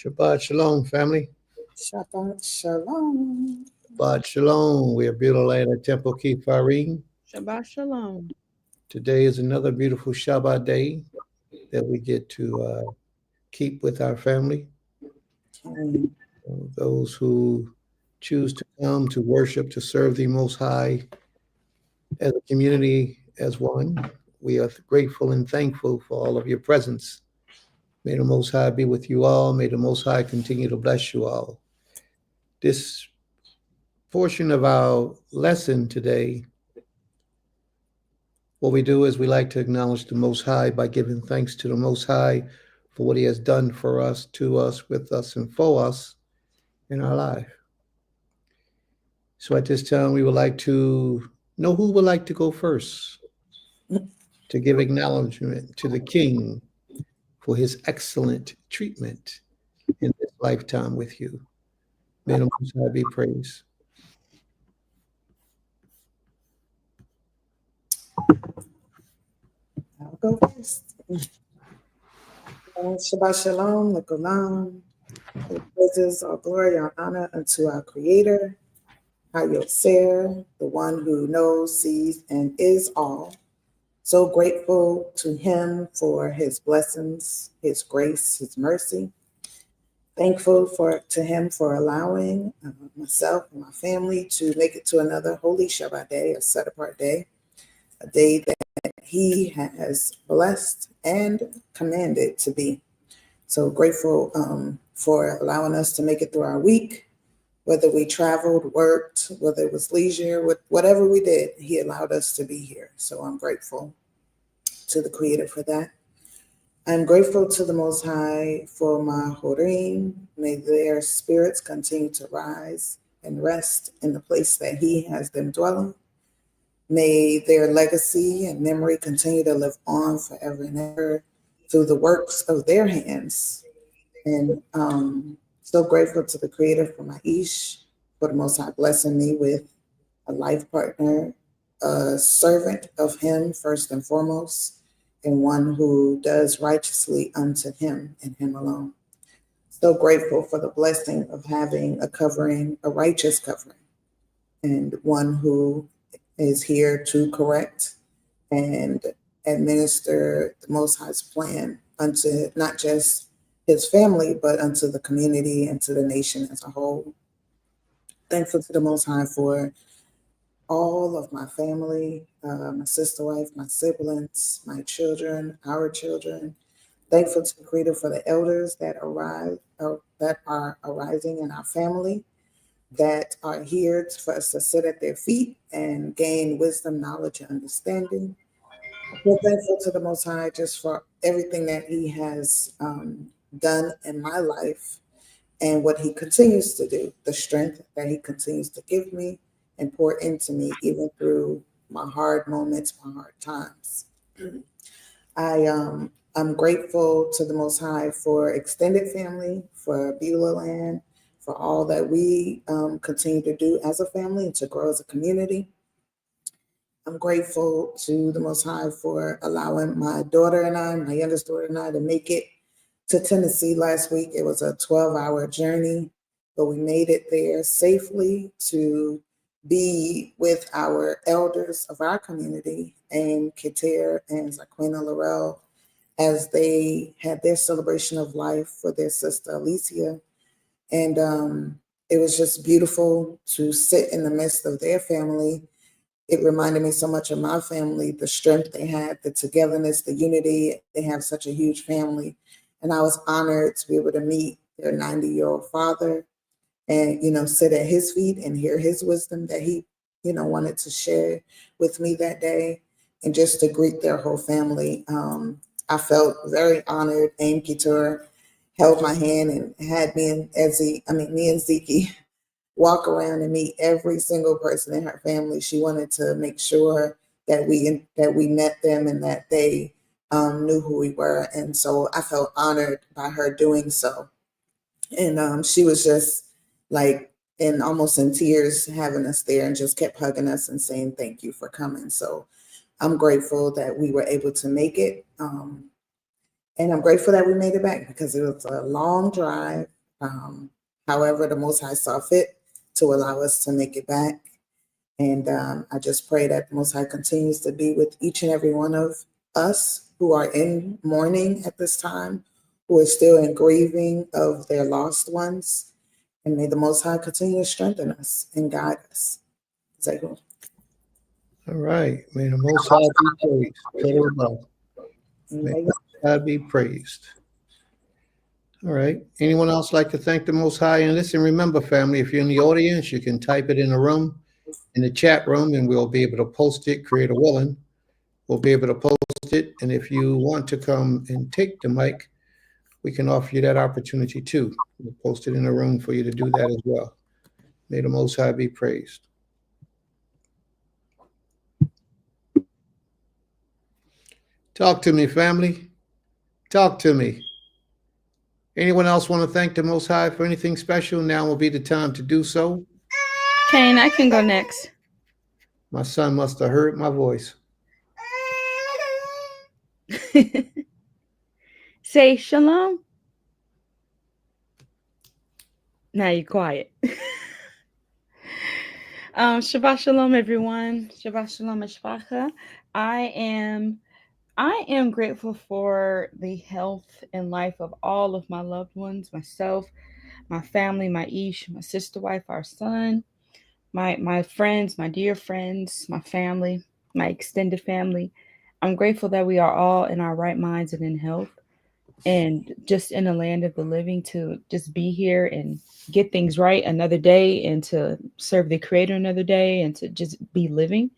Shabbat Shalom, family. Shabbat Shalom. Shabbat Shalom. We are beautiful at Temple Kifarim. Shabbat Shalom. Today is another beautiful Shabbat day that we get to keep with our family. Those who choose to come to worship, to serve the Most High as a community, as one. We are grateful and thankful for all of your presence. May the Most High be with you all. May the Most High continue to bless you all. This portion of our lesson today, what we do is we like to acknowledge the Most High by giving thanks to the Most High for what He has done for us, to us, with us, and for us in our life. So at this time, we would like to know who would like to go first to give acknowledgement to the King for His excellent treatment in this lifetime with you. May the Most High be praised. I'll go first. Shabbat Shalom, L'Olam. All praises, all glory, all honor unto our Creator, Hayoser, the one who knows, sees, and is all. So grateful to Him for His blessings, His grace, His mercy. Thankful to Him for allowing myself and my family to make it to another holy Shabbat day, a set-apart day, a day that He has blessed and commanded to be. So grateful for allowing us to make it through our week, whether we traveled, worked, whether it was leisure, whatever we did, He allowed us to be here. So I'm grateful to the Creator for that. I'm grateful to the Most High for my Horim. May their spirits continue to rise and rest in the place that He has them dwelling. May their legacy and memory continue to live on forever and ever through the works of their hands. And so grateful to the Creator for my Ish, for the Most High blessing me with a life partner, a servant of Him first and foremost, and one who does righteously unto Him and Him alone. So grateful for the blessing of having a covering, a righteous covering, and one who is here to correct and administer the Most High's plan unto not just His family, but unto the community and to the nation as a whole. Thankful to the Most High for all of my family, my sister wife, my siblings, my children, our children. Thankful to the Creator for the elders that are arising in our family, that are here for us to sit at their feet and gain wisdom, knowledge, and understanding. We're thankful to the Most High just for everything that He has done in my life and what He continues to do, the strength that He continues to give me and pour into me, even through my hard moments, my hard times. I'm grateful to the Most High for extended family, for Beulah Land, for all that we continue to do as a family and to grow as a community. I'm grateful to the Most High for allowing my daughter and I, my youngest daughter and I, to make it to Tennessee last week. It was a 12-hour journey, but we made it there safely to be with our elders of our community, and Keter and Zaquina Laurel, as they had their celebration of life for their sister Alicia. And it was just beautiful to sit in the midst of their family. It reminded me so much of my family, the strength they had, the togetherness, the unity. They have such a huge family. And I was honored to be able to meet their 90-year-old father and, sit at his feet and hear his wisdom that he, wanted to share with me that day, and just to greet their whole family. I felt very honored. Aim Couture held my hand and had me and Zeke walk around and meet every single person in her family. She wanted to make sure that we met them and that they knew who we were. And so I felt honored by her doing so. And she was just like almost in tears having us there, and just kept hugging us and saying thank you for coming. So I'm grateful that we were able to make it. And I'm grateful that we made it back, because it was a long drive. However, the Most High saw fit to allow us to make it back. And I just pray that the Most High continues to be with each and every one of us who are in mourning at this time, who are still in grieving of their lost ones. And may the Most High continue to strengthen us and guide us. All right. May the Most High be praised. Total love. May the Most High be praised. All right. Anyone else like to thank the Most High? And listen, remember, family, if you're in the audience, you can type it in the room, in the chat room, and we'll be able to post it, Creator willing. We'll be able to post it. And if you want to come and take the mic, we can offer you that opportunity too. We'll post it in the room for you to do that as well. May the Most High be praised. Talk to me, family. Talk to me. Anyone else want to thank the Most High for anything special? Now will be the time to do so. Kane, I can go next. My son must have heard my voice. Say shalom. Now you're quiet. Shabbat shalom, everyone. Shabbat shalom, mishpacha. I am grateful for the health and life of all of my loved ones, myself, my family, my Ish, my sister wife, our son, my friends, my dear friends, my family, my extended family. I'm grateful that we are all in our right minds and in health and just in the land of the living to just be here and get things right another day and to serve the Creator another day and to just be living.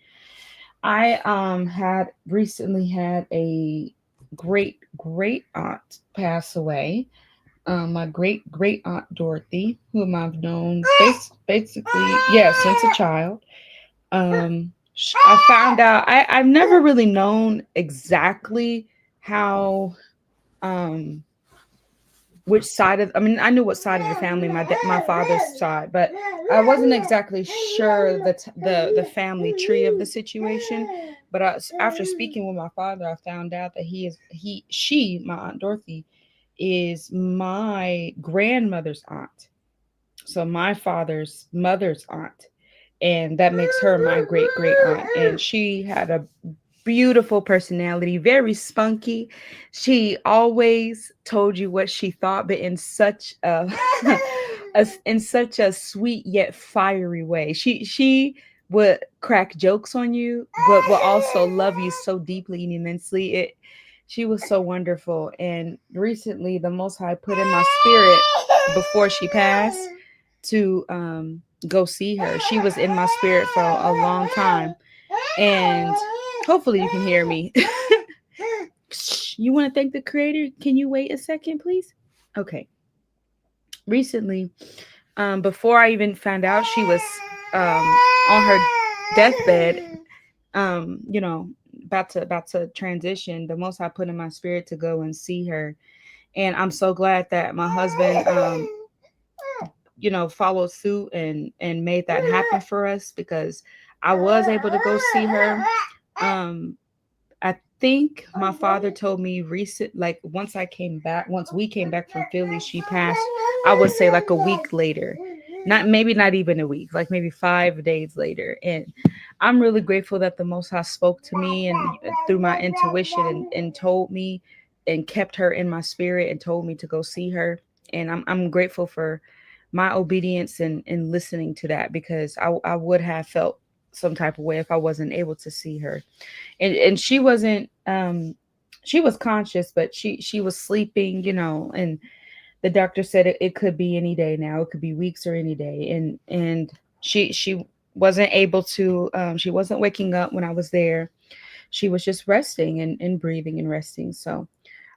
I had recently had a great aunt pass away. My great aunt Dorothy, whom I've known basically, yeah, since a child. I found out I've never really known exactly how which side of, I mean, I knew what side of the family, my father's side, but I wasn't exactly sure the family tree of the situation. But after speaking with my father, I found out that she, my Aunt Dorothy, is my grandmother's aunt. So my father's mother's aunt. And that makes her my great aunt. And she had a beautiful personality, very spunky. She always told you what she thought, but in such a, in such a sweet yet fiery way. She would crack jokes on you, but will also love you so deeply and immensely. She was so wonderful. And recently, the Most High put in my spirit before she passed to go see her. She was in my spirit for a long time. And hopefully you can hear me. You want to thank the Creator? Can you wait a second, please? Okay. Recently, before I even found out she was on her deathbed, about to transition, the Most High put in my spirit to go and see her. And I'm so glad that my husband followed suit and made that happen for us, because I was able to go see her. I think my father told me once we came back from Philly, she passed, I would say like a week later. Not even a week, like maybe 5 days later. And I'm really grateful that the Most High spoke to me and through my intuition and told me and kept her in my spirit and told me to go see her. And I'm grateful for my obedience and listening to that, because I would have felt some type of way if I wasn't able to see her. And she wasn't she was conscious, but she was sleeping, and the doctor said it could be any day now. It could be weeks or any day. And she wasn't able to she wasn't waking up when I was there. She was just resting and breathing and resting. So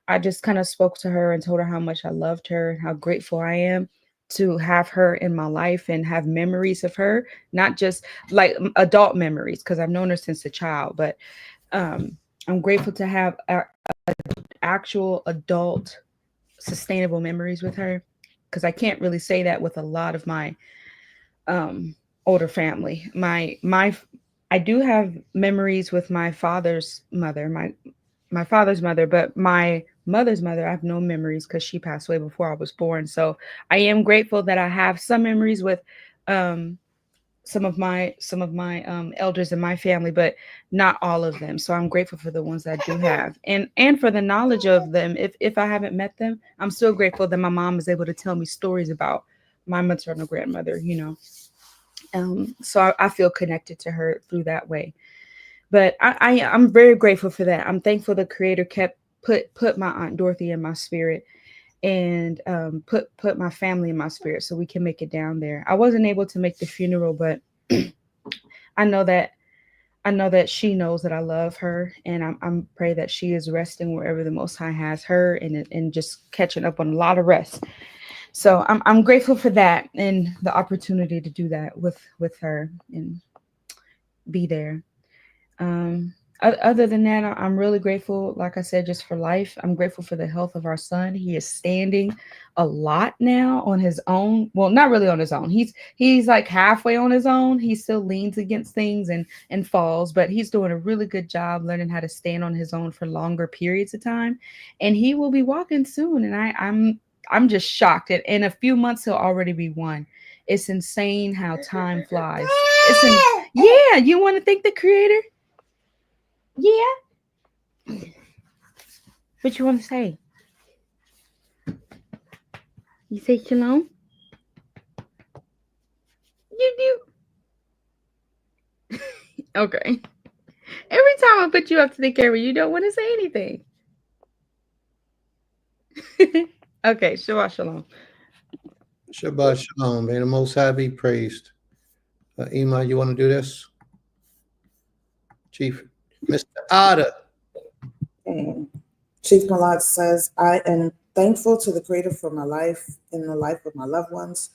I just kind of spoke to her and told her how much I loved her and how grateful I am to have her in my life and have memories of her, not just like adult memories, because I've known her since a child, but I'm grateful to have actual adult sustainable memories with her, because I can't really say that with a lot of my older family. I do have memories with my father's mother, my father's mother, but my mother's mother, I have no memories because she passed away before I was born. So I am grateful that I have some memories with um, some of my elders in my family, but not all of them. So I'm grateful for the ones that I do have, and for the knowledge of them. If I haven't met them, I'm still grateful that my mom is able to tell me stories about my maternal grandmother. So I feel connected to her through that way. But I'm very grateful for that. I'm thankful the Creator kept put my Aunt Dorothy in my spirit, and put my family in my spirit so we can make it down there. I wasn't able to make the funeral, but I know that she knows that I love her, and I'm pray that she is resting wherever the Most High has her, and just catching up on a lot of rest. So I'm grateful for that and the opportunity to do that with her and be there. Um, Other than that, I'm really grateful, like I said, just for life. I'm grateful for the health of our son. He is standing a lot now on his own. Well, not really on his own. He's like halfway on his own. He still leans against things and falls, but he's doing a really good job learning how to stand on his own for longer periods of time. And he will be walking soon. And I'm just shocked. In a few months, he'll already be one. It's insane how time flies. Yeah, you want to thank the Creator? Yeah. What you want to say? You say shalom? You do. Okay. Every time I put you up to the camera, you don't want to say anything. Okay, Shabbat shalom. Shabbat shalom. May the Most High be praised. Ima, you want to do this? Chief, Mr. Otter. And Chief Malad says, I am thankful to the Creator for my life and the life of my loved ones.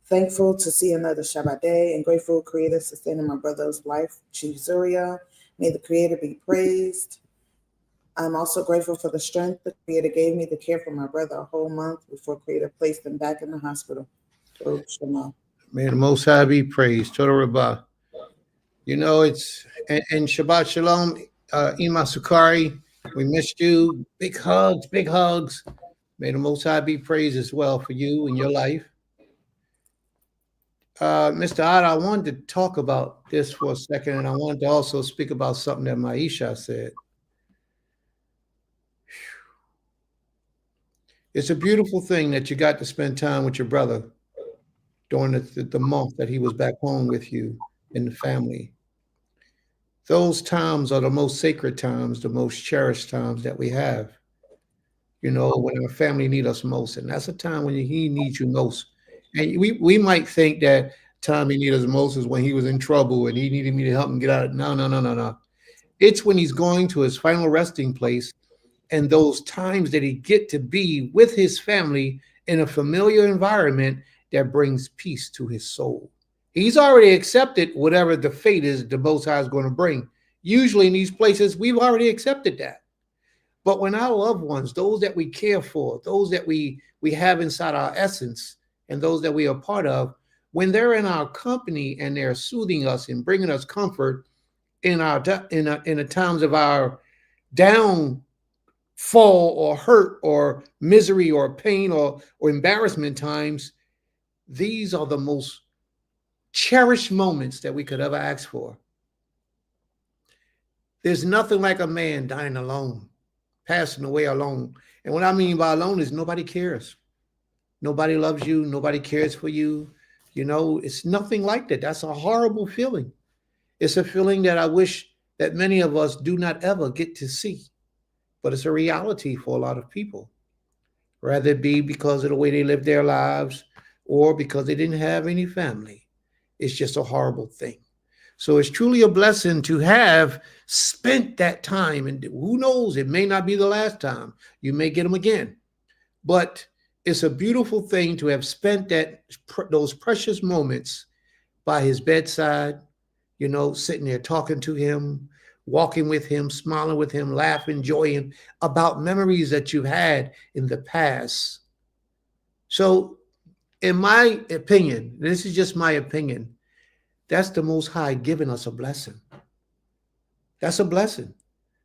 Thankful to see another Shabbat day, and grateful Creator sustaining my brother's life, Chief Zuria. May the Creator be praised. I'm also grateful for the strength the Creator gave me to care for my brother a whole month before Creator placed him back in the hospital. Shema. May the Most High be praised. Total Rabbah. It's and Shabbat Shalom, Ima Sukari. We missed you. Big hugs, big hugs. May the Most High be praised as well for you and your life. Mr. Otter, I wanted to talk about this for a second, and I wanted to also speak about something that Maisha said. It's a beautiful thing that you got to spend time with your brother during the month that he was back home with you and the family. Those times are the most sacred times, the most cherished times that we have. When our family need us most, and that's a time when he needs you most. And we might think that time he needed us most is when he was in trouble and he needed me to help him get out. No, no, no, no, no. It's when he's going to his final resting place, and those times that he get to be with his family in a familiar environment that brings peace to his soul. He's already accepted whatever the fate is the Most High is going to bring. Usually in these places, we've already accepted that. But when our loved ones, those that we care for, those that we have inside our essence, and those that we are part of, when they're in our company and they're soothing us and bringing us comfort in the times of our downfall or hurt or misery or pain or embarrassment times, these are the most cherished moments that we could ever ask for. There's nothing like a man dying alone, passing away alone. And what I mean by alone is nobody cares. Nobody loves you. Nobody cares for you. It's nothing like that. That's a horrible feeling. It's a feeling that I wish that many of us do not ever get to see. But it's a reality for a lot of people. Rather it be because of the way they live their lives or because they didn't have any family. It's just a horrible thing. So it's truly a blessing to have spent that time. And who knows, it may not be the last time. You may get them again. But it's a beautiful thing to have spent those precious moments by his bedside, sitting there talking to him, walking with him, smiling with him, laughing, joying about memories that you've had in the past. So in my opinion, this is just my opinion, that's the Most High giving us a blessing. That's a blessing.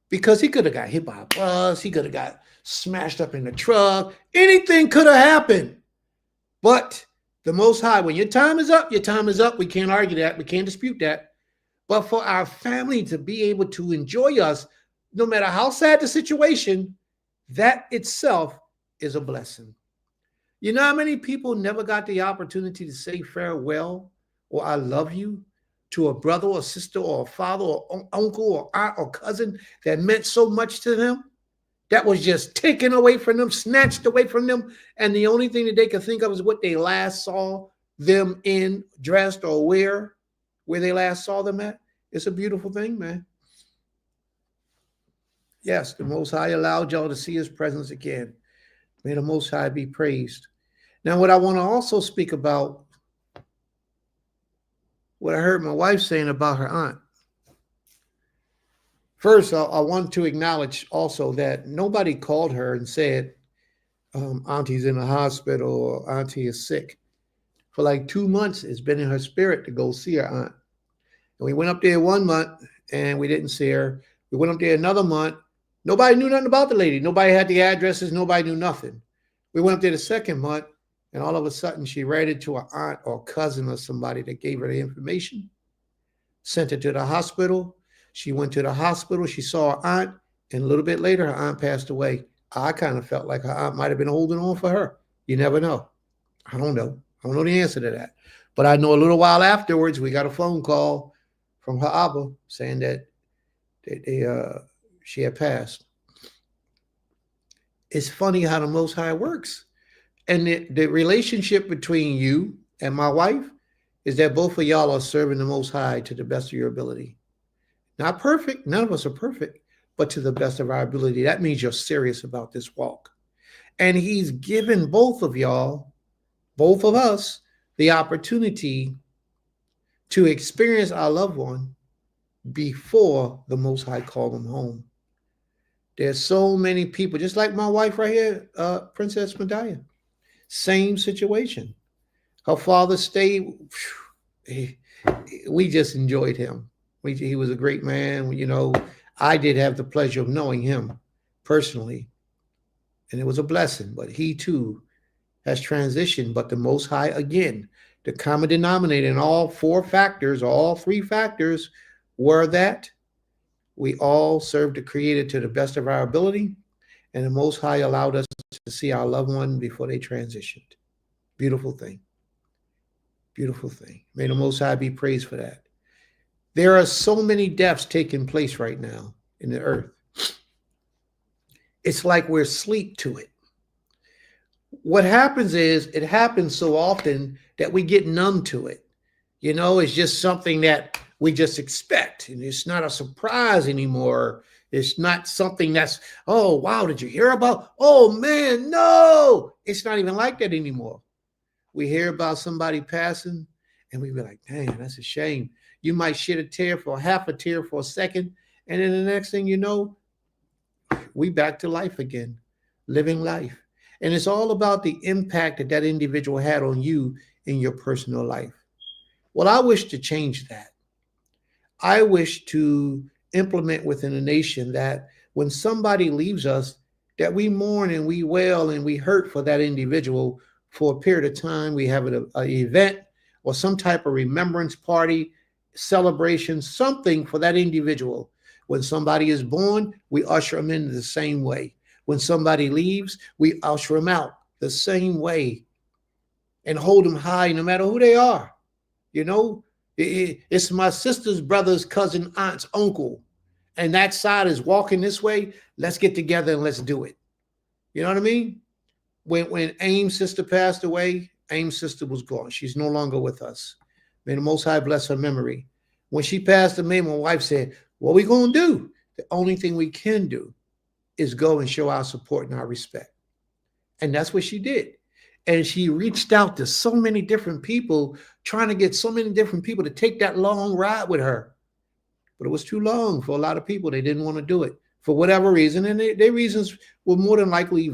Because he could have got hit by a bus. He could have got smashed up in the truck. Anything could have happened. But the Most High, when your time is up, your time is up. We can't argue that. We can't dispute that. But for our family to be able to enjoy us, no matter how sad the situation, that itself is a blessing. You know how many people never got the opportunity to say farewell or I love you to a brother or sister or a father or uncle or aunt or cousin that meant so much to them? That was just taken away from them, snatched away from them. And the only thing that they could think of is what they last saw them in, dressed, or where they last saw them at. It's a beautiful thing, man. Yes, the Most High allowed y'all to see his presence again. May the Most High be praised. Now, what I want to also speak about, what I heard my wife saying about her aunt. First, I want to acknowledge also that nobody called her and said, Auntie's in the hospital or Auntie is sick. For like 2 months, it's been in her spirit to go see her aunt. And we went up there 1 month and we didn't see her. We went up there another month. Nobody knew nothing about the lady. Nobody had the addresses. Nobody knew nothing. We went up there the second month and all of a sudden she ran into an aunt or cousin or somebody that gave her the information, sent her to the hospital. She went to the hospital. She saw her aunt. And a little bit later, her aunt passed away. I kind of felt like her aunt might have been holding on for her. You never know. I don't know. I don't know the answer to that. But I know a little while afterwards, we got a phone call from her Abba saying that she had passed. It's funny how the Most High works. And the relationship between you and my wife is that both of y'all are serving the Most High to the best of your ability. Not perfect. None of us are perfect, but to the best of our ability. That means you're serious about this walk. And he's given both of y'all, both of us, the opportunity to experience our loved one before the Most High called them home. There's so many people, just like my wife right here, Princess Medaya. Same situation. Her father stayed. We just enjoyed him. He was a great man. You know, I did have the pleasure of knowing him personally, and it was a blessing. But he too has transitioned. But the Most High, again, the common denominator in all four factors, all three factors, were that we all served the Creator to the best of our ability, and the Most High allowed us to see our loved one before they transitioned. Beautiful thing. Beautiful thing. May the Most High be praised for that. There are so many deaths taking place right now in the earth. It's like we're asleep to it. What happens is it happens so often that we get numb to it. You know, it's just something that we just expect. And it's not a surprise anymore. It's not something that's, oh, wow, did you hear about? Oh, man, no. It's not even like that anymore. We hear about somebody passing and we be like, dang, that's a shame. You might shed a tear for half a tear for a second. And then the next thing you know, we back to life again, living life. And it's all about the impact that that individual had on you in your personal life. Well, I wish to change that. I wish to implement within a nation that when somebody leaves us, that we mourn and we wail and we hurt for that individual for a period of time. We have an event or some type of remembrance party, celebration, something for that individual. When somebody is born, we usher them in the same way. When somebody leaves, we usher them out the same way and hold them high no matter who they are. You know, it's my sister's brother's cousin, aunt's uncle, and that side is walking this way. Let's get together and let's do it. You know what I mean? When Aim's sister passed away, Aim's sister was gone. She's no longer with us. May the Most High bless her memory. When she passed away, my wife said, what are we going to do? The only thing we can do is go and show our support and our respect. And that's what she did. And she reached out to so many different people, trying to get so many different people to take that long ride with her. But it was too long for a lot of people. They didn't want to do it for whatever reason. And their reasons were more than likely,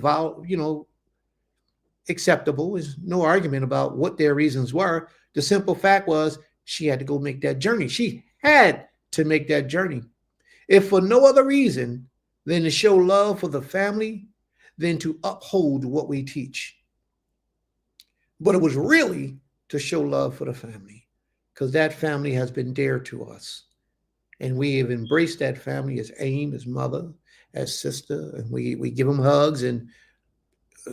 acceptable. There's no argument about what their reasons were. The simple fact was she had to go make that journey. She had to make that journey. If for no other reason than to show love for the family than to uphold what we teach. But it was really to show love for the family, because that family has been dear to us. And we have embraced that family as AIM, as mother, as sister, and we give them hugs. And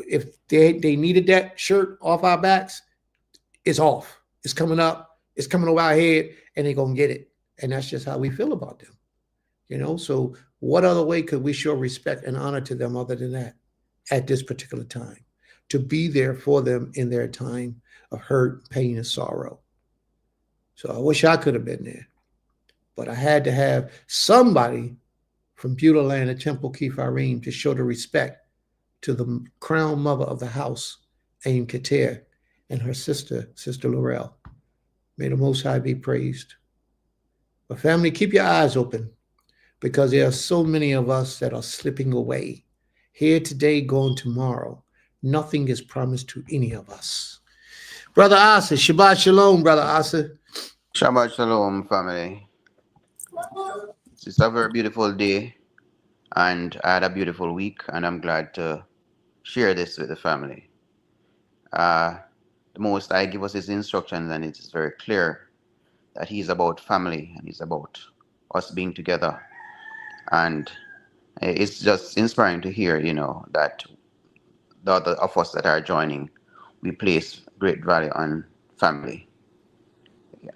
if they needed that shirt off our backs, it's off. It's coming up. It's coming over our head, and they're gonna get it. And that's just how we feel about them. So what other way could we show respect and honor to them other than that at this particular time? To be there for them in their time of hurt, pain, and sorrow. So I wish I could have been there, but I had to have somebody from Beulah Land at Temple Keith Irene to show the respect to the crown mother of the house, Aim Kater, and her sister, Sister Laurel. May the Most High be praised. But family, keep your eyes open, because there are so many of us that are slipping away. Here today, gone tomorrow. Nothing is promised to any of us. Brother Asa, Shabbat Shalom, Brother Asa. Shabbat Shalom, family. It's a very beautiful day, and I had a beautiful week, and I'm glad to share this with the family. The Most High give us His instructions, and it is very clear that He's about family, and He's about us being together. And it's just inspiring to hear, that the other of us that are joining, we place great value on family.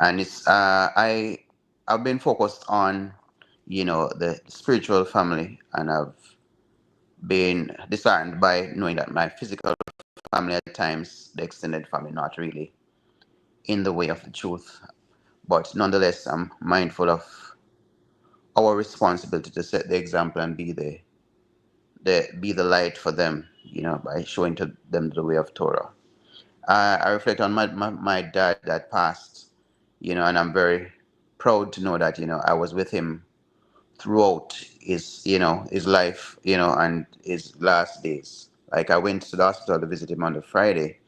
And I've been focused on, the spiritual family, and I've been disheartened by knowing that my physical family at times, the extended family, not really in the way of the truth. But nonetheless, I'm mindful of our responsibility to set the example and be the light for them, by showing to them the way of Torah. I reflect on my dad that passed, and I'm very proud to know that, I was with him throughout his life, and his last days. Like, I went to the hospital to visit him on the Friday.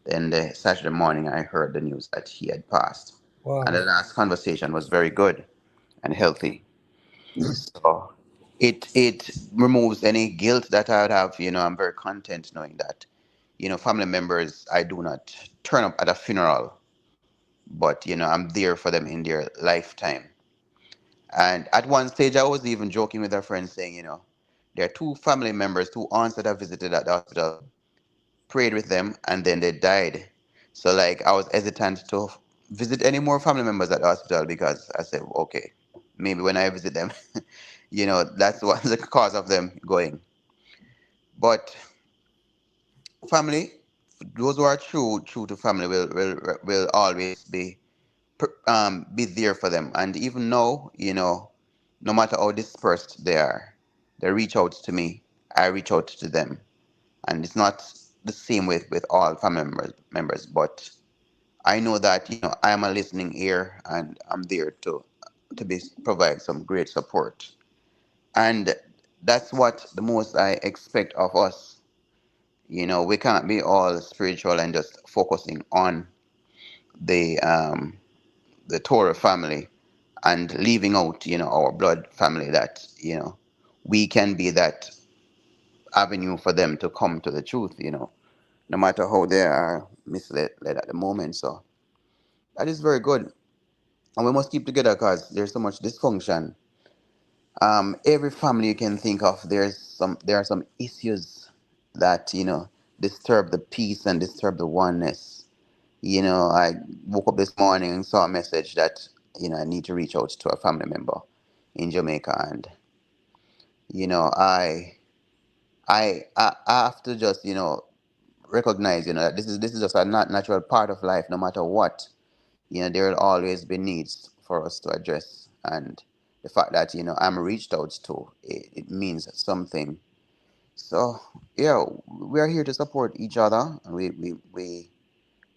Then the Saturday morning, I heard the news that he had passed. Wow. And the last conversation was very good and healthy. So it removes any guilt that I would have. I'm very content knowing that, family members, I do not turn up at a funeral, but, I'm there for them in their lifetime. And at one stage, I was even joking with a friend saying, there are two family members, two aunts that I visited at the hospital, prayed with them, and then they died. So, like, I was hesitant to visit any more family members at the hospital, because I said, okay, maybe when I visit them, that's what the cause of them going. But family, those who are true to family will always be there for them. And even now, no matter how dispersed they are, they reach out to me. I reach out to them, and it's not the same with all family members. But I know that, I am a listening ear, and I'm there to provide some great support. And that's what the most I expect of us. We can't be all spiritual and just focusing on the um, the Torah family, and leaving out, our blood family, that, we can be that avenue for them to come to the truth, no matter how they are misled at the moment. So that is very good. And we must keep together, because there's so much dysfunction. Every family you can think of, there are some issues that, disturb the peace and disturb the oneness. I woke up this morning and saw a message that, I need to reach out to a family member in Jamaica. And, I have to just, recognize, that this is just a natural part of life. No matter what, there will always be needs for us to address. And the fact that, I'm reached out to, it means something. So, yeah, we are here to support each other. And we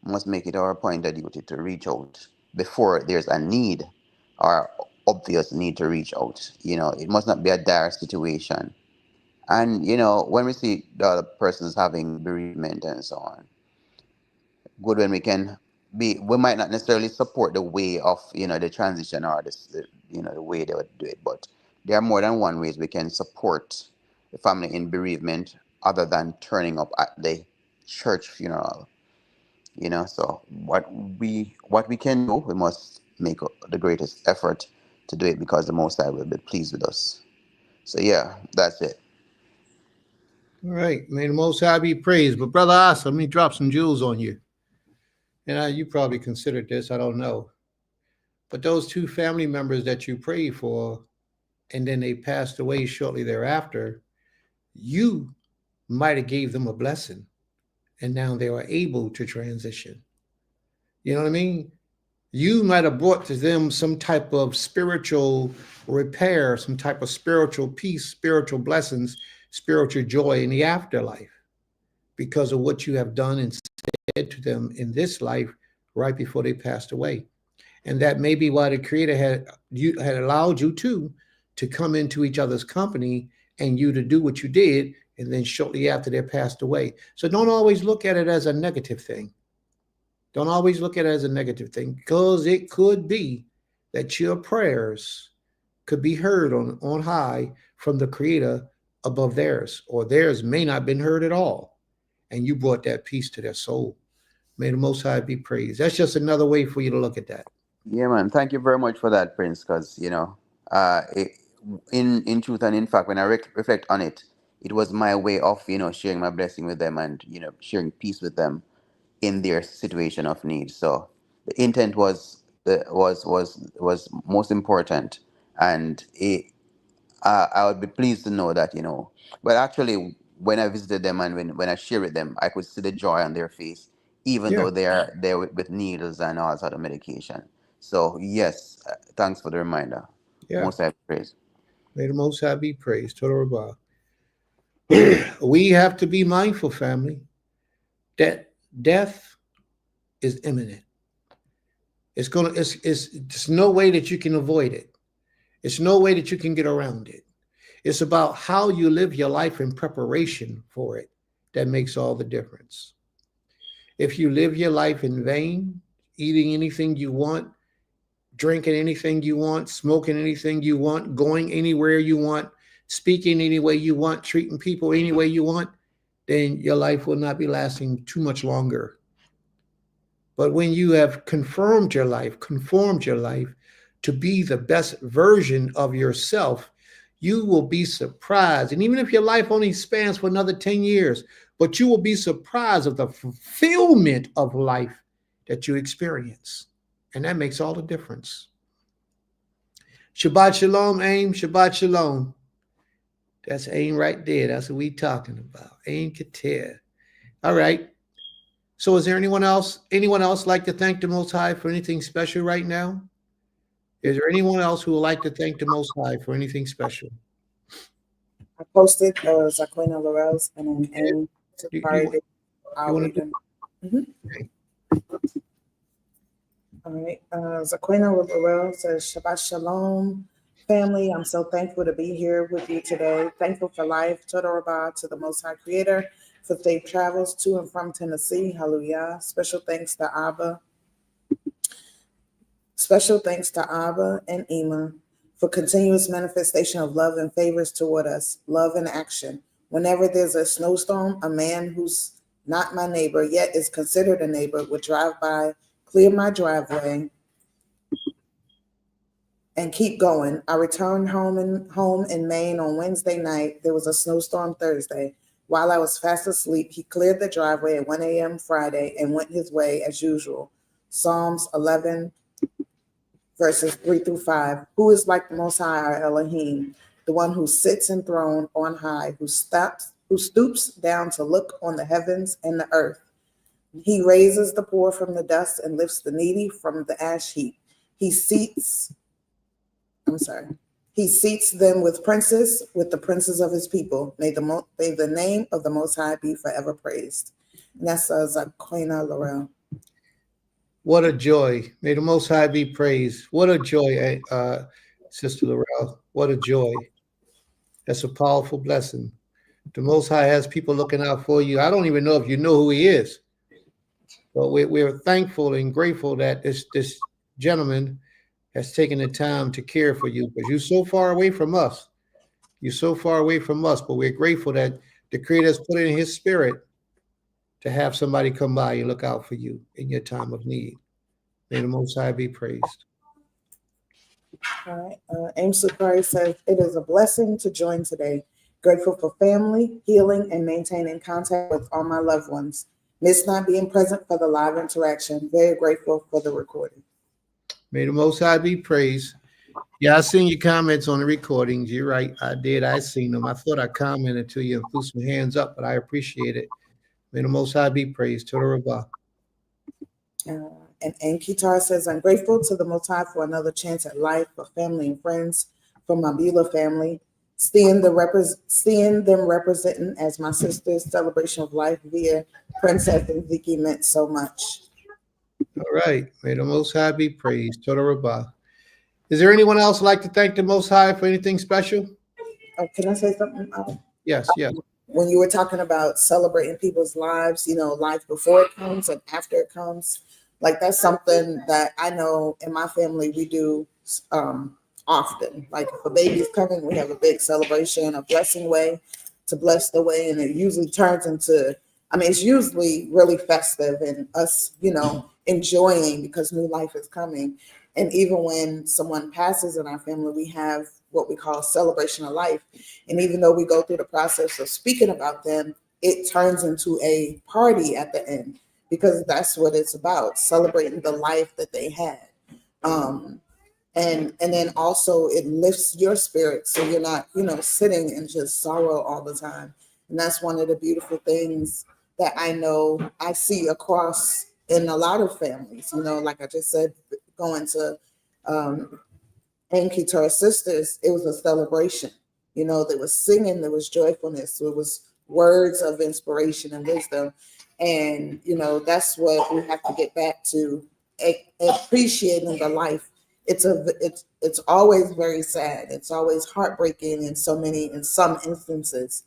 must make it our point of duty to reach out before there's a need, or obvious need to reach out. It must not be a dire situation. And, when we see the other persons having bereavement and so on, good when we might not necessarily support the way of, the transition, or the way they would do it, but there are more than one ways we can support the family in bereavement, other than turning up at the church funeral. So what we can do, we must make the greatest effort to do it, because the Most High will be pleased with us. So yeah, that's it. All right. May the Most High be praised. But Brother Asa, let me drop some jewels on you. And you probably considered this, I don't know. But those two family members that you prayed for, and then they passed away shortly thereafter, you might have gave them a blessing, and now they are able to transition. You know what I mean? You might have brought to them some type of spiritual repair, some type of spiritual peace, spiritual blessings, spiritual joy in the afterlife because of what you have done and said to them in this life right before they passed away. And that may be why the Creator had allowed you to come into each other's company and you to do what you did, and then shortly after they passed away. So don't always look at it as a negative thing. Don't always look at it as a negative thing, because it could be that your prayers could be heard on high from the Creator above theirs, or theirs may not have been heard at all. And you brought that peace to their soul. May the Most High be praised. That's just another way for you to look at that. Yeah, man. Thank you very much for that, Prince. Because in truth and in fact, when I reflect on it, it was my way of sharing my blessing with them, and sharing peace with them in their situation of need. So the intent was most important, and I would be pleased to know that But actually, when I visited them and when I shared with them, I could see the joy on their face, even Yeah, though they are there with needles and all sort of medication. So yes, thanks for the reminder. yeah. Most I praise. May the Most High be praised. Total Rabah. We have to be mindful, family, that death is imminent. There's no way that you can avoid it. It's no way that you can get around it. It's about how you live your life in preparation for it that makes all the difference. If you live your life in vain, eating anything you want, drinking anything you want, smoking anything you want, going anywhere you want, speaking any way you want, treating people any way you want, then your life will not be lasting too much longer. But when you have conformed your life to be the best version of yourself, you will be surprised. And even if your life only spans for another 10 years, but you will be surprised of the fulfillment of life that you experience. And that makes all the difference. Shabbat Shalom, Aim. Shabbat Shalom. That's Aim right there. That's what we talking about. Aim Kater. All right. So is there anyone else like to thank the Most High for anything special right now? Is there anyone else who would like to thank the Most High for anything special? I posted Zaquina Laurel's and an aim to You party. you want to All right. Zaquina Laurel says, Shabbat Shalom, family. I'm so thankful to be here with you today. Thankful for life. Total Rabbah to the Most High Creator for safe travels to and from Tennessee. Hallelujah. Special thanks to Abba. Special thanks to Abba and Ima for continuous manifestation of love and favors toward us. Love in action. Whenever there's a snowstorm, a man who's not my neighbor, yet is considered a neighbor, would drive by, clear my driveway, and keep going. I returned home in Maine on Wednesday night. There was a snowstorm Thursday. While I was fast asleep, he cleared the driveway at 1 a.m. Friday and went his way as usual. Psalms 11, verses 3-5. Who is like the Most High, our Elohim, the one who sits enthroned on high, who stoops down to look on the heavens and the earth. He raises the poor from the dust and lifts the needy from the ash heap. He seats them with the princes of his people. May the name of the Most High be forever praised. And that's Zaquina Laurel. What a joy. May the Most High be praised. What a joy, Sister Laurel. What a joy. That's a powerful blessing. The Most High has people looking out for you. I don't even know if you know who he is. But we're thankful and grateful that this gentleman has taken the time to care for you, because you're so far away from us. You're so far away from us, but we're grateful that The Creator has put it in his spirit to have somebody come by and look out for you in your time of need. May the Most High be praised. All right. Aim Supari says, it is a blessing to join today. Grateful for family, healing, and maintaining contact with all my loved ones. Miss not being present for the live interaction. Very grateful for the recording. May the Most High be praised. Yeah, I seen your comments on the recordings. You're right. I did. I seen them. I thought I commented to you and threw some hands up, but I appreciate it. May the Most High be praised. Toda Rabah. And Kitar says, I'm grateful to the Most High for another chance at life, for family and friends, for my Beulah family, seeing them representing as my sister's celebration of life via Princess and Vicky meant so much. All right. May the Most High be praised. Toda Rabah. Is there anyone else like to thank the Most High for anything special? Can I say something? Yes, yes. When you were talking about celebrating people's lives, life before it comes and after it comes, like that's something that I know in my family we do often. Like if a baby's coming, we have a big celebration, a blessing way to bless the way, and it usually turns into, it's usually really festive and us, enjoying because new life is coming. And even when someone passes in our family, we have what we call celebration of life. And even though we go through the process of speaking about them, it turns into a party at the end because that's what it's about, celebrating the life that they had. And then also it lifts your spirit so you're not, sitting in just sorrow all the time. And that's one of the beautiful things that I know I see across in a lot of families, like I just said, going to Enki to our sisters, it was a celebration. There was singing, there was joyfulness, there was words of inspiration and wisdom. And, that's what we have to get back to, appreciating the life. It's always very sad. It's always heartbreaking in some instances.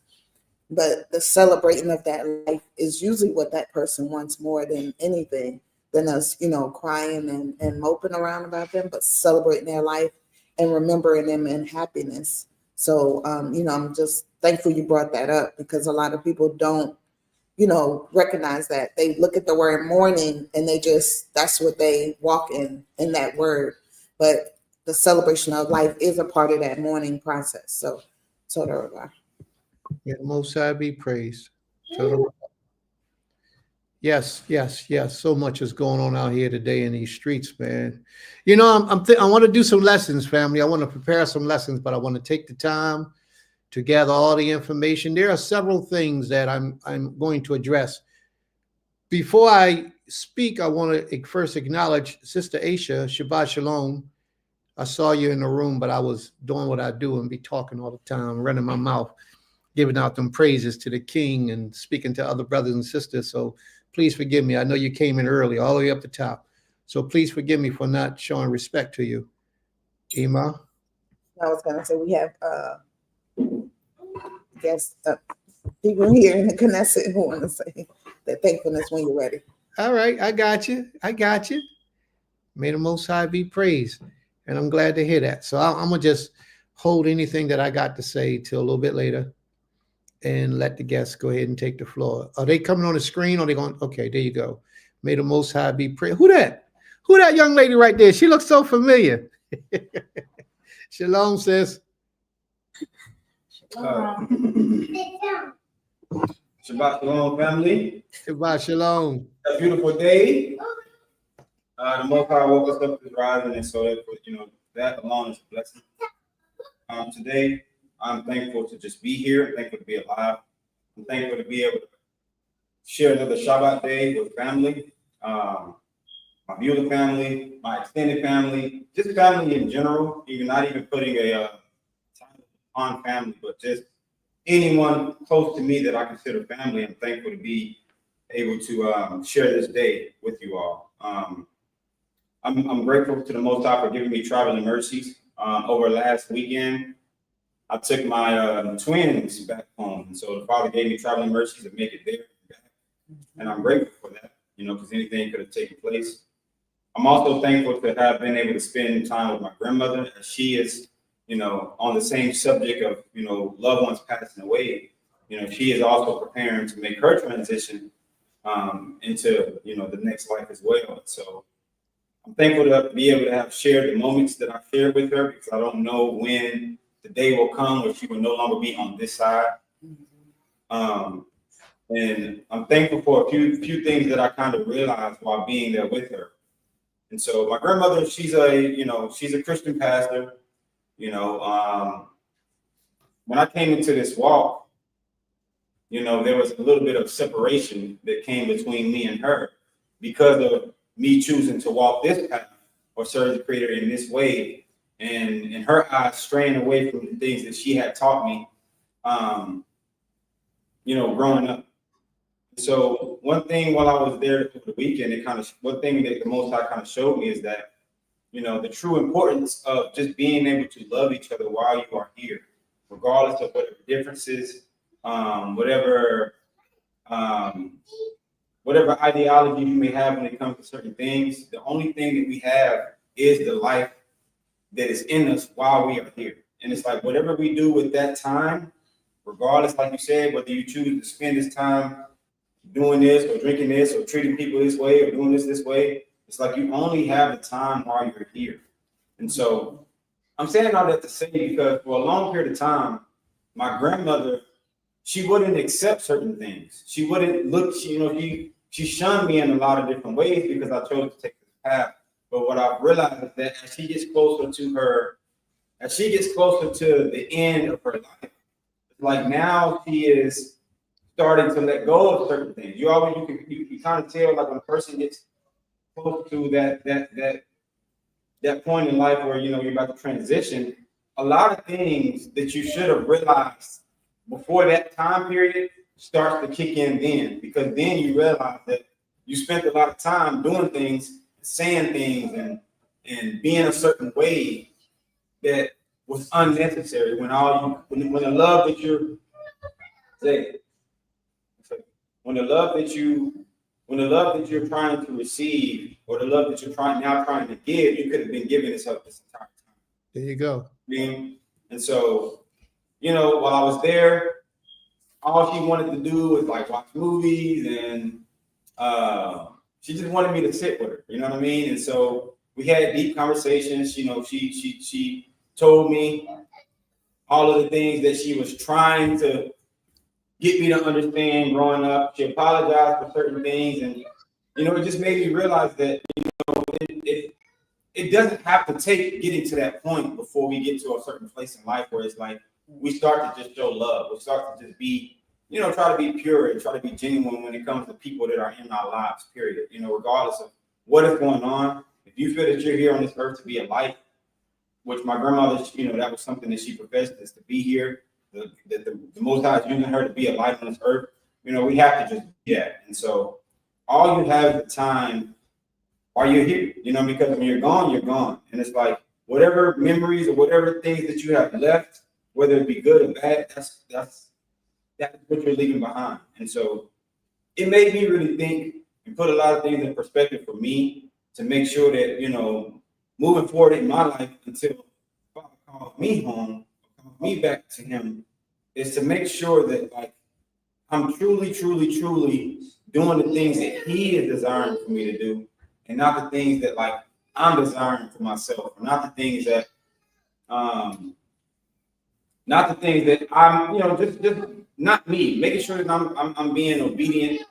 But the celebrating of that life is usually what that person wants more than anything than us, crying and moping around about them, but celebrating their life and remembering them in happiness. So, I'm just thankful you brought that up because a lot of people don't, recognize that. They look at the word mourning and that's what they walk in that word. But the celebration of life is a part of that mourning process. So there we are. May the Most High be praised. Yes, yes, yes. So much is going on out here today in these streets, man. I want to do some lessons, family. I want to prepare some lessons, but I want to take the time to gather all the information. There are several things that I'm going to address. Before I speak, I want to first acknowledge Sister Aisha. Shabbat Shalom. I saw you in the room, but I was doing what I do and be talking all the time, running my mouth, giving out them praises to the King and speaking to other brothers and sisters. So please forgive me. I know you came in early, all the way up the top. So please forgive me for not showing respect to you. Ima? I was going to say we have, people here in the Knesset who want to say their thankfulness when you're ready. All right, I got you. May the Most High be praised. And I'm glad to hear that. So I'm going to just hold anything that I got to say till a little bit later and let the guests go ahead and take the floor. Are they coming on the screen or are they going? Okay, there you go. May the Most High be praised. Who that? Who that young lady right there? She looks so familiar. Shalom, sis. Shabbat Shalom, family. Shabbat Shalom. A beautiful day. The Most High woke us up this rising, and so that alone is a blessing. Today, I'm thankful to just be here. I'm thankful to be alive. I'm thankful to be able to share another Shabbat day with family, my Beulah family, my extended family, just family in general. Even not even putting a title on family, but just anyone close to me that I consider family. I'm thankful to be able to share this day with you all. I'm grateful to the Most High for giving me traveling mercies. Over last weekend, I took my twins back home, and so the Father gave me traveling mercies to make it there and back. And I'm grateful for that, because anything could have taken place. I'm also thankful to have been able to spend time with my grandmother, as she is, on the same subject of, loved ones passing away. she is also preparing to make her transition into, the next life as well. So I'm thankful to be able to have shared the moments that I shared with her, because I don't know when the day will come where she will no longer be on this side. And I'm thankful for a few things that I kind of realized while being there with her. And so my grandmother, she's a Christian pastor. When I came into this walk, there was a little bit of separation that came between me and her because of me choosing to walk this path or serve the Creator in this way, and in her eyes straying away from the things that she had taught me, growing up. So one thing while I was there for the weekend, one thing that the Most High kind of showed me is that, the true importance of just being able to love each other while you are here, regardless of whatever differences, whatever ideology you may have when it comes to certain things. The only thing that we have is the life that is in us while we are here. And it's like whatever we do with that time, regardless, like you said, whether you choose to spend this time doing this or drinking this or treating people this way or doing this way, it's like you only have the time while you're here. And so I'm saying all that to say, because for a long period of time, my grandmother, she wouldn't accept certain things. She wouldn't look, she shunned me in a lot of different ways because I chose to take this path. But what I've realized is that as she gets closer to the end of her life, like now she is starting to let go of certain things. You kind of tell, like, when a person gets close to that point in life where you're about to transition, a lot of things that you should have realized before that time period starts to kick in then, because then you realize that you spent a lot of time doing things, saying things, and being a certain way that was unnecessary. When the love that you're trying to receive, or the love that you're trying to give, you could have been giving this up this entire time. There you go. And so, while I was there, all she wanted to do was like watch movies, and she just wanted me to sit with her. You know what I mean? And so we had deep conversations. She told me all of the things that she was trying to get me to understand growing up. She apologized for certain things, and it just made me realize that it doesn't have to take getting to that point before we get to a certain place in life where it's like we start to just show love. We start to just be, try to be pure and try to be genuine when it comes to people that are in our lives, period. Regardless of what is going on, if you feel that you're here on this earth to be a light, which my grandmother, that was something that she professed, is to be here, that the Most High is using her to be a light on this earth. We have to just be that. And so all you have is the time while you're here, because when you're gone, you're gone. And it's like whatever memories or whatever things that you have left, whether it be good or bad, that's what you're leaving behind. And so it made me really think and put a lot of things in perspective for me to make sure that, moving forward in my life until Father calls me home, calls me back to him, is to make sure that, like, I'm truly, truly, truly doing the things that he is desiring for me to do, and not the things that, like, I'm desiring for myself, or not the things that I'm, just not me. Making sure that I'm being obedient.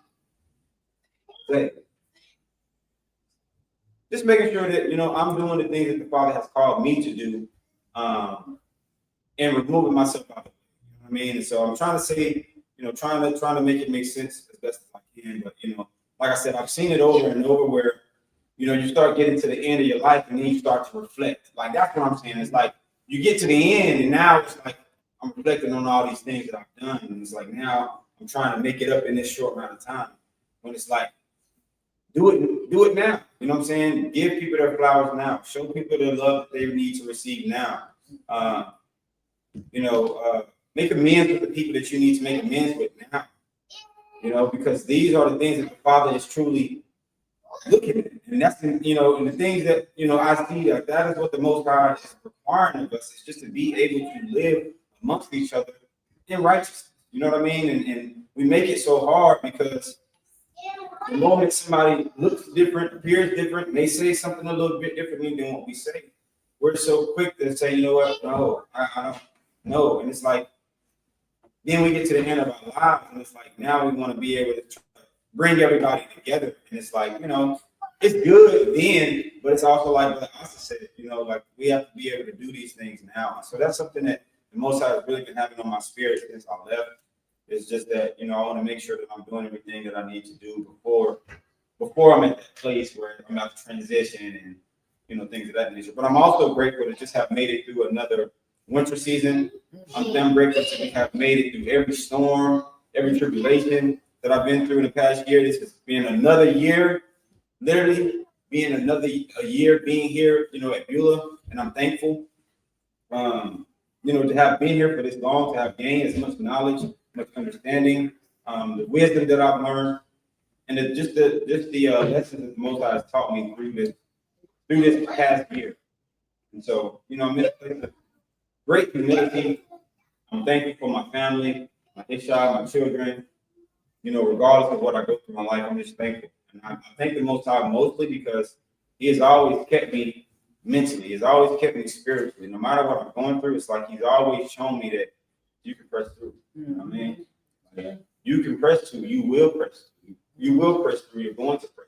Just making sure that I'm doing the things that the Father has called me to do, and removing myself out of it. You know what I mean? And so I'm trying to say, trying to make it make sense as best as I can. But like I said, I've seen it over and over where you start getting to the end of your life, and then you start to reflect. Like, that's what I'm saying. It's like you get to the end, and now it's like I'm reflecting on all these things that I've done, and it's like now I'm trying to make it up in this short amount of time. When it's like, do it now. You know what I'm saying? Give people their flowers now. Show people the love that they need to receive now. Make amends with the people that you need to make amends with now. Because these are the things that the Father is truly looking at. And that's, and the things that, I see that is what the Most High is requiring of us, is just to be able to live amongst each other in righteousness. You know what I mean? And we make it so hard because the moment somebody looks different, appears different, may say something a little bit differently than what we say, we're so quick to say, you know what? No, I don't know. And it's like, then we get to the end of our lives, and it's like, now we want to be able to try to bring everybody together. And it's like, you know, it's good then, but it's also like what Asa said, you know, like we have to be able to do these things now. So that's something that the Most High has really been having on my spirit since I left. It's just that, you know, I want to make sure that I'm doing everything that I need to do before I'm at that place where I'm about to transition and, you know, things of that nature. But I'm also grateful to just have made it through another winter season. I'm grateful to have made it through every storm, every tribulation that I've been through in the past year. This has been another year, literally being a year being here, you know, at Beulah, and I'm thankful, you know, to have been here for this long, to have gained as much knowledge, much understanding, the wisdom that I've learned, and just the lessons that the Most High has taught me through this past year. And so, you know, I'm in a place of great humility. I'm thankful for my family, my Isha, my children. You know, regardless of what I go through in my life, I'm just thankful. And I thank the Most High mostly because He has always kept me mentally. He's always kept me spiritually. No matter what I'm going through, it's like He's always shown me that you can press through. You know what I mean? Like, you can press through. You will press through. You will press through. You're going to press through.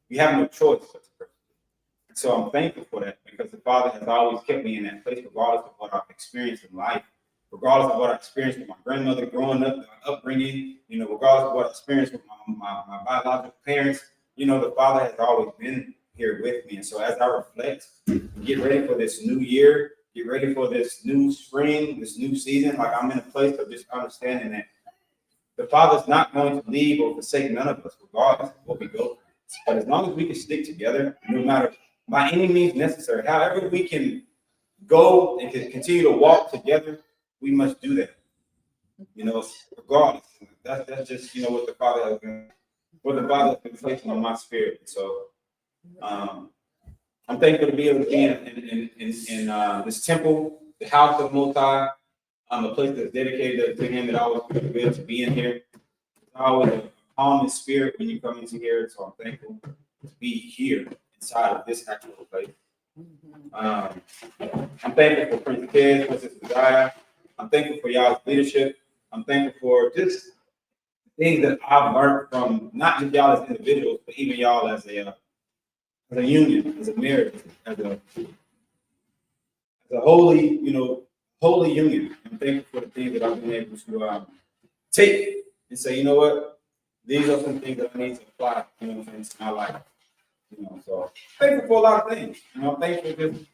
You have no choice but to press through. So I'm thankful for that because the Father has always kept me in that place, regardless of what I've experienced in life, regardless of what I experienced with my grandmother growing up, my upbringing, you know, regardless of what I experienced with my biological parents, you know, the Father has always been here with me. And so as I reflect, get ready for this new year, get ready for this new spring, this new season, like I'm in a place of just understanding that the Father's not going to leave or forsake none of us, regardless of what we go through. But as long as we can stick together, no matter by any means necessary, however we can go and can continue to walk together, we must do that. You know, regardless. That's just, you know, what the Father has been placing on my spirit. So I'm thankful to be able to be in this temple, the house of the Most High, a place that's dedicated to Him, that I always feel good to be in here. It's always a calm spirit when you come into here. So I'm thankful to be here inside of this actual place. I'm thankful for Prince Kids, Princess Desire. I'm thankful for y'all's leadership. I'm thankful for just things that I've learned from not just y'all as individuals, but even y'all as a union, as a marriage, as a holy, you know, holy union. I'm thankful for the things that I've been able to take and say, you know what, these are some things that I need to apply, you know, into my life. You know, so thankful for a lot of things. You know, I'm thankful just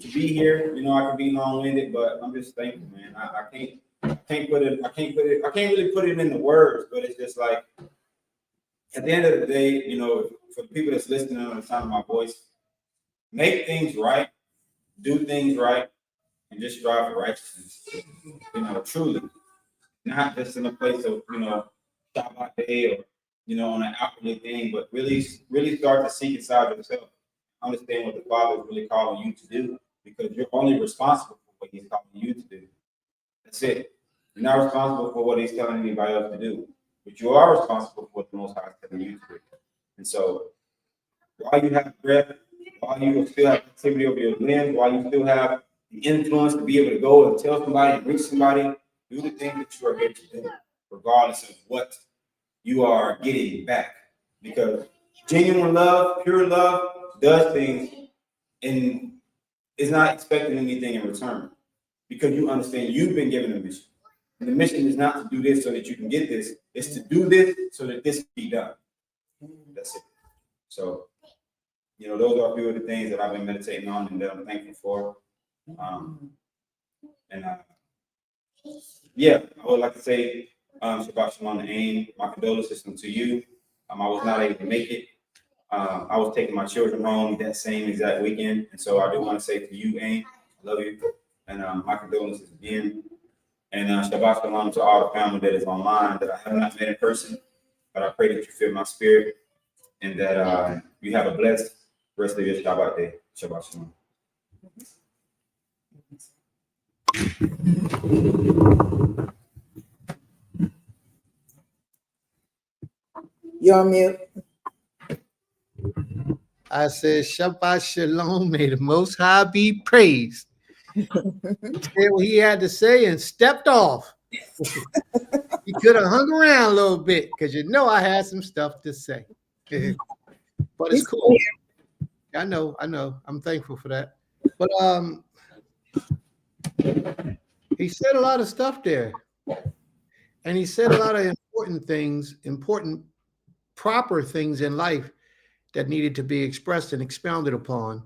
to be here. You know, I can be long-winded, but I'm just thankful, man. I can't really put it into words, but it's just like at the end of the day, you know, for the people that's listening on the sound of my voice, make things right, do things right, and just strive for righteousness. You know, truly, not just in a place of, you know, Shabbat day or, you know, on an outwardly thing, but really start to seek inside yourself. Understand what the Father is really calling you to do, because you're only responsible for what He's calling you to do. That's it. You're not responsible for what He's telling anybody else to do, but you are responsible for what the Most High is telling you to do. And so, while you have breath, while you still have activity over your limbs, while you still have the influence to be able to go and tell somebody and reach somebody, do the things that you are here to do, regardless of what you are getting back. Because genuine love, pure love, does things and is not expecting anything in return. Because you understand you've been given a mission. And the mission is not to do this so that you can get this, it's to do this so that this can be done. That's it. So, you know, those are a few of the things that I've been meditating on and that I'm thankful for. Yeah, I would like to say Shabbat Shalom to AIM. My condolences to you. I was not able to make it. I was taking my children home that same exact weekend. And so I do want to say to you, AIM, I love you. And my condolences again. And Shabbat Shalom to all the family that is online that I have not met in person. But I pray that you feel my spirit and that you have a blessed rest of your Shabbat day. Shabbat Shalom. You're on mute. I said, Shabbat Shalom, may the Most High be praised. He said what he had to say and stepped off. He could have hung around a little bit because you know I had some stuff to say. But it's cool. I know. I'm thankful for that. But he said a lot of stuff there. And he said a lot of important things, proper things in life that needed to be expressed and expounded upon.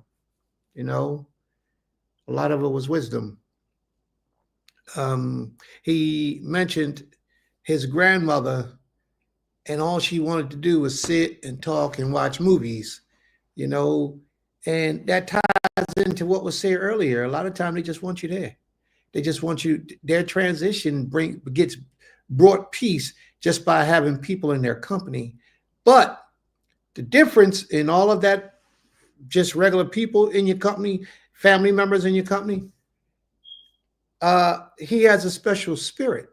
You know, a lot of it was wisdom. He mentioned his grandmother, and all she wanted to do was sit and talk and watch movies, you know, and that ties into what was said earlier. A lot of time they just want you there. They just want you. Their transition gets brought peace just by having people in their company. But the difference in all of that, just regular people in your company, family members in your company, he has a special spirit.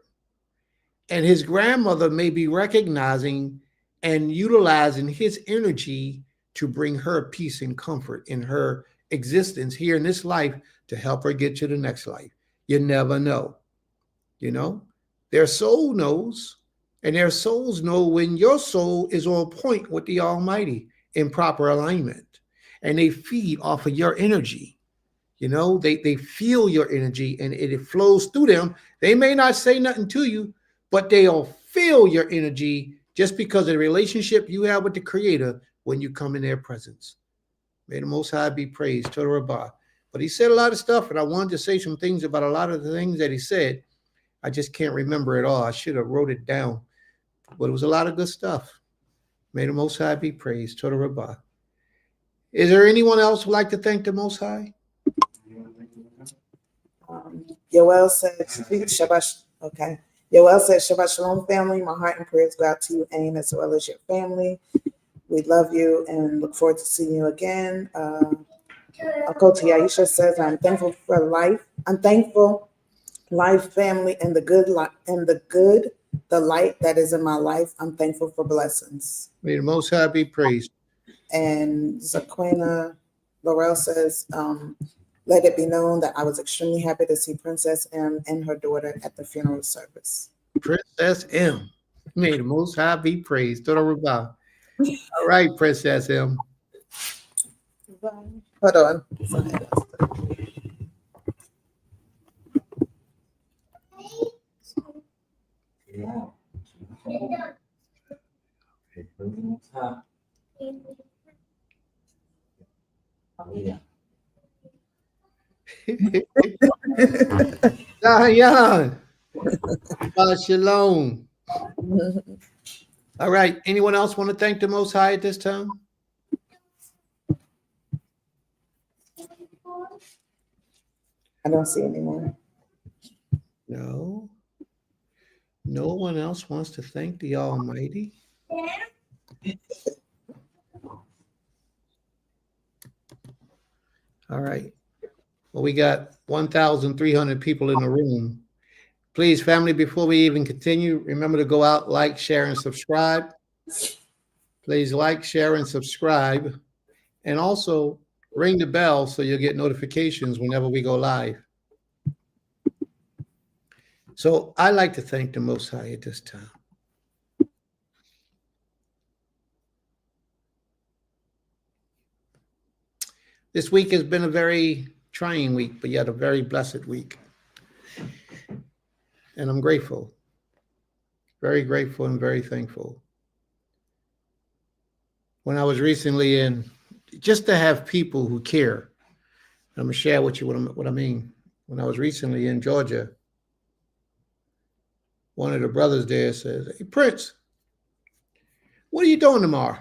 And his grandmother may be recognizing and utilizing his energy to bring her peace and comfort in her existence here in this life to help her get to the next life. You never know. You know, their soul knows, and their souls know when your soul is on point with the Almighty in proper alignment, and they feed off of your energy. You know, they feel your energy and it flows through them. They may not say nothing to you, but they'll feel your energy just because of the relationship you have with the Creator when you come in their presence. May the Most High be praised, Toda Rabbah. But he said a lot of stuff, and I wanted to say some things about a lot of the things that he said. I just can't remember it all. I should have wrote it down, but it was a lot of good stuff. May the Most High be praised, Toda Rabbah. Is there anyone else who would like to thank the Most High? Yoel said, Shabbat. Okay. Yoel said, Shabbat Shalom, family. My heart and prayers go out to you, Aim, as well as your family. We love you and look forward to seeing you again. Akoti Aisha says, I'm thankful for life. I'm thankful, life, family, and the good the light that is in my life. I'm thankful for blessings. May the Most High be praised. And Zaquina Laurel says, let it be known that I was extremely happy to see Princess M and her daughter at the funeral service. Princess M. May the Most High be praised. Toda Rabbah. All right, Princess M. Hold on. Zion. Shalom. All right. Anyone else want to thank the Most High at this time? I don't see any more. No. No one else wants to thank the Almighty? All right. Well, we got 1,300 people in the room. Please, family, before we even continue, remember to go out, like, share, and subscribe. Please like, share, and subscribe. And also ring the bell so you'll get notifications whenever we go live. So I'd like to thank the Most High at this time. This week has been a very trying week, but yet a very blessed week. And I'm grateful, very grateful and very thankful. When I was recently in, just to have people who care, I'm going to share with you what I mean. When I was recently in Georgia, one of the brothers there says, hey, Prince, what are you doing tomorrow?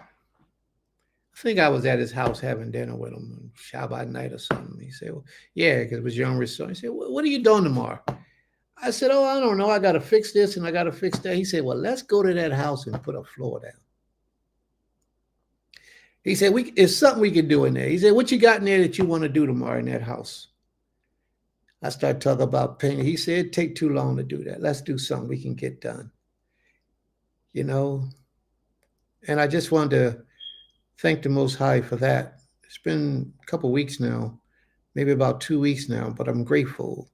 I think I was at his house having dinner with him on Shabbat night or something. He said, well, yeah, because it was younger son. He said, what are you doing tomorrow? I said, oh, I don't know. I got to fix this and I got to fix that. He said, well, let's go to that house and put a floor down. He said, it's something we can do in there. He said, what you got in there that you want to do tomorrow in that house? I started talking about painting. He said, it'd take too long to do that. Let's do something we can get done. You know, And I just wanted to thank the Most High for that. It's been a couple weeks now, maybe about 2 weeks now, but I'm grateful.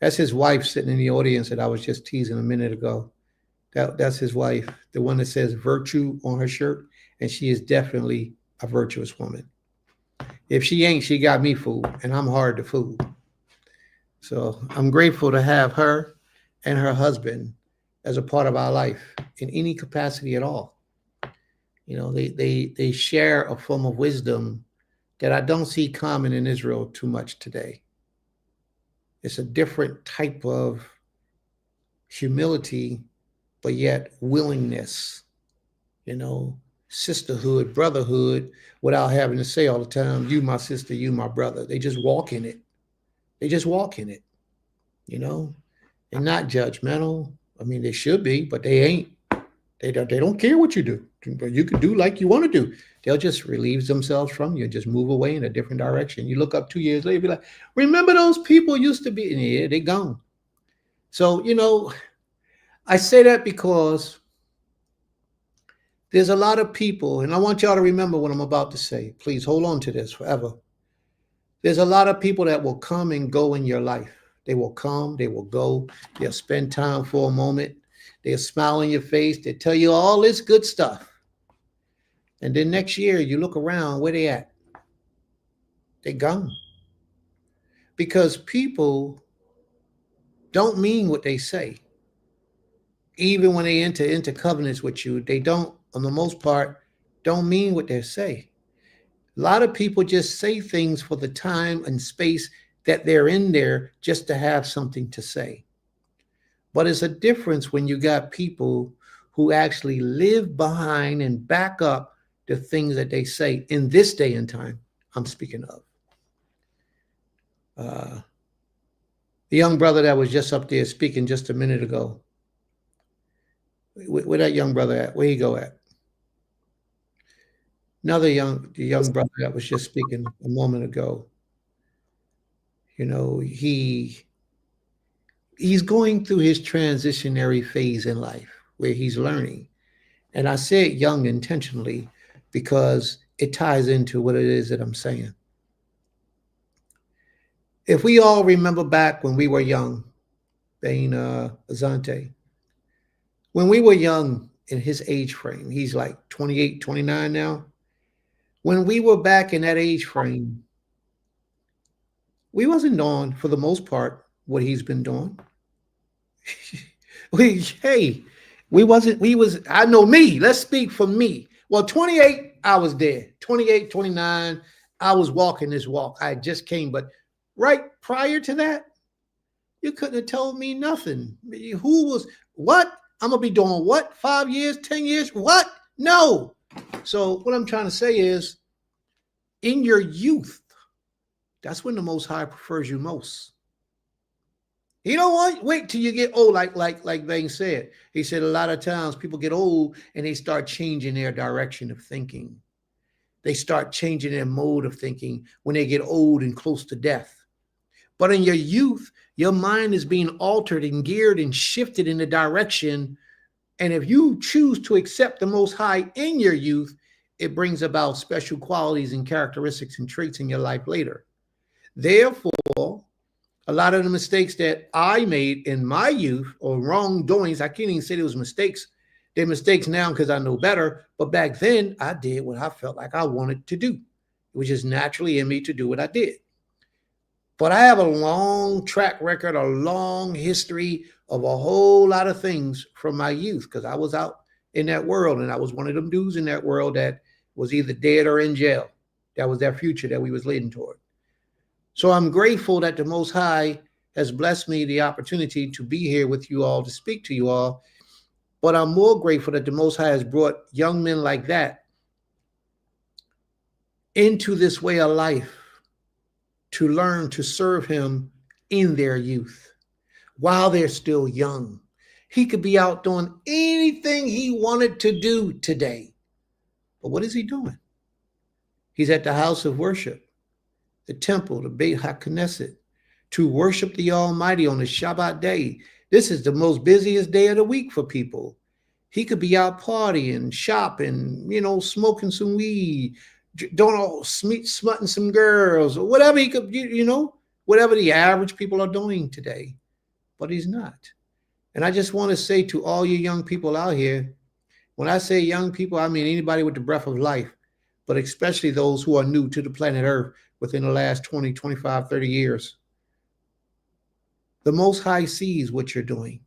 That's his wife sitting in the audience that I was just teasing a minute ago. That's his wife, the one that says virtue on her shirt, and she is definitely a virtuous woman. If she ain't, she got me fooled, and I'm hard to fool. So I'm grateful to have her and her husband as a part of our life in any capacity at all. You know, they share a form of wisdom that I don't see common in Israel too much today. It's a different type of humility, but yet willingness, you know, sisterhood, brotherhood, without having to say all the time, you my sister, you my brother. They just walk in it. They just walk in it, you know, and not judgmental. I mean, they should be, but they ain't. They don't care what you do. You can do like you want to do. They'll just relieve themselves from you and just move away in a different direction. You look up 2 years later, be like, remember those people used to be? And yeah, they gone. So, you know, I say that because there's a lot of people, and I want y'all to remember what I'm about to say. Please hold on to this forever. There's a lot of people that will come and go in your life. They will come, they will go, they'll spend time for a moment, they'll smile in your face, they tell you all this good stuff. And then next year you look around, where they at? They gone. Because people don't mean what they say. Even when they enter into covenants with you, they don't, on the most part, don't mean what they say. A lot of people just say things for the time and space that they're in there just to have something to say. But it's a difference when you got people who actually live behind and back up the things that they say in this day and time I'm speaking of. The young brother that was just up there speaking just a minute ago, where that young brother at? Where he go at? Another young brother that was just speaking a moment ago. You know, he's going through his transitionary phase in life where he's learning. And I say it young intentionally because it ties into what it is that I'm saying. If we all remember back when we were young, Bain Azante, when we were young in his age frame, he's like 28, 29 now. When we were back in that age frame, we wasn't doing, for the most part, what he's been doing. I know me, let's speak for me. Well, 28, I was there. 28, 29, I was walking this walk. I just came, but right prior to that, you couldn't have told me nothing. Who was, what? I'm going to be doing what? 5 years, 10 years? What? No. So what I'm trying to say is, in your youth, that's when the Most High prefers you most. You don't want wait till you get old, like Vane said. He said a lot of times people get old and they start changing their direction of thinking. They start changing their mode of thinking when they get old and close to death. But in your youth, your mind is being altered and geared and shifted in the direction. And if you choose to accept the Most High in your youth, it brings about special qualities and characteristics and traits in your life later. Therefore, a lot of the mistakes that I made in my youth or wrongdoings, I can't even say it was mistakes. They're mistakes now because I know better. But back then, I did what I felt like I wanted to do. It was just naturally in me to do what I did. But I have a long track record, a long history of a whole lot of things from my youth because I was out in that world and I was one of them dudes in that world that was either dead or in jail. That was their future that we was leading toward. So I'm grateful that the Most High has blessed me the opportunity to be here with you all, to speak to you all. But I'm more grateful that the Most High has brought young men like that into this way of life to learn to serve him in their youth while they're still young. He could be out doing anything he wanted to do today. But what is he doing? He's at the house of worship, the temple, the Beit HaKnesset, to worship the Almighty on the Shabbat day. This is the most busiest day of the week for people. He could be out partying, shopping, smoking some weed, smutting some girls, or whatever he could, whatever the average people are doing today. But he's not. And I just want to say to all you young people out here, when I say young people, I mean anybody with the breath of life, but especially those who are new to the planet Earth within the last 20, 25, 30 years. The Most High sees what you're doing.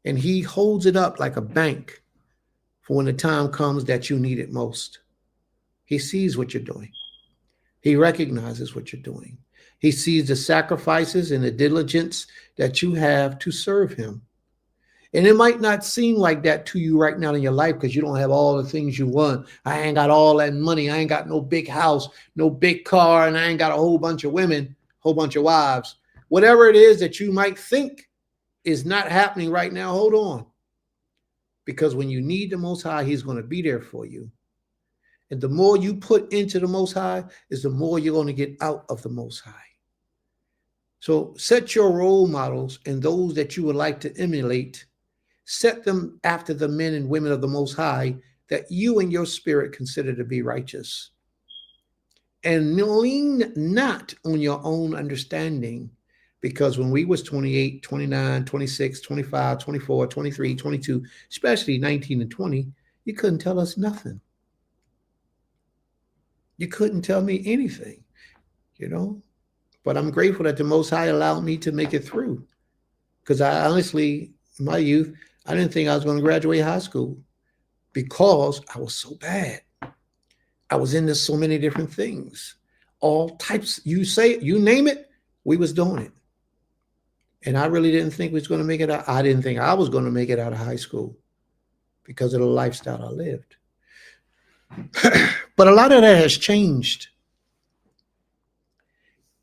And he holds it up like a bank for when the time comes that you need it most. He sees what you're doing. He recognizes what you're doing. He sees the sacrifices and the diligence that you have to serve him. And it might not seem like that to you right now in your life because you don't have all the things you want. I ain't got all that money. I ain't got no big house, no big car, and I ain't got a whole bunch of women, whole bunch of wives. Whatever it is that you might think is not happening right now, hold on. Because when you need the Most High, he's going to be there for you. And the more you put into the Most High is the more you're going to get out of the Most High. So set your role models and those that you would like to emulate, set them after the men and women of the Most High that you and your spirit consider to be righteous. And lean not on your own understanding, because when we was 28, 29, 26, 25, 24, 23, 22, especially 19 and 20, you couldn't tell us nothing. You couldn't tell me anything, But I'm grateful that the Most High allowed me to make it through. Because I honestly, in my youth, I didn't think I was going to graduate high school because I was so bad. I was into so many different things. All types, you name it, we was doing it. And I really didn't think we was going to make it out. I didn't think I was going to make it out of high school because of the lifestyle I lived. But a lot of that has changed.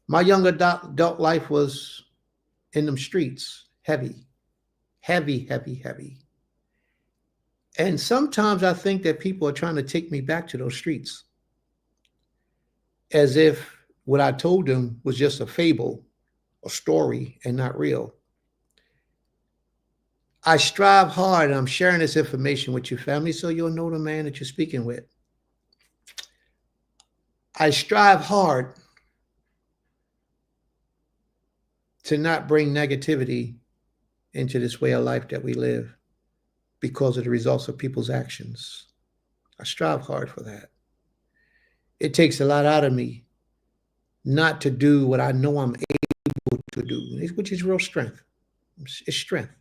My young adult life was in them streets, heavy. And sometimes I think that people are trying to take me back to those streets as if what I told them was just a fable, a story, and not real. I strive hard, and I'm sharing this information with your family so you'll know the man that you're speaking with. I strive hard to not bring negativity into this way of life that we live because of the results of people's actions. I strive hard for that. It takes a lot out of me not to do what I know I'm able to do, which is real strength. It's strength.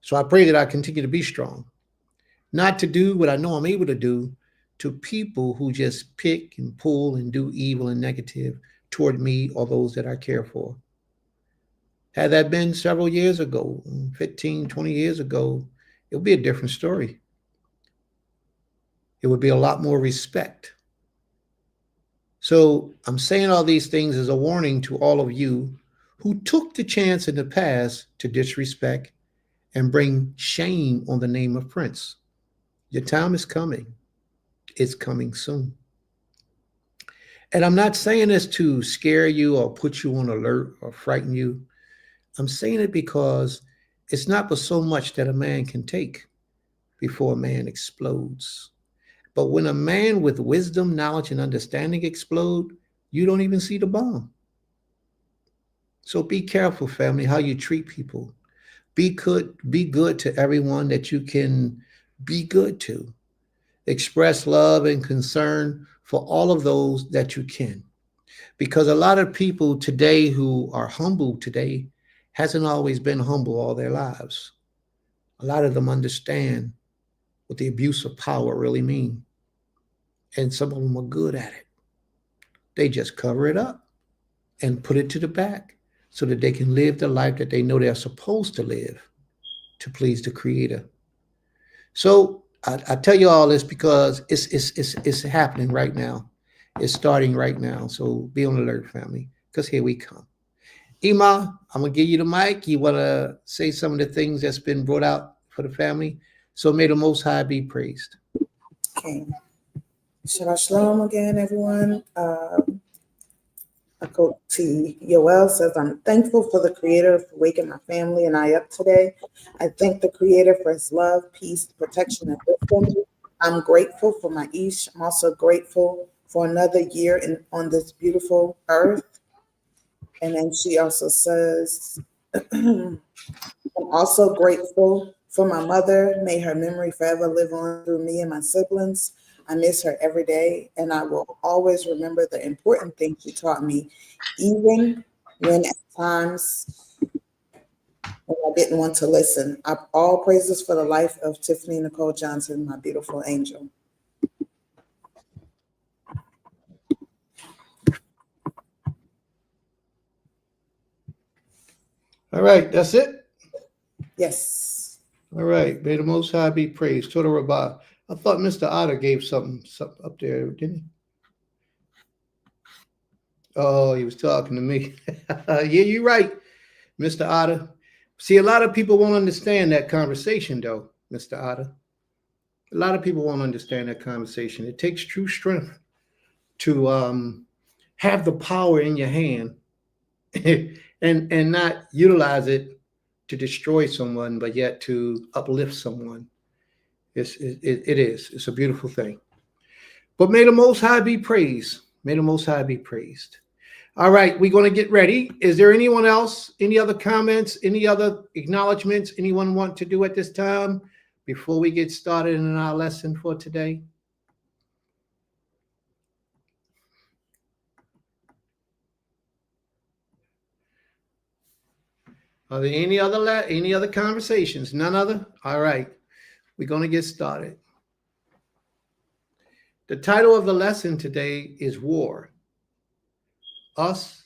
So I pray that I continue to be strong, not to do what I know I'm able to do to people who just pick and pull and do evil and negative toward me or those that I care for. Had that been several years ago, 15, 20 years ago, it would be a different story. It would be a lot more respect. So I'm saying all these things as a warning to all of you who took the chance in the past to disrespect and bring shame on the name of Prince. Your time is coming. It's coming soon. And I'm not saying this to scare you or put you on alert or frighten you. I'm saying it because it's not but so much that a man can take before a man explodes. But when a man with wisdom, knowledge, and understanding explode, you don't even see the bomb. So be careful, family, how you treat people. Be good to everyone that you can be good to. Express love and concern for all of those that you can. Because a lot of people today who are humble today hasn't always been humble all their lives. A lot of them understand what the abuse of power really means. And some of them are good at it. They just cover it up and put it to the back so that they can live the life that they know they're supposed to live to please the Creator. So I tell you all this because it's happening right now. It's starting right now. So be on alert, family, because here we come. Ima, I'm going to give you the mic. You want to say some of the things that's been brought out for the family? So may the Most High be praised. Okay. Shabbat shalom again, everyone. Coach T. Yoel says, I'm thankful for the Creator for waking my family and I up today. I thank the Creator for his love, peace, protection, and wisdom. I'm grateful for my Ish. I'm also grateful for another year on this beautiful earth. And then she also says, I'm also grateful for my mother. May her memory forever live on through me and my siblings. I miss her every day, and I will always remember the important things she taught me, even when at times when I didn't want to listen. All praises for the life of Tiffany Nicole Johnson, my beautiful angel. All right, that's it. Yes. All right, may the Most High be praised. Total Rabbah. I thought Mr. Otter gave something up there, didn't he? Oh, he was talking to me. Yeah, you're right, Mr. Otter. See, a lot of people won't understand that conversation, though, Mr. Otter. A lot of people won't understand that conversation. It takes true strength to have the power in your hand and not utilize it to destroy someone, but yet to uplift someone. It is. It's a beautiful thing. But may the Most High be praised. May the Most High be praised. All right, we're going to get ready. Is there anyone else? Any other comments? Any other acknowledgments anyone want to do at this time before we get started in our lesson for today? Are there any other conversations? None other? All right, we're going to get started. The title of the lesson today is War. Us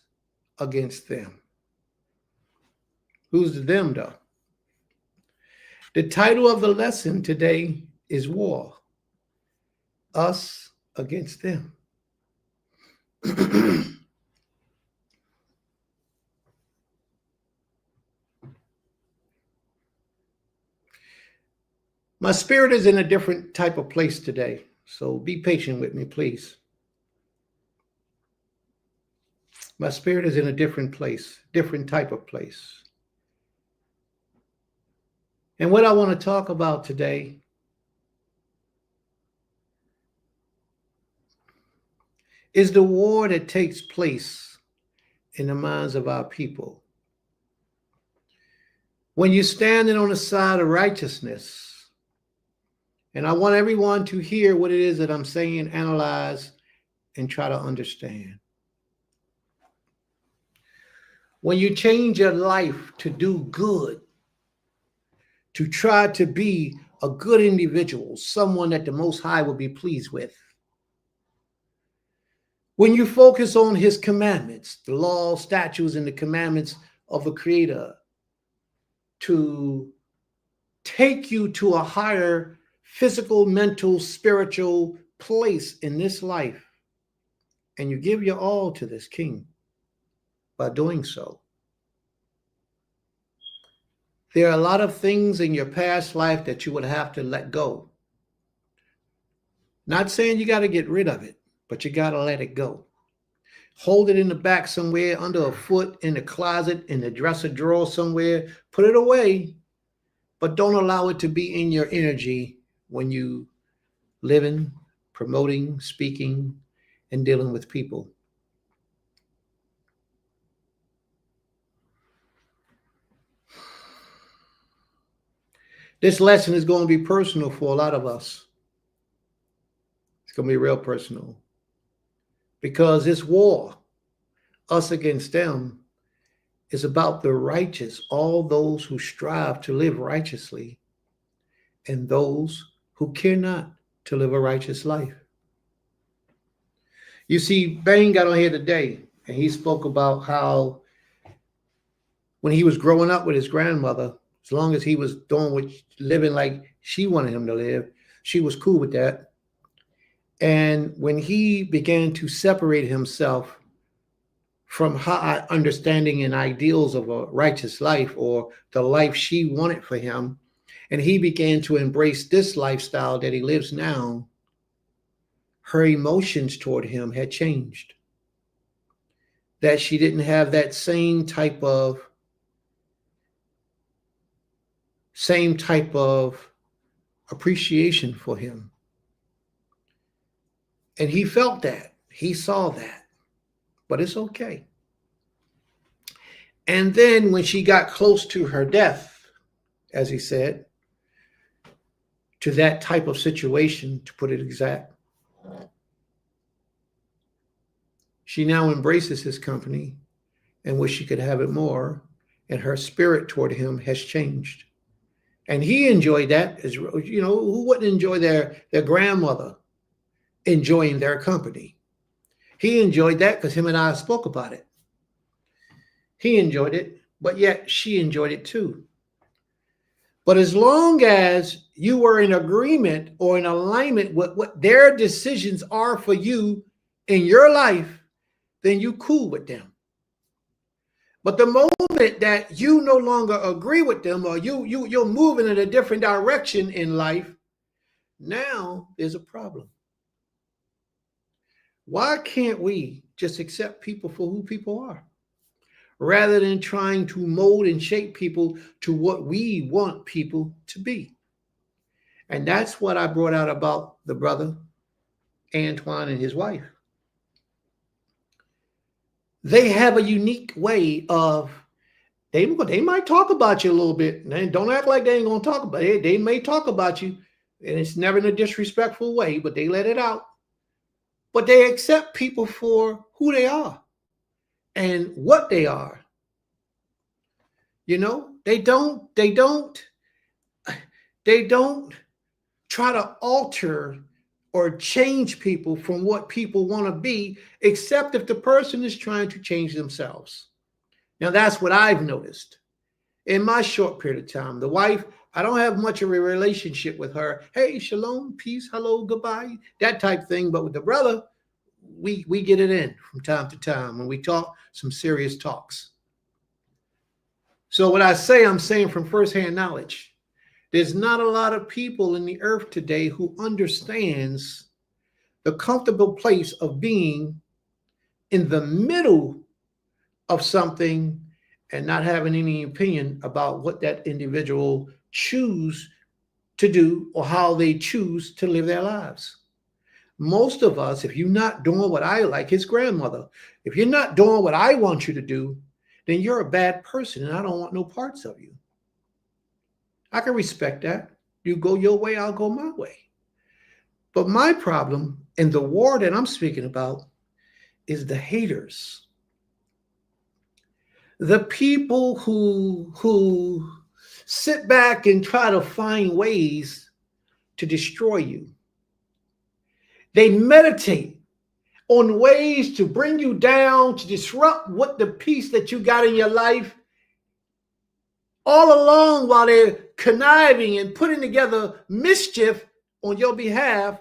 against them. Who's the them, though? The title of the lesson today is War. Us against them. My spirit is in a different type of place today, so be patient with me, please. My spirit is in a different place, different type of place. And what I want to talk about today is the war that takes place in the minds of our people. When you're standing on the side of righteousness, and I want everyone to hear what it is that I'm saying, analyze, and try to understand. When you change your life to do good, to try to be a good individual, someone that the Most High will be pleased with. When you focus on his commandments, the law, statutes, and the commandments of the Creator to take you to a higher physical, mental, spiritual place in this life, and you give your all to this King by doing so. There are a lot of things in your past life that you would have to let go. Not saying you got to get rid of it, but you got to let it go. Hold it in the back somewhere, under a foot, in the closet, in the dresser drawer somewhere. Put it away, but don't allow it to be in your energy when you living, promoting, speaking, and dealing with people. This lesson is going to be personal for a lot of us. It's going to be real personal. Because this war, us against them, is about the righteous, all those who strive to live righteously, and those who care not to live a righteous life. You see, Bane got on here today, and he spoke about how when he was growing up with his grandmother, as long as he was living like she wanted him to live, she was cool with that. And when he began to separate himself from her understanding and ideals of a righteous life, or the life she wanted for him, and he began to embrace this lifestyle that he lives now, her emotions toward him had changed. that she didn't have that same type of appreciation for him. And he felt that. He saw that. But it's okay. And then when she got close to her death, as he said, to that type of situation, to put it exact, she now embraces his company and wish she could have it more. And her spirit toward him has changed. And he enjoyed that. As you know, who wouldn't enjoy their grandmother enjoying their company? He enjoyed that because him and I spoke about it. He enjoyed it, but yet she enjoyed it too. But as long as you were in agreement or in alignment with what their decisions are for you in your life, then you cool with them. But the moment that you no longer agree with them, or you're moving in a different direction in life, now there's a problem. Why can't we just accept people for who people are, rather than trying to mold and shape people to what we want people to be? And that's what I brought out about the brother Antoine and his wife. They have a unique way of, they might talk about you a little bit. And don't act like they ain't going to talk about it. They may talk about you, and it's never in a disrespectful way, but they let it out. But they accept people for who they are and what they are. You know, they don't try to alter or change people from what people want to be, except if the person is trying to change themselves. Now, that's what I've noticed in my short period of time. The wife, I don't have much of a relationship with her. Hey, shalom, peace, hello, goodbye, that type thing. But with the brother, we get it in from time to time when we talk some serious talks. So what I say, I'm saying from firsthand knowledge. There's not a lot of people in the earth today who understands the comfortable place of being in the middle of something and not having any opinion about what that individual choose to do or how they choose to live their lives. Most of us, if you're not doing what I like, his grandmother, if you're not doing what I want you to do, then you're a bad person and I don't want no parts of you. I can respect that. You go your way, I'll go my way. But my problem and the war that I'm speaking about is the haters. The people who sit back and try to find ways to destroy you. They meditate on ways to bring you down, to disrupt what the peace that you got in your life, all along while they're conniving and putting together mischief on your behalf.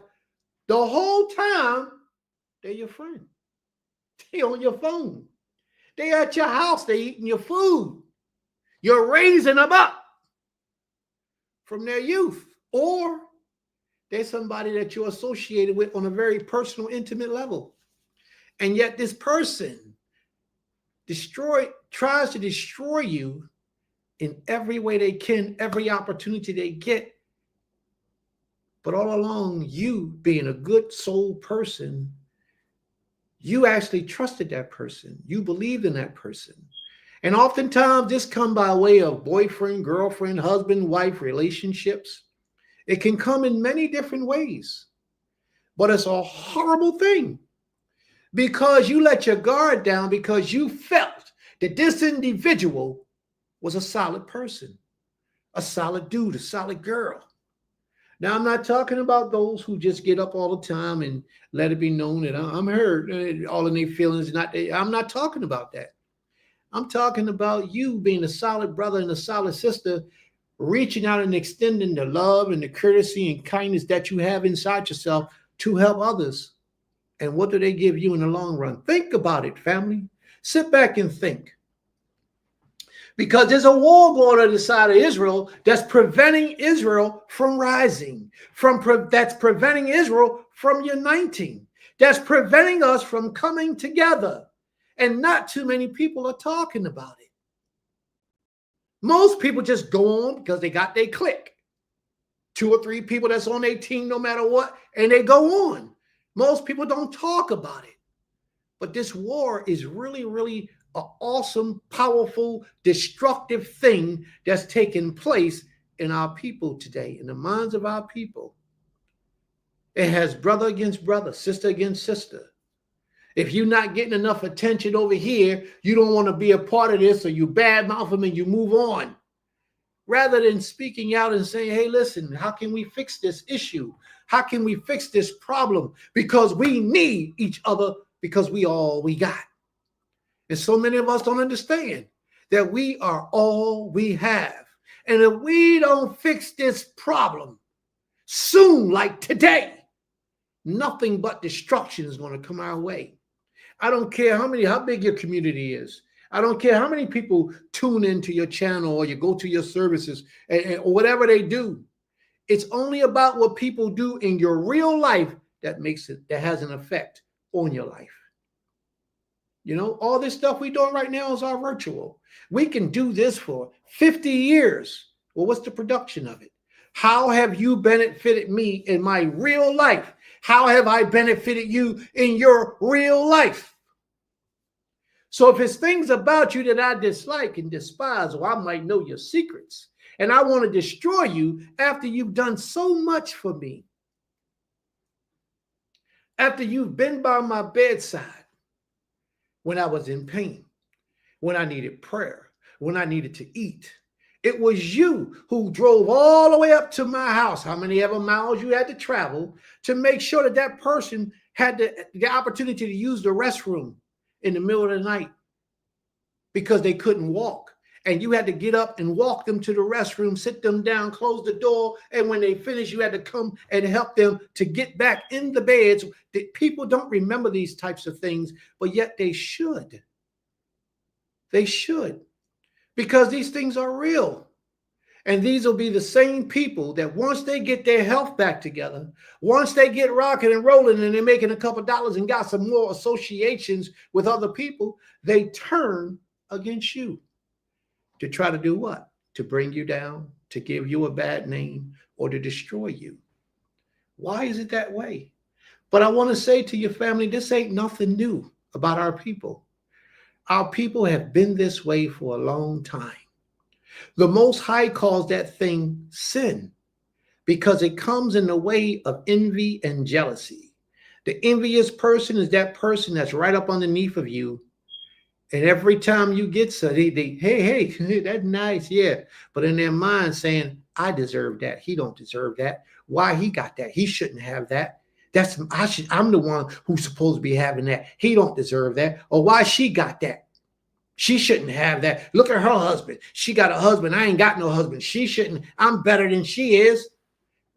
The whole time, they're your friend. They on your phone. They at your house. They eating your food. You're raising them up from their youth. Or they're somebody that you're associated with on a very personal, intimate level. And yet this person tries to destroy you in every way they can, every opportunity they get. But all along, you being a good soul person, you actually trusted that person. You believed in that person. And oftentimes this comes by way of boyfriend, girlfriend, husband, wife relationships. It can come in many different ways. But it's a horrible thing because you let your guard down because you felt that this individual was a solid person, a solid dude, a solid girl. Now, I'm not talking about those who just get up all the time and let it be known that I'm hurt, all in their feelings. I'm not talking about that. I'm talking about you being a solid brother and a solid sister, reaching out and extending the love and the courtesy and kindness that you have inside yourself to help others. And what do they give you in the long run? Think about it, family. Sit back and think. Because there's a war going on the side of Israel that's preventing Israel from rising, that's preventing Israel from uniting, that's preventing us from coming together. and not too many people are talking about it. Most people just go on because they got their clique. 2 or 3 people that's on their team no matter what, and they go on. Most people don't talk about it. But this war is really, really an awesome, powerful, destructive thing that's taking place in our people today, in the minds of our people. It has brother against brother, sister against sister. If you're not getting enough attention over here, you don't want to be a part of this, or you badmouth them and you move on. Rather than speaking out and saying, hey, listen, how can we fix this issue? How can we fix this problem? Because we need each other, because we all we got. And so many of us don't understand that we are all we have. And if we don't fix this problem soon, like today, nothing but destruction is going to come our way. I don't care how big your community is. I don't care how many people tune into your channel or you go to your services or whatever they do. It's only about what people do in your real life that has an effect on your life. You know, all this stuff we're doing right now is our virtual. We can do this for 50 years. Well, what's the production of it? How have you benefited me in my real life? How have I benefited you in your real life? So if it's things about you that I dislike and despise, or I might know your secrets, and I want to destroy you after you've done so much for me, after you've been by my bedside when I was in pain, when I needed prayer, when I needed to eat. It was you who drove all the way up to my house, how many ever miles you had to travel, to make sure that that person had the opportunity to use the restroom in the middle of the night because they couldn't walk. And you had to get up and walk them to the restroom, sit them down, close the door. And when they finished, you had to come and help them to get back in the beds. People don't remember these types of things, but yet they should. They should, because these things are real. And these will be the same people that once they get their health back together, once they get rocking and rolling and they're making a couple dollars and got some more associations with other people, they turn against you to try to do what? To bring you down, to give you a bad name, or to destroy you. Why is it that way? But I want to say to your family, this ain't nothing new about our people. Our people have been this way for a long time. The Most High calls that thing sin because it comes in the way of envy and jealousy. The envious person is that person that's right up underneath of you. And every time you get so, hey, that's nice, yeah. But in their mind saying, I deserve that. He don't deserve that. Why he got that? He shouldn't have that. I'm the one who's supposed to be having that. He don't deserve that. Or why she got that? She shouldn't have that. Look at her husband. She got a husband. I ain't got no husband. She shouldn't. I'm better than she is.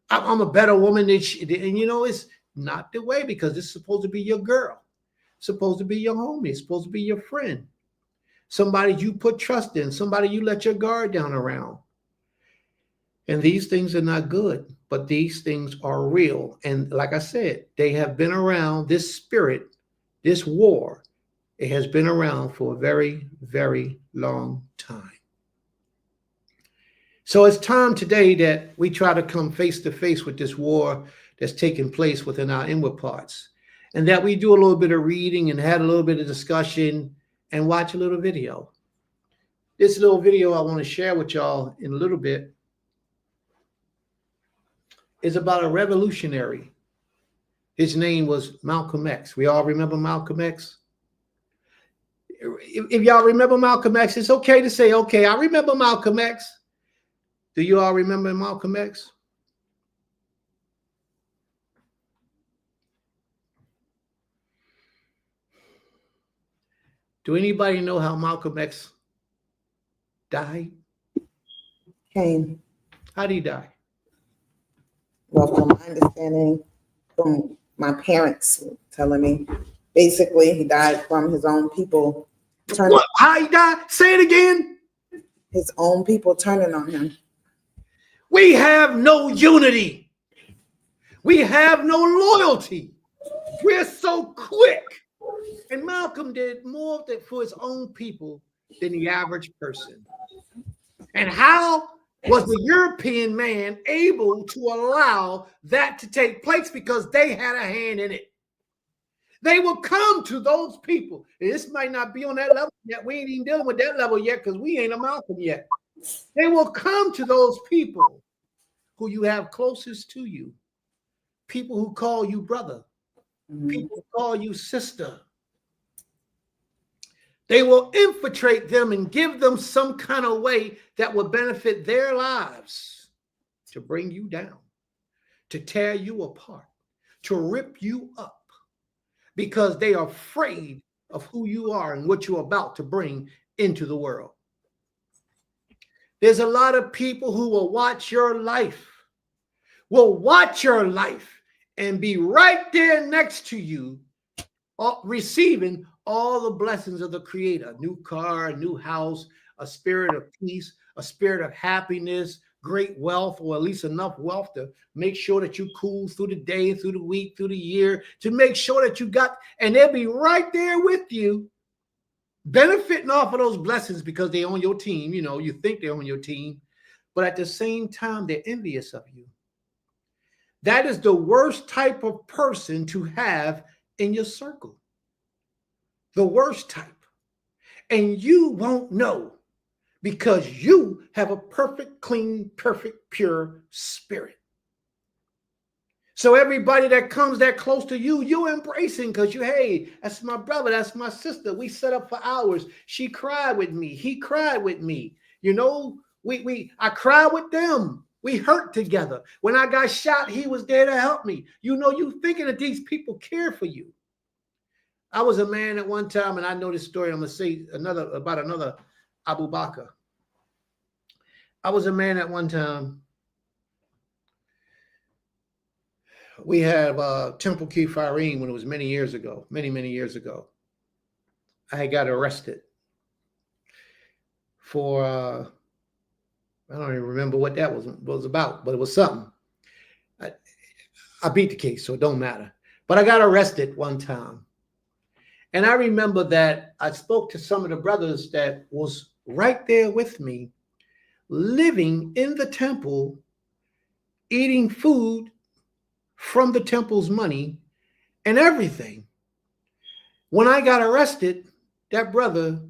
I'm a better woman than she. And you know, it's not the way, because it's supposed to be your girl. It's supposed to be your homie. It's supposed to be your friend. Somebody you put trust in. Somebody you let your guard down around. And these things are not good, but these things are real. And like I said, they have been around. This spirit, this war, it has been around for a very, very long time. So it's time today that we try to come face to face with this war that's taking place within our inward parts, and that we do a little bit of reading and had a little bit of discussion and watch a little video. This little video I want to share with y'all in a little bit is about a revolutionary. His name was Malcolm X. We all remember Malcolm X? If y'all remember Malcolm X, it's okay to say, okay, I remember Malcolm X. Do you all remember Malcolm X? Do anybody know how Malcolm X died? Cain. How did he die? Well, from my understanding, from my parents telling me, basically he died from his own people turning. What? How he died? Say it again. His own people turning on him. We have no unity. We have no loyalty. We're so quick And Malcolm did more for his own people than the average person. And how was the European man able to allow that to take place? Because they had a hand in it. They will come to those people. And this might not be on that level yet. We ain't even dealing with that level yet because we ain't a Malcolm yet. They will come to those people who you have closest to you, people who call you brother, people who call you sister. They will infiltrate them and give them some kind of way that will benefit their lives to bring you down, to tear you apart, to rip you up, because they are afraid of who you are and what you're about to bring into the world. There's a lot of people who will watch your life, and be right there next to you, receiving all the blessings of the Creator: a new car, a new house, a spirit of peace, a spirit of happiness, great wealth, or at least enough wealth to make sure that you cool through the day, through the week, through the year, to make sure that you got, and they'll be right there with you, benefiting off of those blessings because they're on your team. You know, you think they're on your team, but at the same time, they're envious of you. That is the worst type of person to have in your circle. The worst type. And you won't know because you have a perfect, clean, perfect, pure spirit. So everybody that comes that close to you, you're embracing because hey, that's my brother, that's my sister. We set up for hours. She cried with me. He cried with me. You know, I cried with them. We hurt together. When I got shot, he was there to help me. You know, you thinking that these people care for you. I was a man at one time, and I know this story. I'm going to say about another Abu Bakr. I was a man at one time. We had Temple Key Firing when it was many years ago, many years ago. I got arrested for, I don't even remember what that was about, but it was something. I beat the case, so it don't matter. But I got arrested one time. And I remember that I spoke to some of the brothers that was right there with me, living in the temple, eating food from the temple's money and everything. When I got arrested, that brother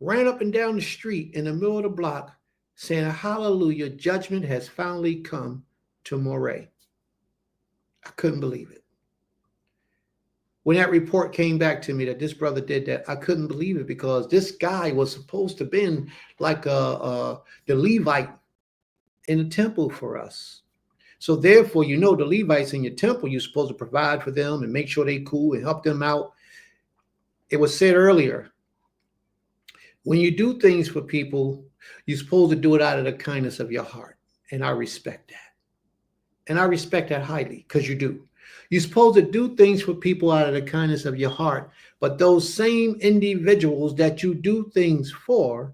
ran up and down the street in the middle of the block saying, "Hallelujah, judgment has finally come to Moray." I couldn't believe it. When that report came back to me that this brother did that, I couldn't believe it because this guy was supposed to have been like the Levite in the temple for us. So therefore, you know, the Levites in your temple, you're supposed to provide for them and make sure they cool and help them out. It was said earlier, when you do things for people, you're supposed to do it out of the kindness of your heart. And I respect that. And I respect that highly because you do. You're supposed to do things for people out of the kindness of your heart. But those same individuals that you do things for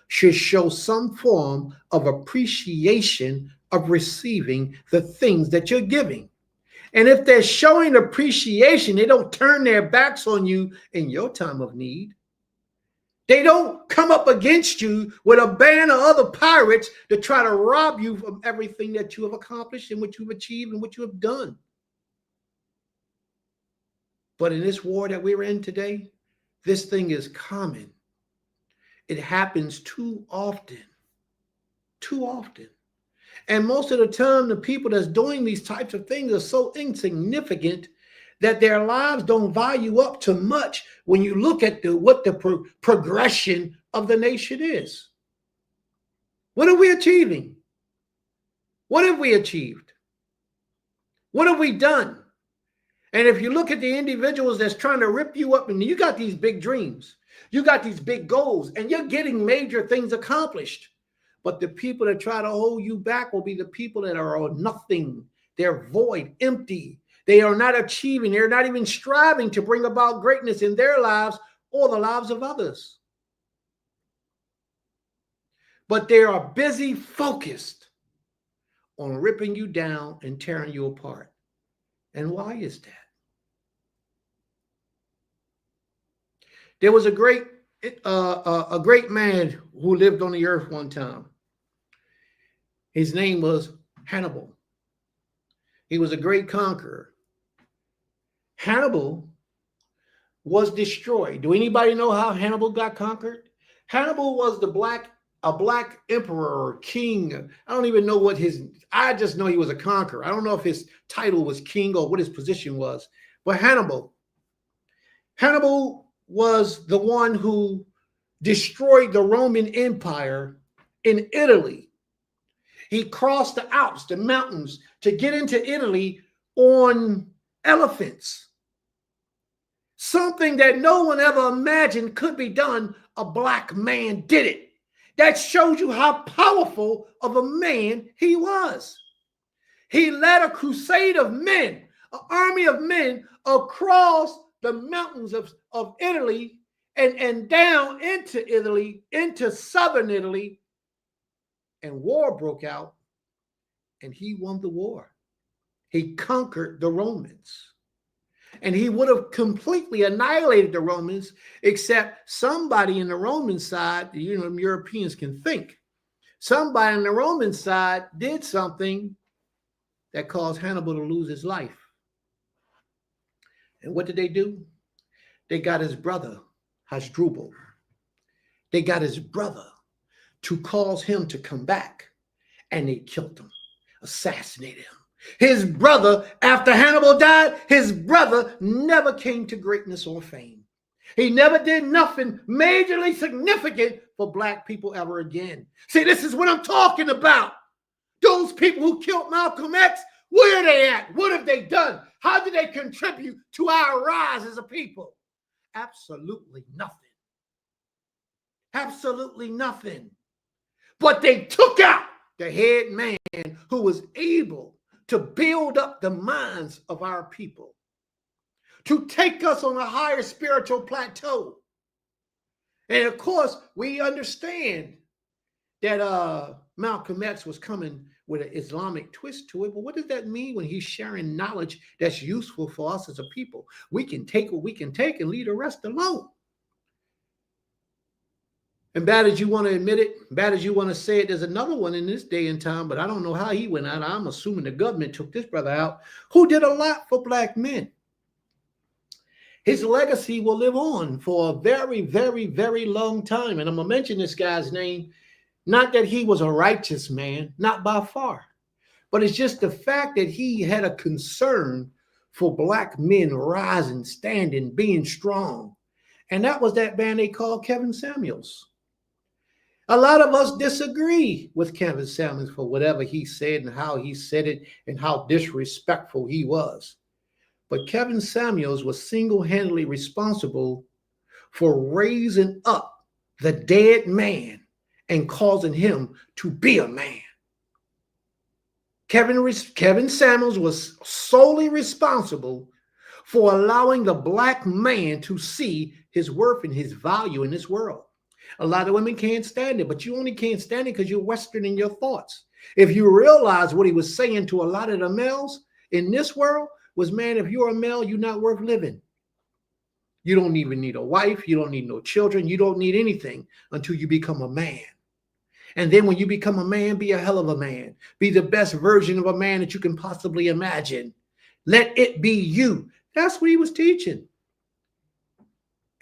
should show some form of appreciation of receiving the things that you're giving. And if they're showing appreciation, they don't turn their backs on you in your time of need. They don't come up against you with a band of other pirates to try to rob you of everything that you have accomplished and what you've achieved and what you have done. But in this war that we're in today, this thing is common. It happens too often. Too often. And most of the time, the people that's doing these types of things are so insignificant that their lives don't value up to much when you look at what the progression of the nation is. What are we achieving? What have we achieved? What have we done? And if you look at the individuals that's trying to rip you up, and you got these big dreams, you got these big goals, and you're getting major things accomplished. But the people that try to hold you back will be the people that are nothing. They're void, empty. They are not achieving. They're not even striving to bring about greatness in their lives or the lives of others. But they are busy focused on ripping you down and tearing you apart. And why is that? There was a great man who lived on the earth one time. His name was Hannibal. He was a great conqueror. Hannibal was destroyed. Do anybody know how Hannibal got conquered? Hannibal was a black emperor or king. I don't even know what I just know he was a conqueror. I don't know if his title was king or what his position was. But Hannibal was the one who destroyed the Roman Empire in Italy. He crossed the Alps, the mountains, to get into Italy on elephants. Something that no one ever imagined could be done, a black man did it. That shows you how powerful of a man he was. He led a crusade of men, an army of men across the mountains of Italy and down into Italy, into southern Italy, and war broke out, and he won the war. He conquered the Romans, and he would have completely annihilated the Romans, except somebody in the Roman side, Europeans can think. Somebody on the Roman side did something that caused Hannibal to lose his life. And what did they do? They got his brother, Hasdrubal. They got his brother to cause him to come back, and they killed him, assassinated him. His brother, after Hannibal died, his brother never came to greatness or fame. He never did nothing majorly significant for black people ever again. See, this is what I'm talking about. Those people who killed Malcolm X, where are they at? What have they done? How did they contribute to our rise as a people? Absolutely nothing. Absolutely nothing. But they took out the head man who was able to build up the minds of our people, to take us on a higher spiritual plateau. And of course, we understand that Malcolm X was coming with an Islamic twist to it. But what does that mean when he's sharing knowledge that's useful for us as a people? We can take what we can take and leave the rest alone. And bad as you want to admit it, bad as you want to say it, there's another one in this day and time, but I don't know how he went out. I'm assuming the government took this brother out, who did a lot for black men. His legacy will live on for a very, very, very long time. And I'm going to mention this guy's name, not that he was a righteous man, not by far, but it's just the fact that he had a concern for black men rising, standing, being strong. And that was that man they called Kevin Samuels. A lot of us disagree with Kevin Samuels for whatever he said and how he said it and how disrespectful he was. But Kevin Samuels was single-handedly responsible for raising up the dead man and causing him to be a man. Kevin Samuels was solely responsible for allowing the black man to see his worth and his value in this world. A lot of women can't stand it, but you only can't stand it because you're Western in your thoughts. If you realize what he was saying to a lot of the males in this world was, man, if you're a male, you're not worth living. You don't even need a wife. You don't need no children. You don't need anything until you become a man. And then when you become a man, be a hell of a man. Be the best version of a man that you can possibly imagine. Let it be you. That's what he was teaching.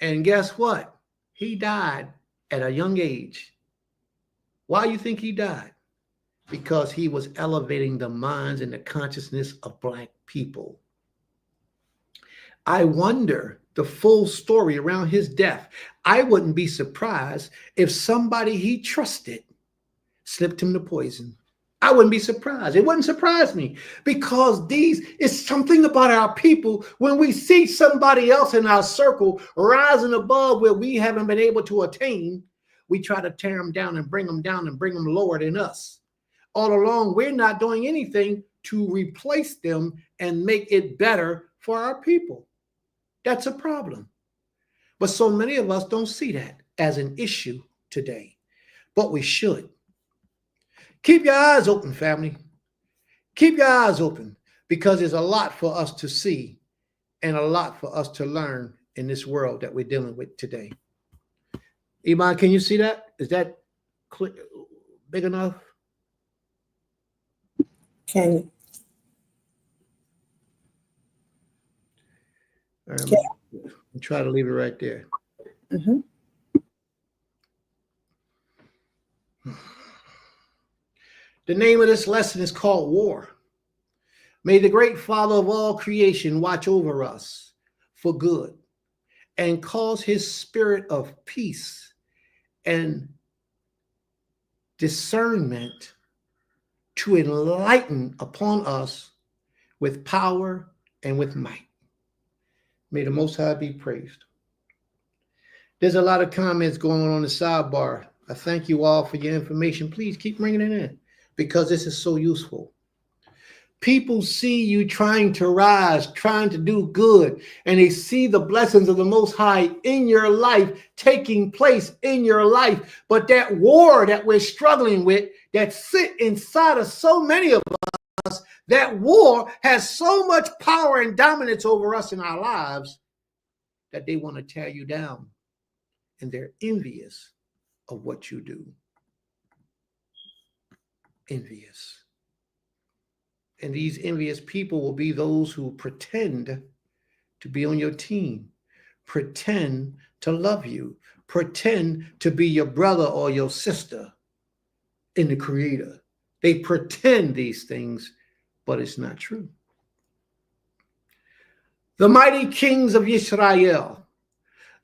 And guess what? He died at a young age. Why do you think he died? Because he was elevating the minds and the consciousness of black people. I wonder the full story around his death. I wouldn't be surprised if somebody he trusted slipped him the poison. I wouldn't be surprised. It wouldn't surprise me, because it's something about our people. When we see somebody else in our circle rising above where we haven't been able to attain, we try to tear them down and bring them down and bring them lower than us. All along, we're not doing anything to replace them and make it better for our people. That's a problem. But so many of us don't see that as an issue today, but we should. Keep your eyes open, family. Keep your eyes open, because there's a lot for us to see and a lot for us to learn in this world that we're dealing with today. Iman, can you see that? Is that clear, big enough? Can All right, I'll try to leave it right there. mhm. The name of this lesson is called War. May the great Father of all creation watch over us for good and cause his spirit of peace and discernment to enlighten upon us with power and with might. May the Most High be praised. There's a lot of comments going on the sidebar. I thank you all for your information. Please keep bringing it in because this is so useful. People see you trying to rise, trying to do good, and they see the blessings of the Most High in your life, taking place in your life. But that war that we're struggling with, that sit inside of so many of us, that war has so much power and dominance over us in our lives that they want to tear you down. And they're envious of what you do. Envious. And these envious people will be those who pretend to be on your team, pretend to love you, pretend to be your brother or your sister in the Creator. They pretend these things, but it's not true. The mighty kings of Israel,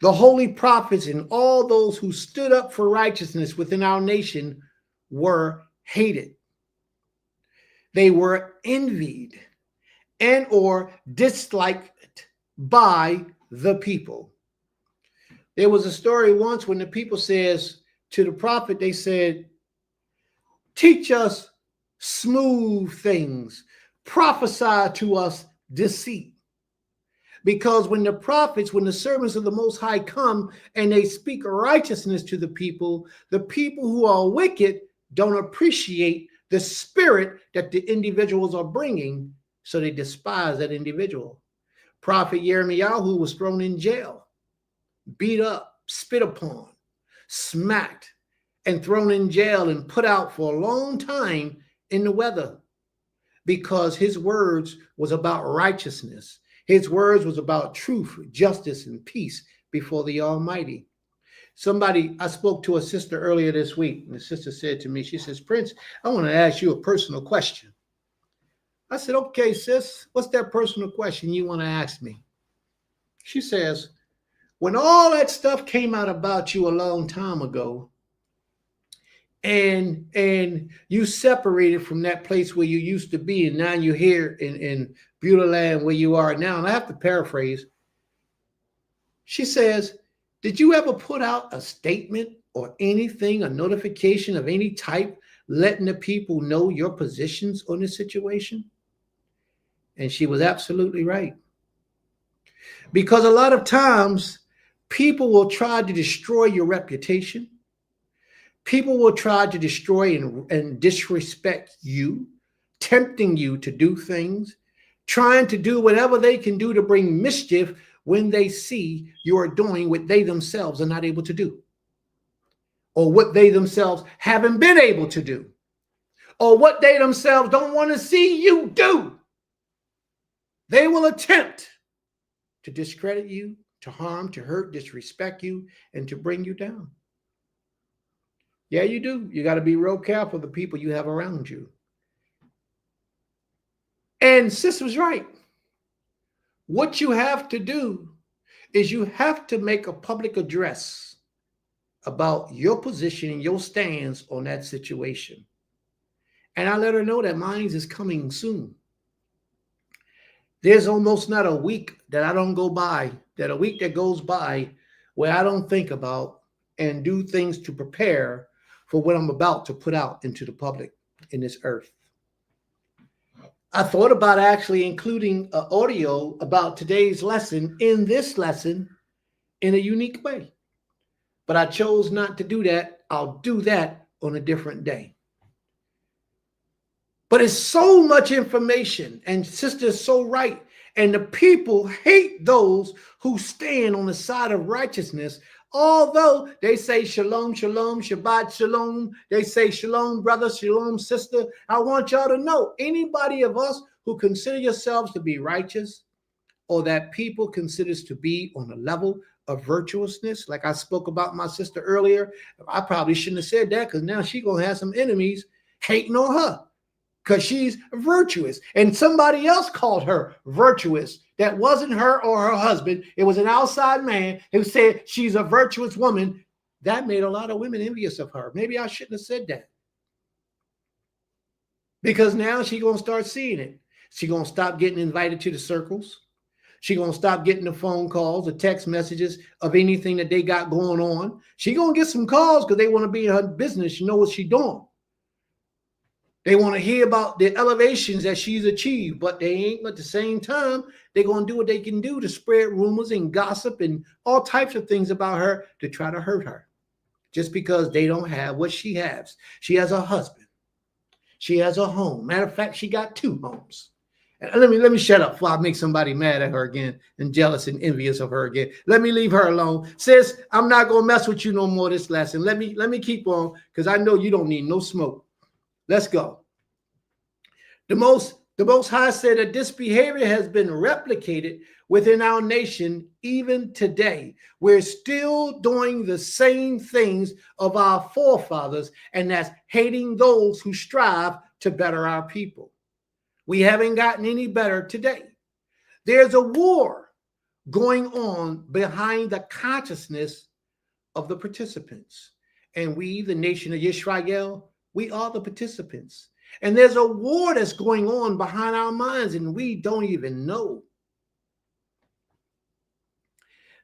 the holy prophets, and all those who stood up for righteousness within our nation were hated. They were envied and or disliked by the people. There was a story once when the people says to the prophet, they said, teach us smooth things, prophesy to us deceit. Because when the prophets, when the servants of the Most High come and they speak righteousness to the people who are wicked don't appreciate the spirit that the individuals are bringing, so they despise that individual. Prophet Yirmiyahu was thrown in jail, beat up, spit upon, smacked, and thrown in jail and put out for a long time in the weather because his words was about righteousness. His words was about truth, justice, and peace before the Almighty. I spoke to a sister earlier this week, and the sister said to me, she says, Prince, I want to ask you a personal question. I said, okay, sis, what's that personal question you want to ask me? She says, when all that stuff came out about you a long time ago, and you separated from that place where you used to be, and now you're here in Beulah Land where you are now, and I have to paraphrase, she says, did you ever put out a statement or anything, a notification of any type, letting the people know your positions on this situation? And she was absolutely right. Because a lot of times, people will try to destroy your reputation. People will try to destroy and disrespect you, tempting you to do things, trying to do whatever they can do to bring mischief when they see you are doing what they themselves are not able to do, or what they themselves haven't been able to do, or what they themselves don't want to see you do. They will attempt to discredit you, to harm, to hurt, disrespect you, and to bring you down. Yeah, you do. You got to be real careful of the people you have around you. And sis was right. What you have to do is you have to make a public address about your position and your stance on that situation. And I let her know that mine is coming soon. There's almost not a week that I don't go by, that a week that goes by where I don't think about and do things to prepare for what I'm about to put out into the public in this earth. I thought about actually including an audio about today's lesson in this lesson in a unique way. But I chose not to do that. I'll do that on a different day. But it's so much information, and sister's so right. And the people hate those who stand on the side of righteousness, although they say shalom, shalom, Shabbat shalom. They say shalom, brother, shalom, sister. I want y'all to know, anybody of us who consider yourselves to be righteous, or that people considers to be on a level of virtuousness, like I spoke about my sister earlier, I probably shouldn't have said that, because now she's going to have some enemies hating on her, because she's virtuous. And somebody else called her virtuous. That wasn't her or her husband. It was an outside man who said she's a virtuous woman. That made a lot of women envious of her. Maybe I shouldn't have said that. Because now she's going to start seeing it. She's going to stop getting invited to the circles. She's going to stop getting the phone calls, the text messages of anything that they got going on. She's going to get some calls because they want to be in her business. You know what she's doing. They want to hear about the elevations that she's achieved, but they ain't at the same time. They're going to do what they can do to spread rumors and gossip and all types of things about her to try to hurt her, just because they don't have what she has. She has a husband. She has a home. Matter of fact, she got 2 homes. And let me shut up before I make somebody mad at her again and jealous and envious of her again. Let me leave her alone. Sis, I'm not going to mess with you no more this lesson. Let me keep on, because I know you don't need no smoke. Let's go. The Most High said that this behavior has been replicated within our nation even today. We're still doing the same things of our forefathers, and that's hating those who strive to better our people. We haven't gotten any better today. There's a war going on behind the consciousness of the participants. And we, the nation of Israel, we are the participants. And there's a war that's going on behind our minds, and we don't even know.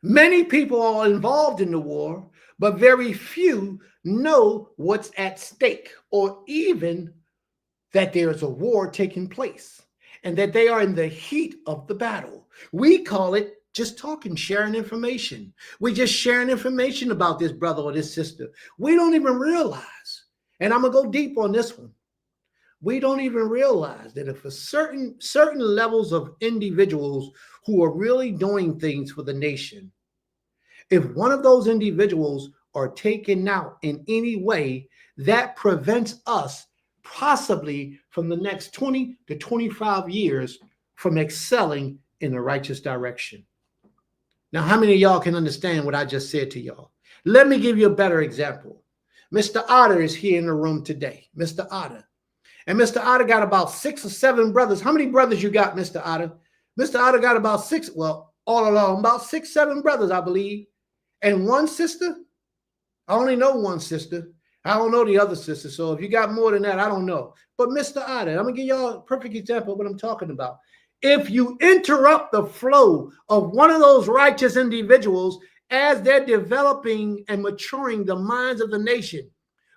Many people are involved in the war, but very few know what's at stake, or even that there's a war taking place and that they are in the heat of the battle. We call it just talking, sharing information. We're just sharing information about this brother or this sister. We don't even realize, and I'm going to go deep on this one. We don't even realize that if a certain levels of individuals who are really doing things for the nation, if one of those individuals are taken out in any way, that prevents us possibly from the next 20 to 25 years from excelling in the righteous direction. Now, how many of y'all can understand what I just said to y'all? Let me give you a better example. Mr. Otter is here in the room today. Mr. Otter. And Mr. Otter got about 6 or 7 brothers. How many brothers you got, Mr. Otter? Mr. Otter got about 6, well, all along, about 6, 7 brothers, I believe. And 1 sister? I only know 1 sister. I don't know the other sister. So if you got more than that, I don't know. But Mr. Otter, I'm going to give y'all a perfect example of what I'm talking about. If you interrupt the flow of one of those righteous individuals as they're developing and maturing the minds of the nation,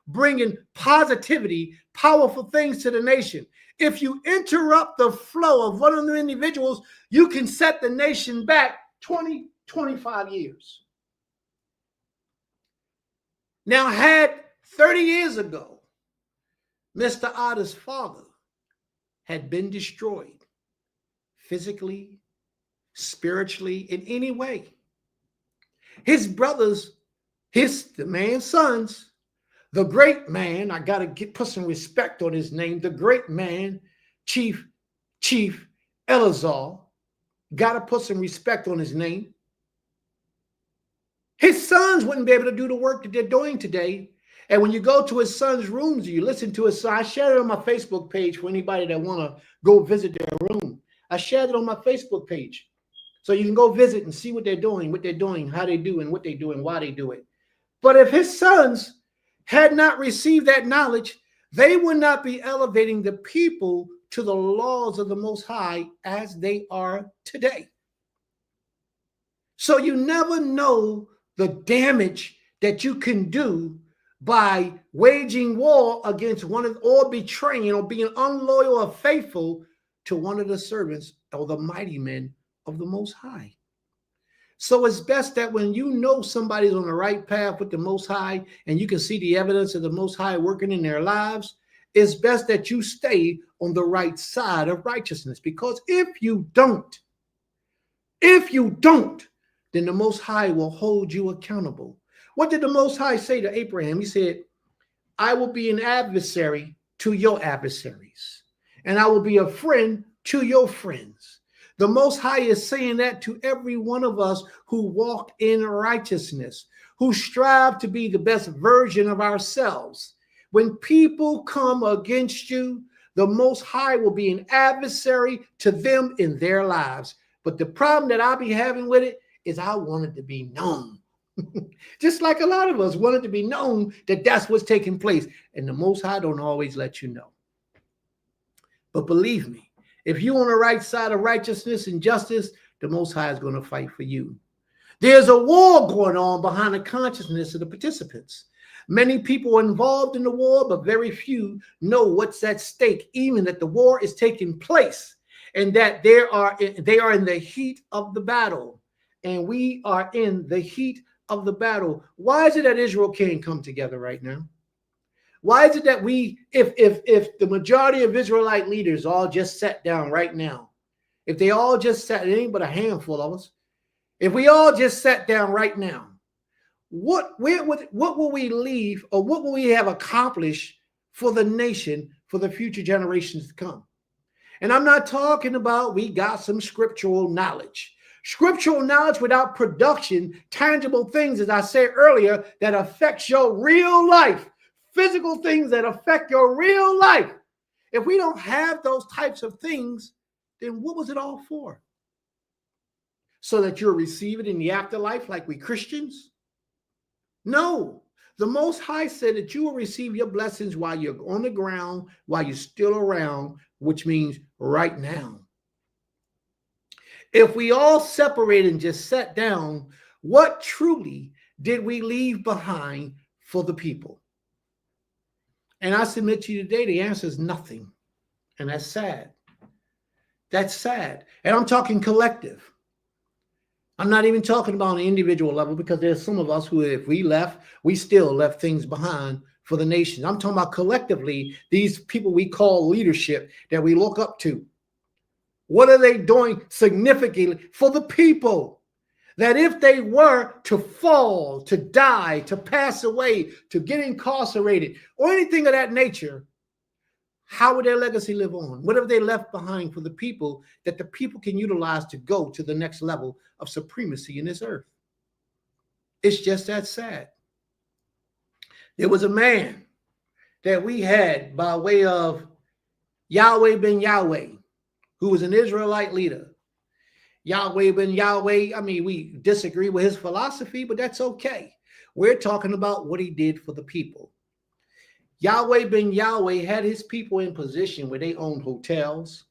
bringing positivity, powerful things to the nation. If you interrupt the flow of one of the individuals, you can set the nation back 20, 25 years. Now, had 30 years ago, Mr. Otter's father had been destroyed physically, spiritually, in any way. His brothers, the man's sons, the great man, I got to put some respect on his name, the great man, Chief Eleazar, got to put some respect on his name. His sons wouldn't be able to do the work that they're doing today. And when you go to his son's rooms, you listen to his son. I shared it on my Facebook page for anybody that want to go visit their room. I shared it on my Facebook page. So you can go visit and see what they're doing, how they do, and what they do, and why they do it. But if his sons had not received that knowledge, they would not be elevating the people to the laws of the Most High as they are today. So you never know the damage that you can do by waging war against one of, or betraying, or being unloyal or faithful to one of the servants or the mighty men of the Most High. So it's best that when you know somebody's on the right path with the Most High and you can see the evidence of the Most High working in their lives, it's best that you stay on the right side of righteousness. Because if you don't, If you don't, then the Most High will hold you accountable. What did the Most High say to Abraham? He said, I will be an adversary to your adversaries, and I will be a friend to your friends. The Most High is saying that to every one of us who walk in righteousness, who strive to be the best version of ourselves. When people come against you, the Most High will be an adversary to them in their lives. But the problem that I'll be having with it is I want it to be known. Just like a lot of us want it to be known that that's what's taking place. And the Most High don't always let you know. But believe me, if you're on the right side of righteousness and justice, the Most High is going to fight for you. There's a war going on behind the consciousness of the participants. Many people are involved in the war, but very few know what's at stake, even that the war is taking place and that they are in the heat of the battle. And we are in the heat of the battle. Why is it that Israel can't come together right now? Why is it that if the majority of Israelite leaders all just sat down right now, if they all just sat, it ain't but a handful of us, if we all just sat down right now, what will we leave, or what will we have accomplished for the nation, for the future generations to come? And I'm not talking about we got some scriptural knowledge. Scriptural knowledge without production, tangible things, as I said earlier, that affects your real life, physical things that affect your real life. If we don't have those types of things, then what was it all for? So that you'll receive it in the afterlife like we Christians? No. The Most High said that you will receive your blessings while you're on the ground, while you're still around, which means right now. If we all separated and just sat down, what truly did we leave behind for the people? And I submit to you today, the answer is nothing. And that's sad. That's sad. And I'm talking collective. I'm not even talking about an individual level, because there's some of us who, if we left, we still left things behind for the nation. I'm talking about collectively, these people we call leadership that we look up to. What are they doing significantly for the people? That if they were to fall, to die, to pass away, to get incarcerated, or anything of that nature, how would their legacy live on? What have they left behind for the people that the people can utilize to go to the next level of supremacy in this earth? It's just that sad. There was a man that we had by way of Yahweh ben Yahweh, who was an Israelite leader. Yahweh ben Yahweh, I mean, we disagree with his philosophy, but that's okay. We're talking about what he did for the people. Yahweh ben Yahweh had his people in position where they owned hotels,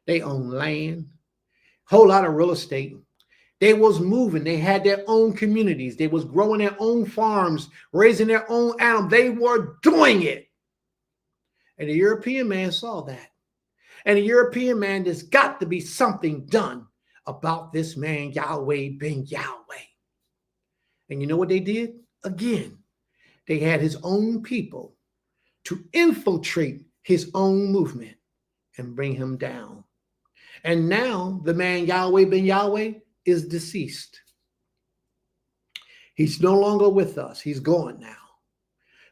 they owned land, whole lot of real estate. They was moving. They had their own communities. They was growing their own farms, raising their own animals. They were doing it. And the European man saw that. And the European man, there's got to be something done about this man, Yahweh ben Yahweh. And you know what they did? Again, they had his own people to infiltrate his own movement and bring him down. And now the man Yahweh ben Yahweh is deceased. He's no longer with us. He's gone now.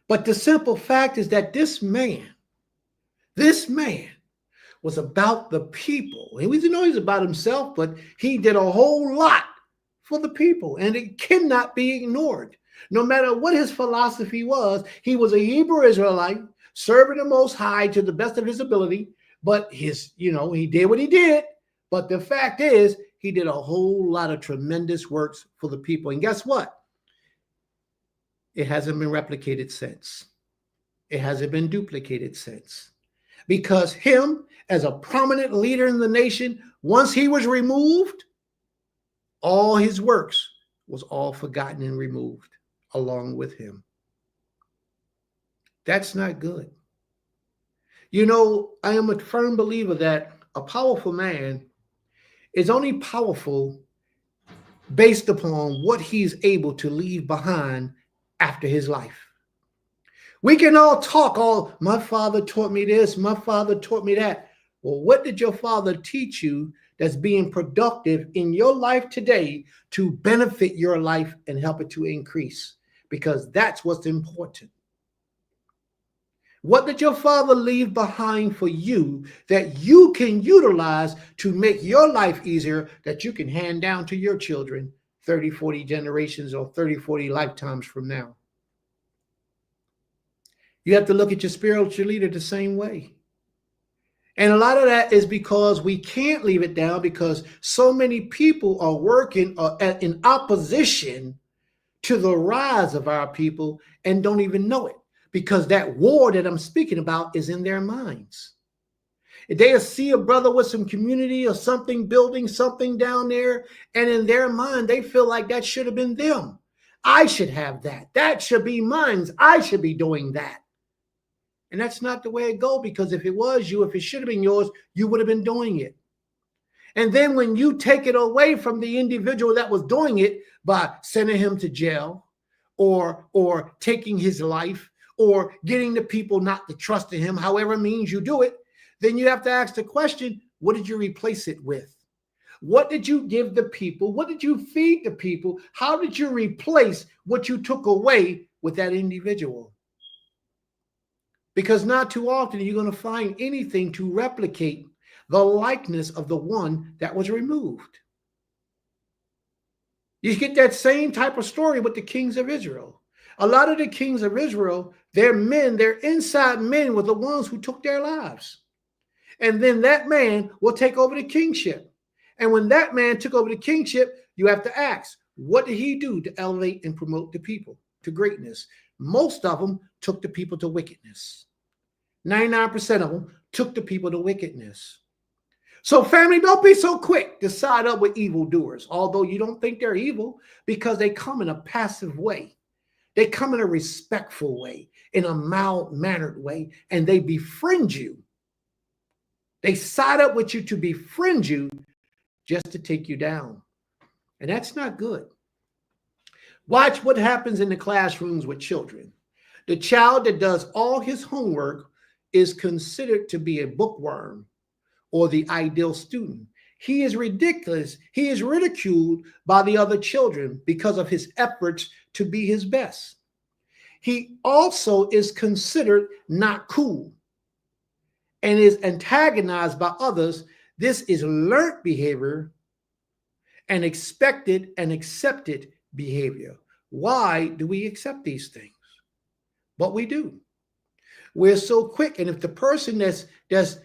But the simple fact is that this man was about the people. He didn't know he was about himself, but he did a whole lot for the people, and it cannot be ignored. No matter what his philosophy was, he was a Hebrew Israelite, serving the Most High to the best of his ability, but he did what he did. But the fact is, he did a whole lot of tremendous works for the people. And guess what? It hasn't been replicated since. It hasn't been duplicated since. Because him, as a prominent leader in the nation, once he was removed, all his works was all forgotten and removed along with him. That's not good. You know, I am a firm believer that a powerful man is only powerful based upon what he's able to leave behind after his life. We can all talk, my father taught me this, my father taught me that. Well, what did your father teach you that's being productive in your life today to benefit your life and help it to increase, because that's what's important. What did your father leave behind for you that you can utilize to make your life easier, that you can hand down to your children 30, 40 generations or 30, 40 lifetimes from now? You have to look at your spiritual leader the same way. And a lot of that is because we can't leave it down, because so many people are working in opposition to the rise of our people and don't even know it, because that war that I'm speaking about is in their minds. If they see a brother with some community or something, building something down there, and in their mind, they feel like that should have been them. I should have that. That should be mine. I should be doing that. And that's not the way it goes, because if it was you, if it should have been yours, you would have been doing it. And then when you take it away from the individual that was doing it by sending him to jail or taking his life or getting the people not to trust in him, however means you do it, then you have to ask the question, what did you replace it with? What did you give the people? What did you feed the people? How did you replace what you took away with that individual? Because not too often you're going to find anything to replicate the likeness of the one that was removed. You get that same type of story with the kings of Israel. A lot of the kings of Israel, their men, their inside men were the ones who took their lives. And then that man will take over the kingship. And when that man took over the kingship, you have to ask, what did he do to elevate and promote the people to greatness? Most of them took the people to wickedness. 99% of them took the people to wickedness. So family, don't be so quick to side up with evildoers, although you don't think they're evil, because they come in a passive way. They come in a respectful way, in a mild-mannered way, and they befriend you. They side up with you to befriend you just to take you down. And that's not good. Watch what happens in the classrooms with children. The child that does all his homework is considered to be a bookworm or the ideal student. He is ridiculous. He is ridiculed by the other children because of his efforts to be his best. He also is considered not cool and is antagonized by others. This is learned behavior and expected and accepted behavior. Why do we accept these things? But we do. We're so quick. And if the person that's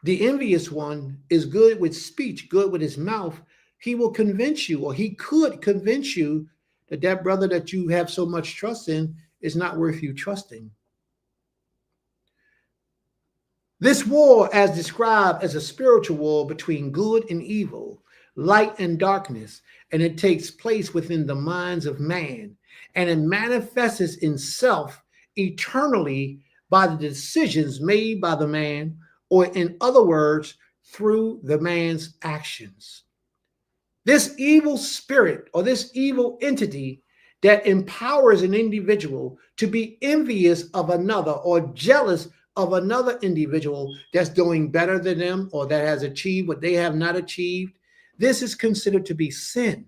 the envious one is good with speech, good with his mouth, he will convince you, or he could convince you, that that brother that you have so much trust in is not worth you trusting. This war, as described as a spiritual war between good and evil, light and darkness, and it takes place within the minds of man, and it manifests itself eternally by the decisions made by the man, or in other words, through the man's actions. This evil spirit or this evil entity that empowers an individual to be envious of another or jealous of another individual that's doing better than them or that has achieved what they have not achieved, this is considered to be sin.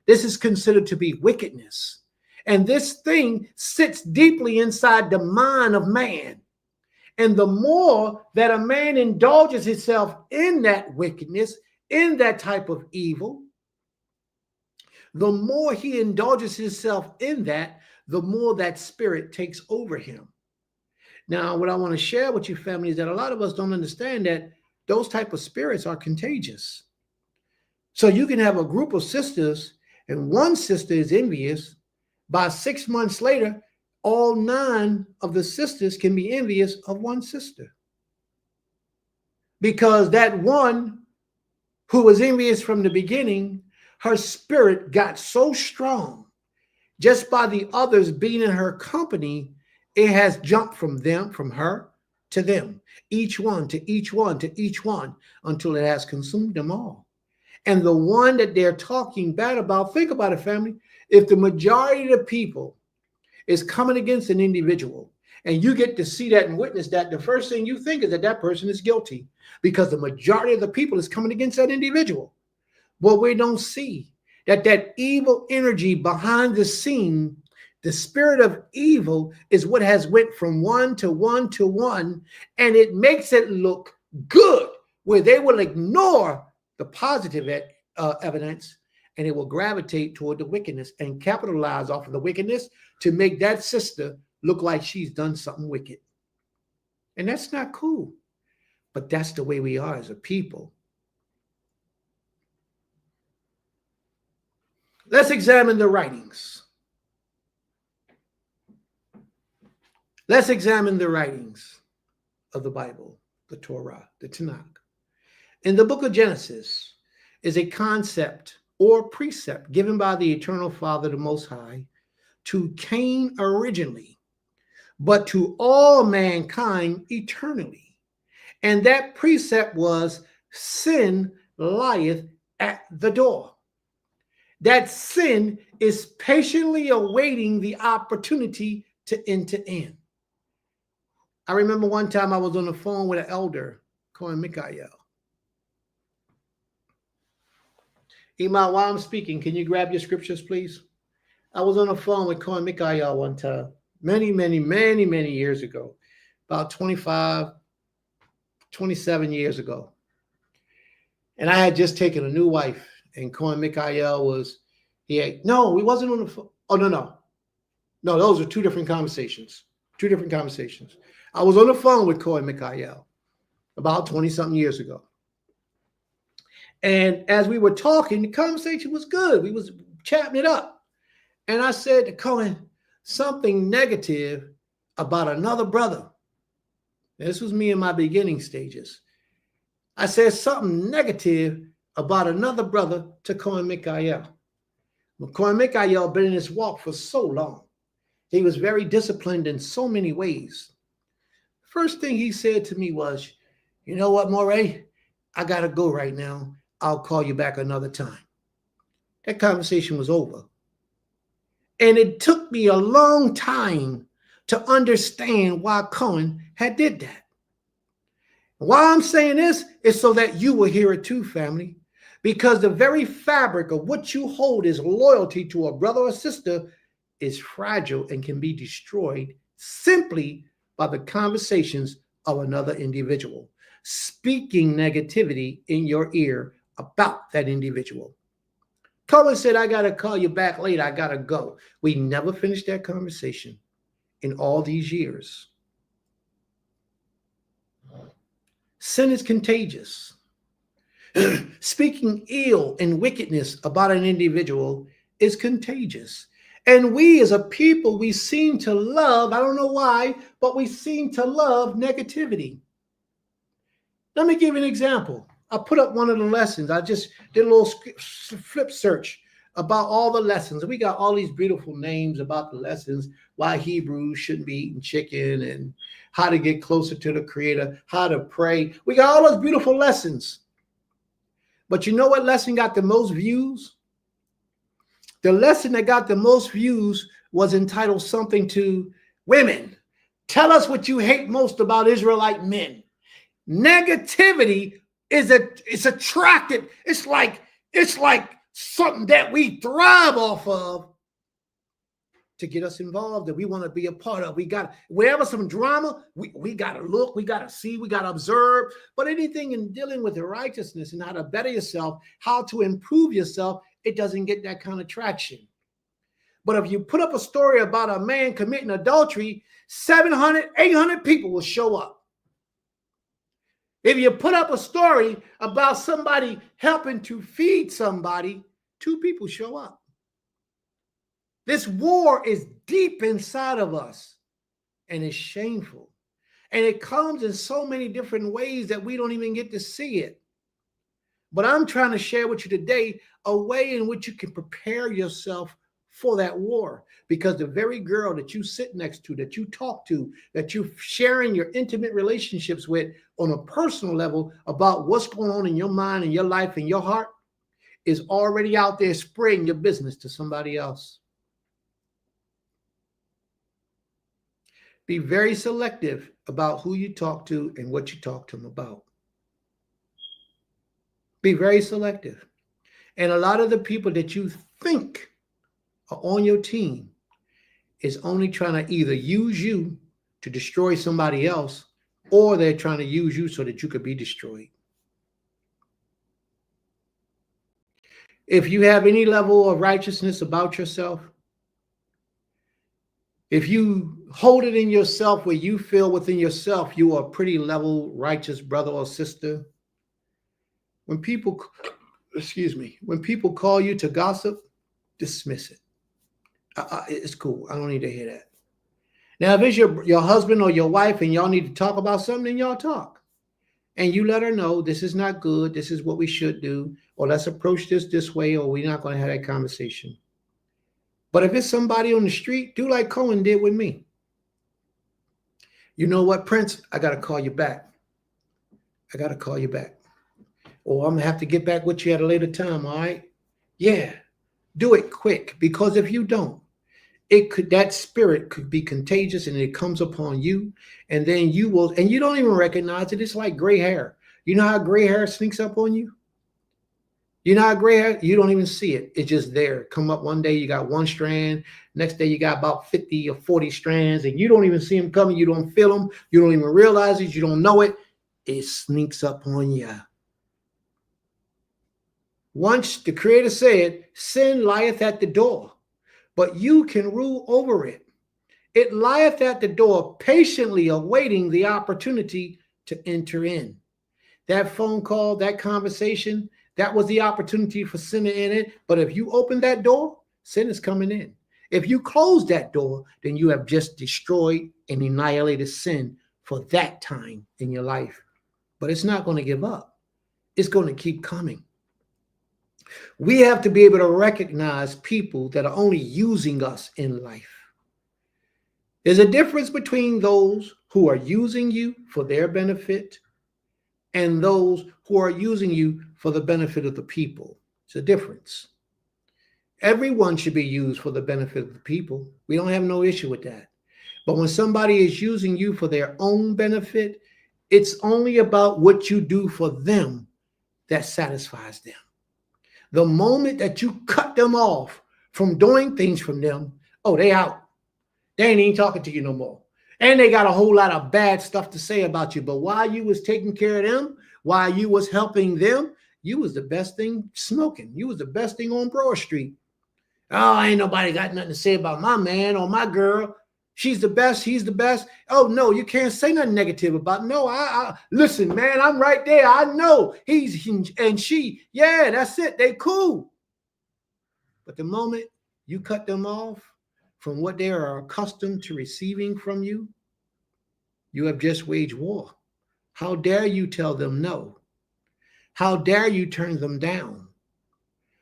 This is considered to be wickedness. And this thing sits deeply inside the mind of man. And the more that a man indulges himself in that wickedness, in that type of evil, the more he indulges himself in that, the more that spirit takes over him. Now, what I want to share with you, family, is that a lot of us don't understand that those type of spirits are contagious. So you can have a group of sisters, and one sister is envious. By 6 months later, all 9 of the sisters can be envious of one sister. Because that one who was envious from the beginning, her spirit got so strong, just by the others being in her company, it has jumped from her to them, each one to each one to each one, until it has consumed them all. And the one that they're talking bad about, think about it, family. If the majority of the people is coming against an individual and you get to see that and witness that, the first thing you think is that that person is guilty because the majority of the people is coming against that individual. But we don't see that that evil energy behind the scene, the spirit of evil, is what has went from one to one to one, and it makes it look good, where they will ignore the positive evidence, and it will gravitate toward the wickedness and capitalize off of the wickedness to make that sister look like she's done something wicked. And that's not cool, but that's the way we are as a people. Let's examine the writings. Let's examine the writings of the Bible, the Torah, the Tanakh. In the book of Genesis is a concept or precept given by the eternal Father, the Most High, to Cain originally, but to all mankind eternally. And that precept was, sin lieth at the door. That sin is patiently awaiting the opportunity to enter in. I remember one time I was on the phone with an elder, Cohen Mikael. Iman, while I'm speaking, can you grab your scriptures, please? I was on the phone with Cohen Mikael one time, many years ago, about 25, 27 years ago. And I had just taken a new wife, and Cohen Mikael was, no, we wasn't on the phone. Oh, no, those are two different conversations. I was on the phone with Cohen Mikael about 20-something years ago. And as we were talking, the conversation was good. We was chatting it up. And I said to Cohen, something negative about another brother. This was me in my beginning stages. I said something negative about another brother to Cohen Mikael. Well, Cohen Mikael been in this walk for so long. He was very disciplined in so many ways. First thing he said to me was, you know what, Moray? I got to go right now. I'll call you back another time. That conversation was over. And it took me a long time to understand why Cohen had did that. Why I'm saying this is so that you will hear it too, family. Because the very fabric of what you hold as loyalty to a brother or sister is fragile and can be destroyed simply by the conversations of another individual, speaking negativity in your ear about that individual. Cohen said, I got to call you back later. I got to go. We never finished that conversation in all these years. Sin is contagious. Speaking ill and wickedness about an individual is contagious. And we as a people, we seem to love, I don't know why, but we seem to love negativity. Let me give you an example. I put up one of the lessons. I just did a little flip search about all the lessons. We got all these beautiful names about the lessons, why Hebrews shouldn't be eating chicken and how to get closer to the Creator, how to pray. We got all those beautiful lessons. But you know what lesson got the most views? The lesson that got the most views was entitled something to women. Tell us what you hate most about Israelite men. Negativity it's attracted. It's like something that we thrive off of to get us involved, that we want to be a part of. We got, wherever some drama, we got to look, we got to see, we got to observe. But anything in dealing with the righteousness and how to better yourself, how to improve yourself, it doesn't get that kind of traction. But if you put up a story about a man committing adultery, 700, 800 people will show up. If you put up a story about somebody helping to feed somebody, 2 people show up. This war is deep inside of us, and it's shameful. And it comes in so many different ways that we don't even get to see it. But I'm trying to share with you today a way in which you can prepare yourself for that war. Because the very girl that you sit next to, that you talk to, that you're sharing your intimate relationships with on a personal level about what's going on in your mind and your life and your heart, is already out there spreading your business to somebody else. Be very selective about who you talk to and what you talk to them about. Be very selective. And a lot of the people that you think are on your team is only trying to either use you to destroy somebody else, or they're trying to use you so that you could be destroyed. If you have any level of righteousness about yourself, if you hold it in yourself where you feel within yourself you are a pretty level righteous brother or sister, when people, when people call you to gossip, dismiss it. It's cool. I don't need to hear that. Now, if it's your husband or your wife and y'all need to talk about something, then y'all talk. And you let her know this is not good, this is what we should do, or let's approach this way, or we're not going to have that conversation. But if it's somebody on the street, do like Cohen did with me. You know what, Prince? I got to call you back. I got to call you back. Or I'm going to have to get back with you at a later time, all right? Yeah, do it quick, because if you don't, that spirit could be contagious and it comes upon you, and then you will, and you don't even recognize it. It's like gray hair. You know how gray hair sneaks up on you? You know how gray hair, you don't even see it. It's just there. Come up one day, you got one strand. Next day, you got about 50 or 40 strands, and you don't even see them coming. You don't feel them. You don't even realize it. You don't know it. It sneaks up on you. Once the Creator said, sin lieth at the door, but you can rule over it. It lieth at the door, patiently awaiting the opportunity to enter in. That phone call, that conversation, that was the opportunity for sin to enter in. But if you open that door, sin is coming in. If you close that door, then you have just destroyed and annihilated sin for that time in your life. But it's not going to give up. It's going to keep coming. We have to be able to recognize people that are only using us in life. There's a difference between those who are using you for their benefit and those who are using you for the benefit of the people. It's a difference. Everyone should be used for the benefit of the people. We don't have no issue with that. But when somebody is using you for their own benefit, it's only about what you do for them that satisfies them. The moment that you cut them off from doing things from them, oh, they out. They ain't even talking to you no more. And they got a whole lot of bad stuff to say about you. But while you was taking care of them, while you was helping them, you was the best thing smoking. You was the best thing on Broad Street. Oh, ain't nobody got nothing to say about my man or my girl. She's the best. He's the best. Oh, no, you can't say nothing negative about. No, I listen, man, I'm right there. I know he's and she. Yeah, that's it. They cool. But the moment you cut them off from what they are accustomed to receiving from you, you have just waged war. How dare you tell them no? How dare you turn them down?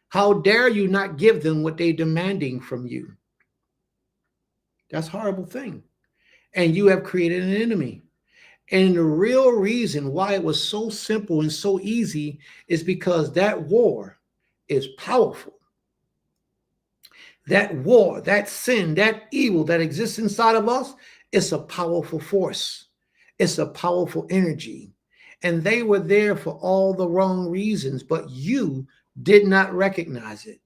How dare you not give them what they're demanding from you? That's a horrible thing. And you have created an enemy. And the real reason why it was so simple and so easy is because that war is powerful. That war, that sin, that evil that exists inside of us, it's a powerful force. It's a powerful energy. And they were there for all the wrong reasons, but you did not recognize it.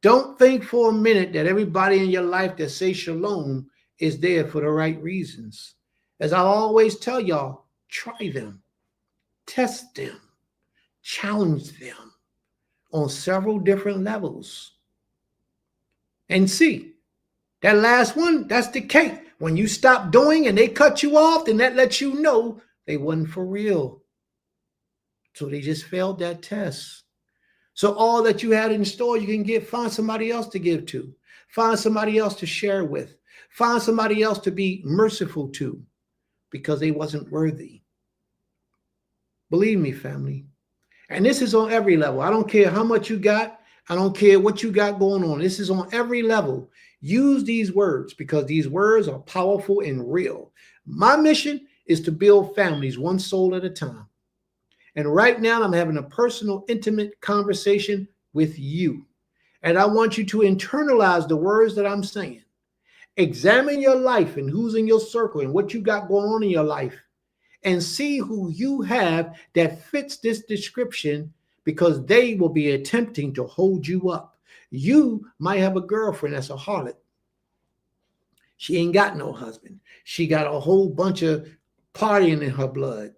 Don't think for a minute that everybody in your life that say shalom is there for the right reasons. As I always tell y'all, try them, test them, challenge them on several different levels. And see, that last one, that's the cake. When you stop doing and they cut you off, then that lets you know they wasn't for real. So they just failed that test. So all that you had in store, you can find somebody else to give to. Find somebody else to share with. Find somebody else to be merciful to because they wasn't worthy. Believe me, family. And this is on every level. I don't care how much you got. I don't care what you got going on. This is on every level. Use these words because these words are powerful and real. My mission is to build families one soul at a time. And right now I'm having a personal, intimate conversation with you. And I want you to internalize the words that I'm saying. Examine your life and who's in your circle and what you got going on in your life, and see who you have that fits this description, because they will be attempting to hold you up. You might have a girlfriend that's a harlot. She ain't got no husband. She got a whole bunch of partying in her blood,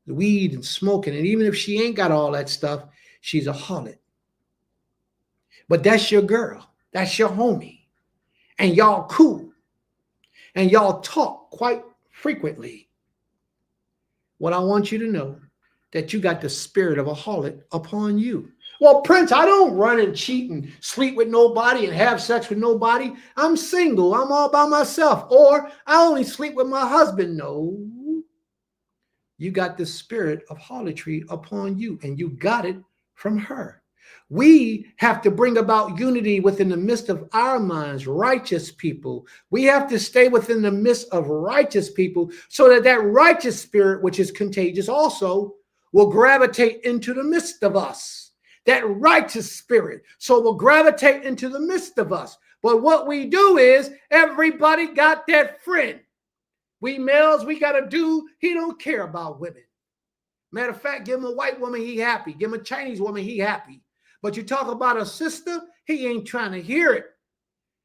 weed and smoking. And even if she ain't got all that stuff, she's a harlot. But that's your girl. That's your homie. And y'all cool. And y'all talk quite frequently. What I want you to know, that you got the spirit of a harlot upon you. Well, Prince, I don't run and cheat and sleep with nobody and have sex with nobody. I'm single. I'm all by myself. Or I only sleep with my husband. No. You got the spirit of harlotry upon you, and you got it from her. We have to bring about unity within the midst of our minds, righteous people. We have to stay within the midst of righteous people, so that that righteous spirit, which is contagious also, will gravitate into the midst of us. That righteous spirit so will gravitate into the midst of us. But what we do is, everybody got that friend. We males, we got a dude, he don't care about women. Matter of fact, give him a white woman, he happy. Give him a Chinese woman, he happy. But you talk about a sister, he ain't trying to hear it.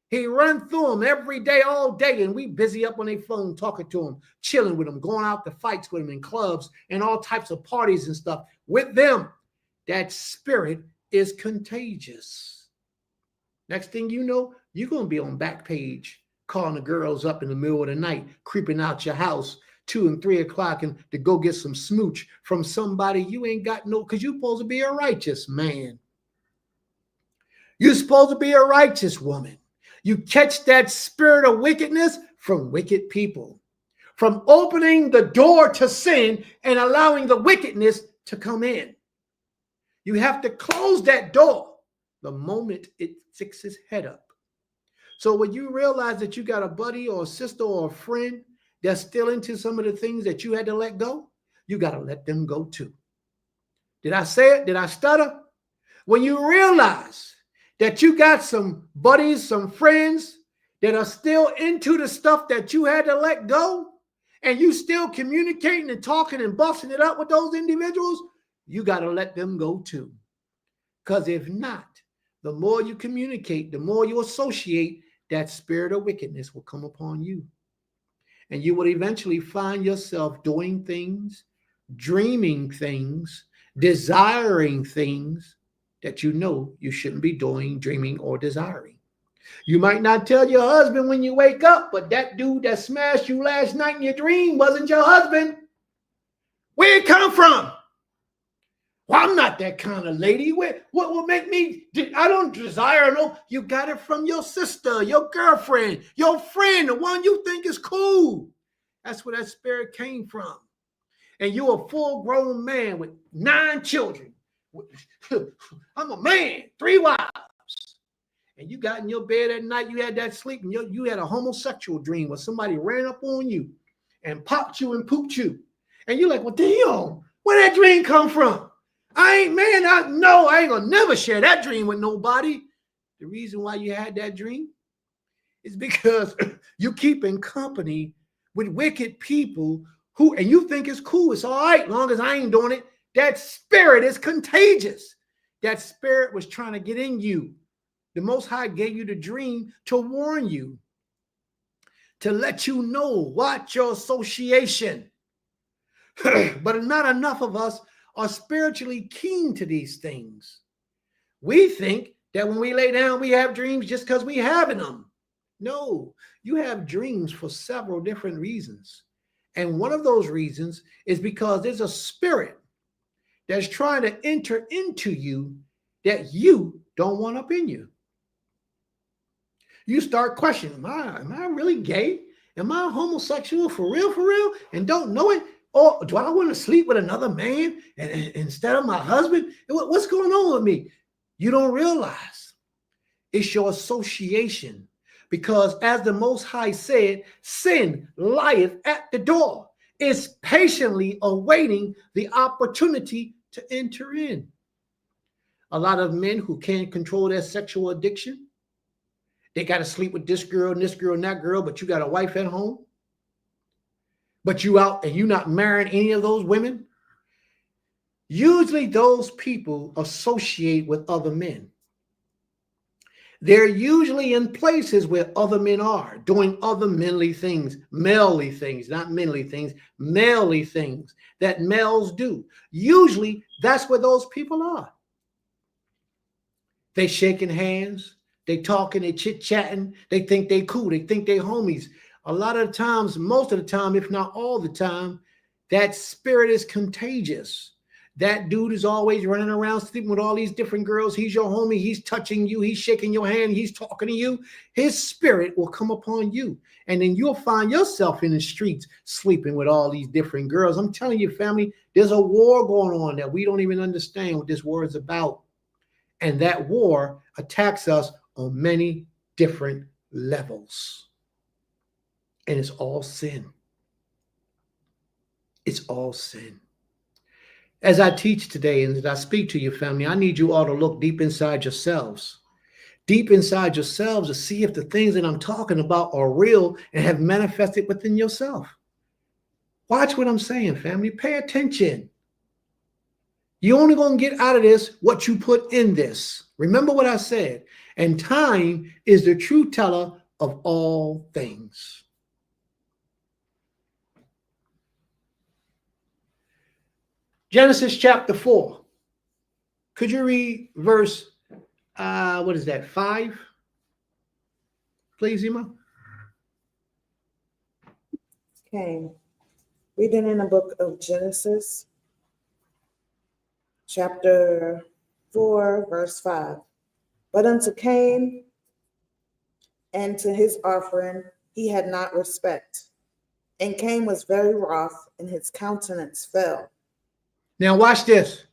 He run through them every day, all day, and we busy up on their phone talking to them, chilling with them, going out to fights with them in clubs and all types of parties and stuff with them. That spirit is contagious. Next thing you know, you're going to be on Backpage calling the girls up in the middle of the night, creeping out your house 2 and 3 o'clock and to go get some smooch from somebody you ain't got no, because you're supposed to be a righteous man. You're supposed to be a righteous woman. You catch that spirit of wickedness from wicked people, from opening the door to sin and allowing the wickedness to come in. You have to close that door the moment it sticks its head up. So when you realize that you got a buddy or a sister or a friend that's still into some of the things that you had to let go, you got to let them go too. Did I say it? Did I stutter? When you realize that you got some buddies, some friends that are still into the stuff that you had to let go, and you still communicating and talking and busting it up with those individuals, you got to let them go too. Because if not, the more you communicate, the more you associate, that spirit of wickedness will come upon you. And you will eventually find yourself doing things, dreaming things, desiring things that you know you shouldn't be doing, dreaming, or desiring. You might not tell your husband when you wake up, but that dude that smashed you last night in your dream wasn't your husband. Where it come from? Well, I'm not that kind of lady. What will make me? I don't desire no. You got it from your sister, your girlfriend, your friend, the one you think is cool. That's where that spirit came from. And you're a full-grown man with 9 children. I'm a man, 3 wives. And you got in your bed at night, you had that sleep, and you had a homosexual dream where somebody ran up on you and popped you and pooped you. And you're like, well, damn, where that dream come from? I ain't gonna never share that dream with nobody. The reason why you had that dream is because you keep in company with wicked people who, and you think it's cool, it's all right, long as I ain't doing it. That spirit is contagious. That spirit was trying to get in you. The Most High gave you the dream to warn you, to let you know, watch your association. But not enough of us are spiritually keen to these things. We think that when we lay down, we have dreams just because we having them. No, you have dreams for several different reasons. And one of those reasons is because there's a spirit that's trying to enter into you that you don't want up in you. You start questioning, am I really gay? Am I homosexual for real, and don't know it? Or do I want to sleep with another man instead of my husband? What's going on with me? You don't realize it's your association. Because as the Most High said, sin lieth at the door. It's patiently awaiting the opportunity to enter in. A lot of men who can't control their sexual addiction, They got to sleep with this girl and this girl and that girl, but you got a wife at home. But you out and you not marrying any of those women. Usually those people associate with other men. They're usually in places where other men are, doing other manly things, malely things, not manly things, malely things that males do. Usually that's where those people are. They shaking hands, they talking, they chit-chatting, they think they cool, they think they homies. A lot of the times, most of the time, if not all the time, that spirit is contagious. That dude is always running around sleeping with all these different girls. He's your homie. He's touching you. He's shaking your hand. He's talking to you. His spirit will come upon you. And then you'll find yourself in the streets sleeping with all these different girls. I'm telling you, family, there's a war going on that we don't even understand what this war is about. And that war attacks us on many different levels. And it's all sin. It's all sin. As I teach today and as I speak to you, family, I need you all to look deep inside yourselves. Deep inside yourselves to see if the things that I'm talking about are real and have manifested within yourself. Watch what I'm saying, family. Pay attention. You're only going to get out of this what you put in this. Remember what I said. And time is the true teller of all things. Genesis chapter 4. Could you read verse, 5? Please, Emma. Okay. Reading in the book of Genesis, chapter 4, verse 5. But unto Cain and to his offering he had not respect. And Cain was very wroth, and his countenance fell. Now watch this.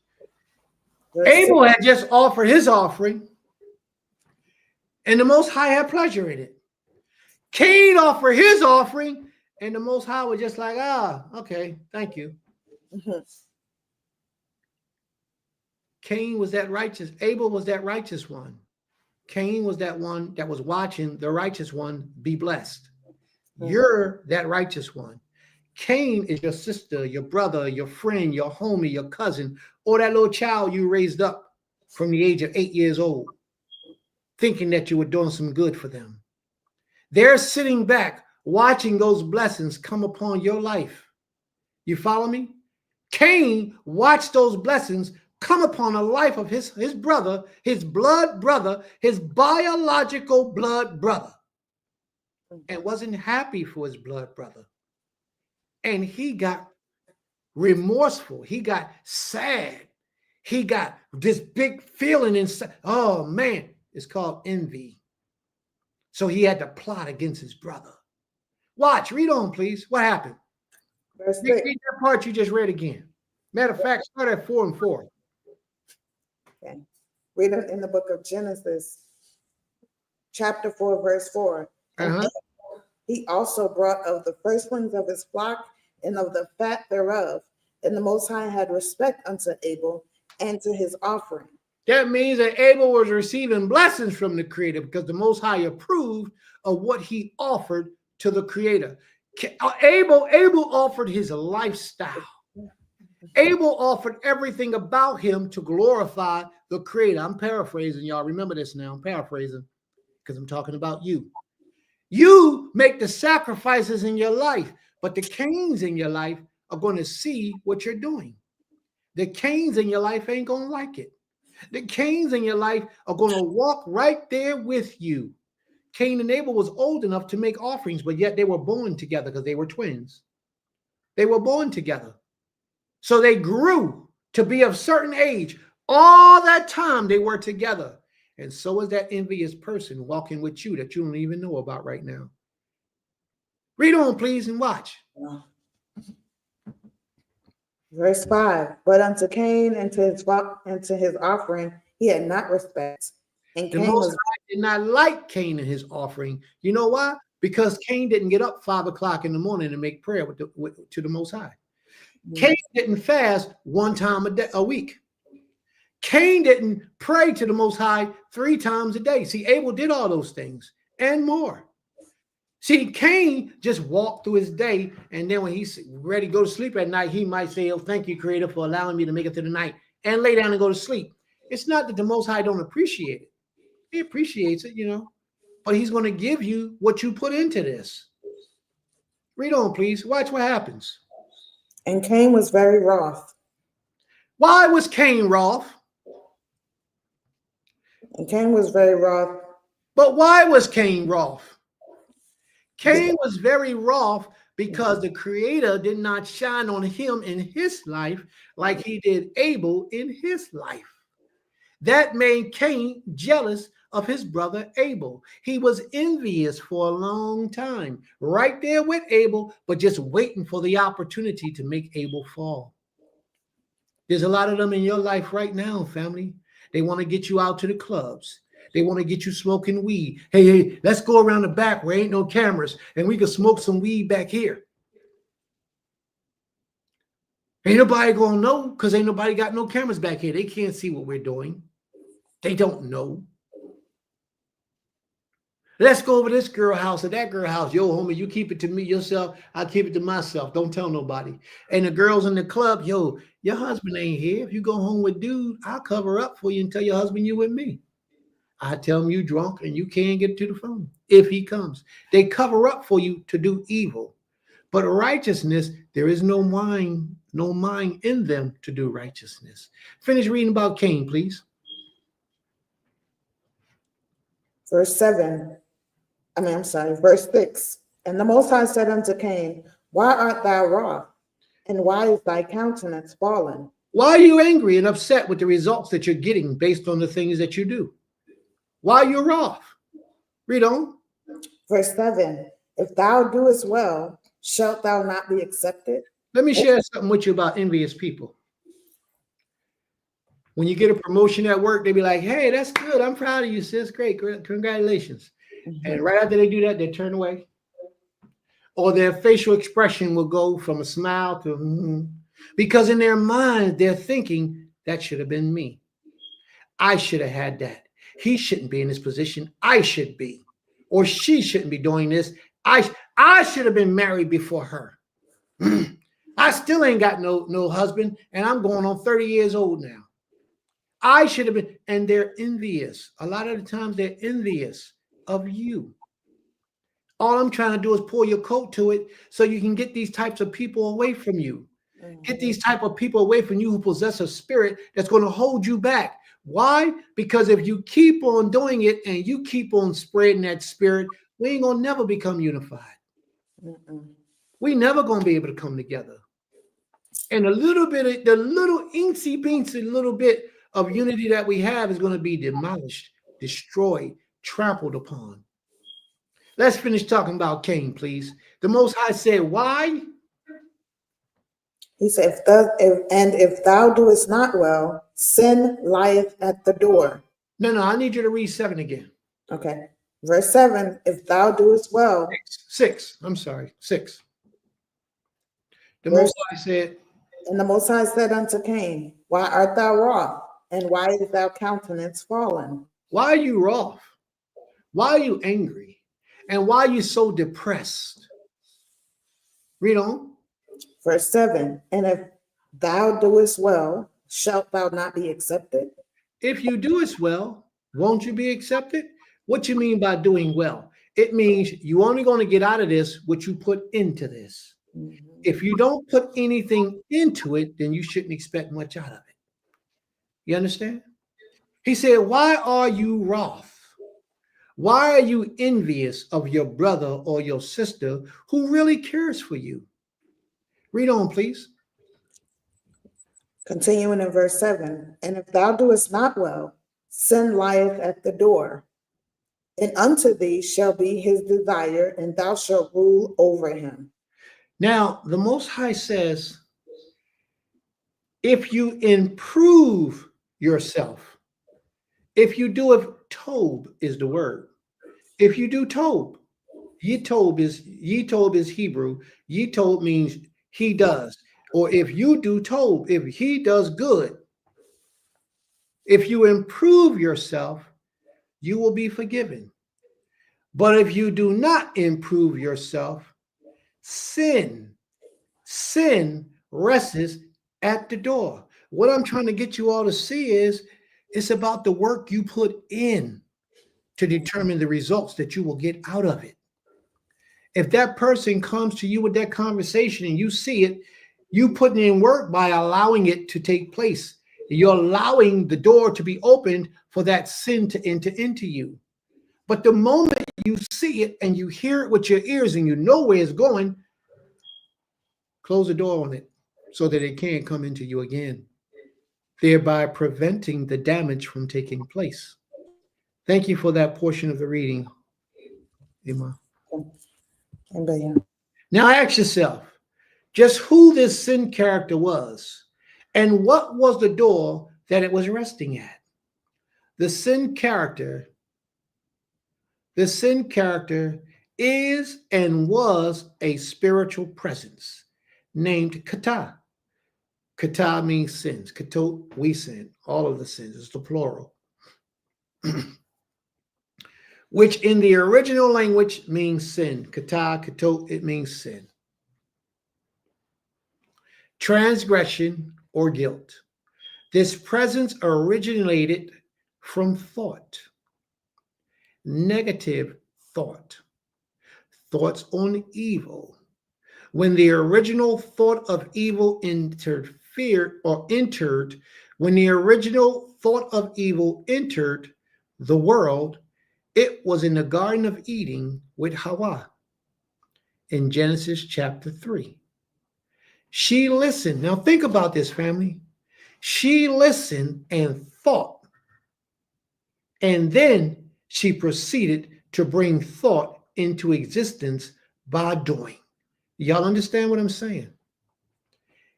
Verse Abel 6. had just offered his offering, and the Most High had pleasure in it. Cain offered his offering, and the Most High was just like, okay, thank you. Mhm. Cain was that righteous. Abel was that righteous one. Cain was that one that was watching the righteous one be blessed. You're that righteous one. Cain is your sister, your brother, your friend, your homie, your cousin, or that little child you raised up from the age of 8 years old, thinking that you were doing some good for them. They're sitting back, watching those blessings come upon your life. You follow me? Cain watched those blessings come upon the life of his brother, his blood brother, his biological blood brother, and wasn't happy for his blood brother. And he got remorseful. He got sad. He got this big feeling inside. Oh, man, it's called envy. So he had to plot against his brother. Watch, read on, please. What happened? Verse Read 6. that part you just read again. Matter of fact, start at 4 and 4. Okay. Reading in the book of Genesis, chapter 4, verse 4. And he also brought of the firstlings of his flock and of the fat thereof. And the Most High had respect unto Abel and to his offering. That means that Abel was receiving blessings from the Creator because the Most High approved of what he offered to the Creator. Abel offered his lifestyle. Abel offered everything about him to glorify the Creator. I'm paraphrasing, y'all. Remember this now. I'm paraphrasing because I'm talking about you. You make the sacrifices in your life, but the Cains in your life are going to see what you're doing. The Cains in your life ain't going to like it. The Cains in your life are going to walk right there with you. Cain and Abel was old enough to make offerings, but yet they were born together because they were twins. They were born together. So they grew to be of certain age. All that time they were together. And so is that envious person walking with you that you don't even know about right now. Read on, please, and watch. Verse 5. But unto Cain and to his offering he had not respect. And The Cain Most was High did not like Cain and his offering. You know why? Because Cain didn't get up 5 o'clock in the morning and make prayer to the Most High. Cain didn't fast one time a week. Cain didn't pray to the Most High 3 times a day. See, Abel did all those things. and more. See, Cain just walked through his day, and then when he's ready to go to sleep at night, he might say, oh, thank you, Creator, for allowing me to make it through the night, and lay down and go to sleep. It's not that the Most High don't appreciate it. He appreciates it, but he's going to give you what you put into this. Read on, please. Watch what happens. And Cain was very wroth. Why was Cain wroth? And Cain was very wroth. But why was Cain wroth? Cain was very wroth because the Creator did not shine on him in his life like he did Abel in his life. That made Cain jealous of his brother Abel. He was envious for a long time, right there with Abel, but just waiting for the opportunity to make Abel fall. There's a lot of them in your life right now, family. They want to get you out to the clubs. They want to get you smoking weed. Hey, let's go around the back where ain't no cameras and we can smoke some weed back here. Ain't nobody going to know because ain't nobody got no cameras back here. They can't see what we're doing. They don't know. Let's go over this girl house or that girl house. Yo, homie, you keep it to me yourself. I'll keep it to myself. Don't tell nobody. And the girls in the club, yo, your husband ain't here. If you go home with dude, I'll cover up for you and tell your husband you with me. I tell him you drunk and you can't get to the phone if he comes. They cover up for you to do evil. But righteousness, there is no mind in them to do righteousness. Finish reading about Cain, please. Verse 6. And the Most High said unto Cain, why art thou wroth? And why is thy countenance fallen? Why are you angry and upset with the results that you're getting based on the things that you do? Why are you wroth? Read on. Verse 7. If thou doest well, shalt thou not be accepted? Let me share something with you about envious people. When you get a promotion at work, they be like, hey, that's good. I'm proud of you, sis. Great. Congratulations. Mm-hmm. And right after they do that, they turn away. Or their facial expression will go from a smile to because in their mind, they're thinking that should have been me. I should have had that. He shouldn't be in this position. I should be. Or she shouldn't be doing this. I should have been married before her. I still ain't got no husband, and I'm going on 30 years old now. I should have been, and they're envious. A lot of the times they're envious of you. All I'm trying to do is pull your coat to it so you can get these types of people away from you. Get these type of people away from you who possess a spirit that's going to hold you back. Why? Because if you keep on doing it and you keep on spreading that spirit, we ain't going to never become unified. We never going to be able to come together. And the little incy beansy little bit of unity that we have is going to be demolished, destroyed, trampled upon. Let's finish talking about Cain, please. The Most High said, why? He said, if thou doest not well, sin lieth at the door. No, I need you to read 7 again. Okay. Verse 7, if thou doest well. 6. I'm sorry, 6. The Most High said. And the Most High said unto Cain, why art thou wroth? And why is thy countenance fallen? Why are you wroth? Why are you angry? And why are you so depressed? Read on. Verse 7, and if thou doest well, shalt thou not be accepted? If you do as well, won't you be accepted? What you mean by doing well? It means you're only going to get out of this what you put into this. Mm-hmm. If you don't put anything into it, then you shouldn't expect much out of it. You understand? He said, why are you wroth? Why are you envious of your brother or your sister who really cares for you? Read on, please. Continuing in verse 7, and if thou doest not well, sin lieth at the door, and unto thee shall be his desire, and thou shalt rule over him. Now, the Most High says, if you improve yourself, if you do it, tob is the word. If you do tob, yitob is Hebrew. Yitob means he does. Or if you do tob, if he does good, if you improve yourself, you will be forgiven. But if you do not improve yourself, sin rests at the door. What I'm trying to get you all to see is it's about the work you put in to determine the results that you will get out of it. If that person comes to you with that conversation and you see it, you putting in work by allowing it to take place. You're allowing the door to be opened for that sin to enter into you. But the moment you see it and you hear it with your ears and you know where it's going, close the door on it so that it can't come into you again, thereby preventing the damage from taking place. Thank you for that portion of the reading, Emma. Now ask yourself just who this sin character was and what was the door that it was resting at. The sin character is and was a spiritual presence named Kata. Kata means sins. Kato, we sin. All of the sins. It's the plural. Which in the original language means sin. Kata, kato, it means sin. Transgression or guilt. This presence originated from thought. Negative thought. Thoughts on evil. When the original thought of evil entered, when the original thought of evil entered the world, it was in the Garden of Eden with Hawa in Genesis chapter 3. She listened. Now think about this, family. She listened and thought, and then she proceeded to bring thought into existence by doing. Y'all understand what I'm saying?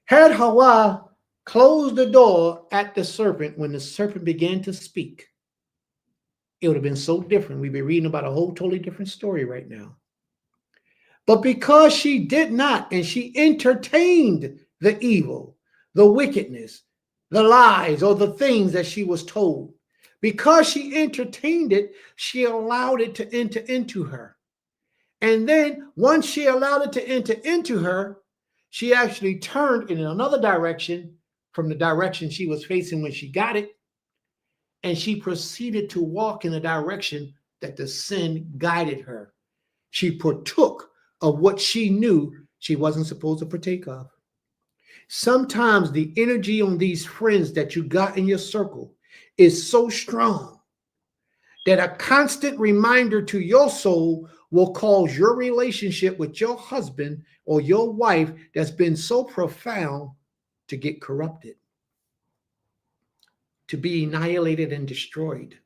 Had Hawa closed the door at the serpent when the serpent began to speak, it would have been so different. We'd be reading about a whole totally different story right now. But because she did not, and she entertained the evil, the wickedness, the lies, or the things that she was told, because she entertained it, she allowed it to enter into her. And then once she allowed it to enter into her, she actually turned in another direction from the direction she was facing when she got it. And she proceeded to walk in the direction that the sin guided her. She partook of what she knew she wasn't supposed to partake of. Sometimes the energy on these friends that you got in your circle is so strong that a constant reminder to your soul will cause your relationship with your husband or your wife that's been so profound to get corrupted, to be annihilated and destroyed.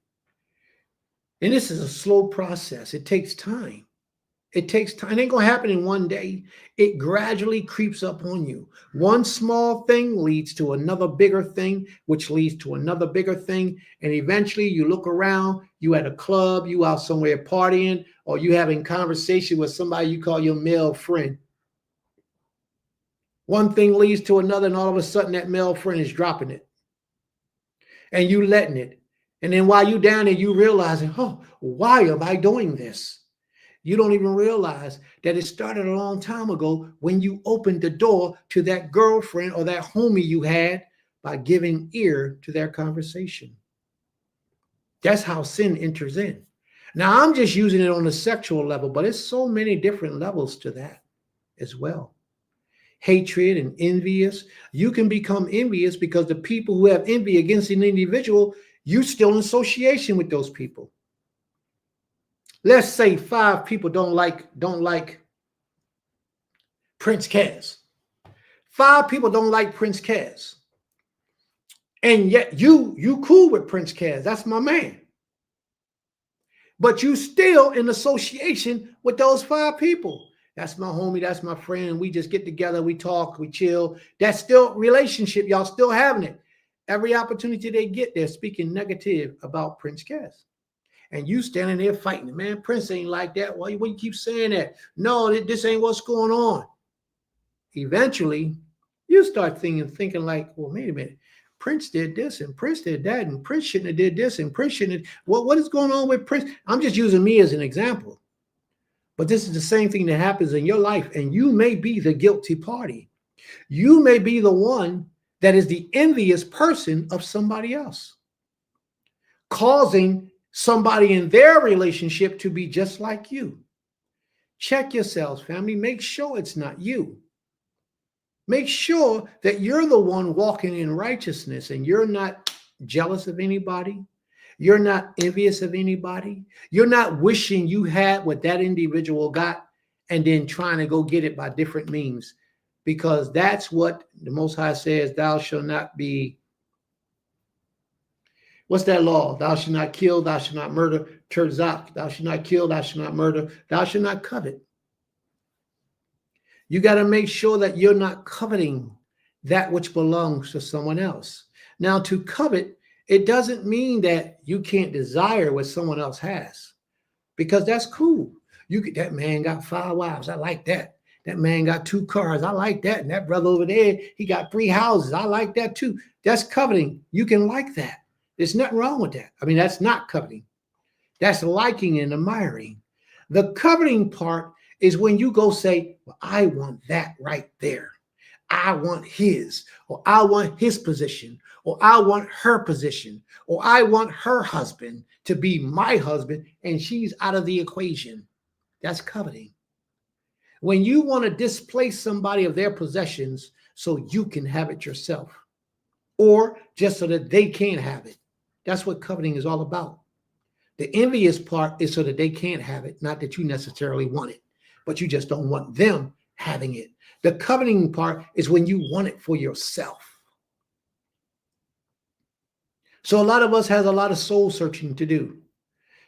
And this is a slow process. It takes time. It takes time. It ain't going to happen in one day. It gradually creeps up on you. One small thing leads to another bigger thing, which leads to another bigger thing. And eventually you look around, you at a club, you out somewhere partying, or you having conversation with somebody you call your male friend. One thing leads to another, and all of a sudden that male friend is dropping it. And you letting it. And then while you down there, you realizing, oh, why am I doing this? You don't even realize that it started a long time ago when you opened the door to that girlfriend or that homie you had by giving ear to their conversation. That's how sin enters in. Now, I'm just using it on a sexual level, but it's so many different levels to that as well. Hatred and envious. You can become envious because the people who have envy against an individual, you're still in association with those people. Let's say 5 people don't like Prince Kaz. 5 people don't like Prince Kaz. And yet you cool with Prince Kaz. That's my man. But you still in association with those 5 people. That's my homie. That's my friend. We just get together. We talk. We chill. That's still relationship. Y'all still having it. Every opportunity they get, they're speaking negative about Prince Kaz. And you standing there fighting, man, Prince ain't like that. Why you keep saying that? No, this ain't what's going on. Eventually, you start thinking like, well, wait a minute. Prince did this and Prince did that and Prince shouldn't have did this and Prince shouldn't have. What is going on with Prince? I'm just using me as an example. But this is the same thing that happens in your life, and you may be the guilty party. You may be the one that is the envious person of somebody else, causing somebody in their relationship to be just like you. Check yourselves, family. Make sure it's not you. Make sure that you're the one walking in righteousness and you're not jealous of anybody. You're not envious of anybody. You're not wishing you had what that individual got and then trying to go get it by different means, because that's what the Most High says, thou shalt not be. What's that law? Thou shalt not kill, thou shalt not murder. Terzak, thou shalt not kill, thou shalt not murder, thou shalt not covet. You got to make sure that you're not coveting that which belongs to someone else. Now, to covet, it doesn't mean that you can't desire what someone else has, because that's cool. That man got 5 wives. I like that. That man got 2 cars. I like that. And that brother over there, he got 3 houses. I like that too. That's coveting. You can like that. There's nothing wrong with that. I mean, that's not coveting. That's liking and admiring. The coveting part is when you go say, well, I want that right there. I want his, or I want his position, or I want her position, or I want her husband to be my husband, and she's out of the equation. That's coveting. When you want to displace somebody of their possessions so you can have it yourself, or just so that they can't have it. That's what coveting is all about. The envious part is so that they can't have it, not that you necessarily want it, but you just don't want them having it. The coveting part is when you want it for yourself. So a lot of us has a lot of soul searching to do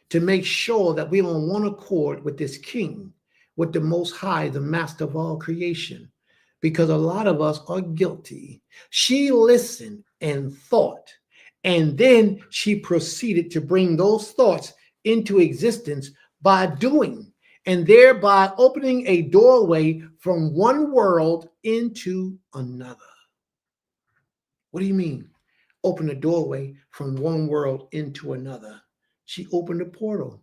to make sure that we're on one accord with this King, with the Most High, the master of all creation, because a lot of us are guilty. She listened and thought, and then she proceeded to bring those thoughts into existence by doing, and thereby opening a doorway from one world into another. What do you mean? Open a doorway from one world into another. She opened a portal,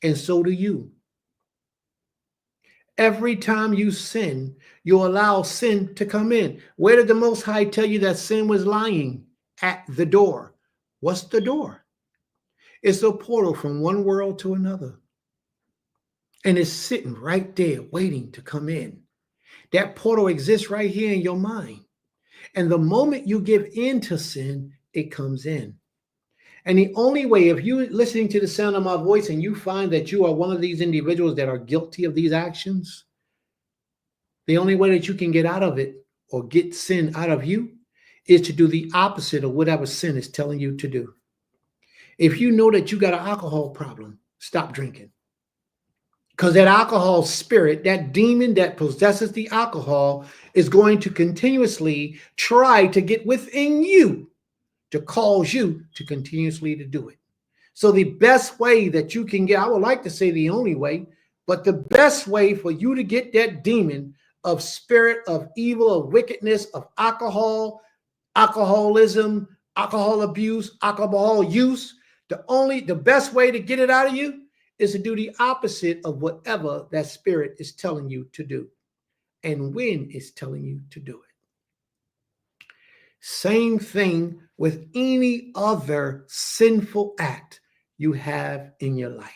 and so do you. Every time you sin, you allow sin to come in. Where did the Most High tell you that sin was lying? At the door. What's the door? It's a portal from one world to another. And it's sitting right there waiting to come in. That portal exists right here in your mind. And the moment you give in to sin, it comes in. And the only way, if you're listening to the sound of my voice and you find that you are one of these individuals that are guilty of these actions, the only way that you can get out of it or get sin out of you is to do the opposite of whatever sin is telling you to do. If you know that you got an alcohol problem, stop drinking. Because that alcohol spirit, that demon that possesses the alcohol, is going to continuously try to get within you to cause you to continuously to do it. So the best way that you can get, I would like to say the only way, but the best way for you to get that demon of spirit, of evil, of wickedness, of alcohol, alcoholism, alcohol abuse, alcohol use, the best way to get it out of you is to do the opposite of whatever that spirit is telling you to do, and when it's telling you to do it. Same thing with any other sinful act you have in your life.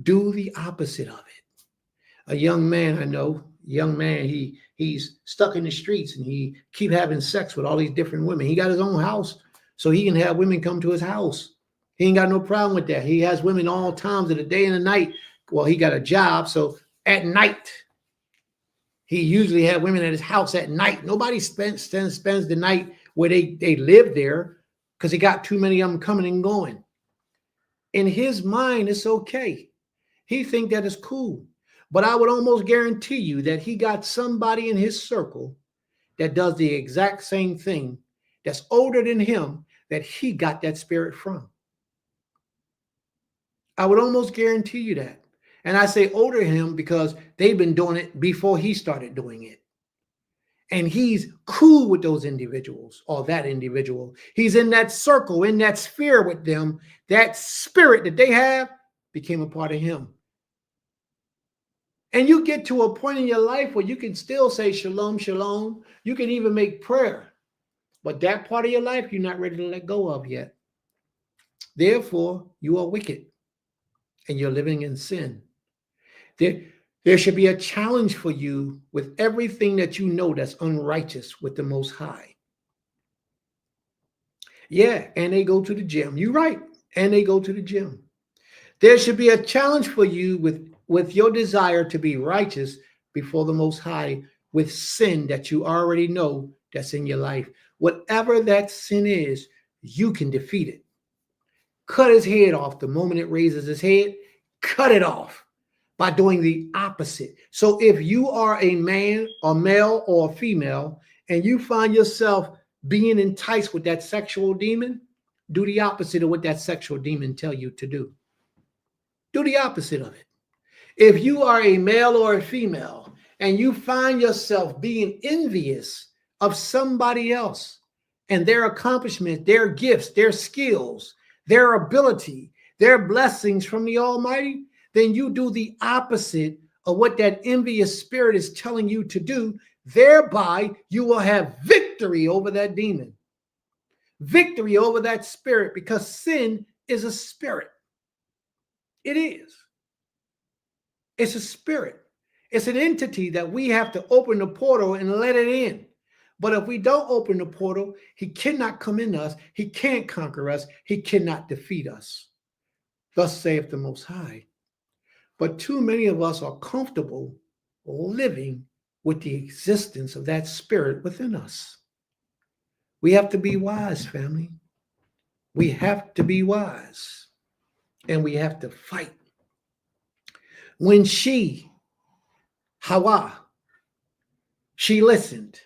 Do the opposite of it. A young man I know, he's stuck in the streets and he keep having sex with all these different women. He got his own house, so he can have women come to his house. He ain't got no problem with that. He has women all times of the day and the night. Well, he got a job, so at night, he usually had women at his house at night. Nobody spends the night where they live there because he got too many of them coming and going. In his mind, it's okay. He think that is cool. But I would almost guarantee you that he got somebody in his circle that does the exact same thing, that's older than him, that he got that spirit from. I would almost guarantee you that. And I say older than him because they've been doing it before he started doing it. And he's cool with those individuals, or that individual. He's in that circle, in that sphere with them. That spirit that they have became a part of him. And you get to a point in your life where you can still say shalom, shalom. You can even make prayer. But that part of your life, you're not ready to let go of yet. Therefore, you are wicked and you're living in sin. There should be a challenge for you with everything that you know that's unrighteous with the Most High. Yeah, and they go to the gym. You're right. And they go to the gym. There should be a challenge for you with your desire to be righteous before the Most High with sin that you already know that's in your life. Whatever that sin is, you can defeat it. Cut his head off the moment it raises his head. Cut it off by doing the opposite. So if you are a man, a male, or a female, and you find yourself being enticed with that sexual demon, do the opposite of what that sexual demon tell you to do. Do the opposite of it. If you are a male or a female and you find yourself being envious of somebody else and their accomplishments, their gifts, their skills, their ability, their blessings from the Almighty, then you do the opposite of what that envious spirit is telling you to do. Thereby, you will have victory over that demon, victory over that spirit, because sin is a spirit. It is. It's a spirit. It's an entity that we have to open the portal and let it in. But if we don't open the portal, he cannot come in us. He can't conquer us. He cannot defeat us. Thus saith the Most High. But too many of us are comfortable living with the existence of that spirit within us. We have to be wise, family. We have to be wise. And we have to fight. When Hawa, she listened.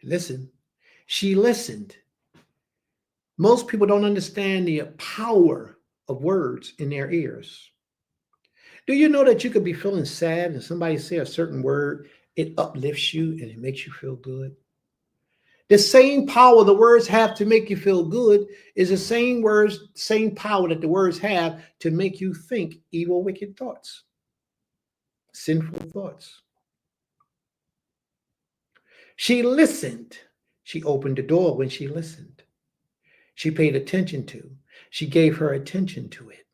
Listen, she listened. Most people don't understand the power of words in their ears. Do you know that you could be feeling sad and somebody say a certain word, it uplifts you and it makes you feel good? The same power the words have to make you feel good is the same power that the words have to make you think evil, wicked thoughts, sinful thoughts. She listened. She opened the door when she listened. She paid attention to. She gave her attention to it.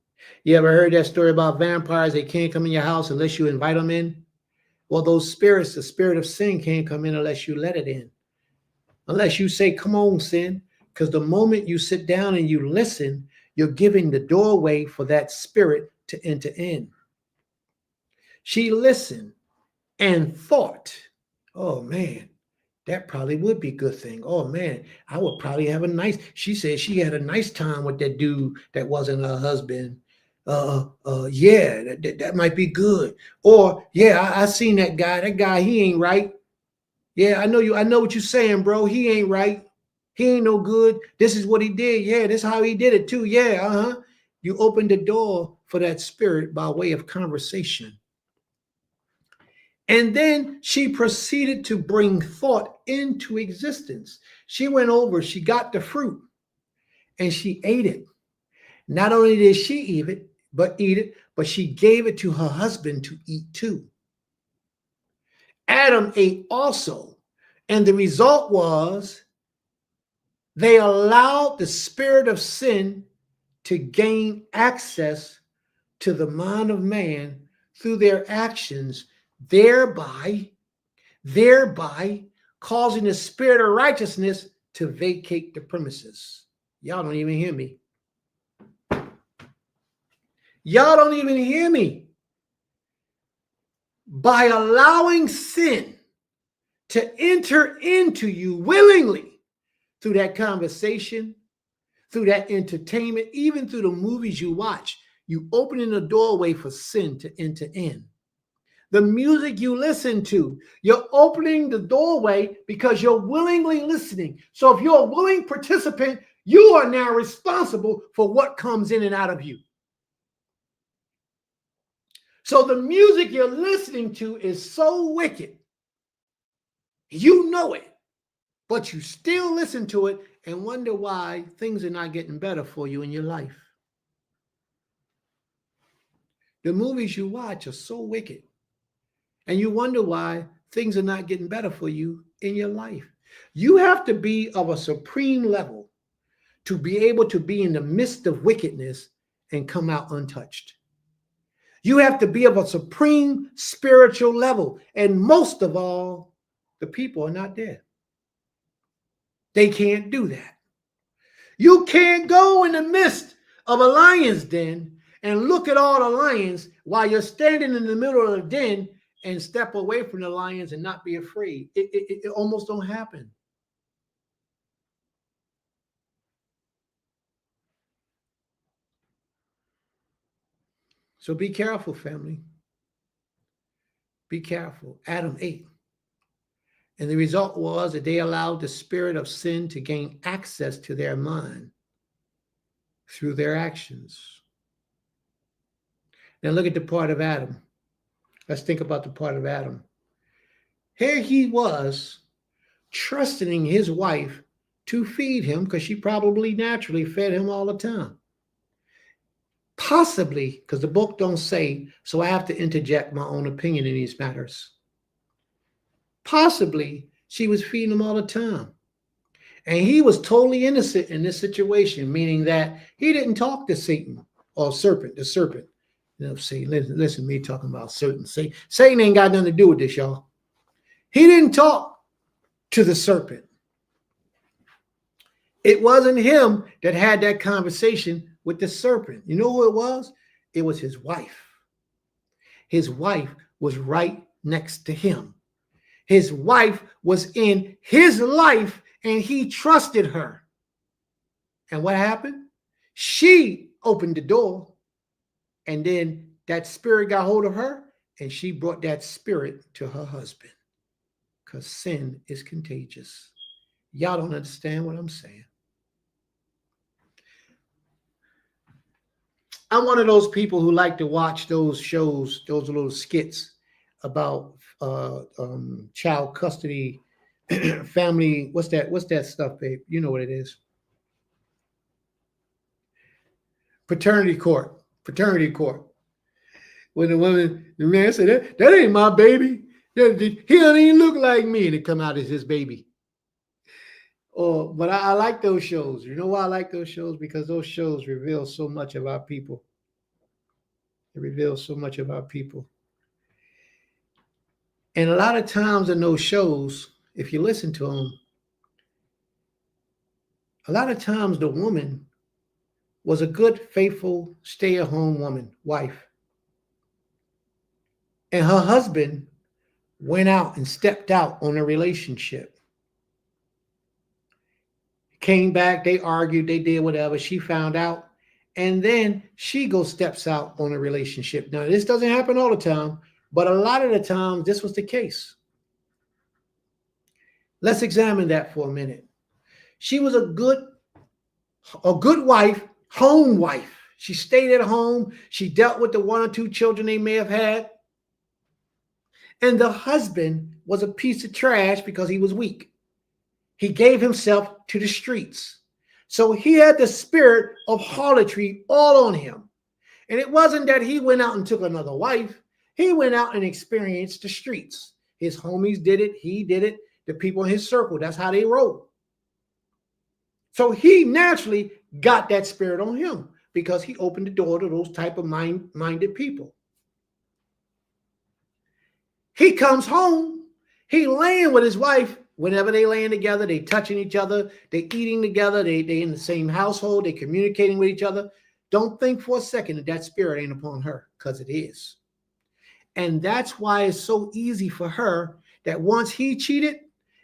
You ever heard that story about vampires? They can't come in your house unless you invite them in. Well, those spirits, the spirit of sin can't come in unless you let it in. Unless you say, come on, sin. Because the moment you sit down and you listen, you're giving the doorway for that spirit to enter in. She listened and thought, oh man, that probably would be a good thing. Oh man, I would probably have a nice, she said she had a nice time with that dude that wasn't her husband. Yeah, that might be good. Or yeah, I seen that guy, he ain't right. Yeah, I know what you're saying, bro. He ain't right. He ain't no good. This is what he did. Yeah, this is how he did it too. Yeah, You opened the door for that spirit by way of conversation. And then she proceeded to bring thought into existence. She went over, she got the fruit, and she ate it. Not only did she eat it, but she gave it to her husband to eat too. Adam ate also, and the result was they allowed the spirit of sin to gain access to the mind of man through their actions, thereby causing the spirit of righteousness to vacate the premises. Y'all don't even hear me. Y'all don't even hear me. By allowing sin to enter into you willingly through that conversation, through that entertainment, even through the movies you watch, you opening the doorway for sin to enter in. The music you listen to, you're opening the doorway because you're willingly listening. So if you're a willing participant, you are now responsible for what comes in and out of you. So the music you're listening to is so wicked. You know it, but you still listen to it and wonder why things are not getting better for you in your life. The movies you watch are so wicked. and you wonder why things are not getting better for you in your life. You have to be of a supreme level to be able to be in the midst of wickedness and come out untouched. You have to be of a supreme spiritual level. And most of all, the people are not there. They can't do that. You can't go in the midst of a lion's den and look at all the lions while you're standing in the middle of the den and step away from the lions and not be afraid. It almost don't happen. So be careful, family. Be careful. Adam ate. And the result was that they allowed the spirit of sin to gain access to their mind through their actions. Now look at the part of Adam. Let's think about the part of Adam. Here he was trusting his wife to feed him because she probably naturally fed him all the time. Possibly, because the book don't say, so I have to interject my own opinion in these matters. Possibly she was feeding him all the time. And he was totally innocent in this situation, meaning that he didn't talk to Satan or serpent, the serpent. You know, see, listen to me talking about Satan. Satan ain't got nothing to do with this, y'all. He didn't talk to the serpent. It wasn't him that had that conversation with the serpent. You know who it was? It was his wife. His wife was right next to him. His wife was in his life and he trusted her. And what happened? She opened the door and then that spirit got hold of her and she brought that spirit to her husband because sin is contagious. Y'all don't understand what I'm saying. I'm one of those people who like to watch those shows, those little skits about child custody, family. What's that stuff, babe? You know what it is. Paternity court. When the man said, that ain't my baby. He don't even look like me. And it come out as his baby. Oh, but I like those shows. You know why I like those shows? Because those shows reveal so much of our people. It reveals so much of our people. And a lot of times in those shows, if you listen to them, a lot of times the woman was a good, faithful, stay-at-home woman, wife. And her husband went out and stepped out on a relationship. Came back, they argued, they did whatever. She found out. And then she steps out on a relationship. Now, this doesn't happen all the time, but a lot of the times this was the case. Let's examine that for a minute. She was a good wife, home wife. She stayed at home. She dealt with the 1 or 2 children they may have had. And the husband was a piece of trash because he was weak. He gave himself to the streets. So he had the spirit of harlotry all on him. And it wasn't that he went out and took another wife. He went out and experienced the streets. His homies did it. He did it. The people in his circle, that's how they roll. So he naturally got that spirit on him because he opened the door to those type of minded people. He comes home. He laying with his wife. Whenever they laying together, they touching each other, they eating together, they in the same household, they communicating with each other. Don't think for a second that spirit ain't upon her, because it is. And that's why it's so easy for her that once he cheated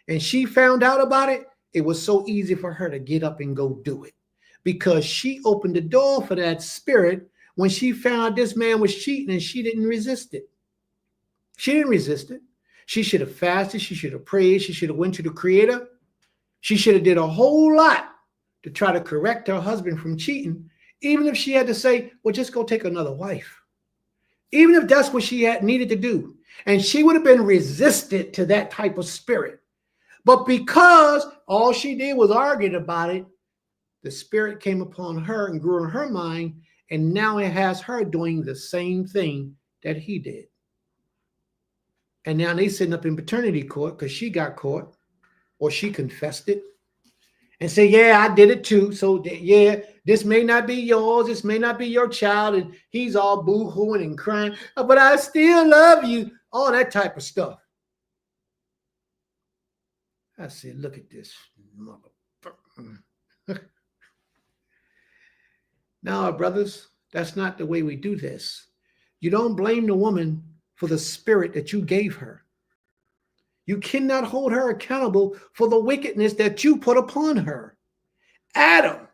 and she found out about it, it was so easy for her to get up and go do it. Because she opened the door for that spirit when she found out this man was cheating and she didn't resist it. She didn't resist it. She should have fasted. She should have prayed. She should have went to the Creator. She should have did a whole lot to try to correct her husband from cheating, even if she had to say, well, just go take another wife. Even if that's what she had needed to do. And she would have been resistant to that type of spirit. But because all she did was argue about it, the spirit came upon her and grew in her mind. And now it has her doing the same thing that he did. And now they sitting up in paternity court because she got caught or she confessed it and say, yeah, I did it too. So yeah, this may not be yours. This may not be your child. And he's all boo-hooing and crying, oh, but I still love you. All that type of stuff. I said, look at this motherfucker. Now, brothers, that's not the way we do this. You don't blame the woman for the spirit that you gave her. You cannot hold her accountable for the wickedness that you put upon her. Adam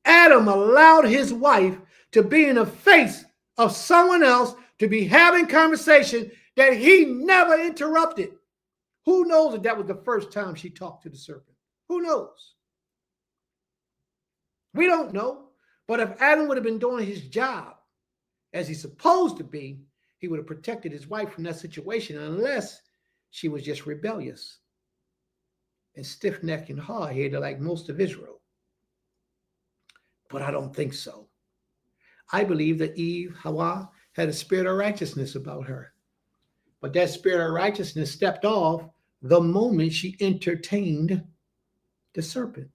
allowed his wife to be in the face of someone else, to be having conversation that he never interrupted. Who knows if that was the first time she talked to the serpent? Who knows? We don't know. But if Adam would have been doing his job as he's supposed to be, he would have protected his wife from that situation, unless she was just rebellious and stiff-necked and hard-headed like most of Israel. But I don't think so. I believe that Eve, Hawa, had a spirit of righteousness about her. But that spirit of righteousness stepped off the moment she entertained the serpent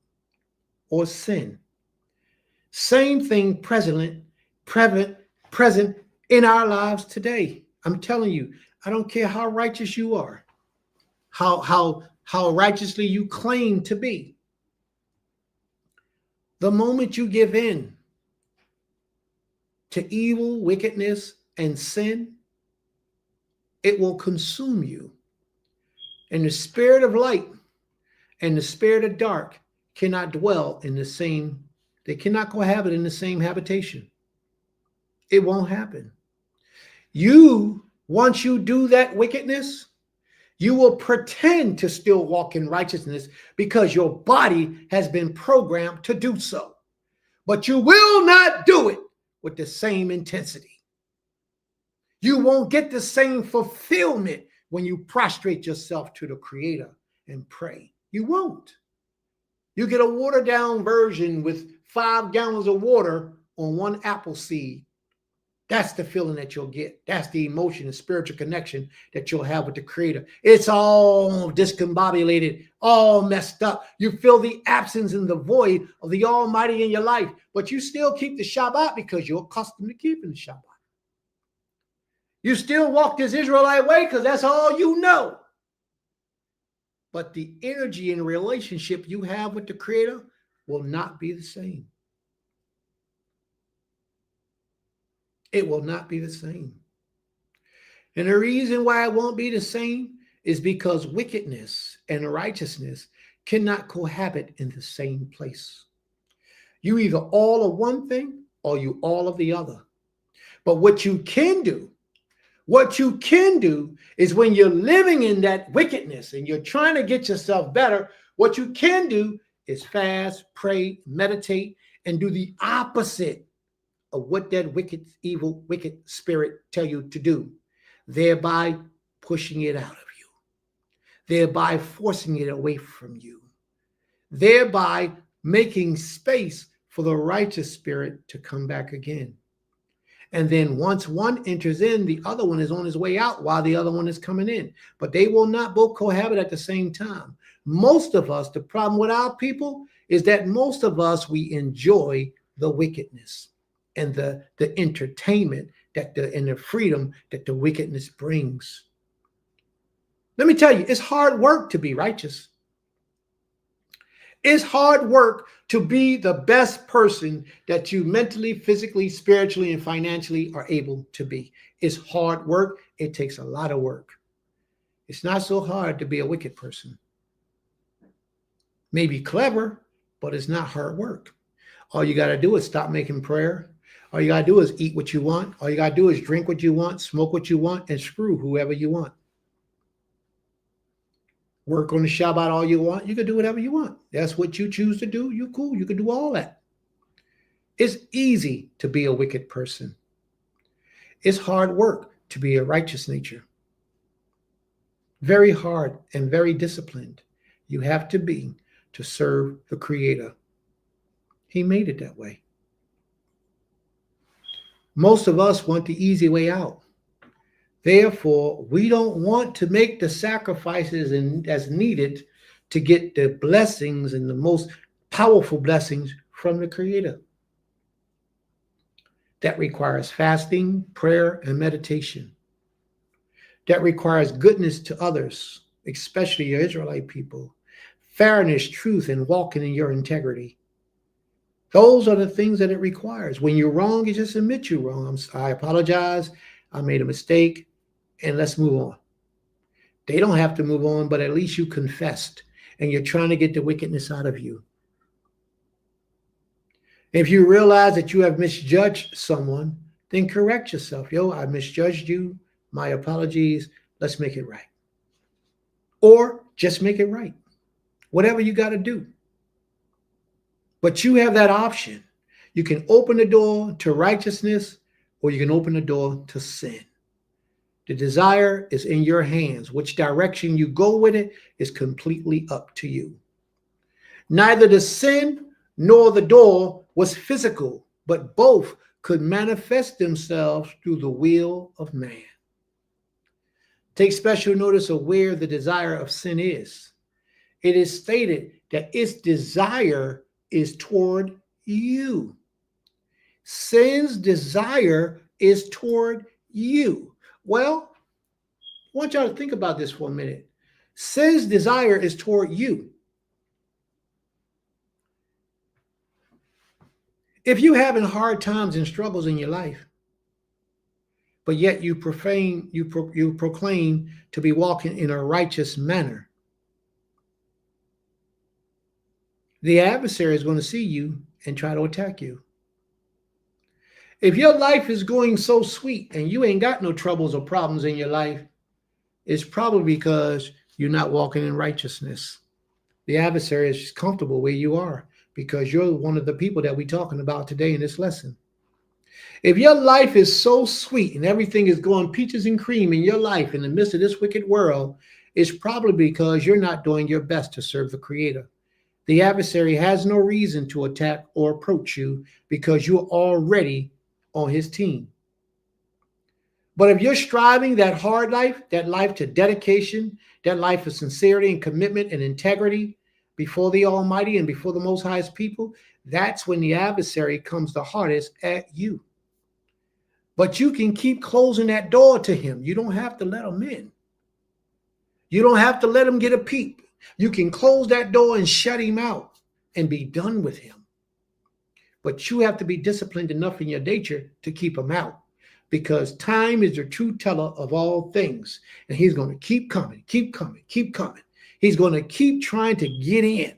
or sin. Same thing present in our lives today. I'm telling you, I don't care how righteous you are, how righteously you claim to be. The moment you give in to evil, wickedness, and sin, it will consume you. And the spirit of light and the spirit of dark cannot dwell in the same, they cannot cohabit in the same habitation. It won't happen. Once you do that wickedness, you will pretend to still walk in righteousness because your body has been programmed to do so. But you will not do it with the same intensity. You won't get the same fulfillment when you prostrate yourself to the Creator and pray. You won't. You get a watered down version with 5 gallons of water on 1 apple seed. That's the feeling that you'll get. That's the emotion and spiritual connection that you'll have with the Creator. It's all discombobulated, all messed up. You feel the absence and the void of the Almighty in your life, but you still keep the Shabbat because you're accustomed to keeping the Shabbat. You still walk this Israelite way because that's all you know. But the energy and relationship you have with the Creator will not be the same. It will not be the same. And the reason why it won't be the same is because wickedness and righteousness cannot cohabit in the same place. You either all of one thing or you all of the other. But what you can do is when you're living in that wickedness and you're trying to get yourself better, what you can do is fast, pray, meditate, and do the opposite of what that wicked, evil, wicked spirit tell you to do, thereby pushing it out of you, thereby forcing it away from you, thereby making space for the righteous spirit to come back again. And then once one enters in, the other one is on his way out while the other one is coming in. But they will not both cohabit at the same time. Most of us, the problem with our people is that most of us, we enjoy the wickedness and the entertainment and the freedom that the wickedness brings. Let me tell you, it's hard work to be righteous. It's hard work to be the best person that you mentally, physically, spiritually, and financially are able to be. It's hard work. It takes a lot of work. It's not so hard to be a wicked person. Maybe clever, but it's not hard work. All you got to do is stop making prayer. All you got to do is eat what you want. All you got to do is drink what you want, smoke what you want, and screw whoever you want. Work on the Shabbat all you want. You can do whatever you want. That's what you choose to do. You cool. You can do all that. It's easy to be a wicked person. It's hard work to be a righteous nature. Very hard and very disciplined. You have to be to serve the Creator. He made it that way. Most of us want the easy way out. Therefore, we don't want to make the sacrifices as needed to get the blessings and the most powerful blessings from the Creator. That requires fasting, prayer, and meditation. That requires goodness to others, especially your Israelite people, fairness, truth, and walking in your integrity. Those are the things that it requires. When you're wrong, you just admit you're wrong. I apologize. I made a mistake, and let's move on. They don't have to move on, but at least you confessed, and you're trying to get the wickedness out of you. If you realize that you have misjudged someone, then correct yourself. Yo, I misjudged you. My apologies. Let's make it right. Or just make it right. Whatever you got to do. But you have that option. You can open the door to righteousness, or you can open the door to sin. The desire is in your hands. Which direction you go with it is completely up to you. Neither the sin nor the door was physical, but both could manifest themselves through the will of man. Take special notice of where the desire of sin is. It is stated that its desire is toward you. Sin's desire is toward you. Well, I want y'all to think about this for a minute. Sin's desire is toward you. If you're having hard times and struggles in your life, but yet you proclaim to be walking in a righteous manner, the adversary is going to see you and try to attack you. If your life is going so sweet and you ain't got no troubles or problems in your life, it's probably because you're not walking in righteousness. The adversary is comfortable where you are because you're one of the people that we're talking about today in this lesson. If your life is so sweet and everything is going peaches and cream in your life in the midst of this wicked world, it's probably because you're not doing your best to serve the Creator. The adversary has no reason to attack or approach you because you're already on his team. But if you're striving that hard life, that life to dedication, that life of sincerity and commitment and integrity before the Almighty and before the Most High's people, that's when the adversary comes the hardest at you. But you can keep closing that door to him. You don't have to let him in. You don't have to let him get a peep. You can close that door and shut him out and be done with him. But you have to be disciplined enough in your nature to keep him out, because time is the true teller of all things. And he's going to keep coming, keep coming, keep coming. He's going to keep trying to get in.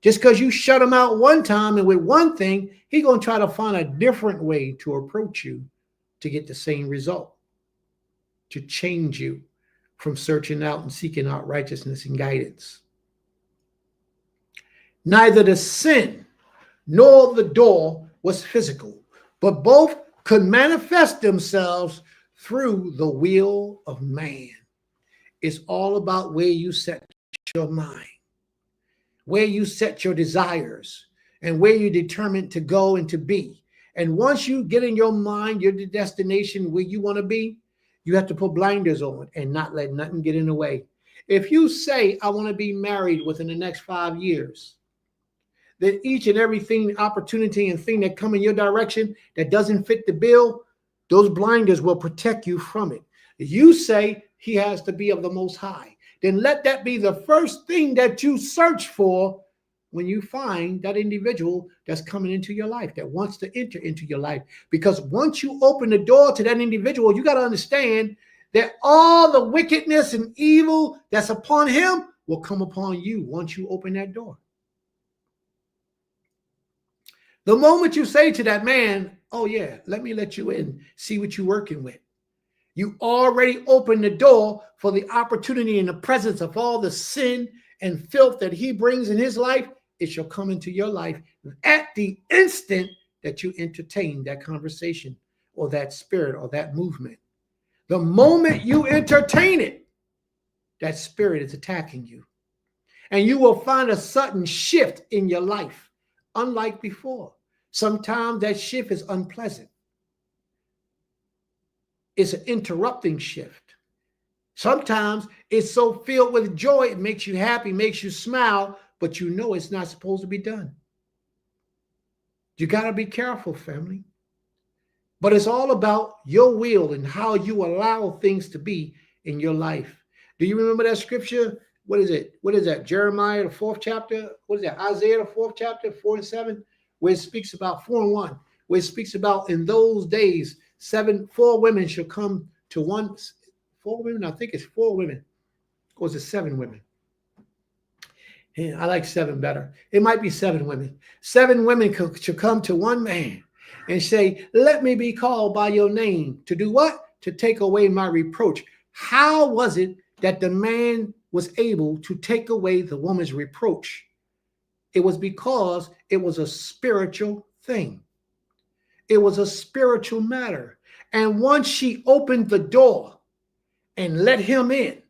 Just because you shut him out one time and with one thing, he's going to try to find a different way to approach you to get the same result, to change you from searching out and seeking out righteousness and guidance. Neither the sin nor the door was physical, but both could manifest themselves through the will of man. It's all about where you set your mind, where you set your desires, and where you determine to go and to be. And once you get in your mind, you're the destination where you want to be, you have to put blinders on and not let nothing get in the way. If you say, I want to be married within the next 5 years, then each and everything, opportunity and thing that come in your direction that doesn't fit the bill, those blinders will protect you from it. If you say he has to be of the Most High, then let that be the first thing that you search for when you find that individual that's coming into your life, that wants to enter into your life. Because once you open the door to that individual, you got to understand that all the wickedness and evil that's upon him will come upon you once you open that door. The moment you say to that man, oh yeah, let me let you in, see what you're working with, you already opened the door for the opportunity in the presence of all the sin and filth that he brings in his life. It shall come into your life at the instant that you entertain that conversation or that spirit or that movement. The moment you entertain it, that spirit is attacking you. And you will find a sudden shift in your life, unlike before. Sometimes that shift is unpleasant. it's an interrupting shift. Sometimes it's so filled with joy, it makes you happy, makes you smile, but you know it's not supposed to be done. You got to be careful, family. But it's all about your will and how you allow things to be in your life. Do you remember that scripture? What is it? What is that? Jeremiah, the 4th chapter? What is that? Isaiah, the 4th chapter, 4 and 7, where it speaks about 4 and 1, where it speaks about in those days, 4 women shall come to one. 4 women? I think it's 4 women. Or is it 7 women? Yeah, I like 7 better. It might be 7 women. 7 women should come to one man and say, let me be called by your name. To do what? To take away my reproach. How was it that the man was able to take away the woman's reproach? It was because it was a spiritual thing. It was a spiritual matter. And once she opened the door and let him in,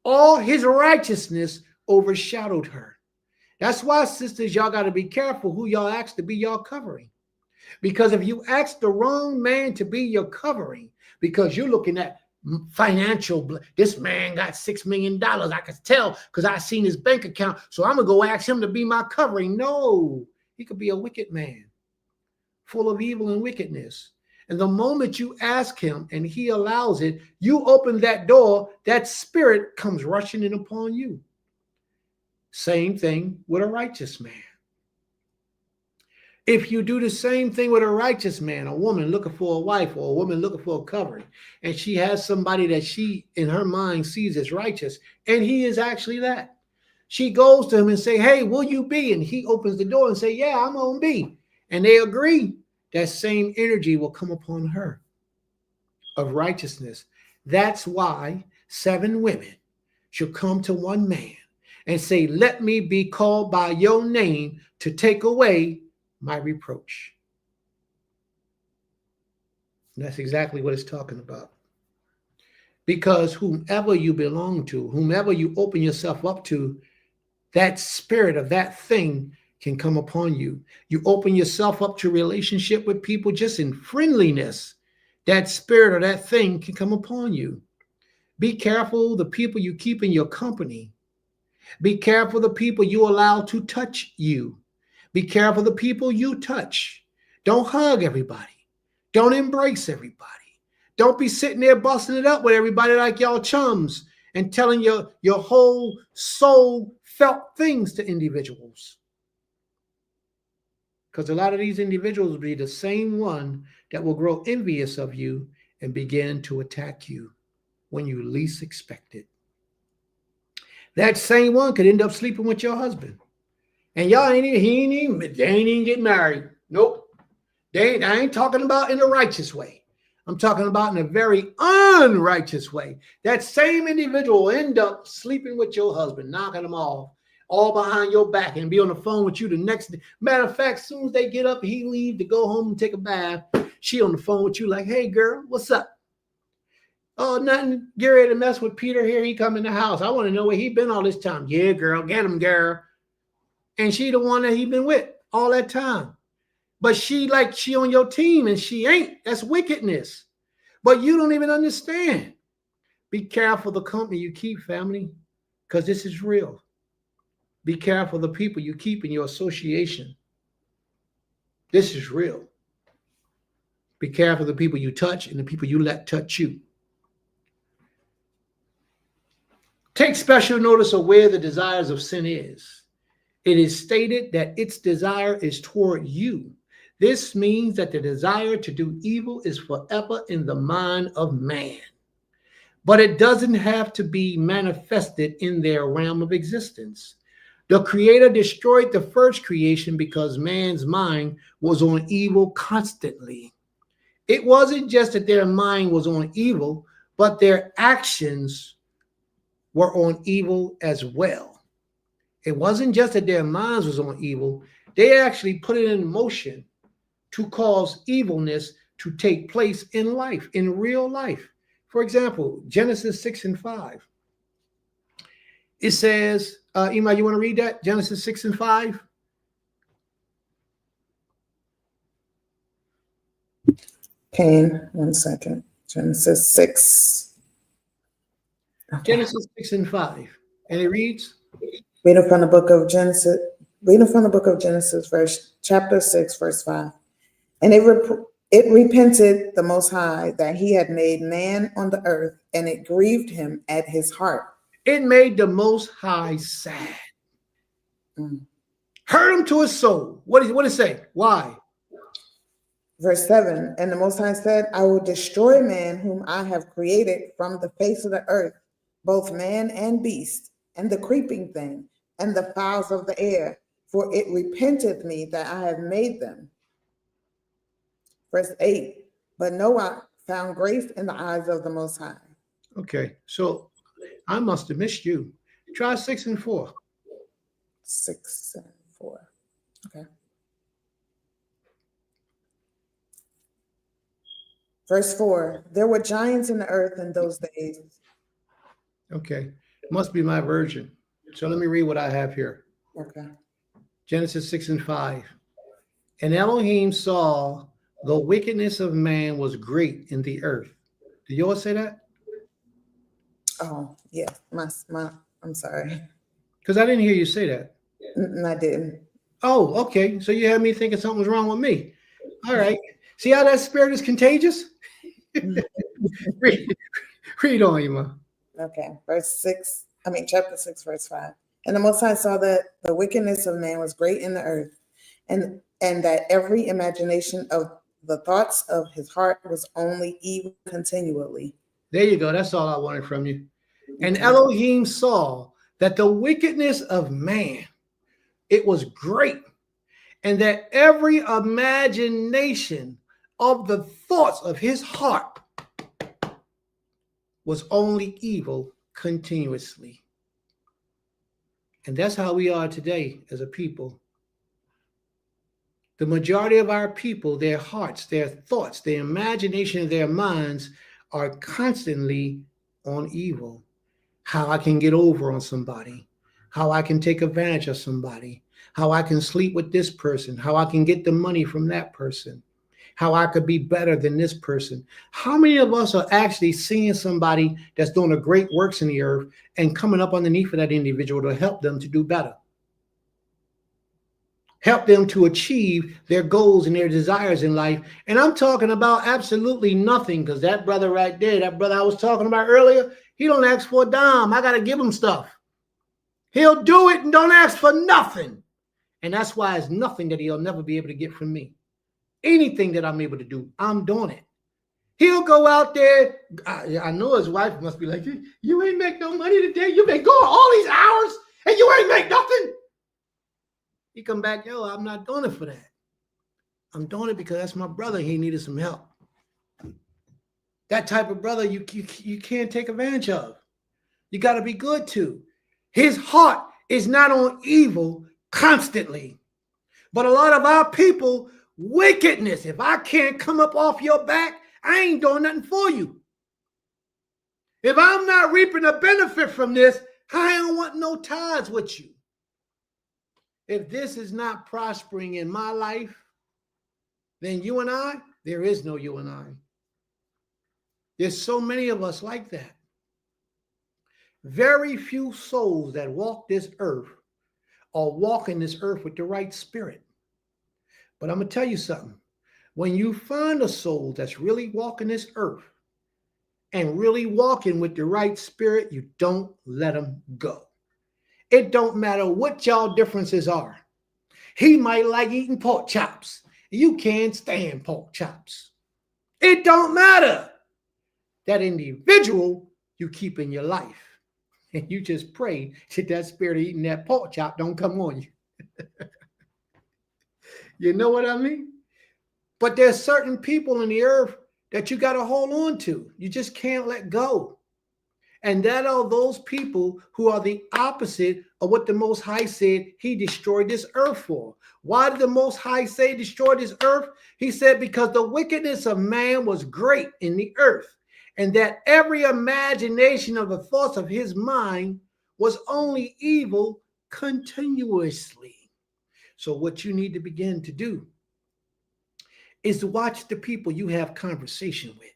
all his righteousness overshadowed her. That's why, sisters, y'all got to be careful who y'all ask to be y'all covering. Because if you ask the wrong man to be your covering, because you're looking at financial, this man got $6 million. I could tell because I seen his bank account. So I'm going to go ask him to be my covering. No, he could be a wicked man, full of evil and wickedness. And the moment you ask him and he allows it, you open that door, that spirit comes rushing in upon you. Same thing with a righteous man. If you do the same thing with a righteous man, a woman looking for a wife or a woman looking for a covering, and she has somebody that she in her mind sees as righteous, and he is actually that. She goes to him and say, hey, will you be? And he opens the door and say, yeah, I'm going to be. And they agree. That same energy will come upon her of righteousness. That's why 7 women should come to one man and say, let me be called by your name to take away my reproach. And that's exactly what it's talking about. Because whomever you belong to, whomever you open yourself up to, that spirit of that thing can come upon you. You open yourself up to relationship with people just in friendliness. That spirit or that thing can come upon you. Be careful the people you keep in your company. Be careful the people you allow to touch you. Be careful the people you touch. Don't hug everybody. Don't embrace everybody. Don't be sitting there busting it up with everybody like y'all chums and telling your whole soul felt things to individuals. Because a lot of these individuals will be the same one that will grow envious of you and begin to attack you when you least expect it. That same one could end up sleeping with your husband. And y'all they ain't even get married. Nope. I ain't talking about in a righteous way. I'm talking about in a very unrighteous way. That same individual will end up sleeping with your husband, knocking him off, all behind your back, and be on the phone with you the next day. Matter of fact, as soon as they get up, he leave to go home and take a bath. She on the phone with you like, hey, girl, what's up? Oh, nothing. Get ready to mess with Peter here. He come in the house. I want to know where he been all this time. Yeah, girl, get him, girl. And she the one that he been with all that time. But she on your team and she ain't. That's wickedness. But you don't even understand. Be careful the company you keep, family, because this is real. Be careful the people you keep in your association. This is real. Be careful the people you touch and the people you let touch you. Take special notice of where the desires of sin is. It is stated that its desire is toward you. This means that the desire to do evil is forever in the mind of man. But it doesn't have to be manifested in their realm of existence. The Creator destroyed the first creation because man's mind was on evil constantly. It wasn't just that their mind was on evil, but their actions were on evil as well. It wasn't just that their minds was on evil. They actually put it in motion to cause evilness to take place in life, in real life. For example, Genesis 6 and 5. It says, Ima, you want to read that? Genesis 6 and 5? Cain, 1 second. Genesis 6. Okay. Genesis 6 and 5. And it reads, Reading from the book of Genesis, chapter 6, verse 5. And it repented the Most High that he had made man on the earth, and it grieved him at his heart. it made the Most High sad. Hurt him to his soul. What did it say? Why? Verse 7. And the Most High said, I will destroy man whom I have created from the face of the earth, both man and beast, and the creeping thing, and the fowls of the air, for it repenteth me that I have made them. Verse 8. But Noah found grace in the eyes of the Most High. Okay, so I must have missed you. Try 6 and 4. 6 and 4. Okay. Verse 4. There were giants in the earth in those days. Okay, must be my version. So let me read what I have here. Okay. Genesis 6 and 5. And Elohim saw the wickedness of man was great in the earth. Did yours say that? Oh, yes. I'm sorry. Because I didn't hear you say that. I didn't. Oh, okay. So you had me thinking something was wrong with me. All right. See how that spirit is contagious? read on, Ima. Okay. Chapter 6, verse 5. And the Most High saw that the wickedness of man was great in the earth, and that every imagination of the thoughts of his heart was only evil continually. There you go. That's all I wanted from you. And Elohim saw that the wickedness of man, it was great, and that every imagination of the thoughts of his heart was only evil continuously. And that's how we are today as a people. The majority of our people, their hearts, their thoughts, their imagination, their minds are constantly on evil. How I can get over on somebody, how I can take advantage of somebody, how I can sleep with this person, how I can get the money from that person, how I could be better than this person. How many of us are actually seeing somebody that's doing a great works in the earth and coming up underneath of that individual to help them to do better? Help them to achieve their goals and their desires in life. And I'm talking about absolutely nothing, because that brother right there, that brother I was talking about earlier, he don't ask for a dime. I got to give him stuff. He'll do it and don't ask for nothing. And that's why it's nothing that he'll never be able to get from me. Anything that I'm able to do, I'm doing it. He'll go out there. I know his wife must be like, you ain't make no money today. You've been going all these hours and you ain't make nothing. He come back, yo, I'm not doing it for that. I'm doing it because that's my brother. He needed some help. That type of brother you can't take advantage of. You got to be good to. His heart is not on evil constantly. But a lot of our people, wickedness. If I can't come up off your back, I ain't doing nothing for you. If I'm not reaping a benefit from this, I don't want no ties with you. If this is not prospering in my life, then you and I, there is no you and I. There's so many of us like that. Very few souls that walk this earth are walking this earth with the right spirit. But I'm going to tell you something. When you find a soul that's really walking this earth and really walking with the right spirit, you don't let them go. It don't matter what y'all differences are. He might like eating pork chops. You can't stand pork chops. It don't matter. That individual you keep in your life. And you just pray that that spirit of eating that pork chop don't come on you. You know what I mean? But there's certain people in the earth that you got to hold on to. You just can't let go. And that are those people who are the opposite of what the Most High said he destroyed this earth for. Why did the Most High say destroy this earth? He said because the wickedness of man was great in the earth, and that every imagination of the thoughts of his mind was only evil continuously. So what you need to begin to do is to watch the people you have conversation with.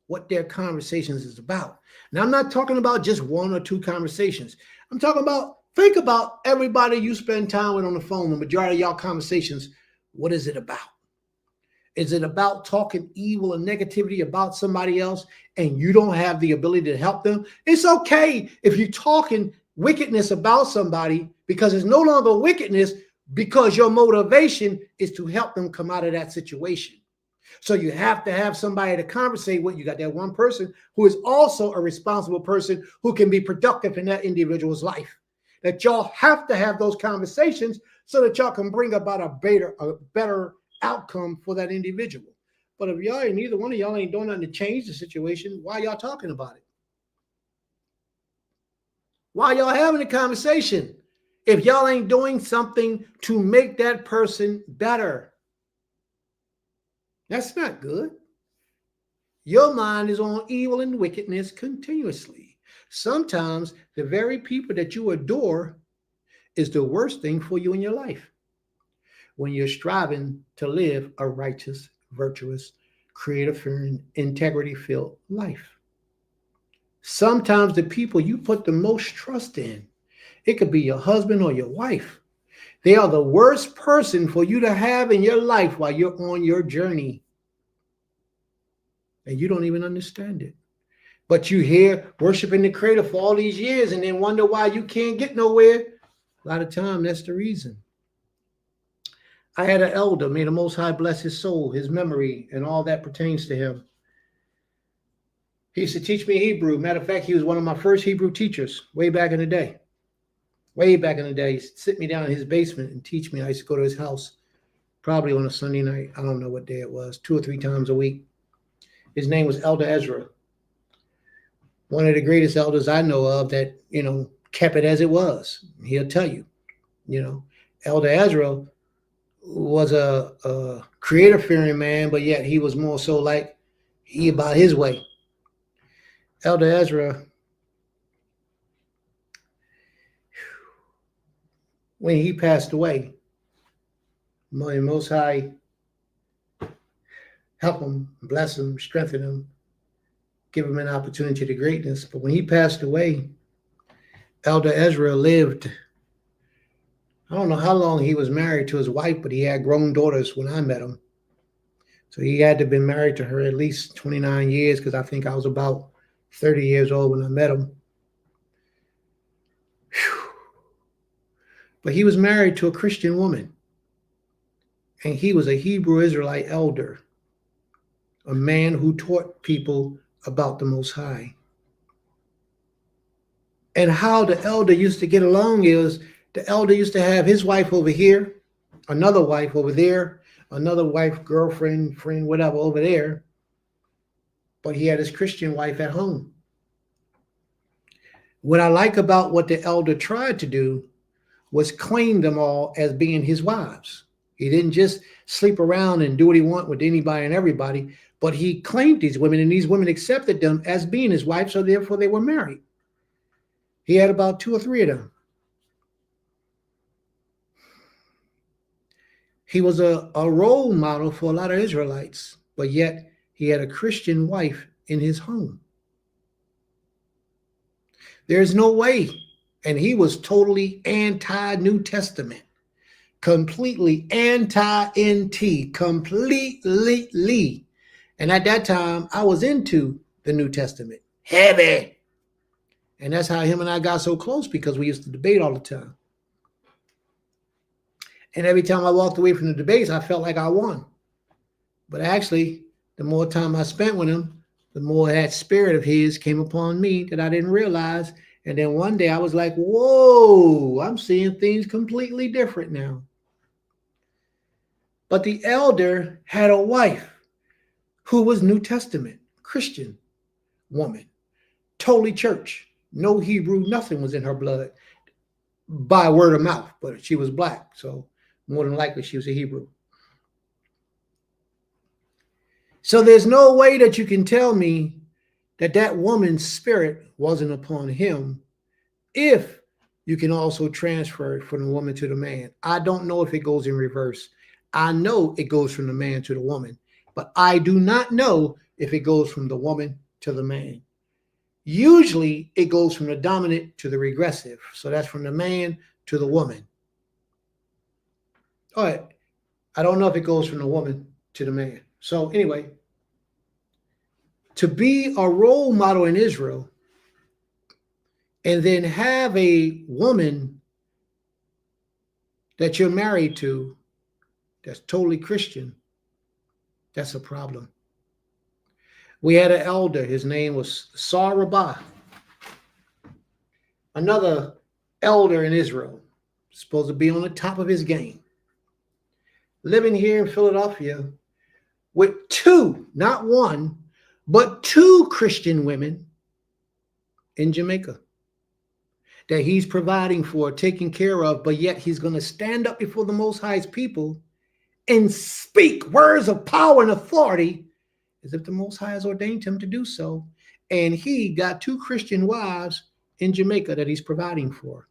what their conversations is about. Now, I'm not talking about just one or two conversations. I'm talking about, think about everybody you spend time with on the phone, the majority of y'all conversations. What is it about? Is it about talking evil and negativity about somebody else and you don't have the ability to help them? It's okay if you're talking wickedness about somebody, because it's no longer wickedness, because your motivation is to help them come out of that situation. So you have to have somebody to conversate with. You got that one person who is also a responsible person who can be productive in that individual's life. That y'all have to have those conversations so that y'all can bring about a better outcome for that individual. But if y'all, neither one of y'all ain't doing nothing to change the situation, why y'all talking about it? Why y'all having a conversation if y'all ain't doing something to make that person better? That's not good. Your mind is on evil and wickedness continuously. Sometimes the very people that you adore is the worst thing for you in your life when you're striving to live a righteous, virtuous, creative-fearing, integrity-filled life. Sometimes the people you put the most trust in, it could be your husband or your wife. They are the worst person for you to have in your life while you're on your journey. And you don't even understand it. But you hear worshiping the Creator for all these years and then wonder why you can't get nowhere. A lot of time, that's the reason. I had an elder, may the Most High bless his soul, his memory, and all that pertains to him. He used to teach me Hebrew. Matter of fact, he was one of my first Hebrew teachers way back in the day. Way back in the day, he used to sit me down in his basement and teach me. I used to go to his house probably on a Sunday night. I don't know what day it was, 2 or 3 times a week. His name was Elder Ezra. One of the greatest elders I know of that, kept it as it was. He'll tell you, Elder Ezra was a creator-fearing man, but yet he was more so like he about his way. Elder Ezra, when he passed away, may the Most High help him, bless him, strengthen him, give him an opportunity to greatness. But when he passed away, Elder Ezra lived, I don't know how long he was married to his wife, but he had grown daughters when I met him. So he had to have been married to her at least 29 years, because I think I was about 30 years old when I met him. Whew. But he was married to a Christian woman. And he was a Hebrew Israelite elder, a man who taught people about the Most High. And how the elder used to get along is the elder used to have his wife over here, another wife over there, another wife, girlfriend, friend, whatever over there. But he had his Christian wife at home. What I like about what the elder tried to do was claim them all as being his wives. He didn't just sleep around and do what he wanted with anybody and everybody, but he claimed these women, and these women accepted them as being his wife, so therefore they were married. He had about 2 or 3 of them. He was a role model for a lot of Israelites, but yet he had a Christian wife in his home. There's no way. And he was totally anti-New Testament, completely anti-NT, completely. And at that time, I was into the New Testament, heavy. And that's how him and I got so close, because we used to debate all the time. And every time I walked away from the debates, I felt like I won. But actually, the more time I spent with him, the more that spirit of his came upon me that I didn't realize. And then one day I was like, whoa, I'm seeing things completely different now. But the elder had a wife who was New Testament, Christian woman, totally church, no Hebrew, nothing was in her blood by word of mouth, but she was black. So more than likely she was a Hebrew. So there's no way that you can tell me that that woman's spirit wasn't upon him if you can also transfer it from the woman to the man. I don't know if it goes in reverse. I know it goes from the man to the woman, but I do not know if it goes from the woman to the man. Usually it goes from the dominant to the regressive. So that's from the man to the woman. All right. I don't know if it goes from the woman to the man. So anyway, to be a role model in Israel and then have a woman that you're married to that's totally Christian, that's a problem. We had an elder, his name was Sar Rabbah, another elder in Israel, supposed to be on the top of his game, living here in Philadelphia with two, not one, but two Christian women in Jamaica that he's providing for, taking care of, but yet he's going to stand up before the Most High's people and speak words of power and authority as if the Most High has ordained him to do so. And he got two Christian wives in Jamaica that he's providing for.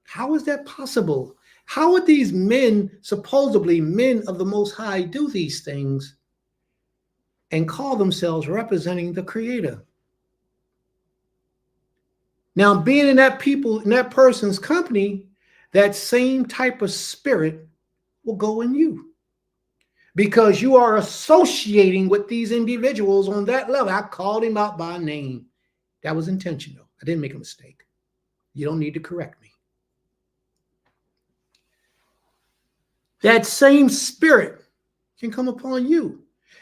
How is that possible? How would these men, supposedly men of the Most High, do these things and call themselves representing the Creator? Now, being in that person's company, that same type of spirit will go in you, because you are associating with these individuals on that level. I called him out by name. That was intentional. I didn't make a mistake. You don't need to correct me. That same spirit can come upon you.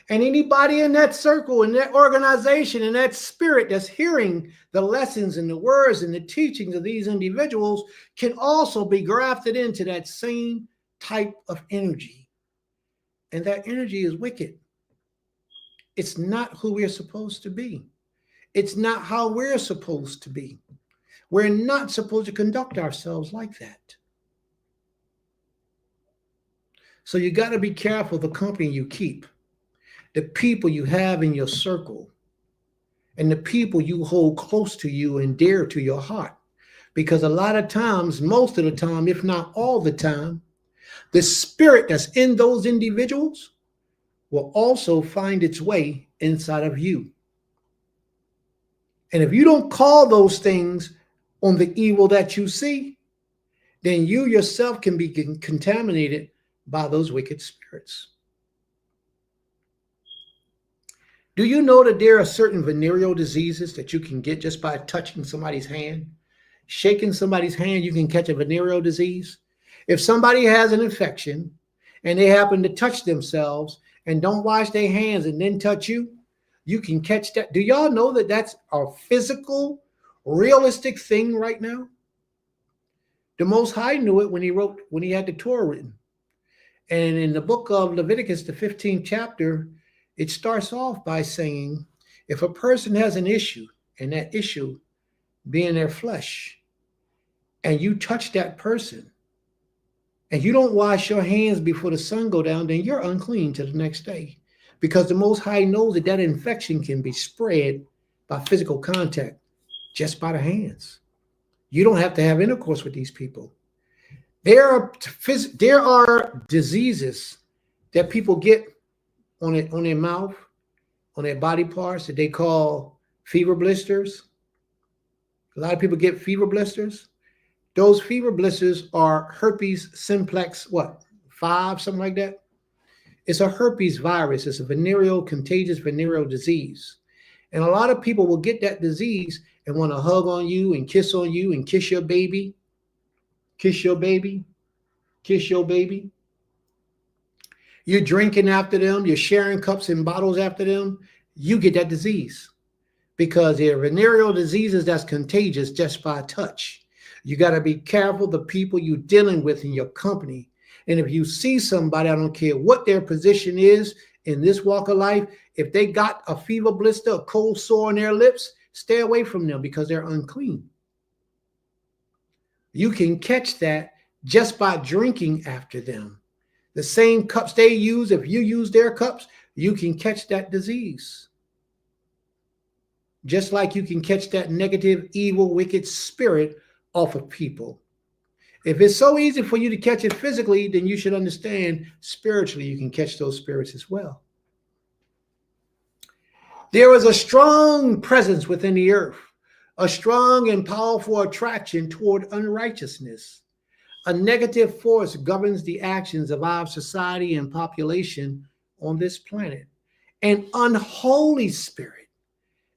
And anybody in that circle, in that organization, in that spirit that's hearing the lessons and the words and the teachings of these individuals can also be grafted into that same type of energy. And that energy is wicked. It's not who we're supposed to be. It's not how we're supposed to be. We're not supposed to conduct ourselves like that. So you got to be careful of the company you keep, the people you have in your circle, and the people you hold close to you and dear to your heart. Because a lot of times, most of the time, if not all the time, the spirit that's in those individuals will also find its way inside of you. And if you don't call those things on the evil that you see, then you yourself can be contaminated by those wicked spirits. Do you know that there are certain venereal diseases that you can get just by touching somebody's hand? Shaking somebody's hand, you can catch a venereal disease. If somebody has an infection and they happen to touch themselves and don't wash their hands and then touch you, you can catch that. Do y'all know that that's a physical, realistic thing right now? The Most High knew it when he had the Torah written. And in the book of Leviticus, the 15th chapter, it starts off by saying, if a person has an issue, and that issue being their flesh, and you touch that person, and you don't wash your hands before the sun go down, then you're unclean to the next day. Because the Most High knows that that infection can be spread by physical contact, just by the hands. You don't have to have intercourse with these people. There are diseases that people get on their mouth, on their body parts, that they call fever blisters. A lot of people get fever blisters. Those fever blisters are herpes simplex, 5, something like that. It's a herpes virus. It's a contagious venereal disease. And a lot of people will get that disease and want to hug on you and kiss on you and kiss your baby. Kiss your baby. Kiss your baby. You're drinking after them. You're sharing cups and bottles after them. You get that disease because they're venereal diseases that's contagious just by touch. You got to be careful the people you're dealing with in your company. And if you see somebody, I don't care what their position is in this walk of life, if they got a fever blister, a cold sore on their lips, stay away from them because they're unclean. You can catch that just by drinking after them. The same cups they use, if you use their cups, you can catch that disease. Just like you can catch that negative, evil, wicked spirit off of people. If it's so easy for you to catch it physically, then you should understand spiritually you can catch those spirits as well. There is a strong presence within the earth, a strong and powerful attraction toward unrighteousness. A negative force governs the actions of our society and population on this planet. An unholy spirit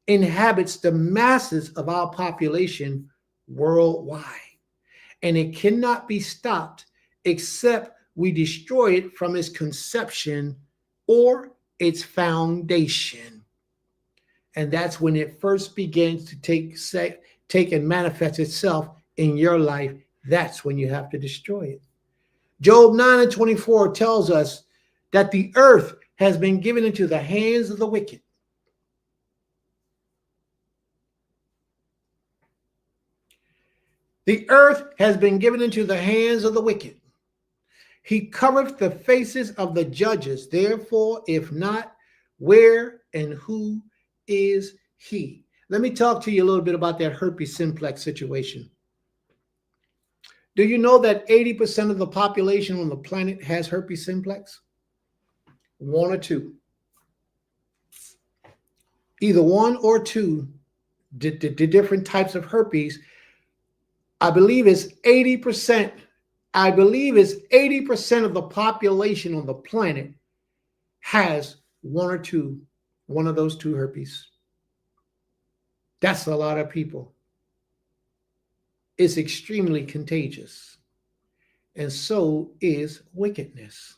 inhabits the masses of our population worldwide, and it cannot be stopped except we destroy it from its conception or its foundation. And that's when it first begins to take and manifest itself in your life. That's when you have to destroy it. Job 9:24 tells us that the earth has been given into the hands of the wicked. The earth has been given into the hands of the wicked. He covereth the faces of the judges. Therefore, if not, where and who is he? Let me talk to you a little bit about that herpes simplex situation. Do you know that 80% of the population on the planet has herpes simplex? One or two. Either one or two, the different types of herpes. I believe it's 80%. I believe it's 80% of the population on the planet has one or two, one of those two herpes. That's a lot of people. It's extremely contagious. And so is wickedness.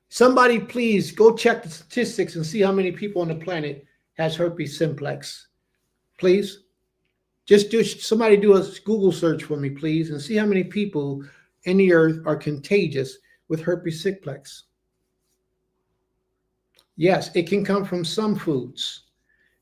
Somebody please go check the statistics and see how many people on the planet has herpes simplex. Please. Somebody do a Google search for me, please, and see how many people in the earth are contagious with herpes simplex. Yes, it can come from some foods.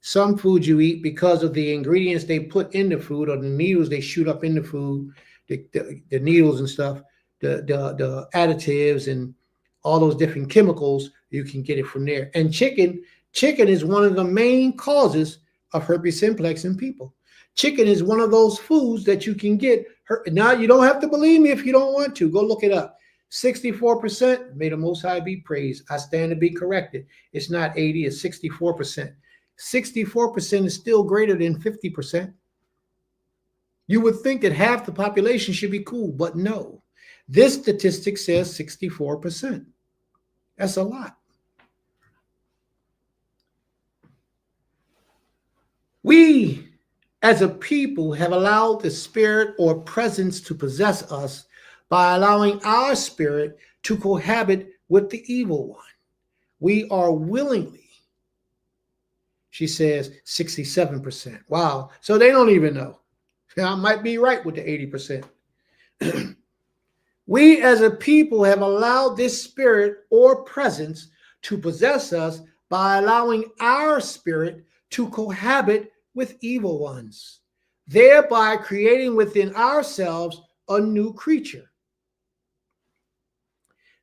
Some foods you eat because of the ingredients they put in the food or the needles they shoot up in the food, the needles and stuff, the additives and all those different chemicals, you can get it from there. And chicken is one of the main causes of herpes simplex in people. Chicken is one of those foods that you can get. Now, you don't have to believe me if you don't want to. Go look it up. 64%, may the Most High be praised. I stand to be corrected. It's not 80, it's 64%. 64% is still greater than 50%. You would think that half the population should be cool, but no. This statistic says 64%. That's a lot. We, as a people, have allowed the spirit or presence to possess us by allowing our spirit to cohabit with the evil one. We are willingly, she says, 67%. Wow. So they don't even know. I might be right with the 80%. We as a people have allowed this spirit or presence to possess us by allowing our spirit to cohabit with evil ones, thereby creating within ourselves a new creature.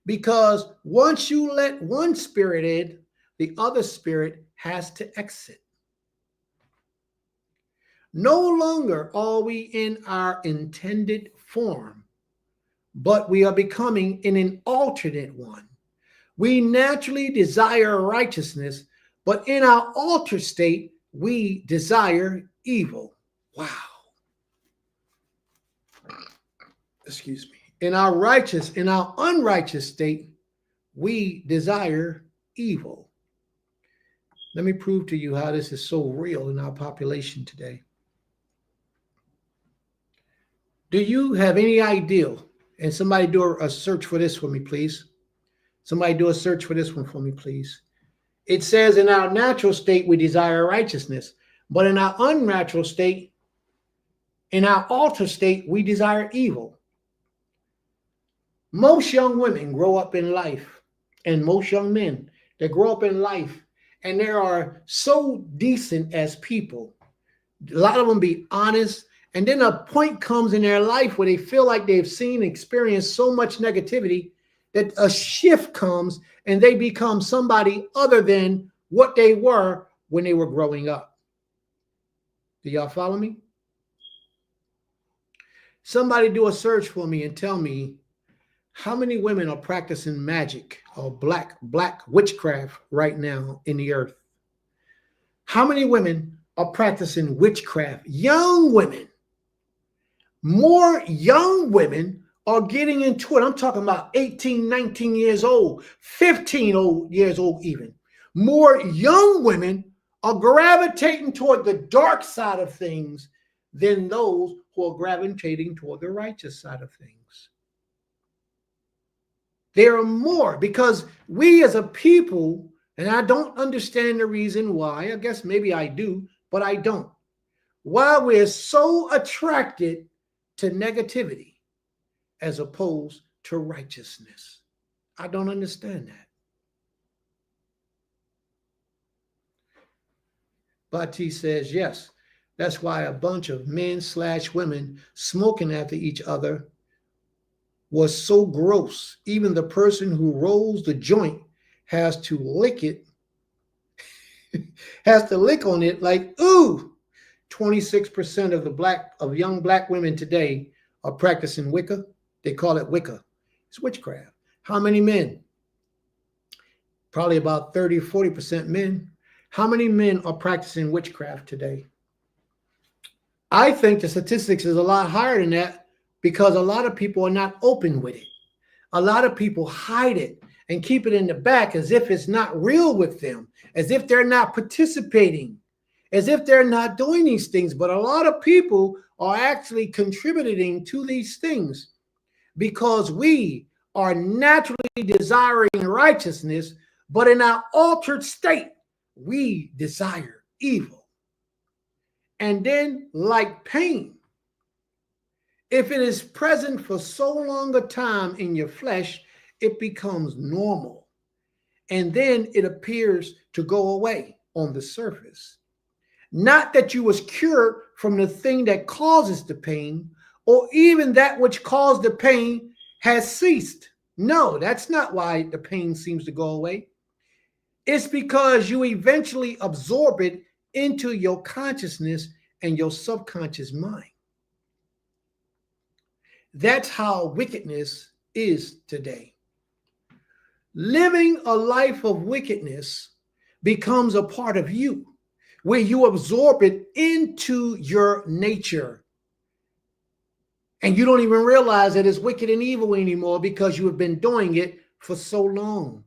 Because once you let one spirit in, the other spirit has to exit. No longer are we in our intended form, but we are becoming in an alternate one. We naturally desire righteousness, but in our altered state, we desire evil. Wow. Excuse me. In our unrighteous state, we desire evil. Let me prove to you how this is so real in our population today. Do you have any idea? And somebody do a search for this for me, please. Somebody do a search for this one for me, please. It says in our natural state, we desire righteousness. But in our unnatural state, in our altered state, we desire evil. Most young women grow up in life, and most young men, they grow up in life, and they are so decent as people. A lot of them be honest. And then a point comes in their life where they feel like they've seen and experienced so much negativity that a shift comes and they become somebody other than what they were when they were growing up. Do y'all follow me? Somebody do a search for me and tell me How many women are practicing magic or black witchcraft right now in the earth? How many women are practicing witchcraft? Young women. More young women are getting into it. I'm talking about 18, 19 years old, 15 years old even. More young women are gravitating toward the dark side of things than those who are gravitating toward the righteous side of things. There are more because we as a people, and I don't understand the reason why, I guess maybe I do, but I don't. Why we're so attracted to negativity as opposed to righteousness. I don't understand that. Bati says, yes, that's why a bunch of men/women smoking after each other was so gross. Even the person who rolls the joint has to lick it, has to lick on it like, ooh. 26% of young black women today are practicing Wicca. They call it Wicca. It's witchcraft. How many men? Probably about 30, 40% men. How many men are practicing witchcraft today? I think the statistics is a lot higher than that because a lot of people are not open with it. A lot of people hide it and keep it in the back as if it's not real with them, as if they're not participating, as if they're not doing these things. But a lot of people are actually contributing to these things because we are naturally desiring righteousness, but in our altered state, we desire evil. And then, like pain, if it is present for so long a time in your flesh, it becomes normal. And then it appears to go away on the surface. Not that you was cured from the thing that causes the pain, or even that which caused the pain has ceased. No, that's not why the pain seems to go away. It's because you eventually absorb it into your consciousness and your subconscious mind. That's how wickedness is today. Living a life of wickedness becomes a part of you, where you absorb it into your nature. And you don't even realize that it's wicked and evil anymore because you have been doing it for so long.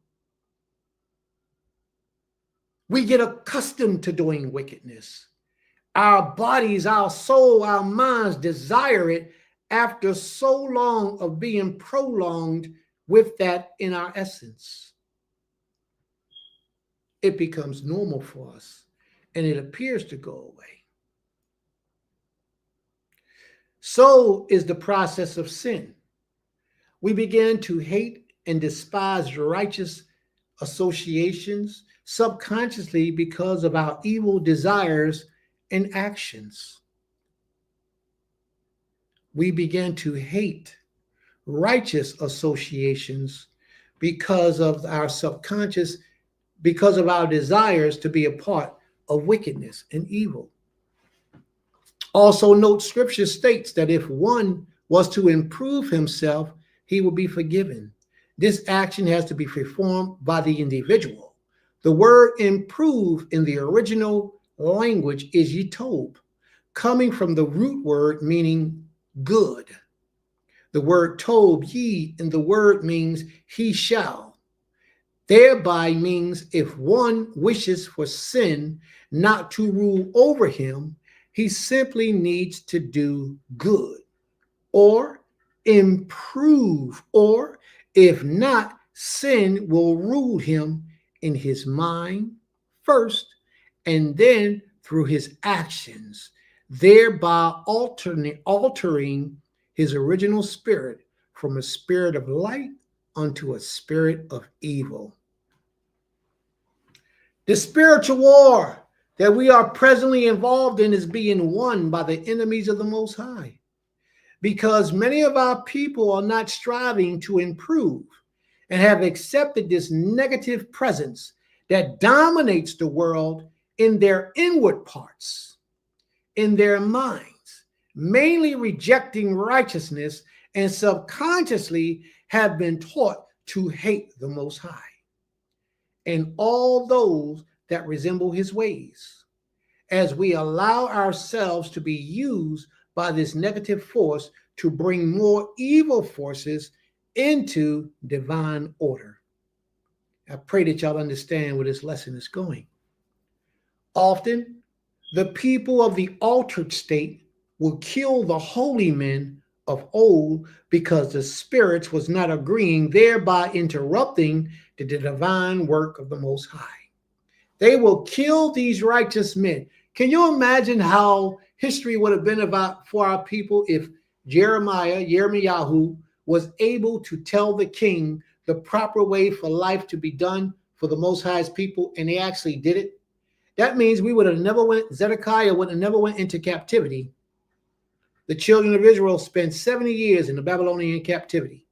We get accustomed to doing wickedness. Our bodies, our soul, our minds desire it after so long of being prolonged with that in our essence. It becomes normal for us and it appears to go away. So is the process of sin. We begin to hate and despise righteous associations subconsciously because of our evil desires and actions. We begin to hate righteous associations because of our subconscious, because of our desires to be a part of wickedness and evil. Also note, scripture states that if one was to improve himself, he will be forgiven. This action has to be performed by the individual. The word improve in the original language is yitob, coming from the root word meaning good. The word tob, ye, in the word means he shall. Thereby means if one wishes for sin not to rule over him, he simply needs to do good or improve, or if not, sin will rule him in his mind first and then through his actions, thereby altering his original spirit from a spirit of light unto a spirit of evil. The spiritual war that we are presently involved in is being won by the enemies of the Most High, because many of our people are not striving to improve and have accepted this negative presence that dominates the world in their inward parts, in their minds, mainly rejecting righteousness and subconsciously have been taught to hate the Most High and all those that resemble his ways, as we allow ourselves to be used by this negative force to bring more evil forces into divine order. I pray that y'all understand where this lesson is going. Often, the people of the altered state will kill the holy men of old because the spirits was not agreeing, thereby interrupting the divine work of the Most High. They will kill these righteous men. Can you imagine how history would have been about for our people if Yirmiyahu, was able to tell the king the proper way for life to be done for the Most High's people, and they actually did it? That means we would have never Zedekiah would have never went into captivity. The children of Israel spent 70 years in the Babylonian captivity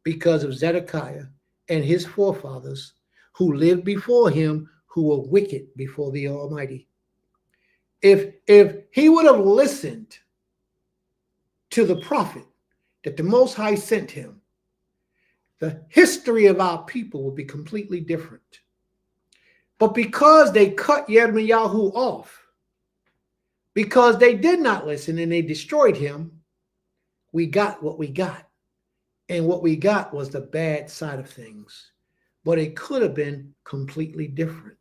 because of Zedekiah and his forefathers who lived before him, who were wicked before the Almighty. If he would have listened to the prophet that the Most High sent him, the history of our people would be completely different. But because they cut Yirmiyahu off, because they did not listen and they destroyed him, we got what we got. And what we got was the bad side of things. But it could have been completely different.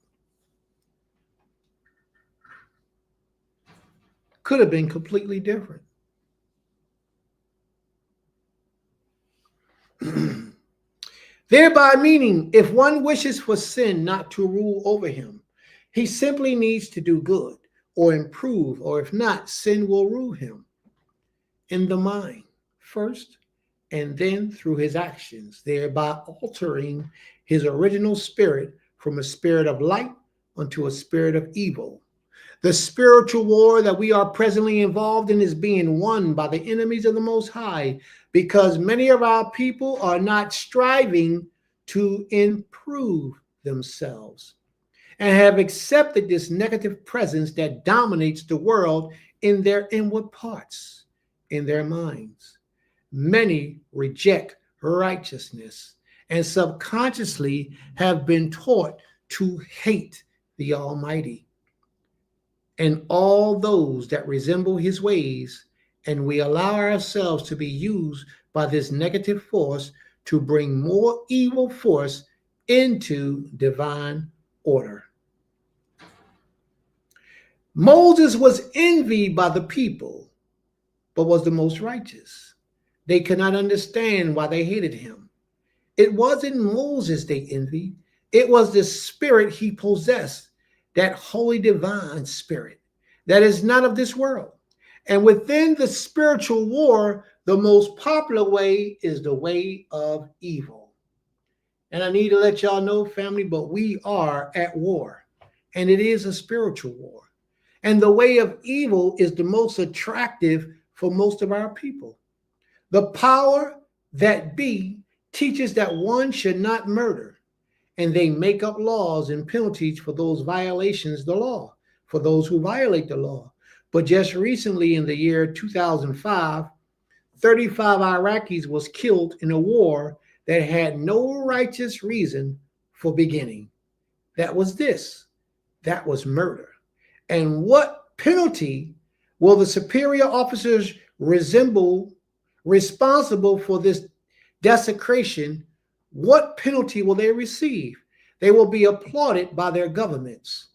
Could have been completely different. Thereby meaning, if one wishes for sin not to rule over him, he simply needs to do good or improve, or if not, sin will rule him in the mind first, and then through his actions, thereby altering his original spirit from a spirit of light unto a spirit of evil. The spiritual war that we are presently involved in is being won by the enemies of the Most High, because many of our people are not striving to improve themselves and have accepted this negative presence that dominates the world in their inward parts, in their minds. Many reject righteousness and subconsciously have been taught to hate the Almighty and all those that resemble his ways, and we allow ourselves to be used by this negative force to bring more evil force into divine order. Moses was envied by the people, but was the most righteous. They could not understand why they hated him. It wasn't Moses they envied. It was the spirit he possessed, that holy divine spirit that is not of this world. And within the spiritual war, the most popular way is the way of evil. And I need to let y'all know, family, but we are at war, and it is a spiritual war. And the way of evil is the most attractive for most of our people. The power that be teaches that one should not murder, and they make up laws and penalties for those violations of the law, for those who violate the law. But just recently in the year 2005, 35 Iraqis was killed in a war that had no righteous reason for beginning. That was this. That was murder. And what penalty will the superior officers responsible for this desecration? What penalty will they receive? They will be applauded by their governments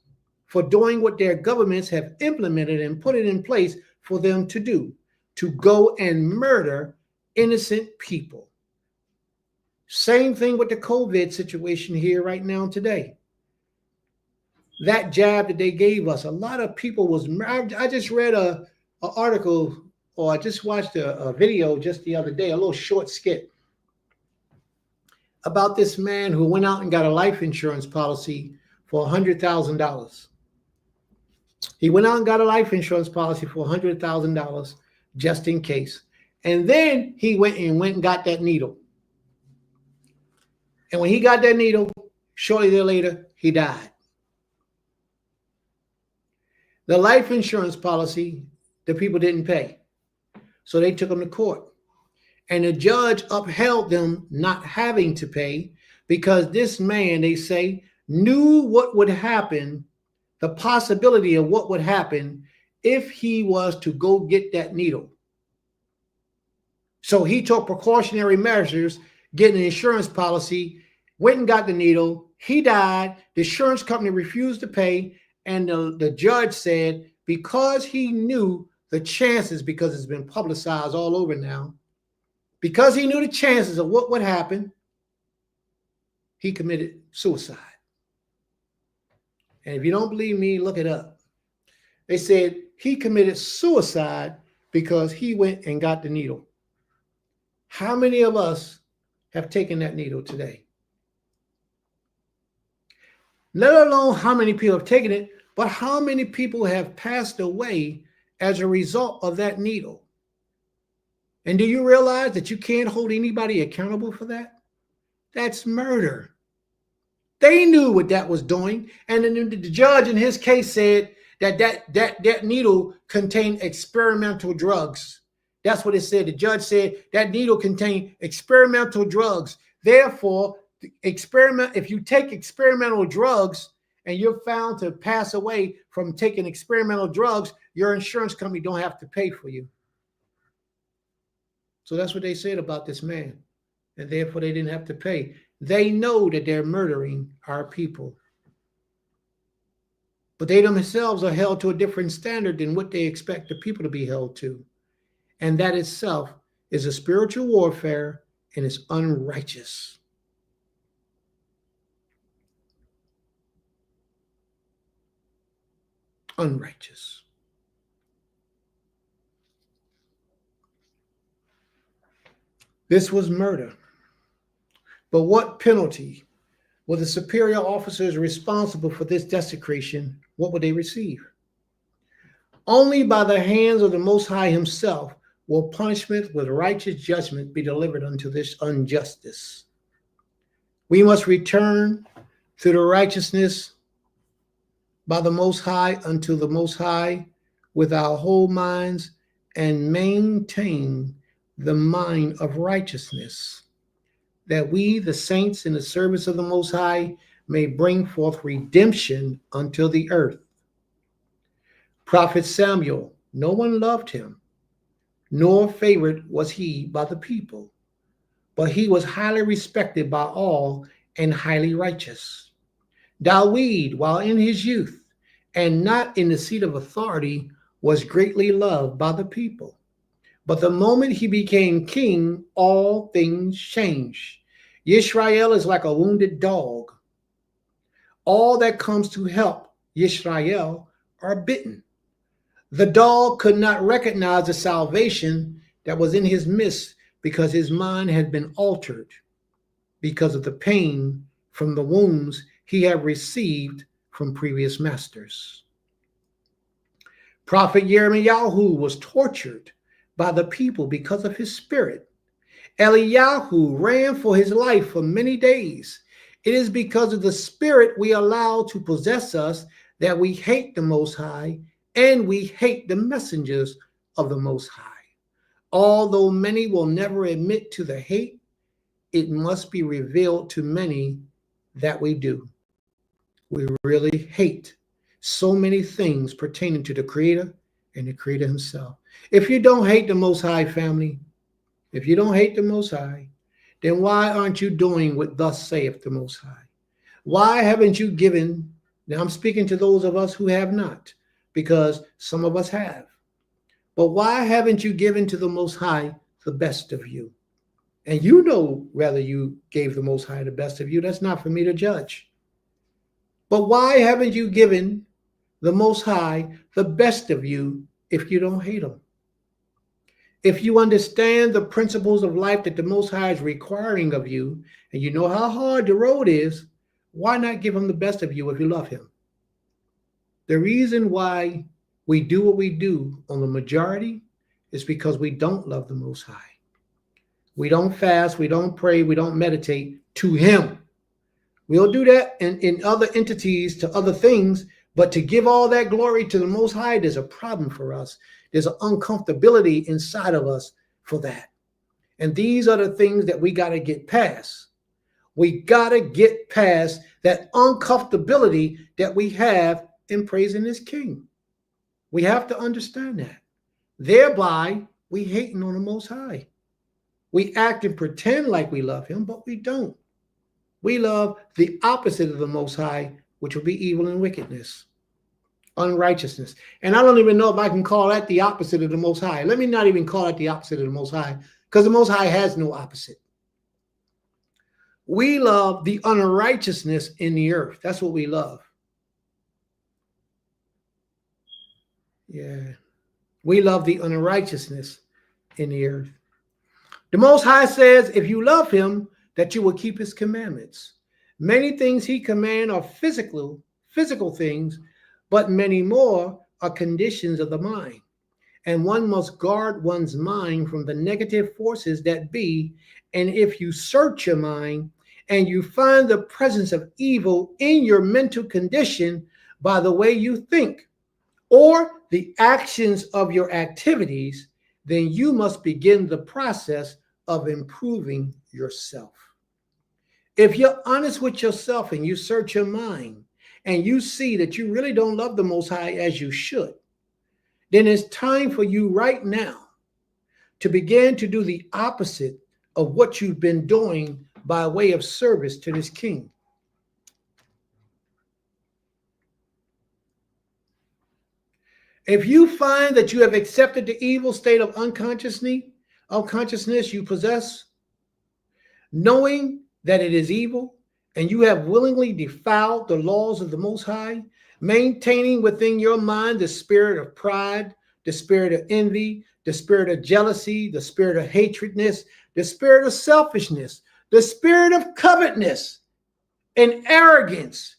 for doing what their governments have implemented and put it in place for them to do, to go and murder innocent people. Same thing with the COVID situation here right now today. That jab that they gave us, a lot of people was, I just read a article, or I just watched a video just the other day, a little short skit about this man who went out and got a life insurance policy for $100,000. He went out and got a life insurance policy for $100,000 just in case. And then he went and got that needle. And when he got that needle, shortly thereafter, he died. The life insurance policy, the people didn't pay. So they took him to court. And the judge upheld them not having to pay because this man, they say, knew what would happen, the possibility of what would happen if he was to go get that needle. So he took precautionary measures, getting an insurance policy, went and got the needle. He died. The insurance company refused to pay. And the judge said, because he knew the chances, because it's been publicized all over now, because he knew the chances of what would happen, he committed suicide. And if you don't believe me, look it up. They said he committed suicide because he went and got the needle. How many of us have taken that needle today? Let alone how many people have taken it, but how many people have passed away as a result of that needle? And do you realize that you can't hold anybody accountable for that? That's murder. They knew what that was doing. And then the judge in his case said that needle contained experimental drugs. That's what it said. The judge said that needle contained experimental drugs. Therefore, if you take experimental drugs and you're found to pass away from taking experimental drugs, your insurance company don't have to pay for you. So that's what they said about this man. And therefore, they didn't have to pay. They know that they're murdering our people. But they themselves are held to a different standard than what they expect the people to be held to. And that itself is a spiritual warfare, and it's unrighteous. Unrighteous. This was murder. But what penalty were the superior officers responsible for this desecration? What would they receive? Only by the hands of the Most High himself will punishment with righteous judgment be delivered unto this injustice. We must return to the righteousness by the Most High unto the Most High with our whole minds and maintain the mind of righteousness, that we, the saints in the service of the Most High, may bring forth redemption unto the earth. Prophet Samuel, no one loved him, nor favored was he by the people, but he was highly respected by all and highly righteous. David, while in his youth and not in the seat of authority, was greatly loved by the people. But the moment he became king, all things changed. Yisrael is like a wounded dog. All that comes to help Yisrael are bitten. The dog could not recognize the salvation that was in his midst because his mind had been altered because of the pain from the wounds he had received from previous masters. Prophet Yirmiyahu was tortured by the people because of his spirit. Eliyahu ran for his life for many days. It is because of the spirit we allow to possess us that we hate the Most High and we hate the messengers of the Most High. Although many will never admit to the hate, it must be revealed to many that we do. We really hate so many things pertaining to the Creator and the Creator himself. If you don't hate the Most High, family, if you don't hate the Most High, then why aren't you doing what thus saith the Most High? Why haven't you given? Now I'm speaking to those of us who have not, because some of us have. But why haven't you given to the Most High the best of you? And you know whether you gave the Most High the best of you. That's not for me to judge. But why haven't you given the Most High the best of you if you don't hate him? If you understand the principles of life that the Most High is requiring of you, and you know how hard the road is, why not give him the best of you if you love him? The reason why we do what we do on the majority is because we don't love the Most High. We don't fast, we don't pray, we don't meditate to him. We'll do that in other entities to other things, but to give all that glory to the Most High, there's a problem for us. There's an uncomfortability inside of us for that. And these are the things that we got to get past. We got to get past that uncomfortability that we have in praising this King. We have to understand that. Thereby, we hating on the Most High. We act and pretend like we love him, but we don't. We love the opposite of the Most High, which will be evil and wickedness, unrighteousness. And I don't even know if I can call that the opposite of the Most High. Let me not even call it the opposite of the Most High, because the Most High has no opposite. We love the unrighteousness in the earth. That's what we love. Yeah. We love the unrighteousness in the earth. The Most High says, if you love him, that you will keep his commandments. Many things he commands are physical things, but many more are conditions of the mind. And one must guard one's mind from the negative forces that be. And if you search your mind and you find the presence of evil in your mental condition by the way you think or the actions of your activities, then you must begin the process of improving yourself. If you're honest with yourself and you search your mind and you see that you really don't love the Most High as you should, then it's time for you right now to begin to do the opposite of what you've been doing by way of service to this King. If you find that you have accepted the evil state of unconsciousness you possess, knowing that it is evil, and you have willingly defiled the laws of the Most High, maintaining within your mind the spirit of pride, the spirit of envy, the spirit of jealousy, the spirit of hatredness, the spirit of selfishness, the spirit of covetousness, and arrogance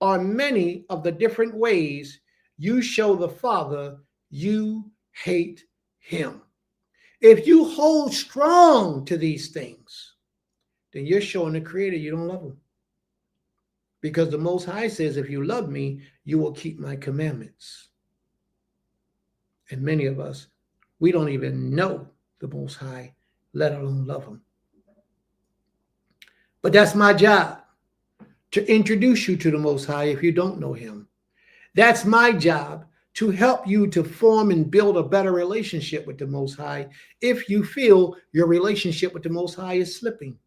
are many of the different ways you show the Father you hate him. If you hold strong to these things, then you're showing the Creator you don't love him. Because the Most High says, if you love me, you will keep my commandments. And many of us, we don't even know the Most High, let alone love him. But that's my job, to introduce you to the Most High if you don't know him. That's my job, to help you to form and build a better relationship with the Most High if you feel your relationship with the Most High is slipping.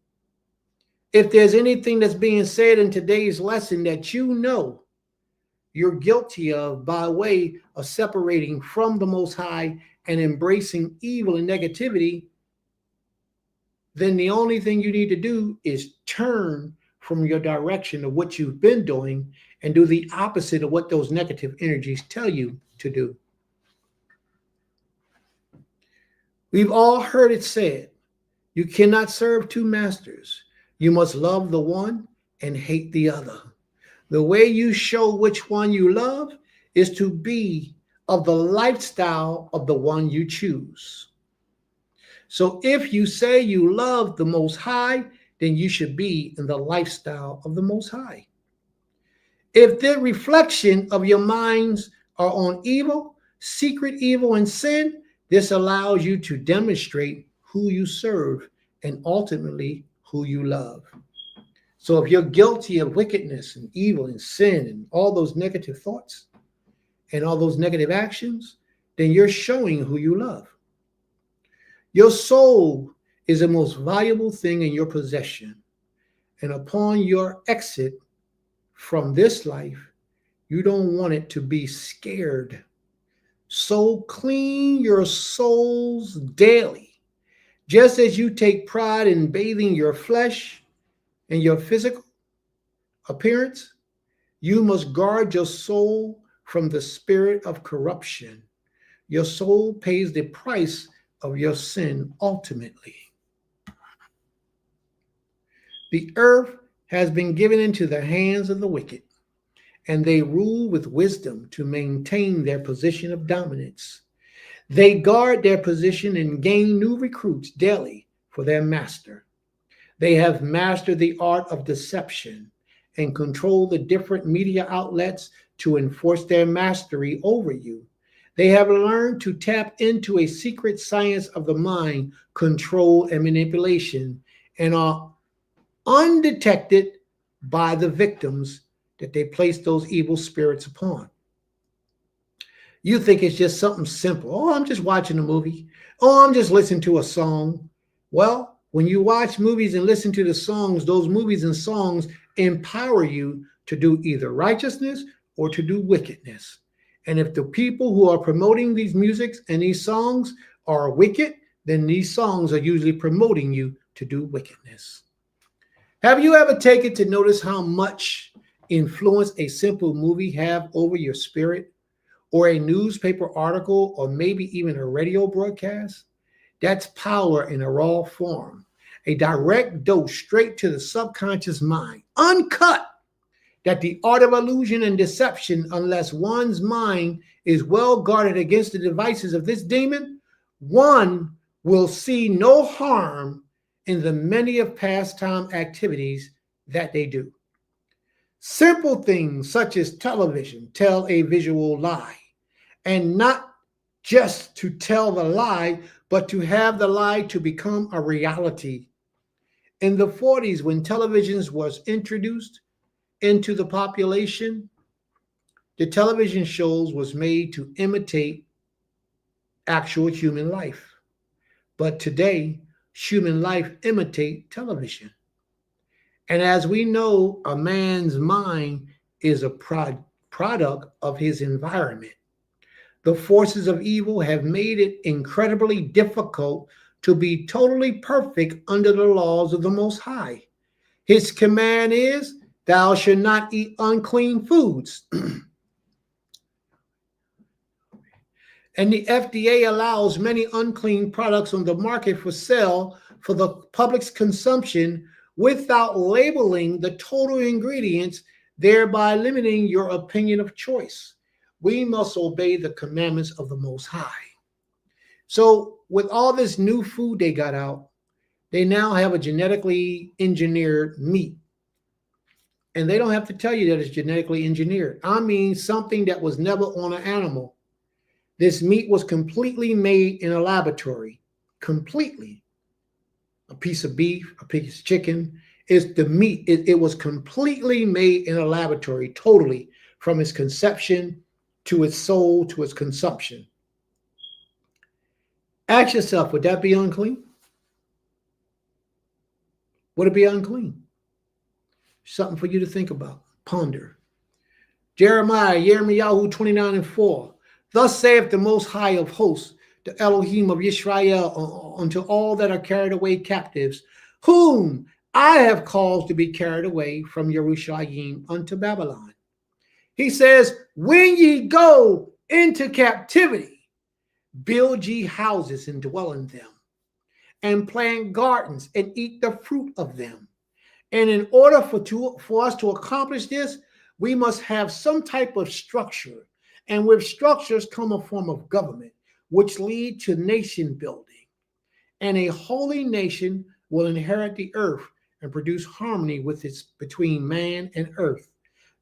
If there's anything that's being said in today's lesson that you know you're guilty of by way of separating from the Most High and embracing evil and negativity, then the only thing you need to do is turn from your direction of what you've been doing and do the opposite of what those negative energies tell you to do. We've all heard it said, you cannot serve two masters. You must love the one and hate the other. The way you show which one you love is to be of the lifestyle of the one you choose. So if you say you love the Most High, then you should be in the lifestyle of the Most High. If the reflection of your minds are on evil, secret evil, and sin, this allows you to demonstrate who you serve and ultimately who you love. So if you're guilty of wickedness and evil and sin and all those negative thoughts and all those negative actions, then you're showing who you love. Your soul is the most valuable thing in your possession. And upon your exit from this life, you don't want it to be scared. So clean your souls daily. Just as you take pride in bathing your flesh and your physical appearance, you must guard your soul from the spirit of corruption. Your soul pays the price of your sin ultimately. The earth has been given into the hands of the wicked, and they rule with wisdom to maintain their position of dominance. They guard their position and gain new recruits daily for their master. They have mastered the art of deception and control the different media outlets to enforce their mastery over you. They have learned to tap into a secret science of the mind, control, and manipulation, and are undetected by the victims that they place those evil spirits upon. You think it's just something simple. Oh, I'm just watching a movie. Oh, I'm just listening to a song. Well, when you watch movies and listen to the songs, those movies and songs empower you to do either righteousness or to do wickedness. And if the people who are promoting these musics and these songs are wicked, then these songs are usually promoting you to do wickedness. Have you ever taken to notice how much influence a simple movie have over your spirit, or a newspaper article, or maybe even a radio broadcast? That's power in a raw form, a direct dose straight to the subconscious mind, uncut. That the art of illusion and deception, unless one's mind is well guarded against the devices of this demon, one will see no harm in the many of pastime activities that they do. Simple things such as television tell a visual lie, and not just to tell the lie, but to have the lie to become a reality. In the 40s, when televisions was introduced into the population, the television shows was made to imitate actual human life. But today, human life imitate television. And as we know, a man's mind is a product of his environment. The forces of evil have made it incredibly difficult to be totally perfect under the laws of the Most High. His command is, thou shalt not eat unclean foods. And the FDA allows many unclean products on the market for sale for the public's consumption without labeling the total ingredients, thereby limiting your opinion of choice. We must obey the commandments of the Most High. So with all this new food they got out, they now have a genetically engineered meat. And they don't have to tell you that it's genetically engineered. I mean, something that was never on an animal. This meat was completely made in a laboratory. Completely. A piece of beef, a piece of chicken. It's the meat. It was completely made in a laboratory, totally, from its conception to its soul to its consumption. Ask yourself, would that be unclean? Would it be unclean? Something for you to think about, ponder. Yirmiyahu 29:4. Thus saith the Most High of hosts, the Elohim of Yisrael, unto all that are carried away captives, whom I have caused to be carried away from Jerusalem unto Babylon. He says, when ye go into captivity, build ye houses and dwell in them, and plant gardens and eat the fruit of them. And in order for us to accomplish this, we must have some type of structure. And with structures come a form of government, which lead to nation building. And a holy nation will inherit the earth and produce harmony between man and earth.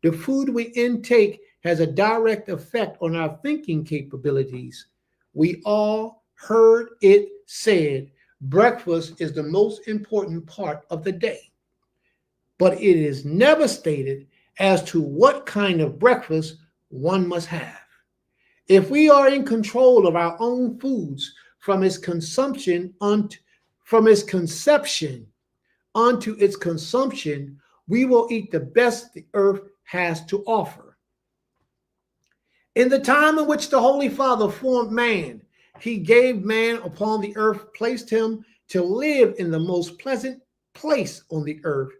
The food we intake has a direct effect on our thinking capabilities. We all heard it said, breakfast is the most important part of the day. But it is never stated as to what kind of breakfast one must have. If we are in control of our own foods from its conception unto its consumption, we will eat the best the earth has to offer. In the time in which the Holy Father formed man, he gave man upon the earth, placed him to live in the most pleasant place on the earth,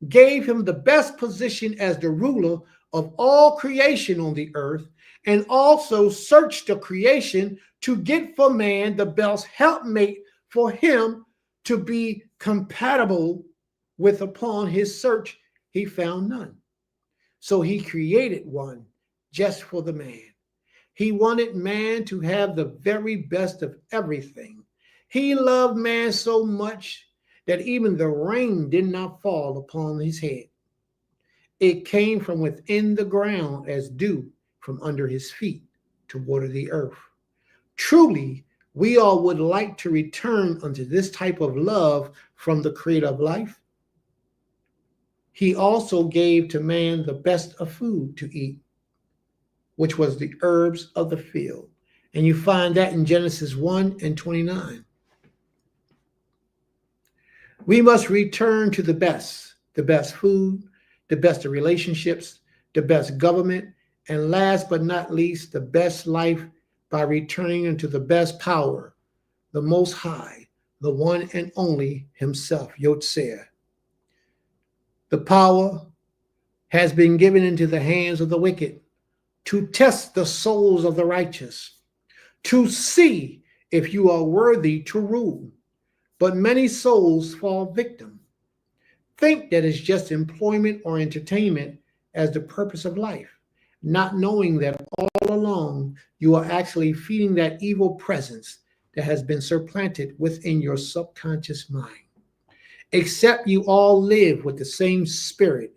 gave him the best position as the ruler of all creation on the earth, and also searched the creation to get for man the best helpmate for him to be compatible with. Upon his search, he found none. So he created one just for the man. He wanted man to have the very best of everything. He loved man so much that even the rain did not fall upon his head. It came from within the ground as dew from under his feet to water the earth. Truly, we all would like to return unto this type of love from the creator of life. He also gave to man the best of food to eat, which was the herbs of the field. And you find that in Genesis 1 and 29. We must return to the best food, the best of relationships, the best government, and last but not least, the best life by returning into the best power, the Most High, the one and only Himself, Yotzer. The power has been given into the hands of the wicked to test the souls of the righteous, to see if you are worthy to rule. But many souls fall victim, think that it's just employment or entertainment as the purpose of life, not knowing that all along you are actually feeding that evil presence that has been supplanted within your subconscious mind. Except you all live with the same spirit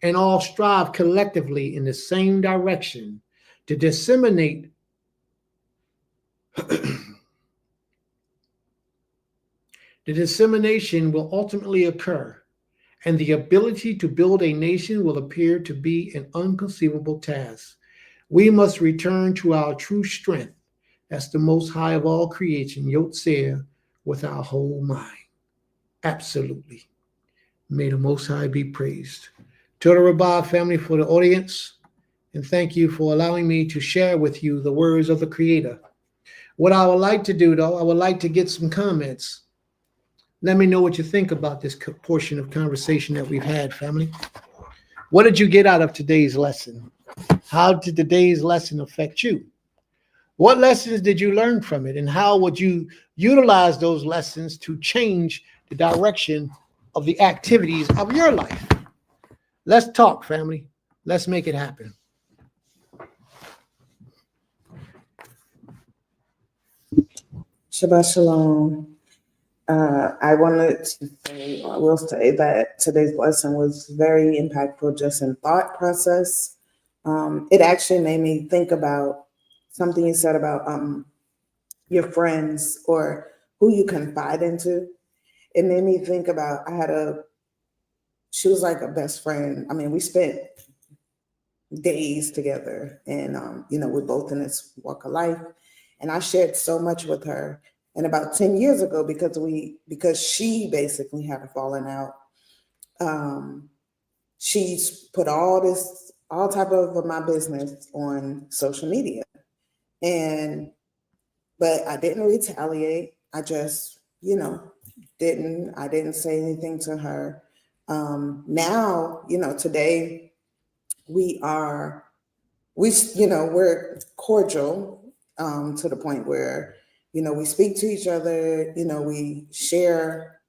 and all strive collectively in the same direction to disseminate the dissemination will ultimately occur, and the ability to build a nation will appear to be an inconceivable task. We must return to our true strength as the most high of all creation, Yotzer, with our whole mind. Absolutely. May the Most High be praised. To the Rabbah family, for the audience, and thank you for allowing me to share with you the words of the Creator. What I would like to do, though, I would like to get some comments. Let me know what you think about this portion of conversation that we've had, family. What did you get out of today's lesson? How did today's lesson affect you? What lessons did you learn from it? And how would you utilize those lessons to change the direction of the activities of your life? Let's talk, family. Let's make it happen. Shabbat Shalom. I wanted to say, I will say that today's lesson was very impactful just in thought process. It actually made me think about something you said about your friends or who you confide into. It made me think about, she was like a best friend. I mean, we spent days together and, we're both in this walk of life. And I shared so much with her. And about 10 years ago, because she basically had a falling out, she's put all type of my business on social media. But I didn't retaliate. I just, I didn't say anything to her. Now, today we're cordial, to the point where, we speak to each other, we share,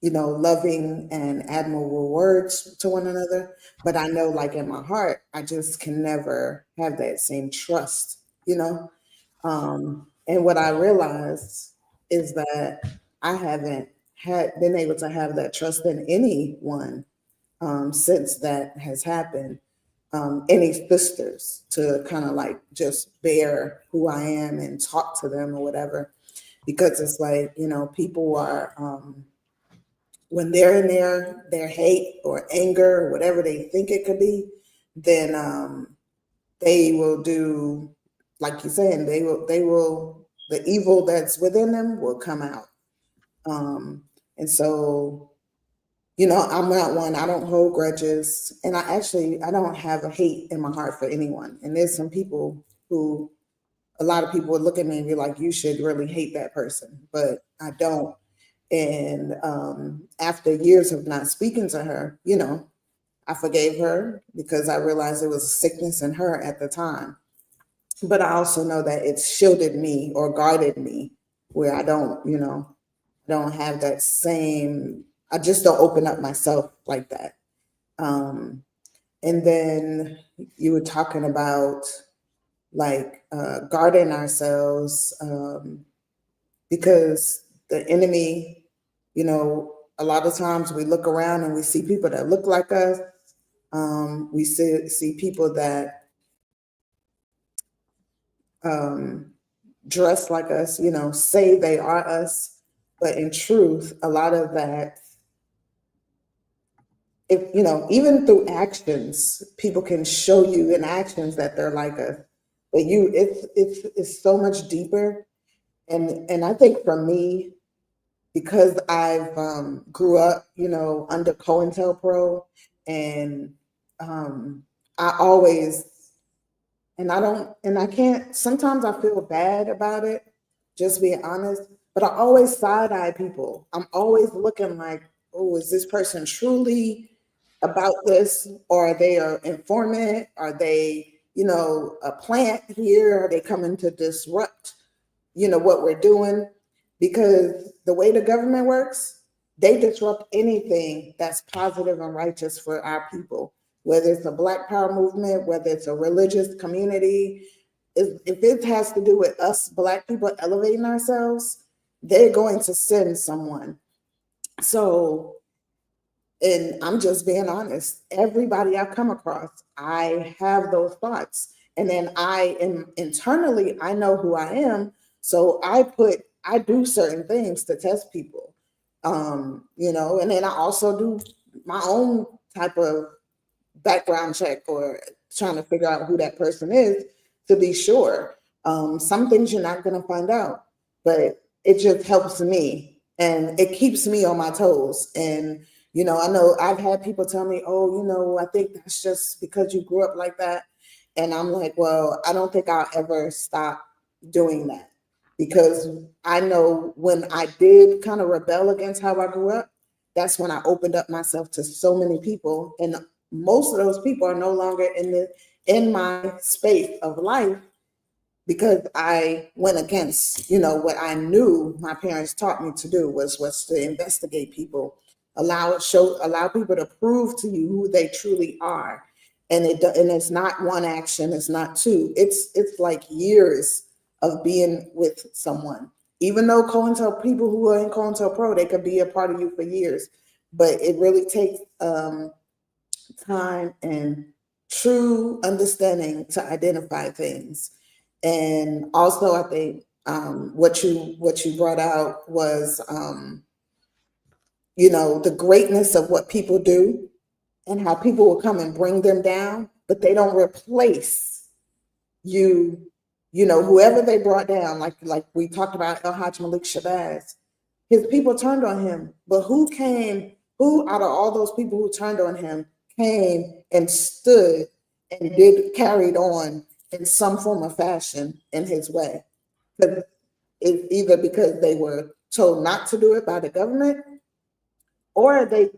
loving and admirable words to one another. But I know, like in my heart, I just can never have that same trust, And what I realized is that I haven't been able to have that trust in anyone since that has happened. Any sisters to kind of like just bear who I am and talk to them or whatever, because it's like, people are, when they're in their hate or anger or whatever they think it could be, then they will do, like you're saying, the evil that's within them will come out. And so, I'm not one, I don't hold grudges. And I don't have a hate in my heart for anyone. And there's some people who, a lot of people would look at me and be like, you should really hate that person, but I don't. And after years of not speaking to her, I forgave her because I realized there was a sickness in her at the time. But I also know that it's shielded me or guarded me where I don't have that same, I just don't open up myself like that. And then you were talking about like guarding ourselves because the enemy, a lot of times we look around and we see people that look like us. We see people that dress like us, you know, say they are us, but in truth, a lot of that, if you know, even through actions, people can show you in actions that they're like us. But it's so much deeper. And I think for me, because I've grew up, you know, under COINTELPRO, and I always, and I don't, and I can't, sometimes I feel bad about it, just being honest, but I always side eye people. I'm always looking like, oh, is this person truly about this? Or are they an informant? Are they, you know, a plant here? Are they coming to disrupt, you know, what we're doing? Because the way the government works, they disrupt anything that's positive and righteous for our people, whether it's a Black Power movement, whether it's a religious community. If it has to do with us Black people elevating ourselves, they're going to send someone. So, and I'm just being honest, everybody I come across, I have those thoughts. And then I am internally, I know who I am. So I do certain things to test people. You know, and then I also do my own type of background check, or trying to figure out who that person is to be sure. Some things you're not going to find out, but it just helps me and it keeps me on my toes. And, you know I've had people tell me, oh, you know, I think that's just because you grew up like that. And I'm like, well, I don't think I'll ever stop doing that, because I know when I did kind of rebel against how I grew up, that's when I opened up myself to so many people. And most of those people are no longer in my space of life, because I went against, you know, what I knew my parents taught me to do was to investigate people, allow people to prove to you who they truly are. And it's not one action, it's not two. It's like years of being with someone. Even though people who are in COINTELPRO, they could be a part of you for years, but it really takes time and true understanding to identify things. And also, I think what you brought out was, you know, the greatness of what people do and how people will come and bring them down, but they don't replace you. You know, whoever they brought down, like we talked about El Hajj Malik Shabazz, his people turned on him. But who out of all those people who turned on him came and stood and carried on in some form of fashion in his way? Because it's either because they were told not to do it by the government, or they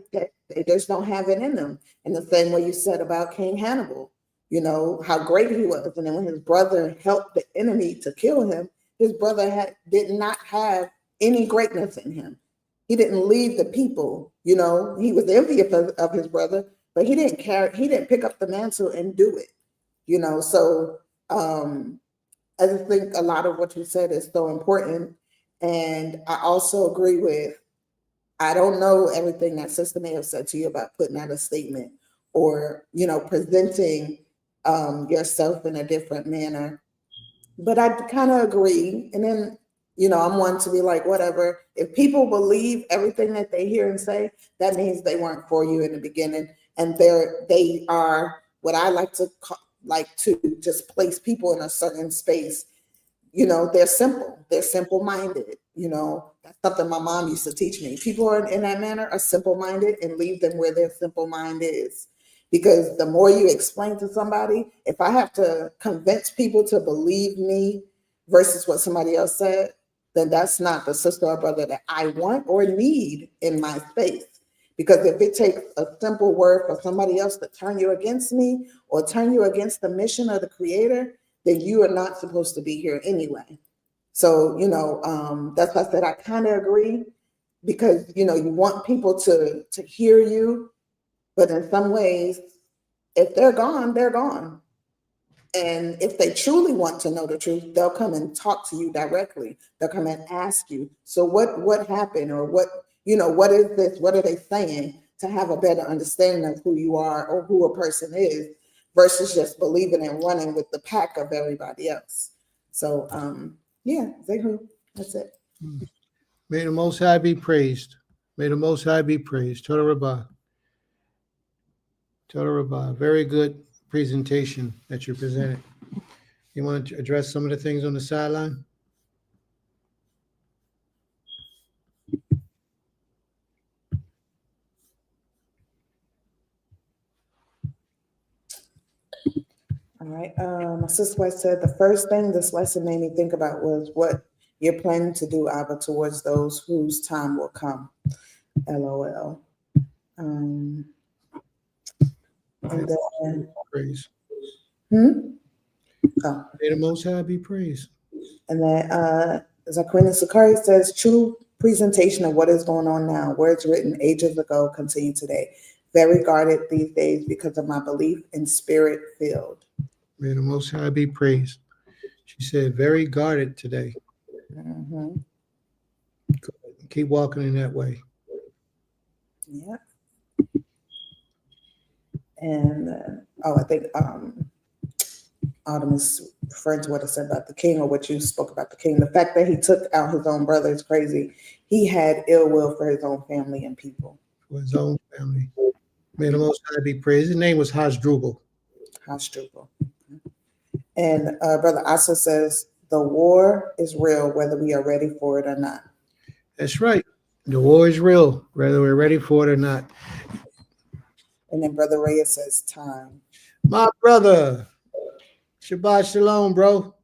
just don't have it in them. In the same way you said about King Hannibal, you know, how great he was. And then when his brother helped the enemy to kill him, his brother did not have any greatness in him. He didn't lead the people, you know, he was envious of his brother, but he didn't pick up the mantle and do it, you know. So I just think a lot of what you said is so important. And I also agree with, I don't know everything that Sister may have said to you about putting out a statement or, you know, presenting yourself in a different manner. But I kind of agree. And then, you know, I'm one to be like, whatever. If people believe everything that they hear and say, that means they weren't for you in the beginning. And they are what I like to just place people in a certain space. You know, they're simple-minded. You know, that's something my mom used to teach me. People are in that manner are simple-minded, and leave them where their simple mind is. Because the more you explain to somebody, if I have to convince people to believe me versus what somebody else said, then that's not the sister or brother that I want or need in my space. Because if it takes a simple word for somebody else to turn you against me or turn you against the mission of the Creator, then you are not supposed to be here anyway. So, you know, that's why I said I kind of agree, because, you know, you want people to hear you, but in some ways, if they're gone, they're gone. And if they truly want to know the truth, they'll come and talk to you directly. They'll come and ask you, so what happened, or what is this? What are they saying, to have a better understanding of who you are or who a person is, versus just believing and running with the pack of everybody else. So, yeah, Zehu, that's it. May the Most High be praised. May the Most High be praised. Toda Rabbah. Toda Rabbah. Very good presentation that you presented. You want to address some of the things on the sideline? All right. My sister White said the first thing this lesson made me think about was what you're planning to do, Abba, towards those whose time will come. LOL. And then, Praise. oh, May the Most High be praised. and then Zaquina Sakari says, true presentation of what is going on now. Words written ages ago continue today. Very guarded these days because of my belief in spirit filled. May the Most High be praised. She said, very guarded today. Mm-hmm. Keep walking in that way. Yeah. And I think Autumn is referring to what I said about the king, or what you spoke about the king. The fact that he took out his own brother is crazy. He had ill will for his own family and people. For his own family. May the Most High be praised. His name was Hasdrubal. Hasdrubal. And Brother Asa says, the war is real, whether we are ready for it or not. That's right. The war is real, whether we're ready for it or not. And then Brother Reyes says, time. My brother. Shabbat shalom, bro.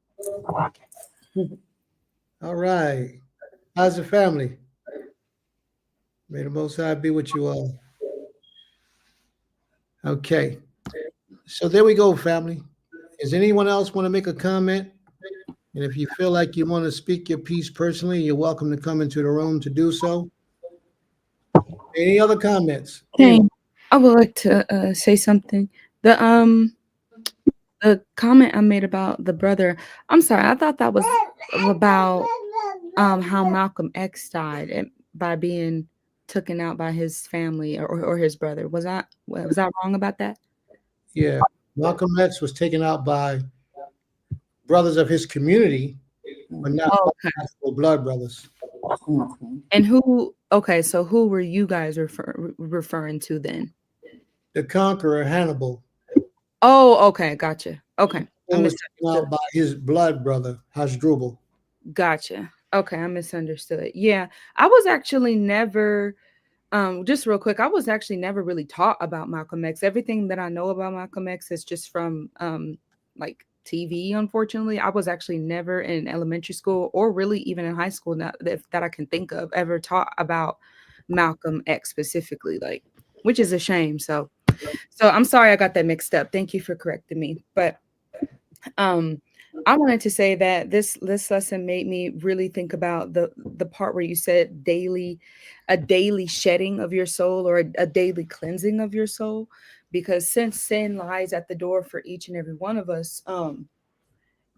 All right. How's the family? May the Most High be with you all. Okay. So there we go, family. Does anyone else want to make a comment? And if you feel like you want to speak your piece personally, you're welcome to come into the room to do so. Any other comments? Hey, I would like to say something. The comment I made about the brother, I'm sorry, I thought that was about how Malcolm X died by being taken out by his family or his brother. Was I wrong about that? Yeah. Malcolm X was taken out by brothers of his community, but not actual blood brothers. Mm-hmm. And who? Okay, so who were you guys referring to then? The conqueror Hannibal. Oh, okay, gotcha. Okay, He was taken out by his blood brother Hasdrubal. Gotcha. Okay, I misunderstood. Yeah, I was actually never. Just real quick, I was actually never really taught about Malcolm X. Everything that I know about Malcolm X is just from like TV. Unfortunately, I was actually never in elementary school or really even in high school that I can think of ever taught about Malcolm X specifically, like, which is a shame. So I'm sorry I got that mixed up. Thank you for correcting me. But I wanted to say that this lesson made me really think about the part where you said a daily shedding of your soul, or a daily cleansing of your soul, because since sin lies at the door for each and every one of us,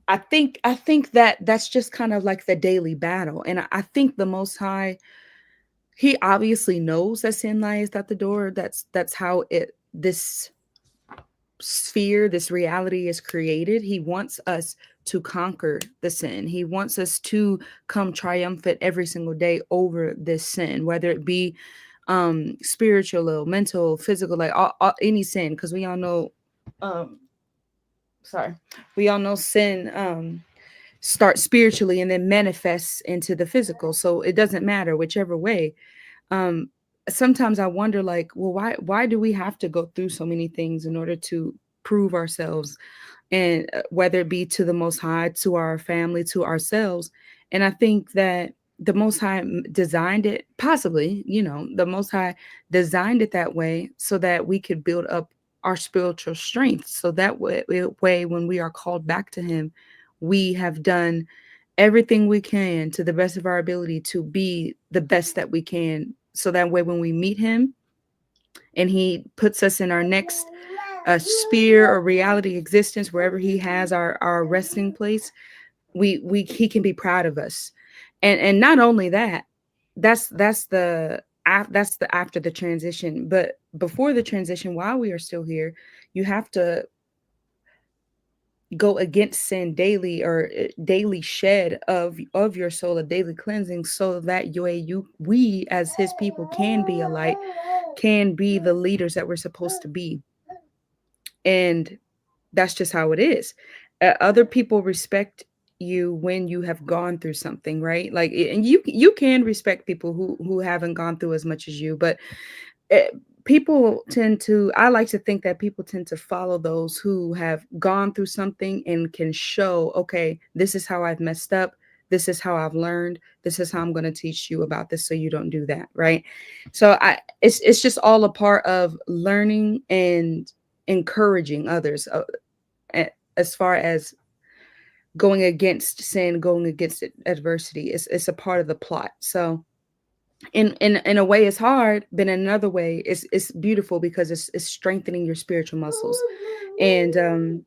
I think that that's just kind of like the daily battle. And I think the Most High, he obviously knows that sin lies at the door. That's how this sphere, this reality is created. He wants us to conquer the sin. He wants us to come triumphant every single day over this sin, whether it be spiritual, mental, physical, like any sin, because we all know sin starts spiritually and then manifests into the physical. So it doesn't matter whichever way. Sometimes I wonder, like, well, why do we have to go through so many things in order to prove ourselves? And whether it be to the Most High, to our family, to ourselves. And I think that the Most High designed it, possibly, the Most High designed it that way so that we could build up our spiritual strength. So that way, when we are called back to Him, we have done everything we can to the best of our ability to be the best that we can. So that way, when we meet Him and He puts us in our next sphere or reality existence, wherever He has our resting place, He can be proud of us. And not only that, that's the after the transition. But before the transition, while we are still here, you have to go against sin daily, or daily shed of your soul, a daily cleansing, so that we as his people can be a light, can be the leaders that we're supposed to be. And that's just how it is. Other people respect you when you have gone through something, right? Like, and you can respect people who haven't gone through as much as you, but people tend to, I like to think that people tend to follow those who have gone through something and can show, okay, this is how I've messed up, this is how I've learned, this is how I'm going to teach you about this so you don't do that, right? So it's just all a part of learning and encouraging others, as far as going against sin, going against adversity. It's a part of the plot. So in a way it's hard, but in another way it's beautiful, because it's strengthening your spiritual muscles, and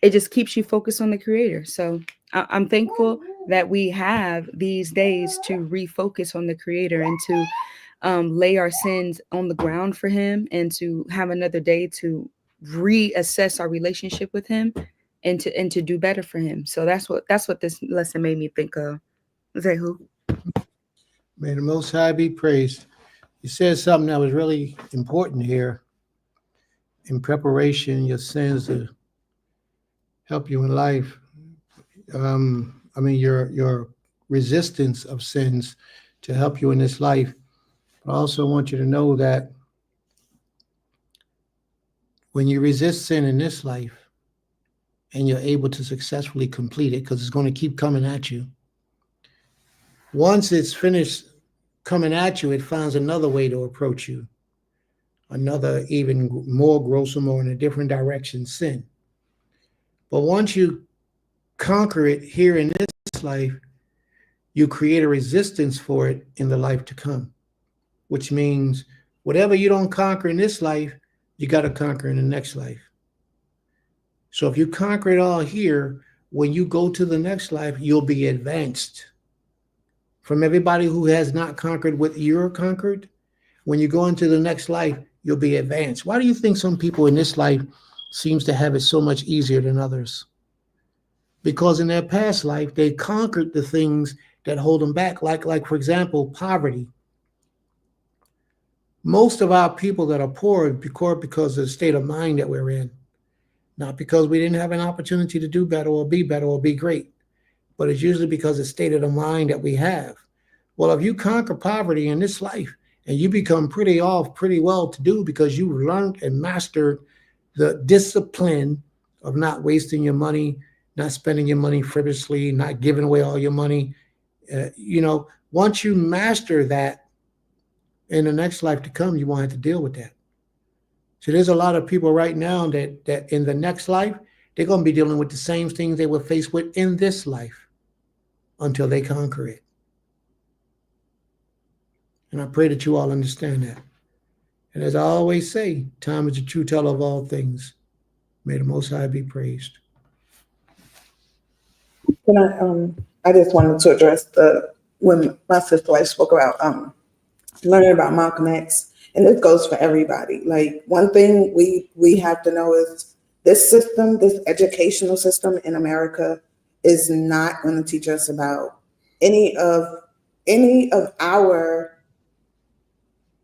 it just keeps you focused on the creator. So I'm thankful that we have these days to refocus on the creator, and to lay our sins on the ground for him, and to have another day to reassess our relationship with him, and to do better for him. So that's what this lesson made me think of. Say who? May the Most High be praised. You said something that was really important here. In preparation, your sins to help you in life. I mean, your resistance of sins to help you in this life. But I also want you to know that when you resist sin in this life and you're able to successfully complete it, because it's going to keep coming at you, once it's finished coming at you, it finds another way to approach you, another even more gruesome or in a different direction sin. But once you conquer it here in this life, you create a resistance for it in the life to come, which means whatever you don't conquer in this life, you got to conquer in the next life. So if you conquer it all here, when you go to the next life, you'll be advanced. From everybody who has not conquered what you're conquered, when you go into the next life, you'll be advanced. Why do you think some people in this life seems to have it so much easier than others? Because in their past life, they conquered the things that hold them back, like for example, poverty. Most of our people that are poor are because of the state of mind that we're in, not because we didn't have an opportunity to do better or be great, but it's usually because of the state of the mind that we have. Well, if you conquer poverty in this life and you become pretty well to do because you learned and mastered the discipline of not wasting your money, not spending your money frivolously, not giving away all your money, once you master that, in the next life to come, you won't have to deal with that. So there's a lot of people right now that in the next life, they're going to be dealing with the same things they were faced with in this life until they conquer it. And I pray that you all understand that. And as I always say, time is the true teller of all things. May the Most High be praised. I just wanted to address when my sister wife spoke about learning about Malcolm X, and this goes for everybody. Like, one thing we have to know is this educational system in America is not going to teach us about any of our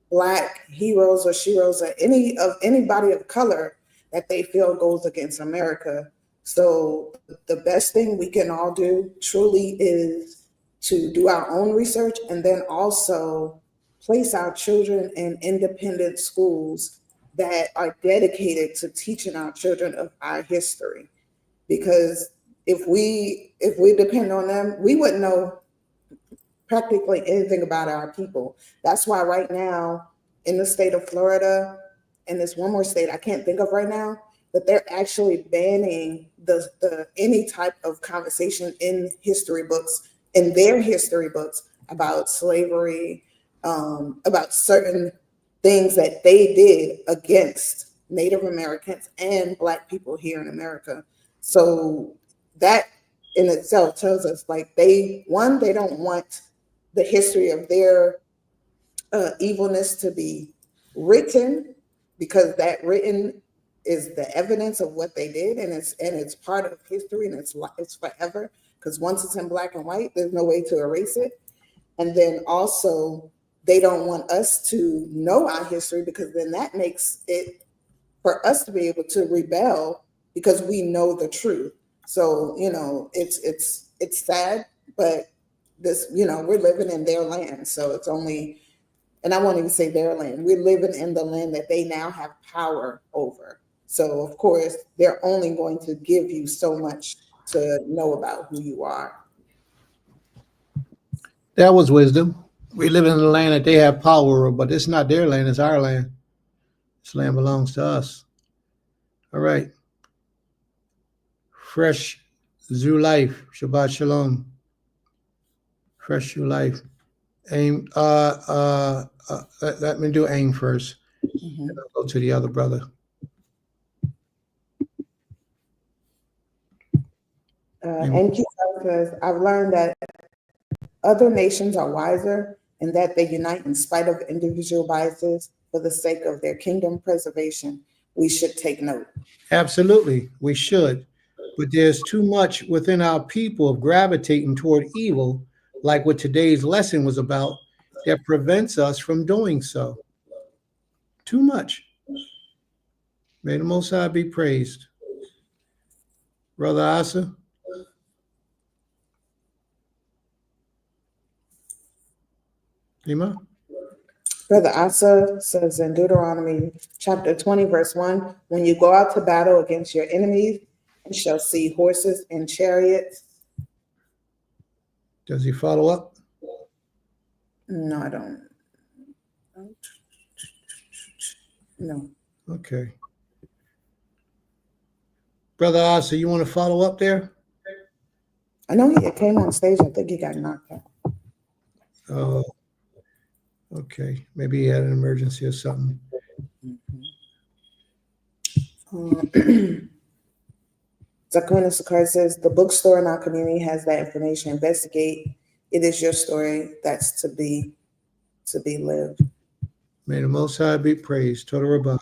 Black heroes or sheroes or anybody of color that they feel goes against America. So the best thing we can all do truly is to do our own research, and then also place our children in independent schools that are dedicated to teaching our children of our history. Because if we depend on them, we wouldn't know practically anything about our people. That's why right now in the state of Florida, and there's one more state I can't think of right now, but they're actually banning the any type of conversation in their history books about slavery, about certain things that they did against Native Americans and Black people here in America. So that in itself tells us, like, they don't want the history of their evilness to be written, because that written is the evidence of what they did, and it's part of history, and it's forever. Because once it's in black and white, there's no way to erase it. And then also, they don't want us to know our history, because then that makes it for us to be able to rebel because we know the truth. So, it's sad, but this, we're living in their land. So it's only, and I won't even say their land, we're living in the land that they now have power over. So of course, they're only going to give you so much to know about who you are. That was wisdom. We live in the land that they have power over, but it's not their land, it's our land. This land belongs to us. All right. Fresh Zoo Life. Shabbat Shalom. Fresh Zoo Life. Aim. Let me do Aim first. Mhm. And I'll go to the other brother. NQ says, I've learned that other nations are wiser and that they unite in spite of individual biases for the sake of their kingdom preservation. We should take note. Absolutely, we should. But there's too much within our people of gravitating toward evil, like what today's lesson was about, that prevents us from doing so. Too much. May the Most High be praised. Brother Asa. Lima? Brother Asa says in Deuteronomy chapter 20, verse 1, when you go out to battle against your enemies, you shall see horses and chariots. Does he follow up? No, I don't. No. Okay. Brother Asa, you want to follow up there? I know he came on stage. I think he got knocked out. Oh, okay. Maybe he had an emergency or something. Zakuna Sakar says, the bookstore in our community has that information. Investigate. It is your story that's to be lived. May the Most High be praised. Total Rabbah.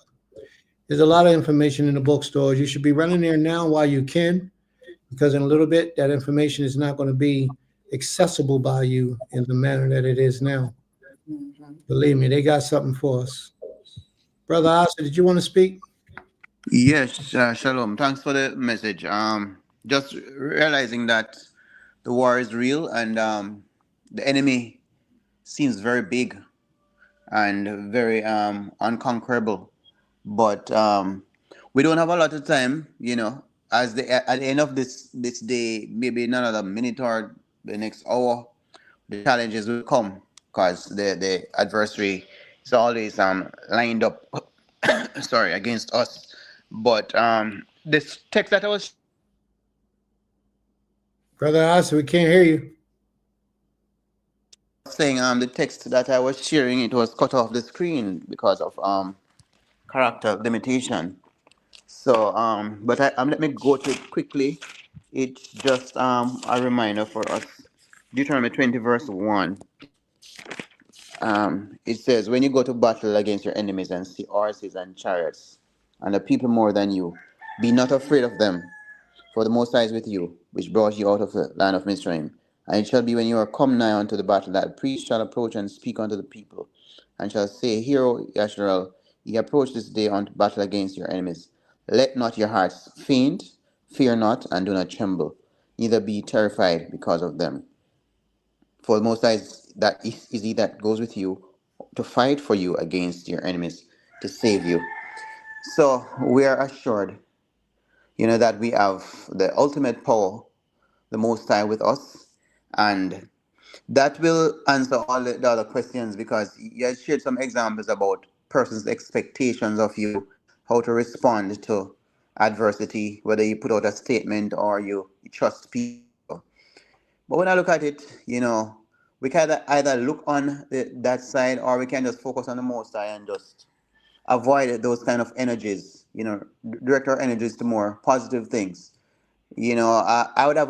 There's a lot of information in the bookstores. You should be running there now while you can, because in a little bit, that information is not going to be accessible by you in the manner that it is now. Mhm. Believe me, they got something for us. Brother Asa, did you want to speak? Yes, Shalom. Thanks for the message. Just realizing that the war is real and the enemy seems very big and very unconquerable. But we don't have a lot of time, As at the end of this day, maybe in another minute or the next hour, the challenges will come because the adversary is always lined up, sorry, against us. But this text that I was Brother Asa, we can't hear you. saying, the text that I was sharing, it was cut off the screen because of character limitation. So, but let me go to it quickly. It's just a reminder for us. Deuteronomy 20, verse 1. It says, when you go to battle against your enemies and see horses and chariots and the people more than you, be not afraid of them, for the Most High is with you, which brought you out of the land of Mizraim. And it shall be when you are come nigh unto the battle, that the priest shall approach and speak unto the people, and shall say, Hear, O Yasharal, ye approach this day unto battle against your enemies. Let not your hearts faint, fear not, and do not tremble, neither be terrified because of them. For the Most High is he that goes with you to fight for you against your enemies, to save you. So we are assured, that we have the ultimate power, the Most High with us, and that will answer all the other questions because you had shared some examples about persons' expectations of you, how to respond to adversity, whether you put out a statement or you trust people. But when I look at it, we can either look on that side or we can just focus on the Most High and just avoid those kind of energies, direct our energies to more positive things. I would have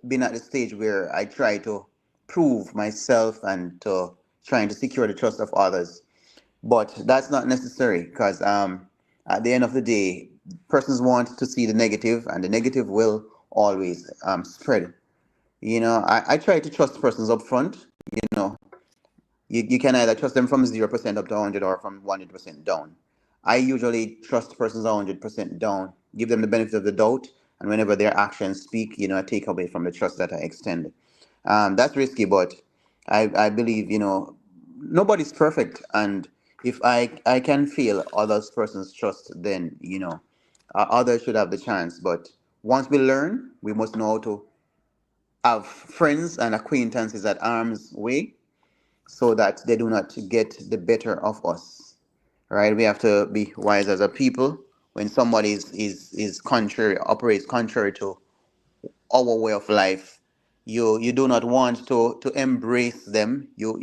been at the stage where I try to prove myself and to trying to secure the trust of others. But that's not necessary because at the end of the day, persons want to see the negative, and the negative will always spread. I try to trust persons up front. You can either trust them from 0% up to 100 or from 100% down. I usually trust persons 100% down, give them the benefit of the doubt, and whenever their actions speak, I take away from the trust that I extend. That's risky, but I believe, nobody's perfect. And if I can feel others person's trust, then, others should have the chance. But once we learn, we must know how to have friends and acquaintances at arm's way so that they do not get the better of us. Right? We have to be wise as a people. When somebody is contrary, operates contrary to our way of life, you do not want to embrace them. You're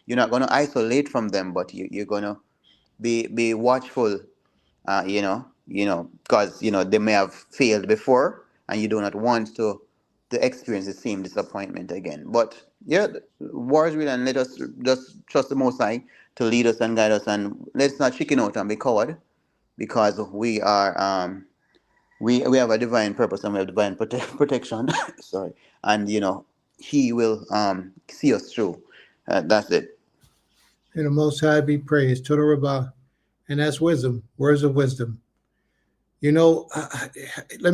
not going to isolate from them, but you're going to be watchful, because they may have failed before, and you do not want to experience the same disappointment again. But yeah, wars will, and let us just trust the Most High to lead us and guide us, and let's not chicken out and be coward, because we have a divine purpose and we have divine protection. Sorry, and He will see us through. That's it. And the Most High be praised. Total Rabbah. And that's wisdom, words of wisdom. Let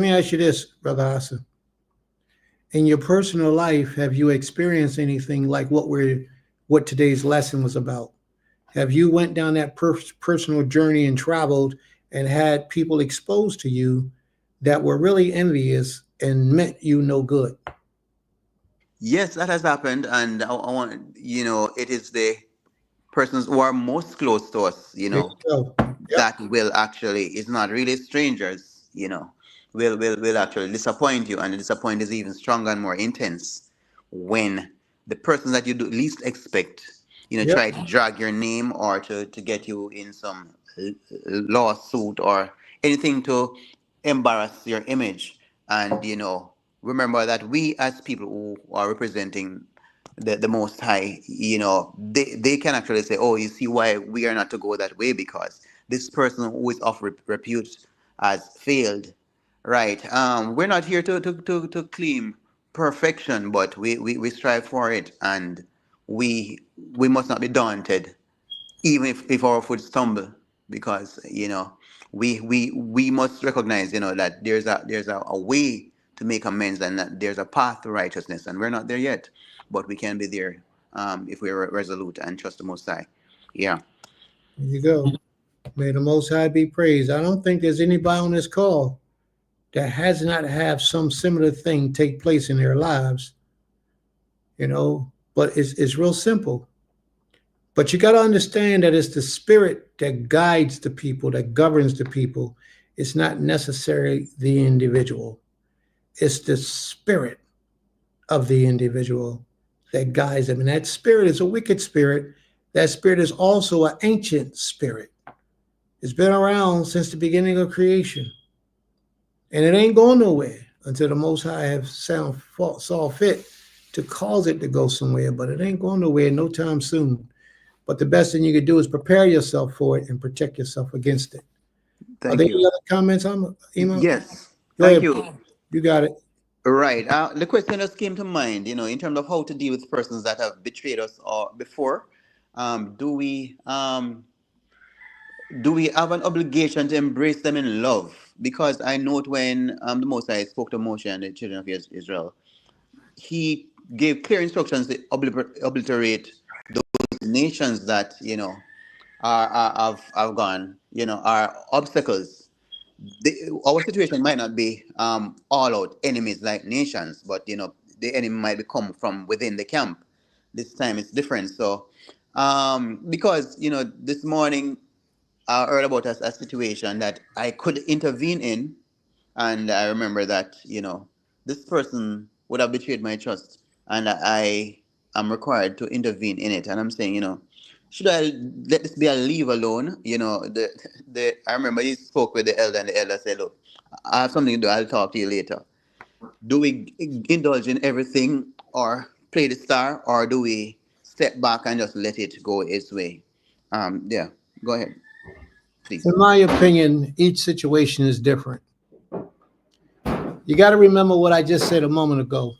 me ask you this, Brother Hassan. In your personal life, have you experienced anything like what today's lesson was about? Have you went down that personal journey and traveled and had people exposed to you that were really envious and meant you no good? Yes, that has happened, and I want it is the persons who are most close to us, There you go. Yep. that will actually, it's not really strangers, will actually disappoint you, and the disappointment is even stronger and more intense when the person that you do least expect, Yep. try to drag your name or to get you in some lawsuit or anything to embarrass your image. And remember that we as people who are representing the Most High, they can actually say, oh, you see why we are not to go that way, because this person who is of repute has failed, right? We're not here to claim perfection, but we strive for it, and we we must not be daunted even if our foot stumble, because we must recognize that there's a way to make amends, and that there's a path to righteousness, and we're not there yet, but we can be there if we're resolute and trust the Most High. Yeah. There you go. May the Most High be praised. I don't think there's anybody on this call that has not have some similar thing take place in their lives, but it's real simple. But you got to understand that it's the spirit that guides the people, that governs the people. It's not necessarily the individual. It's the spirit of the individual that guides them. And that spirit is a wicked spirit. That spirit is also an ancient spirit. It's been around since the beginning of creation. And it ain't going nowhere until the Most High have saw fit to cause it to go somewhere. But it ain't going nowhere no time soon. But the best thing you can do is prepare yourself for it and protect yourself against it. Are Thank there you. any other comments, Ema? Yes. Go Thank ahead. you. You got it. Right. The question just came to mind, in terms of how to deal with persons that have betrayed us or before. Um, do we um, do we have an obligation to embrace them in love? Because I note when the Most High spoke to Moshe and the children of Israel, he gave clear instructions to obliterate those nations that have gone, are obstacles. Our situation might not be all out enemies like nations, but the enemy might become from within the camp. This time it's different. So because this morning I heard about a situation that I could intervene in, and I remember that this person would have betrayed my trust, and I am required to intervene in it. And I'm saying, should I let this be a leave alone? The I remember he spoke with the elder, and the elder said, "Look, I have something to do. I'll talk to you later." Do we indulge in everything or play the star, or do we step back and just let it go its way? Yeah, go ahead. please. In my opinion, each situation is different. You got to remember what I just said a moment ago,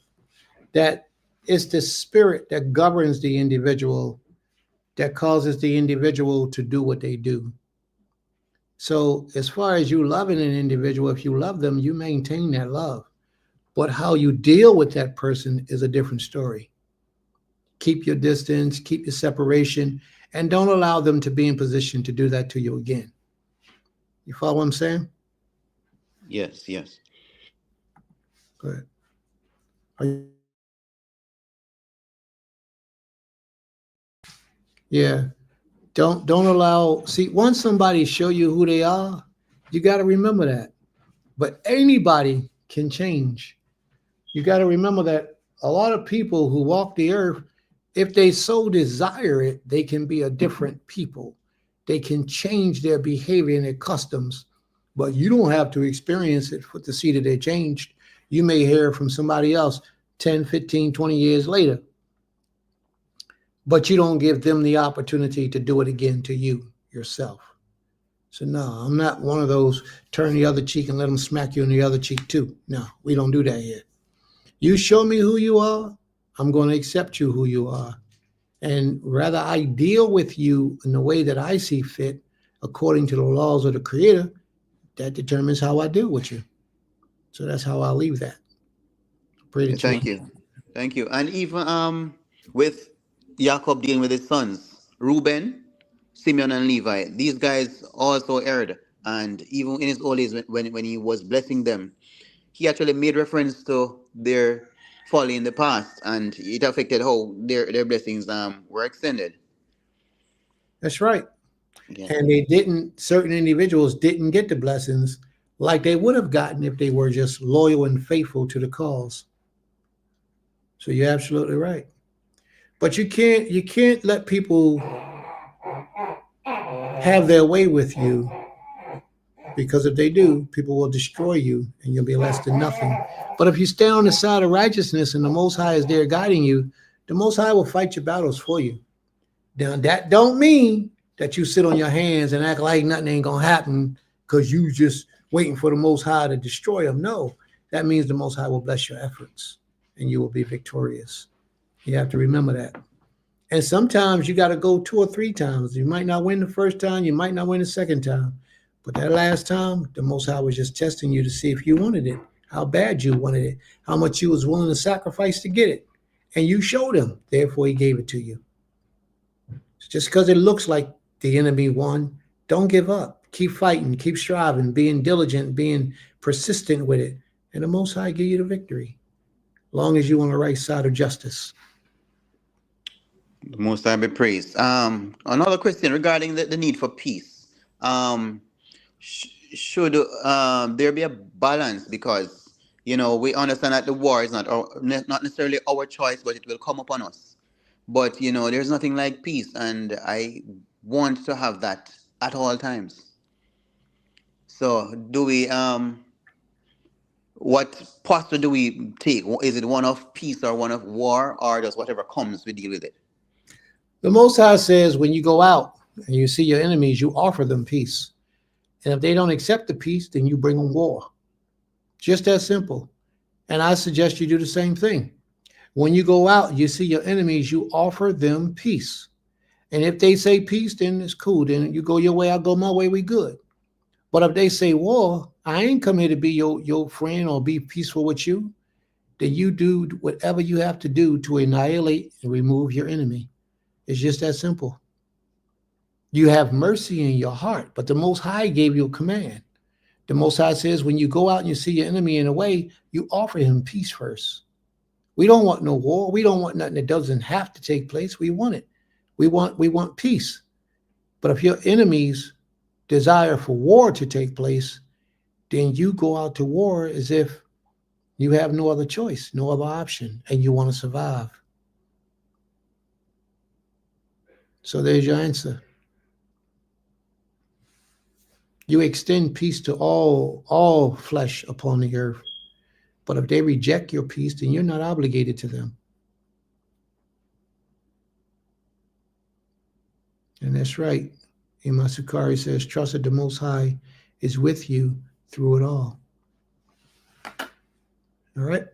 that it's the spirit that governs the individual that causes the individual to do what they do. So as far as you loving an individual, if you love them, you maintain that love. But how you deal with that person is a different story. Keep your distance, keep your separation, and don't allow them to be in position to do that to you again. You follow what I'm saying? Yes, yes. Go ahead. Are you- Yeah. Don't allow, see, once somebody show you who they are, you got to remember that. But anybody can change. You got to remember that a lot of people who walk the earth, if they so desire it, they can be a different people. They can change their behavior and their customs, but you don't have to experience it to see that they changed. You may hear from somebody else 10, 15, 20 years later, but you don't give them the opportunity to do it again to you yourself. So no, I'm not one of those turn the other cheek and let them smack you in the other cheek too. No, we don't do that here. You show me who you are, I'm going to accept you who you are. And rather I deal with you in the way that I see fit, according to the laws of the Creator, that determines how I deal with you. So that's how I'll leave that. Pray that you. Thank you. Thank you. And even with Jacob dealing with his sons, Reuben, Simeon, and Levi, these guys also erred. And even in his old age, when he was blessing them, he actually made reference to their folly in the past, and it affected how their blessings were extended. That's right. Yeah. And they didn't, certain individuals didn't get the blessings like they would have gotten if they were just loyal and faithful to the cause. So you're absolutely right. But you can't let people have their way with you, because if they do, people will destroy you and you'll be less than nothing. But if you stay on the side of righteousness and the Most High is there guiding you, the Most High will fight your battles for you. Now, that don't mean that you sit on your hands and act like nothing ain't going to happen because you just waiting for the Most High to destroy them. No, that means the Most High will bless your efforts and you will be victorious. You have to remember that. And sometimes you got to go 2 or 3 times. You might not win the first time. You might not win the second time. But that last time, the Most High was just testing you to see if you wanted it, how bad you wanted it, how much you was willing to sacrifice to get it. And you showed him. Therefore, he gave it to you. Just because it looks like the enemy won, don't give up. Keep fighting, keep striving, being diligent, being persistent with it. And the Most High give you the victory, long as you're on the right side of justice. The Most High be praised. Another question regarding the need for peace. Um, should there be a balance? Because we understand that the war is not necessarily our choice, but it will come upon us. But there's nothing like peace, and I want to have that at all times. So, do we what posture do we take? Is it one of peace or one of war, or just whatever comes, we deal with it? The Most High says when you go out and you see your enemies, you offer them peace. And if they don't accept the peace, then you bring them war. Just that simple. And I suggest you do the same thing. When you go out and you see your enemies, you offer them peace. And if they say peace, then it's cool. Then you go your way, I'll go my way, we good. But if they say war, I ain't come here to be your friend or be peaceful with you, then you do whatever you have to do to annihilate and remove your enemy. It's just that simple. You have mercy in your heart, but the Most High gave you a command. The Most High says when you go out and you see your enemy in a way, you offer him peace first. We don't want no war. We don't want nothing that doesn't have to take place. We want it. We want peace. But if your enemies desire for war to take place, then you go out to war as if you have no other choice, no other option, and you want to survive. So there's your answer. You extend peace to all flesh upon the earth. But if they reject your peace, then you're not obligated to them. And that's right. Ima Sukari says, trust that the Most High is with you through it all. All right.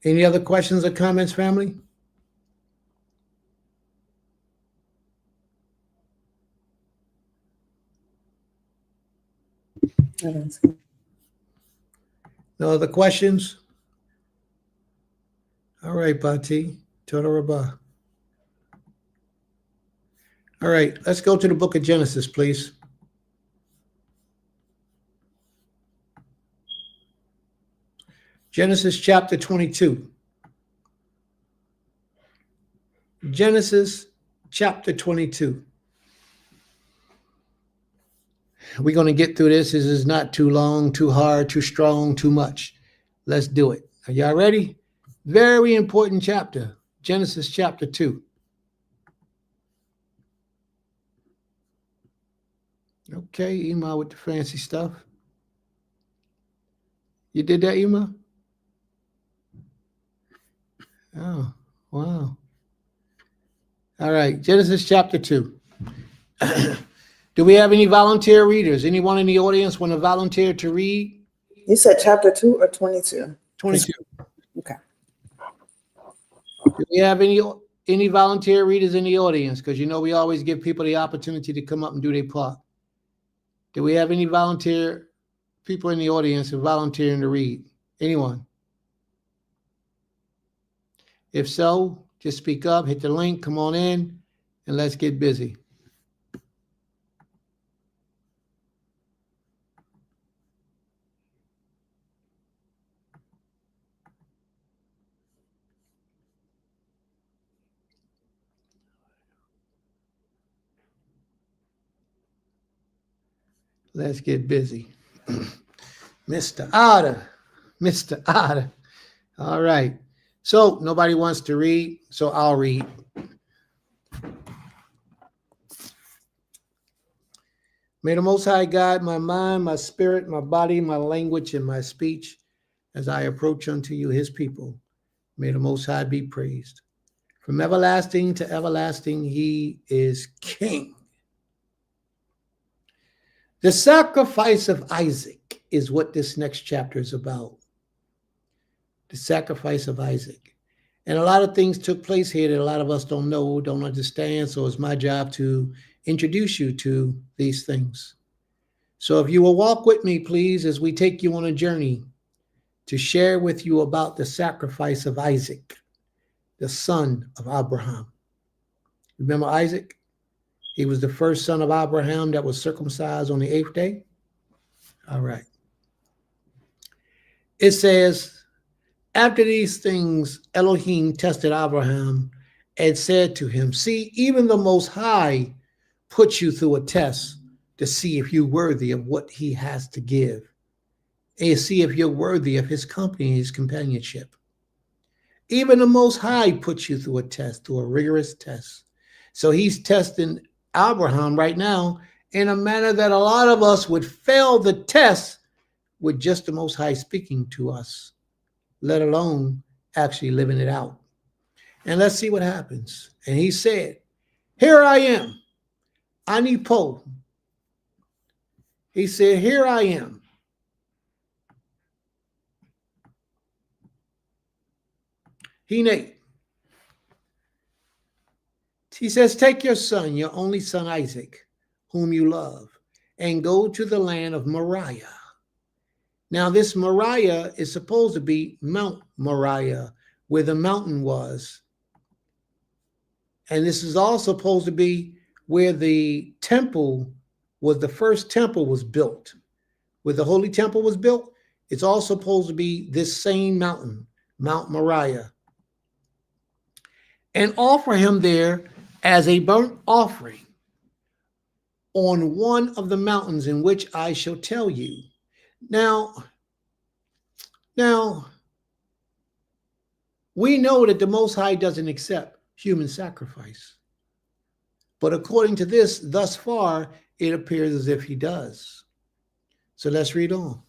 Any other questions or comments, family? I don't see. No other questions? All right, Bati. Toda Rabah. All right, let's go to the book of Genesis, please. Genesis chapter 22. Genesis chapter 22. We're going to get through this. This is not too long, too hard, too strong, too much. Let's do it. Are y'all ready? Very important chapter. Genesis chapter 2. Okay, Ima with the fancy stuff. You did that, Ima? Oh, wow. All right, Genesis chapter 2. Do we have any volunteer readers? Anyone in the audience want to volunteer to read? You said chapter 2 or 22? 22. Okay. Do we have any volunteer readers in the audience? Because you know we always give people the opportunity to come up and do their part. Do we have any volunteer people in the audience who are volunteering to read? Anyone? If so, just speak up, hit the link, come on in, and let's get busy. Let's get busy. Mr. Otter. Mr. Otter. All right. So nobody wants to read, so I'll read. May the Most High guide my mind, my spirit, my body, my language, and my speech as I approach unto you, his people. May the Most High be praised. From everlasting to everlasting, he is king. The sacrifice of Isaac is what this next chapter is about. The sacrifice of Isaac. And a lot of things took place here that a lot of us don't know, don't understand. So it's my job to introduce you to these things. So if you will walk with me, please, as we take you on a journey to share with you about the sacrifice of Isaac, the son of Abraham. Remember Isaac? He was the first son of Abraham that was circumcised on the 8th day. All right. It says, after these things, Elohim tested Abraham and said to him, see, even the Most High puts you through a test to see if you're worthy of what he has to give and see if you're worthy of his company, his companionship. Even the Most High puts you through a test, through a rigorous test. So he's testing Abraham right now in a manner that a lot of us would fail the test with just the Most High speaking to us, let alone actually living it out. And let's see what happens. And he said, here I am, Ani Po. He said, here I am. He says, take your son, your only son Isaac, whom you love, and go to the land of Moriah. Now, this Moriah is supposed to be Mount Moriah, where the mountain was. And this is all supposed to be where the temple was, the first temple was built. Where the holy temple was built, it's all supposed to be this same mountain, Mount Moriah. And offer him there as a burnt offering on one of the mountains in which I shall tell you. Now, we know that the Most High doesn't accept human sacrifice. But according to this, thus far, it appears as if he does. So let's read on.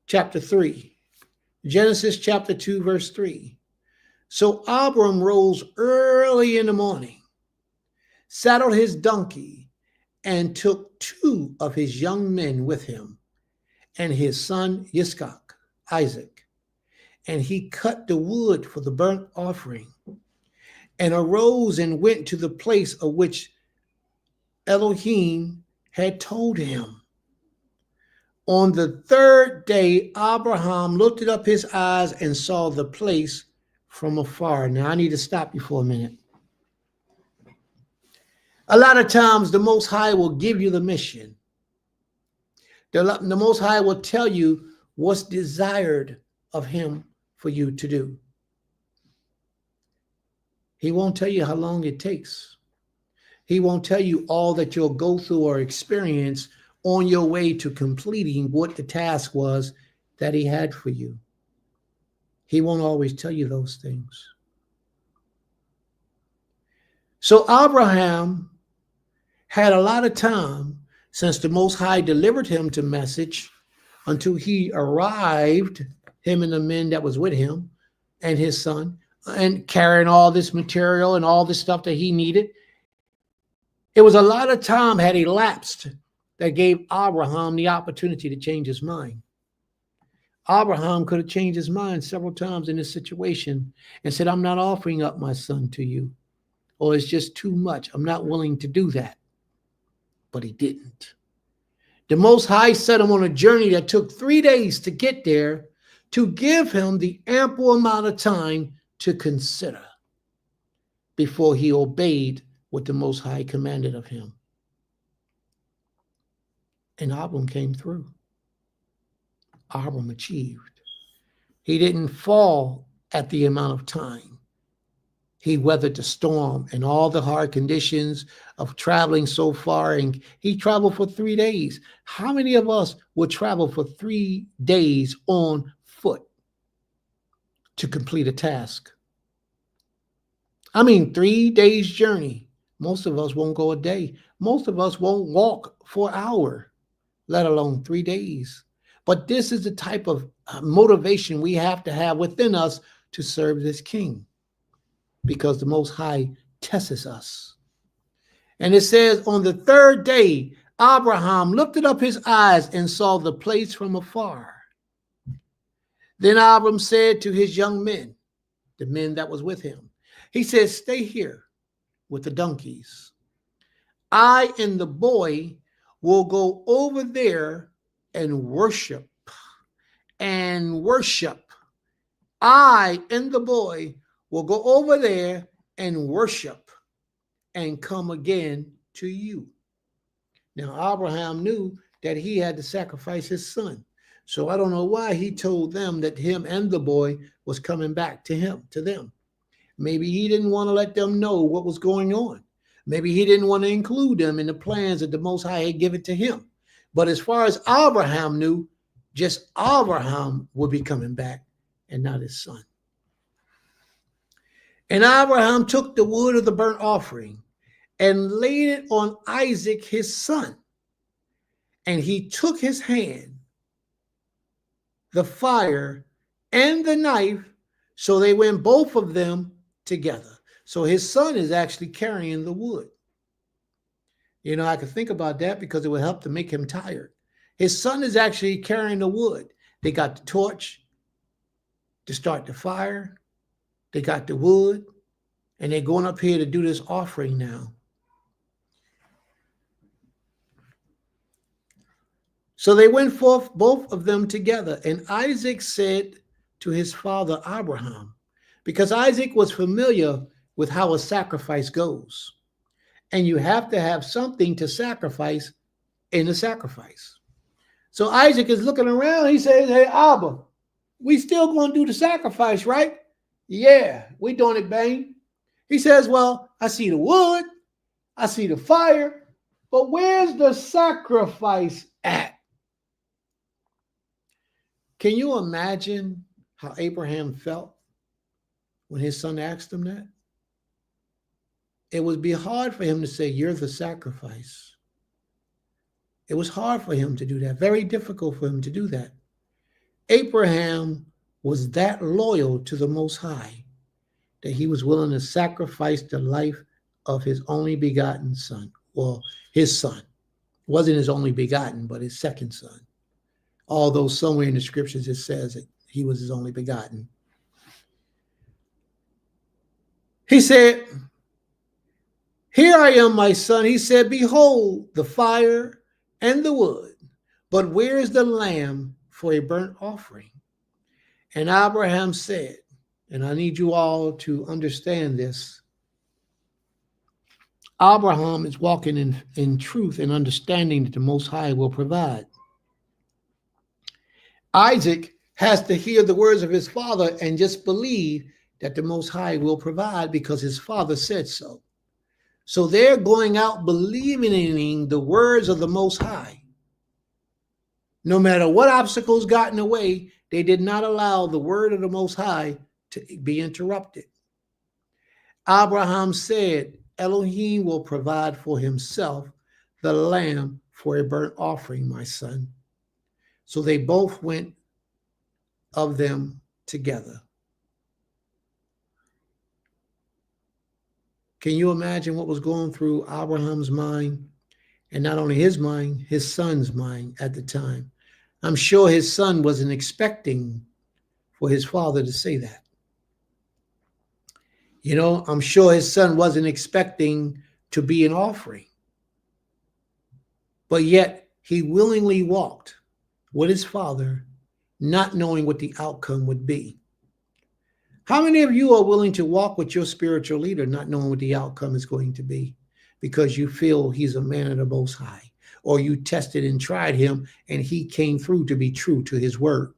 Chapter 3, Genesis chapter 2, verse 3. So Abram rose early in the morning, saddled his donkey, and took 2 of his young men with him, and his son Isaac. And he cut the wood for the burnt offering, and arose and went to the place of which Elohim had told him. On the 3rd day, Abraham lifted up his eyes and saw the place from afar. Now, I need to stop you for a minute. A lot of times, the Most High will give you the mission. The Most High will tell you what's desired of him for you to do. He won't tell you how long it takes. He won't tell you all that you'll go through or experience on your way to completing what the task was that he had for you. He won't always tell you those things. So Abraham had a lot of time since the Most High delivered him to message until he arrived, him and the men that was with him and his son, and carrying all this material and all this stuff that he needed. It was a lot of time had elapsed that gave Abraham the opportunity to change his mind. Abraham could have changed his mind several times in this situation and said, I'm not offering up my son to you, or it's just too much. I'm not willing to do that. But he didn't. The Most High set him on a journey that took 3 days to get there, to give him the ample amount of time to consider before he obeyed what the Most High commanded of him. And Abram came through. Abram achieved. He didn't fall at the amount of time. He weathered the storm and all the hard conditions of traveling so far, and he traveled for 3 days. How many of us would travel for 3 days on foot to complete a task? I mean, 3 days journey. Most of us won't go a day. Most of us won't walk for an hour, let alone 3 days. But this is the type of motivation we have to have within us to serve this King, because the Most High tests us. And it says, on the 3rd day, Abraham lifted up his eyes and saw the place from afar. Then Abram said to his young men, the men that was with him, he said, stay here with the donkeys. I and the boy will go over there and worship. I and the boy will go over there and worship and come again to you. Now, Abraham knew that he had to sacrifice his son. So I don't know why he told them that him and the boy was coming back to them. Maybe he didn't want to let them know what was going on. Maybe he didn't want to include them in the plans that the Most High had given to him. But as far as Abraham knew, just Abraham would be coming back and not his son. And Abraham took the wood of the burnt offering and laid it on Isaac, his son. And he took his hand, the fire, and the knife, so they went both of them together. So his son is actually carrying the wood. You know, I could think about that because it would help to make him tired. His son is actually carrying the wood. They got the torch to start the fire. They got the wood, and they're going up here to do this offering now. So they went forth, both of them together. And Isaac said to his father Abraham, because Isaac was familiar with how a sacrifice goes. And you have to have something to sacrifice in the sacrifice. So Isaac is looking around. He says, hey, Abba, we still going to do the sacrifice, right? Yeah, we doing it, bang. He says, well, I see the wood. I see the fire. But where's the sacrifice at? Can you imagine how Abraham felt when his son asked him that? It would be hard for him to say, you're the sacrifice. It was hard for him to do that, very difficult for him to do that. Abraham was that loyal to the Most High that he was willing to sacrifice the life of his only begotten son. Well, his son wasn't his only begotten, but his second son. Although somewhere in the scriptures it says that he was his only begotten. He said, "Here I am, my son." He said, "Behold the fire and the wood, but where is the lamb for a burnt offering?" And Abraham said, and I need you all to understand this, Abraham is walking in truth and understanding that the Most High will provide. Isaac has to hear the words of his father and just believe that the Most High will provide because his father said so. So they're going out believing in the words of the Most High. No matter what obstacles got in the way, they did not allow the word of the Most High to be interrupted. Abraham said, "Elohim will provide for himself the lamb for a burnt offering, my son." So they both went of them together. Can you imagine what was going through Abraham's mind? And not only his mind, his son's mind at the time. I'm sure his son wasn't expecting for his father to say that. You know, I'm sure his son wasn't expecting to be an offering. But yet he willingly walked with his father, not knowing what the outcome would be. How many of you are willing to walk with your spiritual leader, not knowing what the outcome is going to be, because you feel he's a man of the Most High, or you tested and tried him and he came through to be true to his word?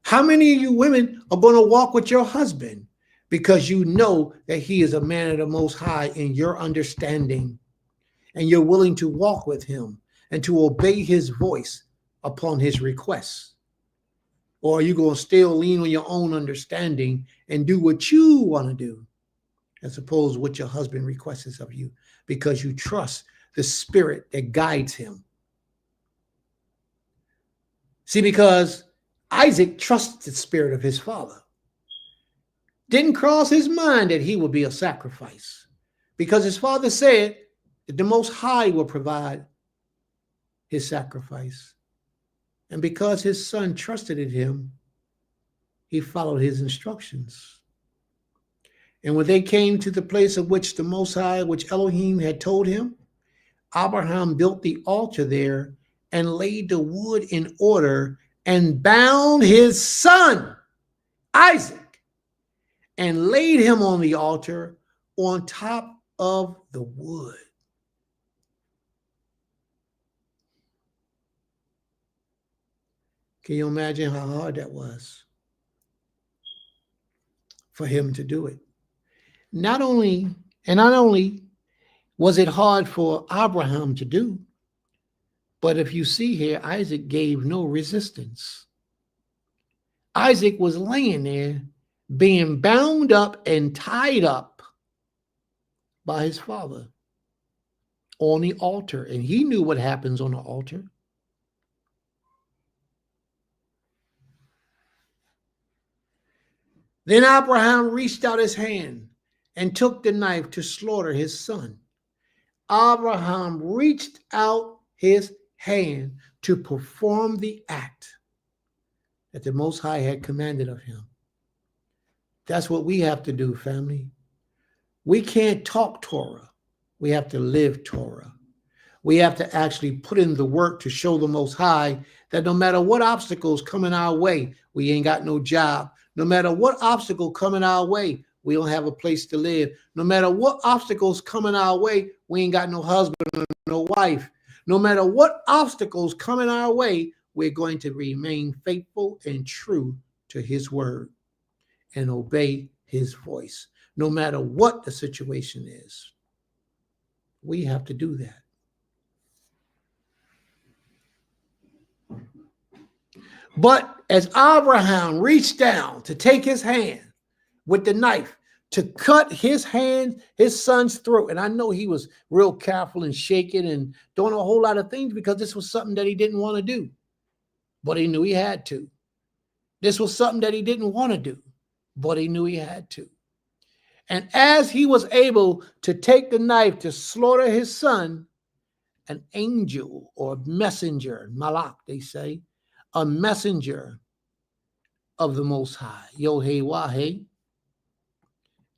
How many of you women are going to walk with your husband because you know that he is a man of the Most High in your understanding, and you're willing to walk with him and to obey his voice upon his requests? Or are you going to still lean on your own understanding and do what you want to do, as opposed to what your husband requests of you, because you trust the spirit that guides him? See, because Isaac trusts the spirit of his father. Didn't cross his mind that he would be a sacrifice, because his father said that the Most High will provide his sacrifice. And because his son trusted in him, he followed his instructions. And when they came to the place of which the Most High, which Elohim had told him, Abraham built the altar there and laid the wood in order and bound his son, Isaac, and laid him on the altar on top of the wood. Can you imagine how hard that was for him to do it? Not only was it hard for Abraham to do, but if you see here, Isaac gave no resistance. Isaac was laying there being bound up and tied up by his father on the altar, and he knew what happens on the altar. Then Abraham reached out his hand and took the knife to slaughter his son. Abraham reached out his hand to perform the act that the Most High had commanded of him. That's what we have to do, family. We can't talk Torah. We have to live Torah. We have to actually put in the work to show the Most High that no matter what obstacles coming our way, we ain't got no job. No matter what obstacle coming our way, we don't have a place to live. No matter what obstacles coming our way, we ain't got no husband or no wife. No matter what obstacles coming our way, we're going to remain faithful and true to his word and obey his voice. No matter what the situation is, we have to do that. But as Abraham reached down to take his hand with the knife to cut his son's throat, and I know he was real careful and shaking and doing a whole lot of things because this was something that he didn't want to do, but he knew he had to. This was something that he didn't want to do, but he knew he had to. And as he was able to take the knife to slaughter his son, an angel or messenger, malak, they say, a messenger of the Most High, Yohe,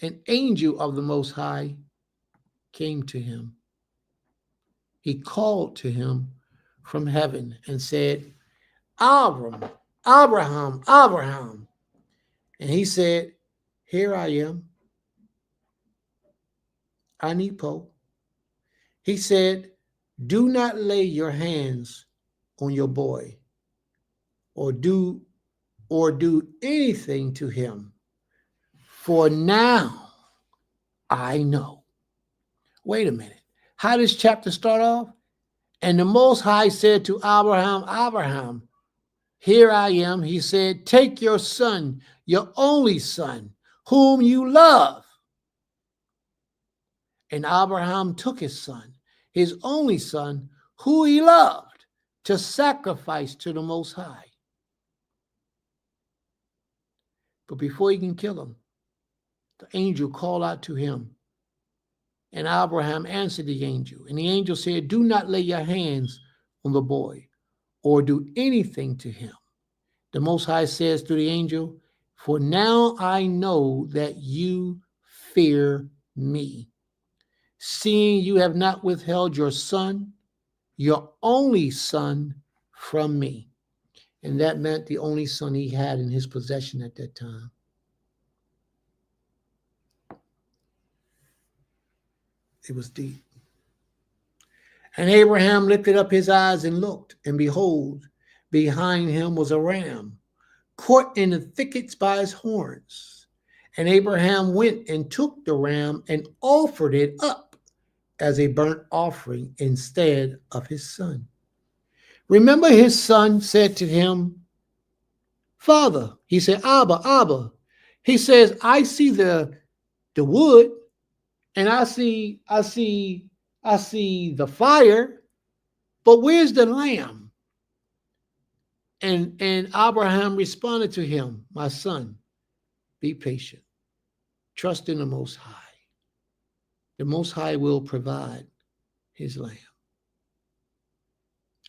an angel of the Most High came to him. He called to him from heaven and said, Abraham. And he said, here I am, Anipo. He said, do not lay your hands on your boy or do anything to him. For now I know. Wait a minute. How does chapter start off? And the Most High said to Abraham, here I am. He said, take your son, your only son, whom you love. And Abraham took his son, his only son, who he loved, to sacrifice to the Most High. But before he can kill him, the angel called out to him. And Abraham answered the angel. And the angel said, do not lay your hands on the boy or do anything to him. The Most High says to the angel, for now I know that you fear me, seeing you have not withheld your son, your only son, from me. And that meant the only son he had in his possession at that time. It was deep. And Abraham lifted up his eyes and looked, and behold, behind him was a ram, caught in the thickets by his horns. And Abraham went and took the ram and offered it up as a burnt offering instead of his son. Remember, his son said to him, Father, he said, Abba. He says, I see the wood, and I see the fire, but where's the lamb? And Abraham responded to him, my son, be patient. Trust in the Most High. The Most High will provide his lamb.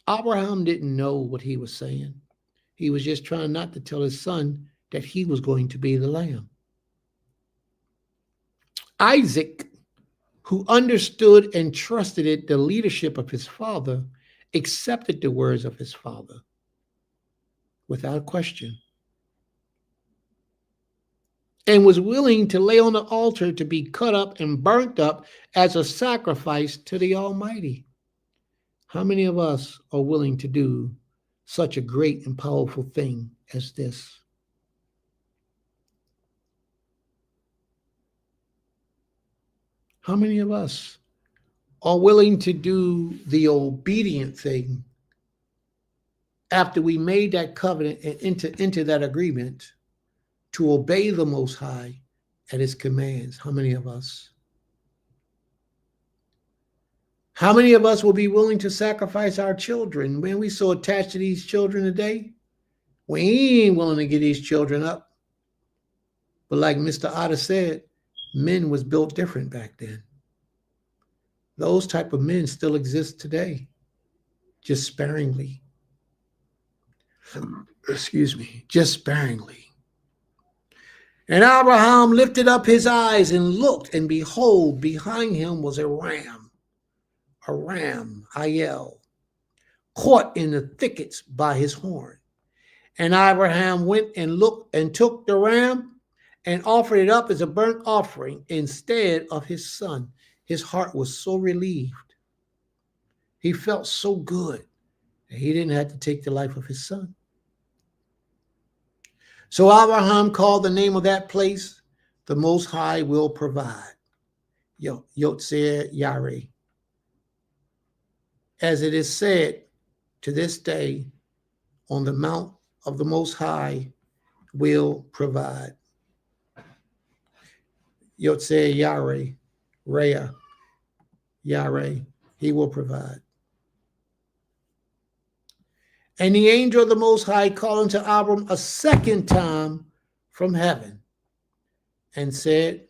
Abraham didn't know what he was saying. He was just trying not to tell his son that he was going to be the lamb. Isaac, who understood and trusted it, the leadership of his father, accepted the words of his father without question and was willing to lay on the altar to be cut up and burnt up as a sacrifice to the Almighty. How many of us are willing to do such a great and powerful thing as this? How many of us are willing to do the obedient thing after we made that covenant and into that agreement to obey the Most High and his commands? How many of us? How many of us will be willing to sacrifice our children? Man, we so attached to these children today. We ain't willing to get these children up. But like Mr. Otter said, men was built different back then. Those type of men still exist today, just sparingly. Excuse me, just sparingly. And Abraham lifted up his eyes and looked, and behold, behind him was a ram, Ayel, caught in the thickets by his horn. And Abraham went and looked and took the ram and offered it up as a burnt offering instead of his son. His heart was so relieved. He felt so good that he didn't have to take the life of his son. So Abraham called the name of that place, the Most High will provide, Yotzer Yareh. As it is said to this day, on the mount of the Most High will provide. Yotzer Yareh, Rhea, Yareh, he will provide. And the angel of the Most High called unto Abram a second time from heaven and said,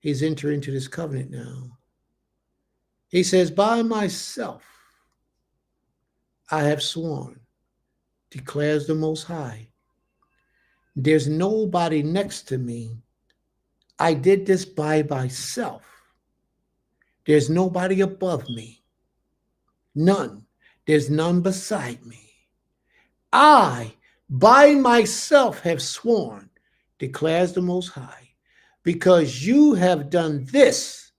He's entering into this covenant now. He says, by myself I have sworn, declares the Most High. There's nobody next to me. I did this by myself. There's nobody above me. None. There's none beside me. I, by myself, have sworn, declares the Most High, because you have done this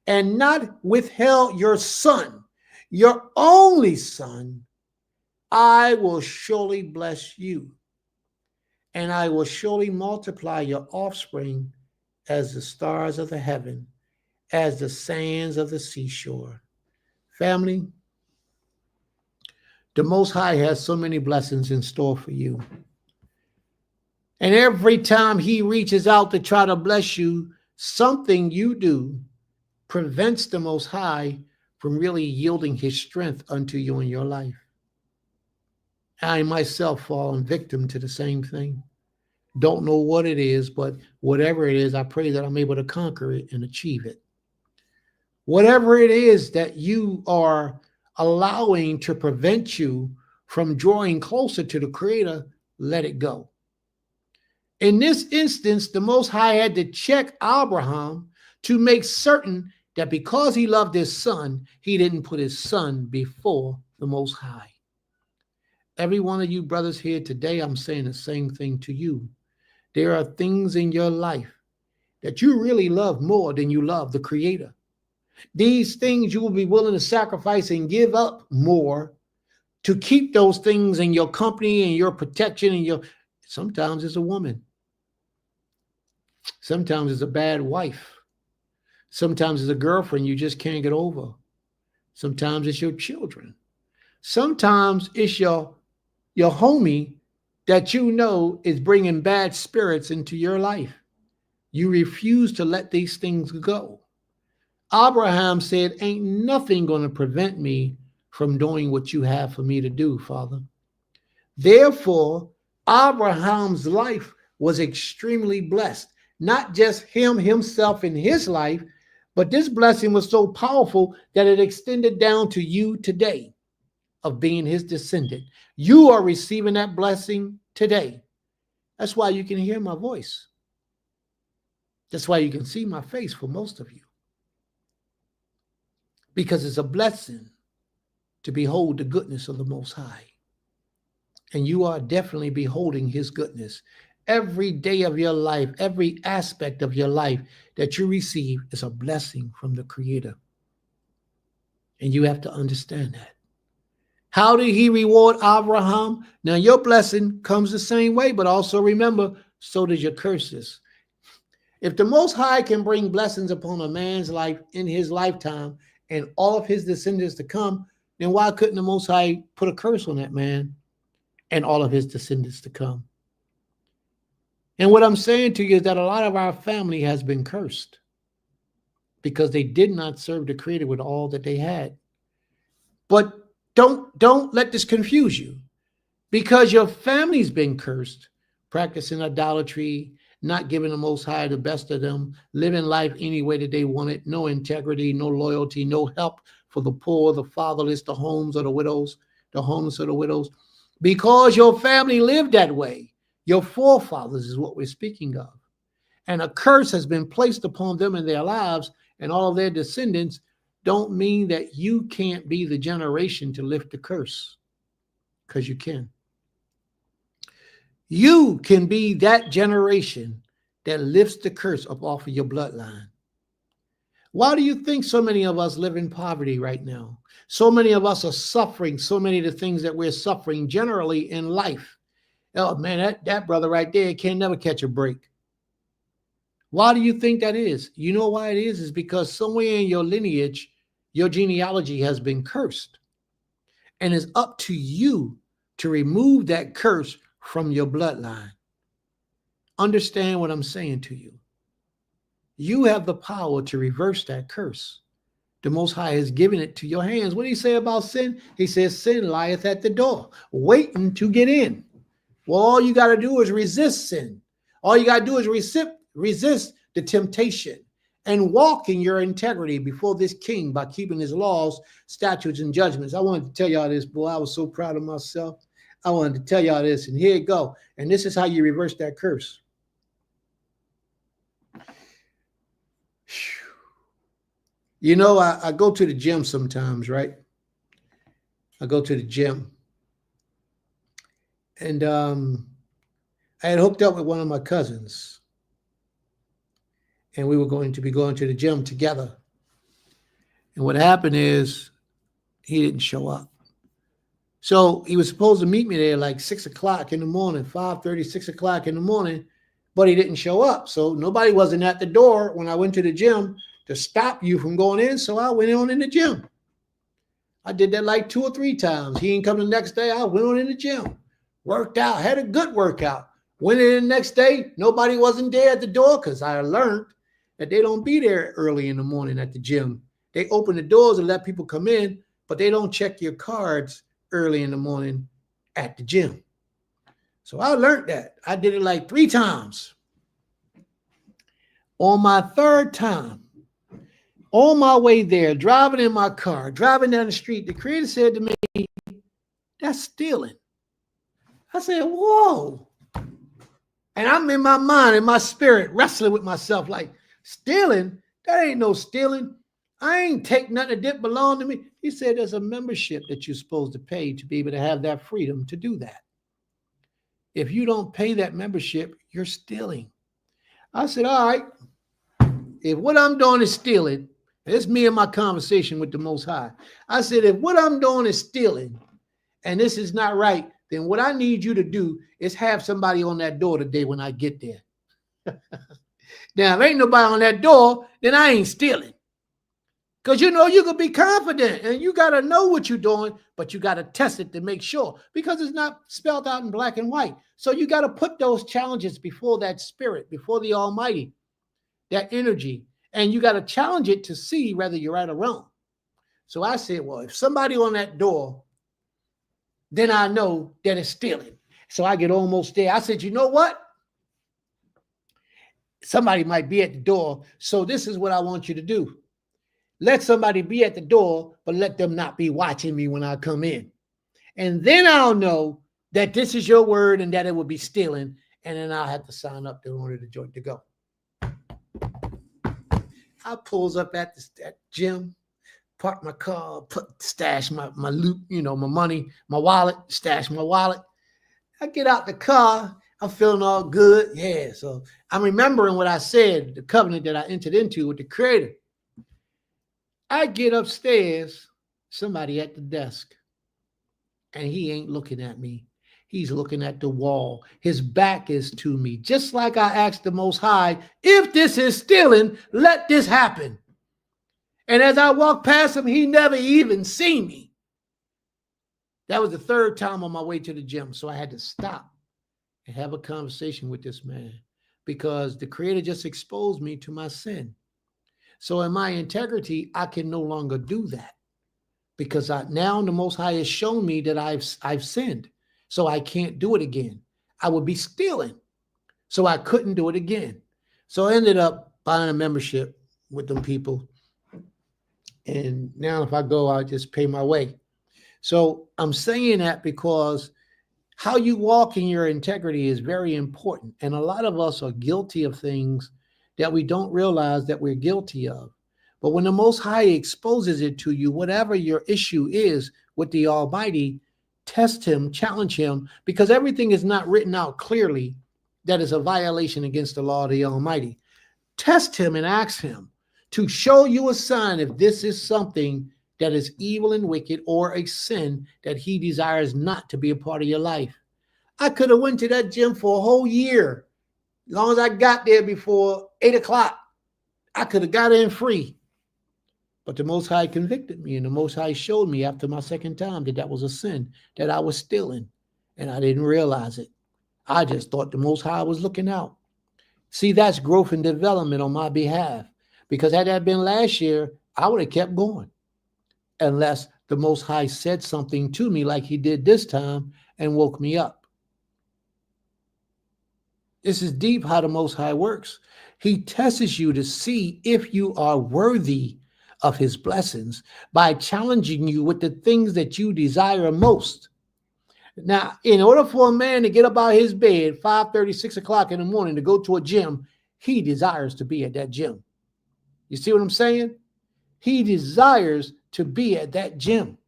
and not withheld your son, your only son, I will surely bless you, and I will surely multiply your offspring as the stars of the heaven, as the sands of the seashore. Family, the Most High has so many blessings in store for you. And every time he reaches out to try to bless you, something you do prevents the Most High from really yielding his strength unto you in your life. I myself fallen victim to the same thing. Don't know what it is, but whatever it is, I pray that I'm able to conquer it and achieve it. Whatever it is that you are allowing to prevent you from drawing closer to the Creator, let it go. In this instance, the Most High had to check Abraham to make certain that because he loved his son, he didn't put his son before the Most High. Every one of you brothers here today, I'm saying the same thing to you. There are things in your life that you really love more than you love the Creator. These things you will be willing to sacrifice and give up more to keep those things in your company and your protection and your, sometimes it's a woman. Sometimes it's a bad wife. Sometimes it's a girlfriend you just can't get over. Sometimes it's your children. Sometimes it's your homie that you know is bringing bad spirits into your life. You refuse to let these things go. Abraham said, ain't nothing going to prevent me from doing what you have for me to do, Father. Therefore, Abraham's life was extremely blessed. Not just himself in his life, but this blessing was so powerful that it extended down to you today of being his descendant. You are receiving that blessing today. That's why you can hear my voice. That's why you can see my face for most of you. Because it's a blessing to behold the goodness of the Most High. And you are definitely beholding his goodness. Every day of your life, every aspect of your life that you receive is a blessing from the Creator. And you have to understand that. How did he reward Abraham? Now your blessing comes the same way, but also remember, so does your curses. If the Most High can bring blessings upon a man's life in his lifetime and all of his descendants to come, then why couldn't the Most High put a curse on that man and all of his descendants to come? And what I'm saying to you is that a lot of our family has been cursed because they did not serve the Creator with all that they had. But don't let this confuse you, because your family's been cursed, practicing idolatry, not giving the Most High the best of them, living life any way that they want it, no integrity, no loyalty, no help for the poor, the fatherless, the homes of the widows, the homeless of the widows. Because your family lived that way, your forefathers is what we're speaking of. And a curse has been placed upon them in their lives, and all of their descendants don't mean that you can't be the generation to lift the curse, because you can. You can be that generation that lifts the curse up off of your bloodline. Why do you think so many of us live in poverty right now? So many of us are suffering, so many of the things that we're suffering generally in life. Oh man, that brother right there can never catch a break. Why do you think that is? You know why it is because somewhere in your lineage, your genealogy has been cursed. And it's up to you to remove that curse from your bloodline. Understand what I'm saying to you. You have the power to reverse that curse. The Most High has given it to your hands. What do he say about sin? He says, sin lieth at the door, waiting to get in. Well, all you got to do is resist sin. All you got to do is resist the temptation. and walk in your integrity before this king by keeping his laws, statutes, and judgments. I wanted to tell y'all this, boy. I was so proud of myself. I wanted to tell y'all this, and here you go. And this is how you reverse that curse. You know, I go to the gym sometimes, right? I go to the gym. And I had hooked up with one of my cousins. And we were going to be going to the gym together. And what happened is he didn't show up. So he was supposed to meet me there like 6 o'clock in the morning, 5:30, 6 o'clock in the morning, but he didn't show up. So nobody wasn't at the door when I went to the gym to stop you from going in. So I went on in the gym. I did that like 2 or 3 times. He didn't come the next day. I went on in the gym, worked out, had a good workout. Went in the next day. Nobody wasn't there at the door because I learned that they don't be there early in the morning at the gym. They open the doors and let people come in, but they don't check your cards early in the morning at the gym. So I learned that. I did it like 3 times. On my 3rd time, on my way there, driving in my car, driving down the street, the Creator said to me, "That's stealing." I said, "Whoa." And I'm in my mind, in my spirit, wrestling with myself like, stealing? That ain't no stealing. I ain't take nothing that didn't belong to me. He said there's a membership that you're supposed to pay to be able to have that freedom to do that. If you don't pay that membership, you're stealing. I said, all right, if what I'm doing is stealing, it's me and my conversation with the Most High. I said, if what I'm doing is stealing and this is not right, then what I need you to do is have somebody on that door today when I get there. Now, if ain't nobody on that door, then I ain't stealing. Because you know you can be confident and you got to know what you're doing, but you got to test it to make sure because it's not spelled out in black and white. So you got to put those challenges before that spirit, before the Almighty, that energy, and you got to challenge it to see whether you're right or wrong. So I said, well, if somebody on that door, then I know that it's stealing. So I get almost there. I said, you know what? Somebody might be at the door. So this is what I want you to do. Let somebody be at the door, but let them not be watching me when I come in. And then I'll know that this is your word and that it will be stealing. And then I'll have to sign up in order to join to go. I pulls up at that gym, park my car, stash my loot, my money, my wallet, stash my wallet. I get out the car. I'm feeling all good. Yeah. So I'm remembering what I said, the covenant that I entered into with the Creator. I get upstairs, somebody at the desk, and he ain't looking at me. He's looking at the wall. His back is to me. Just like I asked the Most High, if this is stealing, let this happen. And as I walked past him, he never even seen me. That was the 3rd time on my way to the gym. So I had to stop and have a conversation with this man because the Creator just exposed me to my sin. So in my integrity, I can no longer do that because now the Most High has shown me that I've sinned. So I can't do it again. I would be stealing. So I couldn't do it again. So I ended up buying a membership with them people. And now if I go, I just pay my way. So I'm saying that because how you walk in your integrity is very important. And a lot of us are guilty of things that we don't realize that we're guilty of. But when the Most High exposes it to you, whatever your issue is with the Almighty, test him, challenge him, because everything is not written out clearly that is a violation against the law of the Almighty. Test him and ask him to show you a sign if this is something that is evil and wicked or a sin that he desires not to be a part of your life. I could have went to that gym for a whole year. As long as I got there before 8 o'clock, I could have got in free. But the Most High convicted me, and the Most High showed me after my 2nd time that that was a sin, that I was stealing, and I didn't realize it. I just thought the Most High was looking out. See, that's growth and development on my behalf, because had that been last year, I would have kept going unless the Most High said something to me like he did this time and woke me up. This is deep how the Most High works. He tests you to see if you are worthy of his blessings by challenging you with the things that you desire most. Now, in order for a man to get up out of his bed 5:30, 6 o'clock in the morning to go to a gym, he desires to be at that gym. You see what I'm saying? He desires to be at that gym.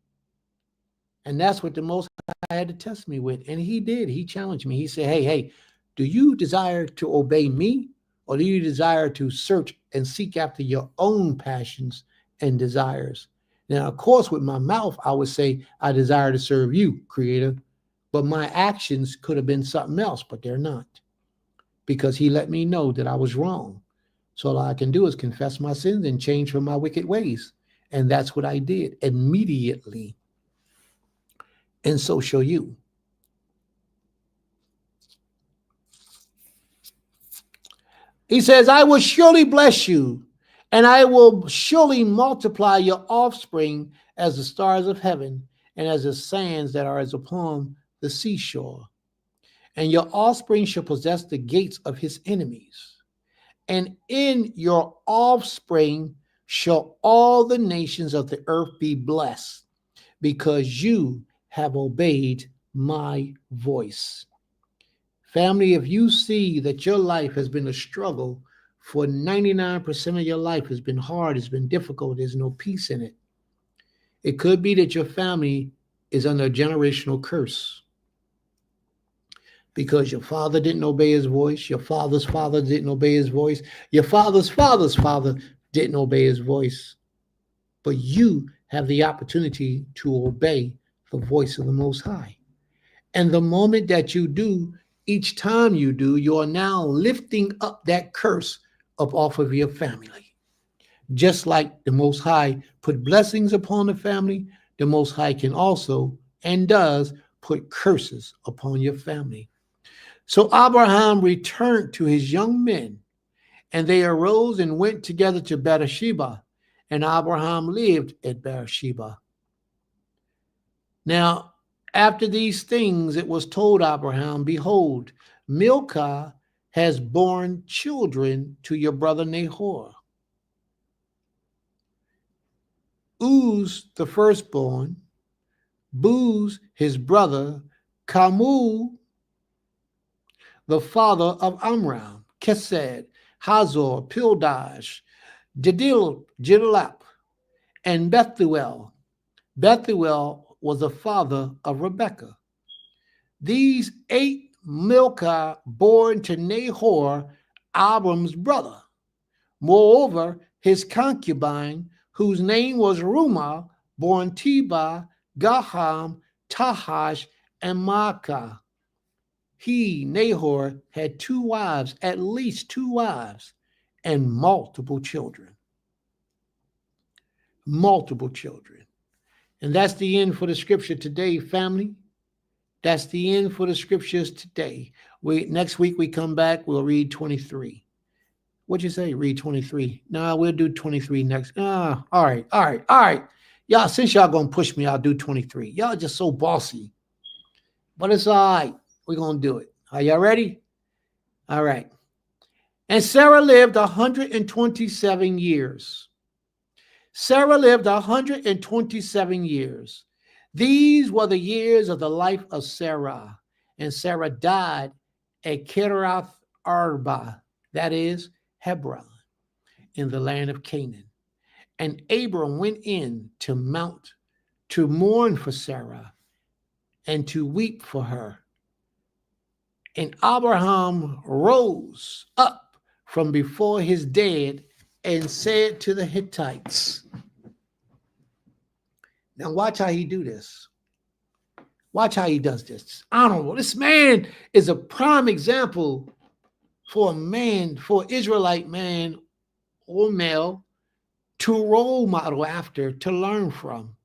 And that's what the Most High had to test me with. And he did. He challenged me. He said, hey, do you desire to obey me, or do you desire to search and seek after your own passions and desires? Now, of course, with my mouth, I would say, I desire to serve you, Creator. But my actions could have been something else, but they're not. Because he let me know that I was wrong. So all I can do is confess my sins and change from my wicked ways. And that's what I did immediately. And so shall you. He says, I will surely bless you, and I will surely multiply your offspring as the stars of heaven and as the sands that are as upon the seashore. And your offspring shall possess the gates of his enemies. And in your offspring shall all the nations of the earth be blessed, because you have obeyed my voice. Family, if you see that your life has been a struggle for 99% of your life, has been hard, has been difficult, there's no peace in it, it could be that your family is under a generational curse. Because your father didn't obey his voice, your father's father didn't obey his voice, your father's father's father didn't obey his voice. But you have the opportunity to obey the voice of the Most High. And the moment that you do, each time you do, you are now lifting up that curse up off of your family. Just like the Most High put blessings upon the family, the Most High can also and does put curses upon your family. So Abraham returned to his young men, and they arose and went together to Beersheba, and Abraham lived at Beersheba. Now, after these things, it was told Abraham, behold, Milcah has borne children to your brother Nahor. Uz, the firstborn, Buz, his brother, Kamul, the father of Amram, Kesed, Hazor, Pildash, Jidlap, and Bethuel. Bethuel was the father of Rebekah. These 8 Milcah born to Nahor, Abram's brother. Moreover, his concubine, whose name was Rumah, born Teba, Gaham, Tahash, and Maacah. He, Nahor, had 2 wives, at least 2 wives, and multiple children. Multiple children. And that's the end for the scripture today, family. That's the end for the scriptures today. Next week we come back, we'll read 23. What'd you say? Read 23. No, we'll do 23 next. All right. Y'all, since y'all gonna push me, I'll do 23. Y'all just so bossy. But it's all right. We're gonna do it. Are y'all ready? All right. And Sarah lived 127 years. Sarah lived 127 years. These were the years of the life of Sarah. And Sarah died at Kiriath Arba, that is Hebron, in the land of Canaan. And Abram went in to mount to mourn for Sarah and to weep for her. And Abraham rose up from before his dead and said to the Hittites. Now watch how he do this. Watch how he does this. Honorable. This man is a prime example for a man, for an Israelite man or male to role model after, to learn from.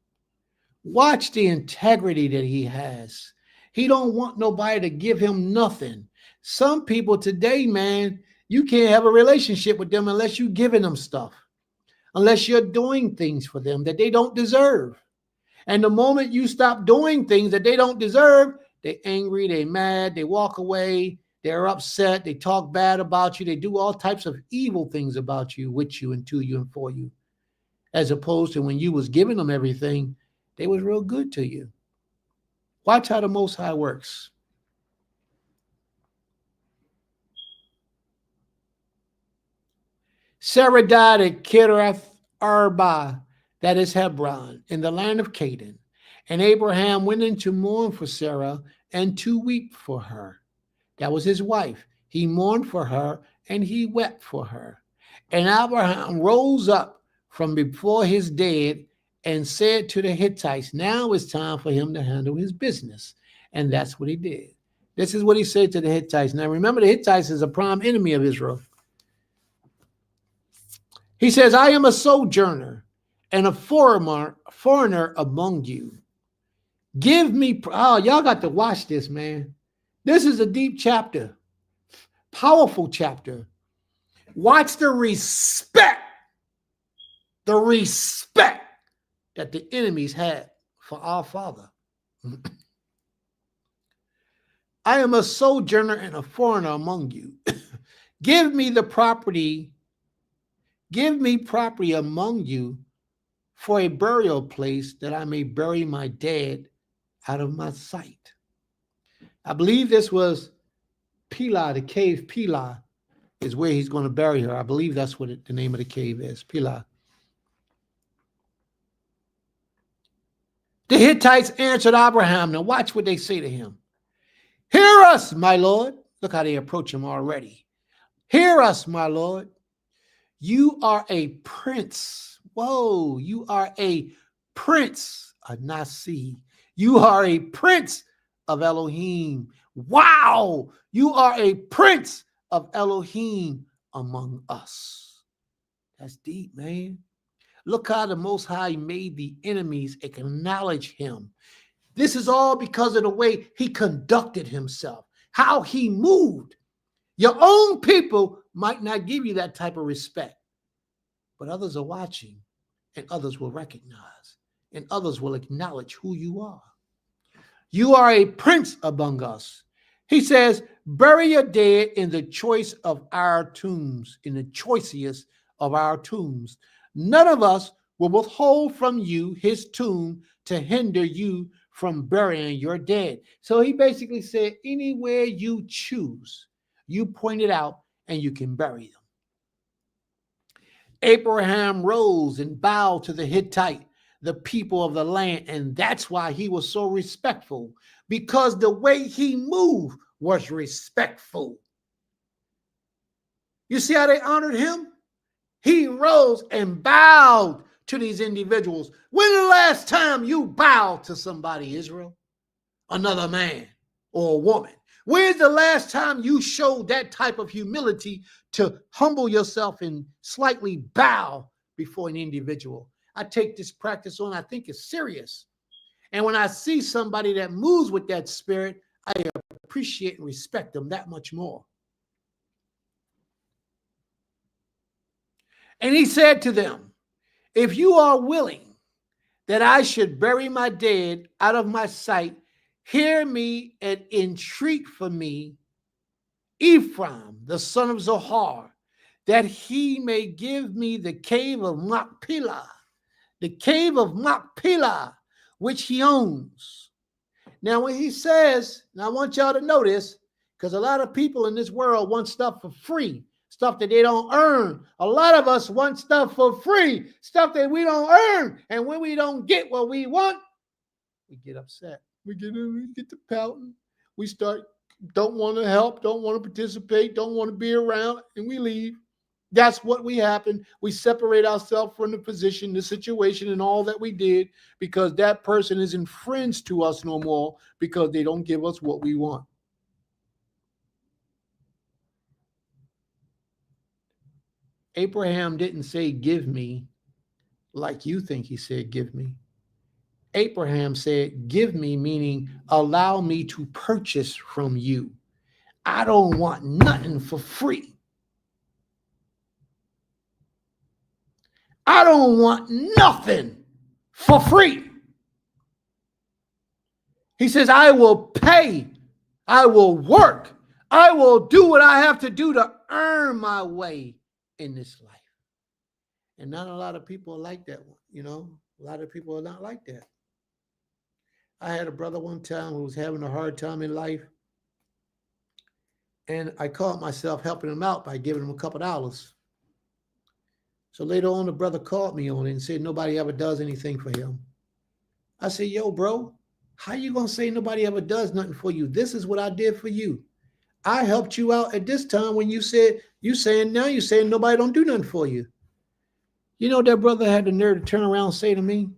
Watch the integrity that he has. He don't want nobody to give him nothing. Some people today, man, you can't have a relationship with them unless you're giving them stuff, unless you're doing things for them that they don't deserve. And the moment you stop doing things that they don't deserve, they're angry, they're mad, they walk away, They're upset. They talk bad about you. They do all types of evil things about you, with you, and to you, and for you. As opposed to when you was giving them everything, they was real good to you. Watch how the Most High works. Sarah died at Kiriath Arba, that is Hebron, in the land of Canaan. And Abraham went in to mourn for Sarah and to weep for her. That was his wife. He mourned for her and he wept for her. And Abraham rose up from before his dead and said to the Hittites, now it's time for him to handle his business. And that's what he did. This is what he said to the Hittites. Now remember, the Hittites is a prime enemy of Israel. He says, I am a sojourner and a foreigner among you. Give me, oh, y'all got to watch this, man. This is a deep chapter, powerful chapter. Watch the respect that the enemies had for our Father. I am a sojourner and a foreigner among you. Give me property among you for a burial place that I may bury my dead out of my sight. I believe this was Pilah, the cave Pilah is where he's going to bury her. I believe that's what the name of the cave is, Pilah. The Hittites answered Abraham. Now watch what they say to him. Hear us, my Lord. Look how they approach him already. Hear us, my Lord. You are a prince. Whoa, you are a prince, a Nasi. You are a prince of Elohim. Wow, you are a prince of Elohim among us. That's deep, man. Look how the Most High made the enemies acknowledge him. This is all because of the way he conducted himself, how he moved. Your own people might not give you that type of respect, but others are watching, and others will recognize, and others will acknowledge who you are. You are a prince among us. He says, bury your dead in the choice of our tombs, in the choicest of our tombs. None of us will withhold from you his tomb to hinder you from burying your dead. So he basically said, anywhere you choose, you point it out and you can bury them. Abraham rose and bowed to the Hittite, the people of the land, and that's why he was so respectful, because the way he moved was respectful. You see how they honored him? He rose and bowed to these individuals. When the last time you bowed to somebody, Israel? Another man or a woman? When's the last time you showed that type of humility to humble yourself and slightly bow before an individual? I take this practice on. I think it's serious. And when I see somebody that moves with that spirit, I appreciate and respect them that much more. And he said to them, if you are willing that I should bury my dead out of my sight, hear me and entreat for me Ephraim, the son of Zohar, that he may give me the cave of Machpelah, which he owns. Now, when he says, and I want y'all to know this, because a lot of people in this world want stuff for free, stuff that they don't earn. A lot of us want stuff for free, stuff that we don't earn. And when we don't get what we want, we get upset. We get to pouting. We don't want to help, don't want to participate, don't want to be around, and we leave. That's what we happen. We separate ourselves from the position, the situation, and all that we did, because that person isn't friends to us no more because they don't give us what we want. Abraham didn't say, give me, like you think he said, give me. Abraham said, give me, meaning allow me to purchase from you. I don't want nothing for free. I don't want nothing for free. He says, I will pay. I will work. I will do what I have to do to earn my way in this life. And not a lot of people are like that. You know, a lot of people are not like that. I had a brother one time who was having a hard time in life. And I caught myself helping him out by giving him a couple dollars. So later on, the brother called me on it and said nobody ever does anything for him. I said, yo, bro, how you going to say nobody ever does nothing for you? This is what I did for you. I helped you out at this time when you saying nobody don't do nothing for you. You know, that brother had the nerve to turn around and say to me,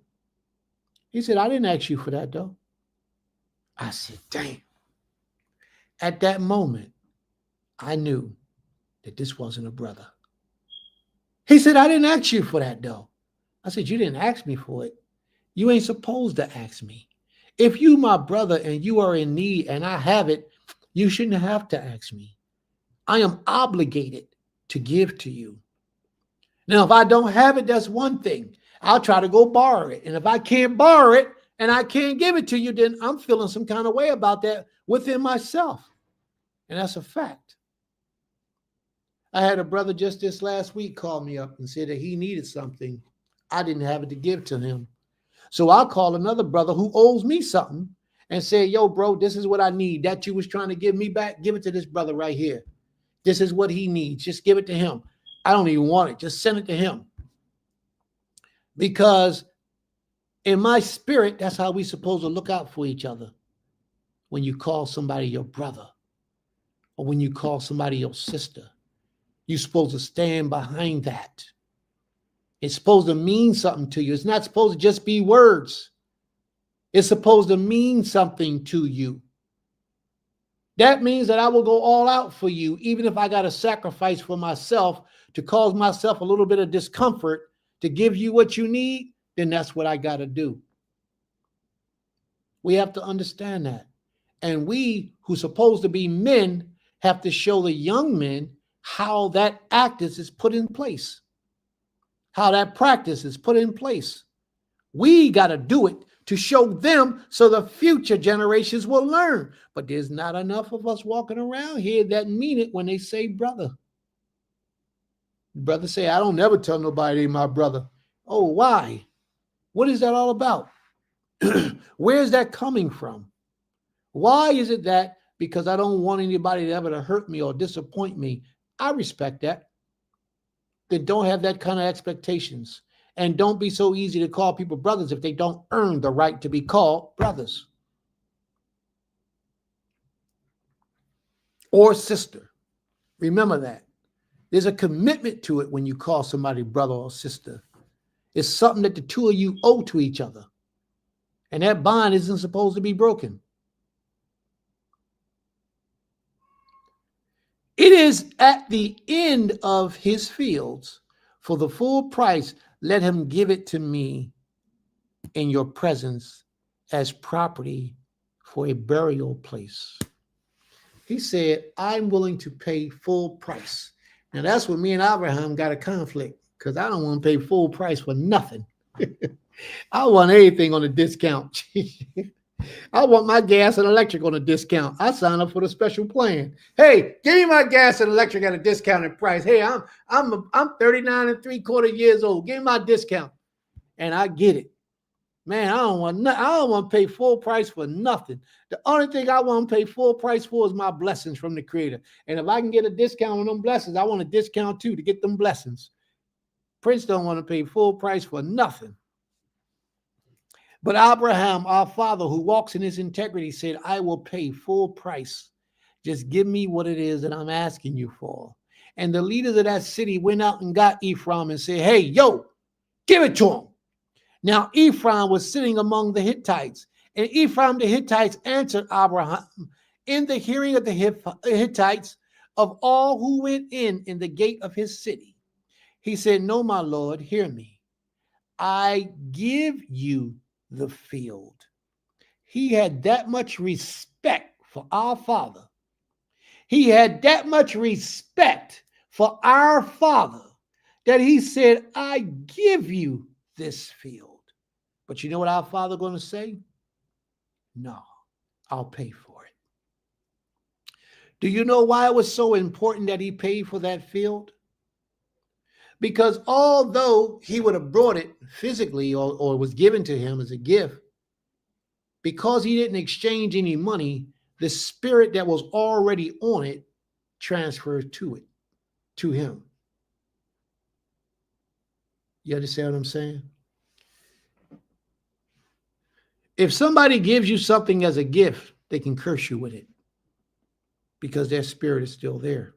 he said, I didn't ask you for that, though. I said, damn. At that moment, I knew that this wasn't a brother. He said, I didn't ask you for that, though. I said, you didn't ask me for it. You ain't supposed to ask me. If you my brother and you are in need and I have it, you shouldn't have to ask me. I am obligated to give to you. Now, if I don't have it, that's one thing. I'll try to go borrow it. And if I can't borrow it and I can't give it to you, then I'm feeling some kind of way about that within myself. And that's a fact. I had a brother just this last week call me up and said that he needed something. I didn't have it to give to him. So I'll call another brother who owes me something and say, yo, bro, this is what I need. That you was trying to give me back, give it to this brother right here. This is what he needs. Just give it to him. I don't even want it. Just send it to him. Because in my spirit, that's how we're supposed to look out for each other. When you call somebody your brother or when you call somebody your sister, you're supposed to stand behind that. It's supposed to mean something to you. It's not supposed to just be words. It's supposed to mean something to you. That means that I will go all out for you, even if I got to sacrifice for myself to cause myself a little bit of discomfort to give you what you need, then that's what I got to do. We have to understand that. And we, who's supposed to be men, have to show the young men how that practice is put in place. How that practice is put in place. We got to do it to show them so the future generations will learn. But there's not enough of us walking around here that mean it when they say brother. Brother say, I don't never tell nobody my brother. Oh, why? What is that all about? Where's that coming from? Why is it that because I don't want anybody to ever to hurt me or disappoint me? I respect that. Then don't have that kind of expectations. And don't be so easy to call people brothers if they don't earn the right to be called brothers. Or sister. Remember that. There's a commitment to it when you call somebody brother or sister. It's something that the two of you owe to each other. And that bond isn't supposed to be broken. It is at the end of his fields. For the full price, let him give it to me in your presence as property for a burial place. He said, I'm willing to pay full price. Now that's where me and Abraham got a conflict because I don't want to pay full price for nothing. I want everything on a discount. I want my gas and electric on a discount. I sign up for the special plan. Hey, give me my gas and electric at a discounted price. Hey, I'm 39 and 3/4 years old. Give me my discount. And I get it. Man, I don't want to pay full price for nothing. The only thing I want to pay full price for is my blessings from the Creator. And if I can get a discount on them blessings, I want a discount too to get them blessings. Prince don't want to pay full price for nothing. But Abraham, our father, who walks in his integrity, said, I will pay full price. Just give me what it is that I'm asking you for. And the leaders of that city went out and got Ephraim and said, hey, yo, give it to him. Now, Ephraim was sitting among the Hittites. And Ephraim the Hittites answered Abraham in the hearing of the Hittites of all who went in the gate of his city. He said, no, my Lord, hear me. I give you the field. He had that much respect for our father. He had that much respect for our father that he said, I give you this field. But you know what our father going to say? No, I'll pay for it. Do you know why it was so important that he paid for that field? Because although he would have brought it physically or was given to him as a gift, because he didn't exchange any money, the spirit that was already on it transferred to him. You understand what I'm saying? If somebody gives you something as a gift, they can curse you with it because their spirit is still there.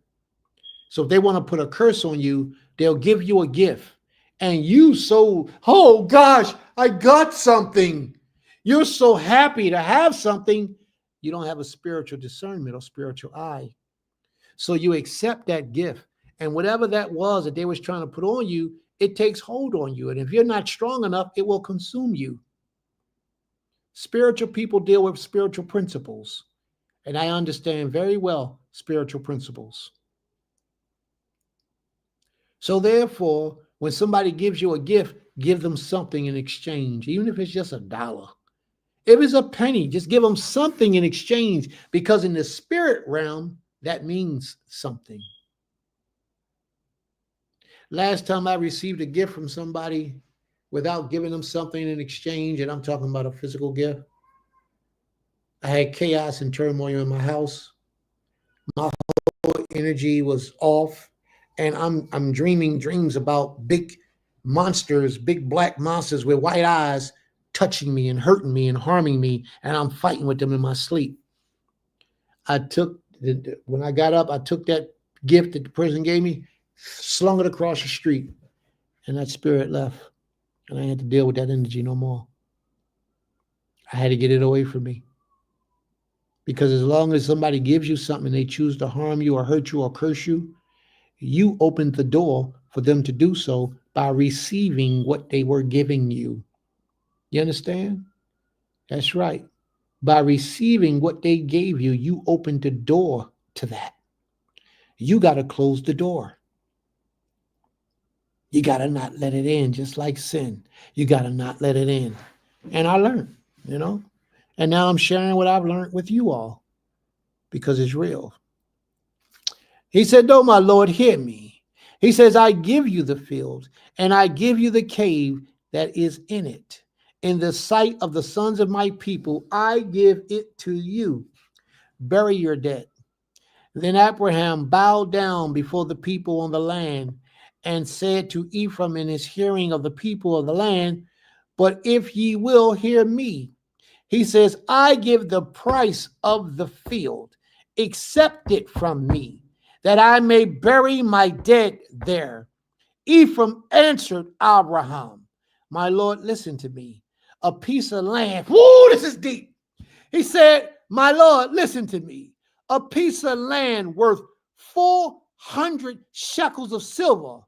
So if they want to put a curse on you, they'll give you a gift. And you oh gosh, I got something. You're so happy to have something. You don't have a spiritual discernment or spiritual eye. So you accept that gift. And whatever that was that they was trying to put on you, it takes hold on you. And if you're not strong enough, it will consume you. Spiritual people deal with spiritual principles. And I understand very well spiritual principles. So therefore, when somebody gives you a gift, give them something in exchange, even if it's just $1. If it's a penny, just give them something in exchange, because in the spirit realm, that means something. Last time I received a gift from somebody without giving them something in exchange, and I'm talking about a physical gift, I had chaos and turmoil in my house. My whole energy was off, and I'm dreaming dreams about big monsters, big black monsters with white eyes touching me and hurting me and harming me, and I'm fighting with them in my sleep. When I got up, I took that gift that the person gave me, slung it across the street, and that spirit left, and I had to deal with that energy no more. I had to get it away from me. Because as long as somebody gives you something and they choose to harm you or hurt you or curse you, you opened the door for them to do so by receiving what they were giving you. You understand? That's right. By receiving what they gave you, you opened the door to that. You got to close the door. You got to not let it in, just like sin. You got to not let it in. And I learned, and now I'm sharing what I've learned with you all because it's real. He said, "No, my Lord, hear me." He says, "I give you the field, and I give you the cave that is in it. In the sight of the sons of my people, I give it to you. Bury your dead." Then Abraham bowed down before the people on the land and said to Ephraim in his hearing of the people of the land, "But if ye will hear me," he says, "I give the price of the field. Accept it from me, that I may bury my dead there." Ephraim answered Abraham, "My Lord, listen to me. A piece of land." Woo, this is deep. He said, "My Lord, listen to me. A piece of land worth 400 shekels of silver."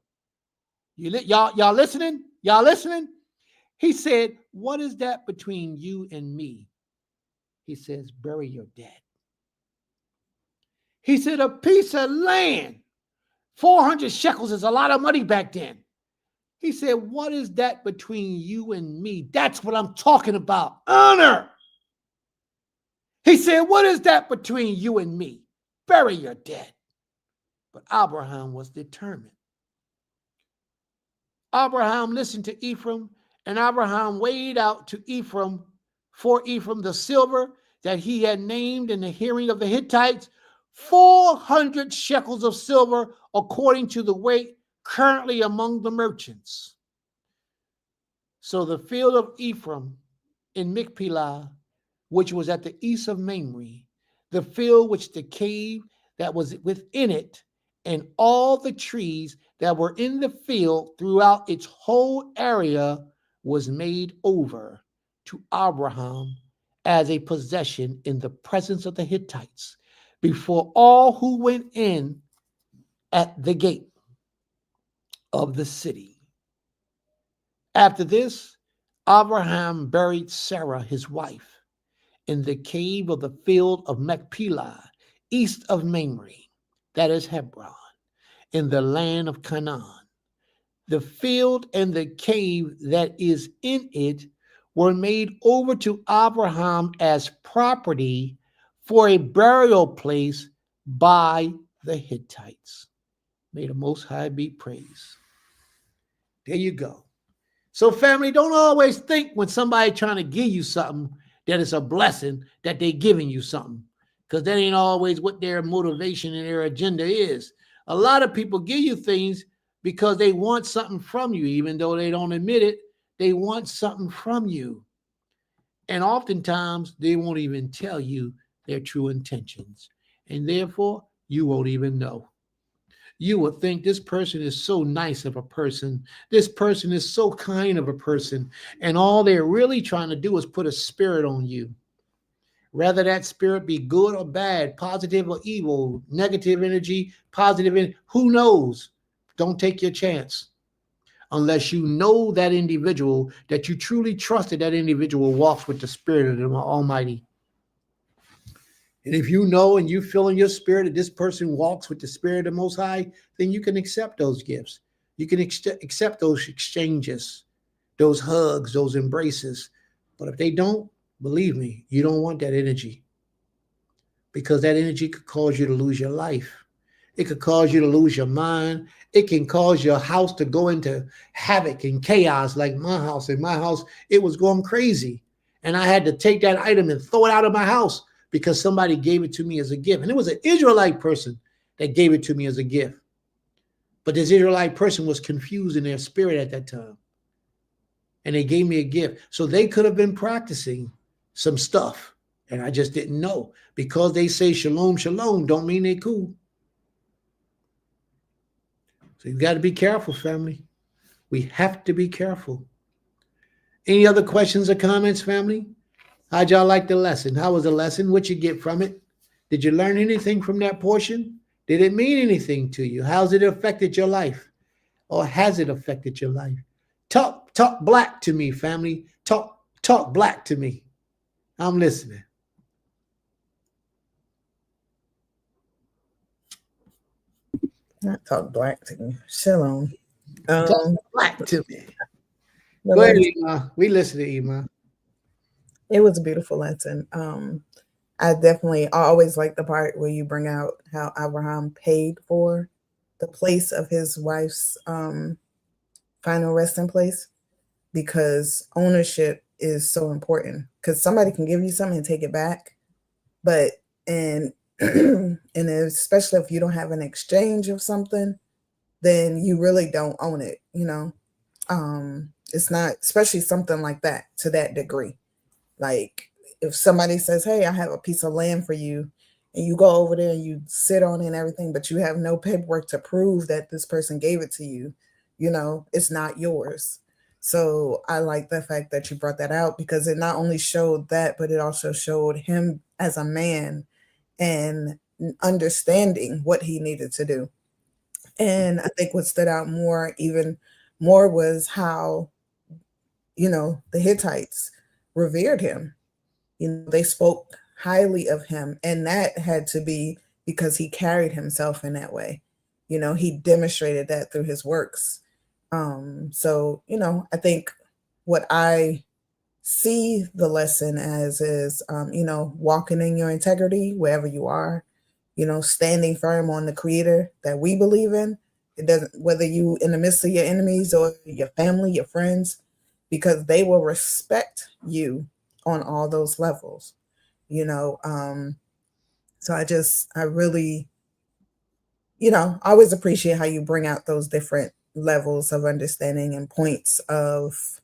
Y'all listening? Y'all listening? He said, "What is that between you and me?" He says, "Bury your dead." He said, "A piece of land, 400 shekels is a lot of money back then." He said, "What is that between you and me?" That's what I'm talking about. Honor. He said, "What is that between you and me? Bury your dead." But Abraham was determined. Abraham listened to Ephraim, and Abraham weighed out for Ephraim the silver that he had named in the hearing of the Hittites, 400 shekels of silver, according to the weight currently among the merchants. So the field of Ephraim in Machpelah, which was at the east of Mamre, the field which the cave that was within it, and all the trees that were in the field throughout its whole area, was made over to Abraham as a possession in the presence of the Hittites, before all who went in at the gate of the city. After this, Abraham buried Sarah, his wife, in the cave of the field of Machpelah, east of Mamre, that is Hebron, in the land of Canaan. The field and the cave that is in it were made over to Abraham as property for a burial place by the Hittites. May the Most High be praised. There you go. So family, don't always think when somebody trying to give you something that it's a blessing that they giving you something, because that ain't always what their motivation and their agenda is. A lot of people give you things because they want something from you, even though they don't admit it. They want something from you. And oftentimes they won't even tell you their true intentions. And therefore, you won't even know. You would think this person is so nice of a person. This person is so kind of a person. And all they're really trying to do is put a spirit on you. Whether that spirit be good or bad, positive or evil, negative energy, positive energy, who knows? Don't take your chance unless you know that individual, that you truly trusted that individual walks with the spirit of the Almighty. And if you know and you feel in your spirit that this person walks with the spirit of the Most High, then you can accept those gifts. You can accept those exchanges, those hugs, those embraces. But if they don't, believe me, you don't want that energy, because that energy could cause you to lose your life. It could cause you to lose your mind. It can cause your house to go into havoc and chaos like my house. In my house, it was going crazy. And I had to take that item and throw it out of my house because somebody gave it to me as a gift. And it was an Israelite person that gave it to me as a gift. But this Israelite person was confused in their spirit at that time. And they gave me a gift. So they could have been practicing some stuff. And I just didn't know. Because they say shalom, shalom, don't mean they cool. So you got to be careful, family. We have to be careful. Any other questions or comments, family? How'd y'all like the lesson? How was the lesson? What you get from it? Did you learn anything from that portion? Did it mean anything to you? How's it affected your life? Or has it affected your life? Talk black to me, family. Talk black to me. I'm listening. Not talk black to me. Shalom. Talk black to me. Go ahead, Ima. We listen to Ima. It was a beautiful lesson. I always like the part where you bring out how Abraham paid for the place of his wife's final resting place, because ownership is so important. Because somebody can give you something and take it back, but and especially if you don't have an exchange of something, then you really don't own it. It's not, especially something like that to that degree. Like if somebody says, hey, I have a piece of land for you, and you go over there and you sit on it and everything, but you have no paperwork to prove that this person gave it to you, it's not yours. So I like the fact that you brought that out, because it not only showed that, but it also showed him as a man and understanding what he needed to do. And I think what stood out even more was how, the Hittites revered him. They spoke highly of him, and that had to be because he carried himself in that way. He demonstrated that through his works. So, I think what I see the lesson as is, walking in your integrity wherever you are, standing firm on the creator that we believe in. It doesn't, whether you in the midst of your enemies or your family, your friends, because they will respect you on all those levels, so I really, I always appreciate how you bring out those different levels of understanding and points of,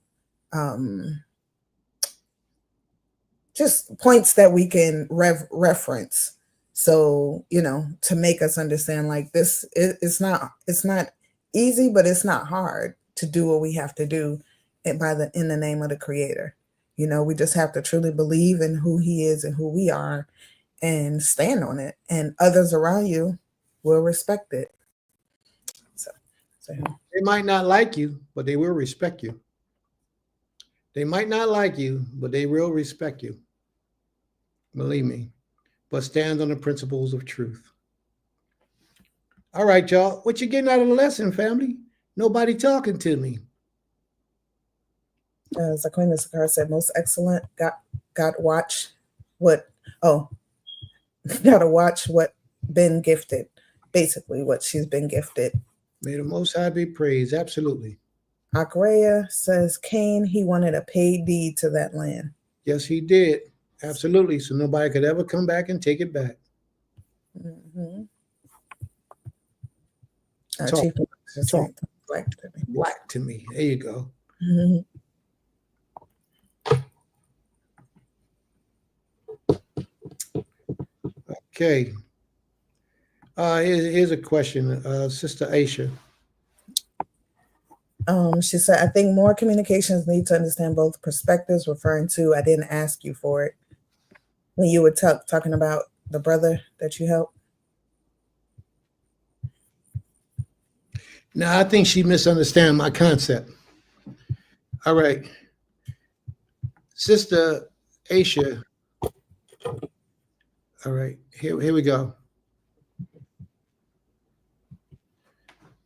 just points that we can reference. So, to make us understand, like, this, it's not easy, but it's not hard to do what we have to do in the name of the creator. We just have to truly believe in who he is and who we are and stand on it, and others around you will respect it. So they might not like you, but they will respect you. They might not like you, but they will respect you. Believe me. But stand on the principles of truth. All right, y'all. What you getting out of the lesson, family? Nobody talking to me. Zaquina Sakar said, most excellent. Got watch what? Oh, gotta watch what been gifted, basically what she's been gifted. May the Most High be praised. Absolutely. Akreya says Cain, he wanted a paid deed to that land. Yes, he did. Absolutely. So nobody could ever come back and take it back. Mm-hmm. Talk. Chief just Talk. said black to me. Black to me. There you go. Mhm. Okay. Here's a question, Sister Aisha. She said, I think more communications need to understand both perspectives, referring to, I didn't ask you for it, when you were talking about the brother that you helped. Now, I think she misunderstands my concept. All right. Sister Aisha. All right. Here we go.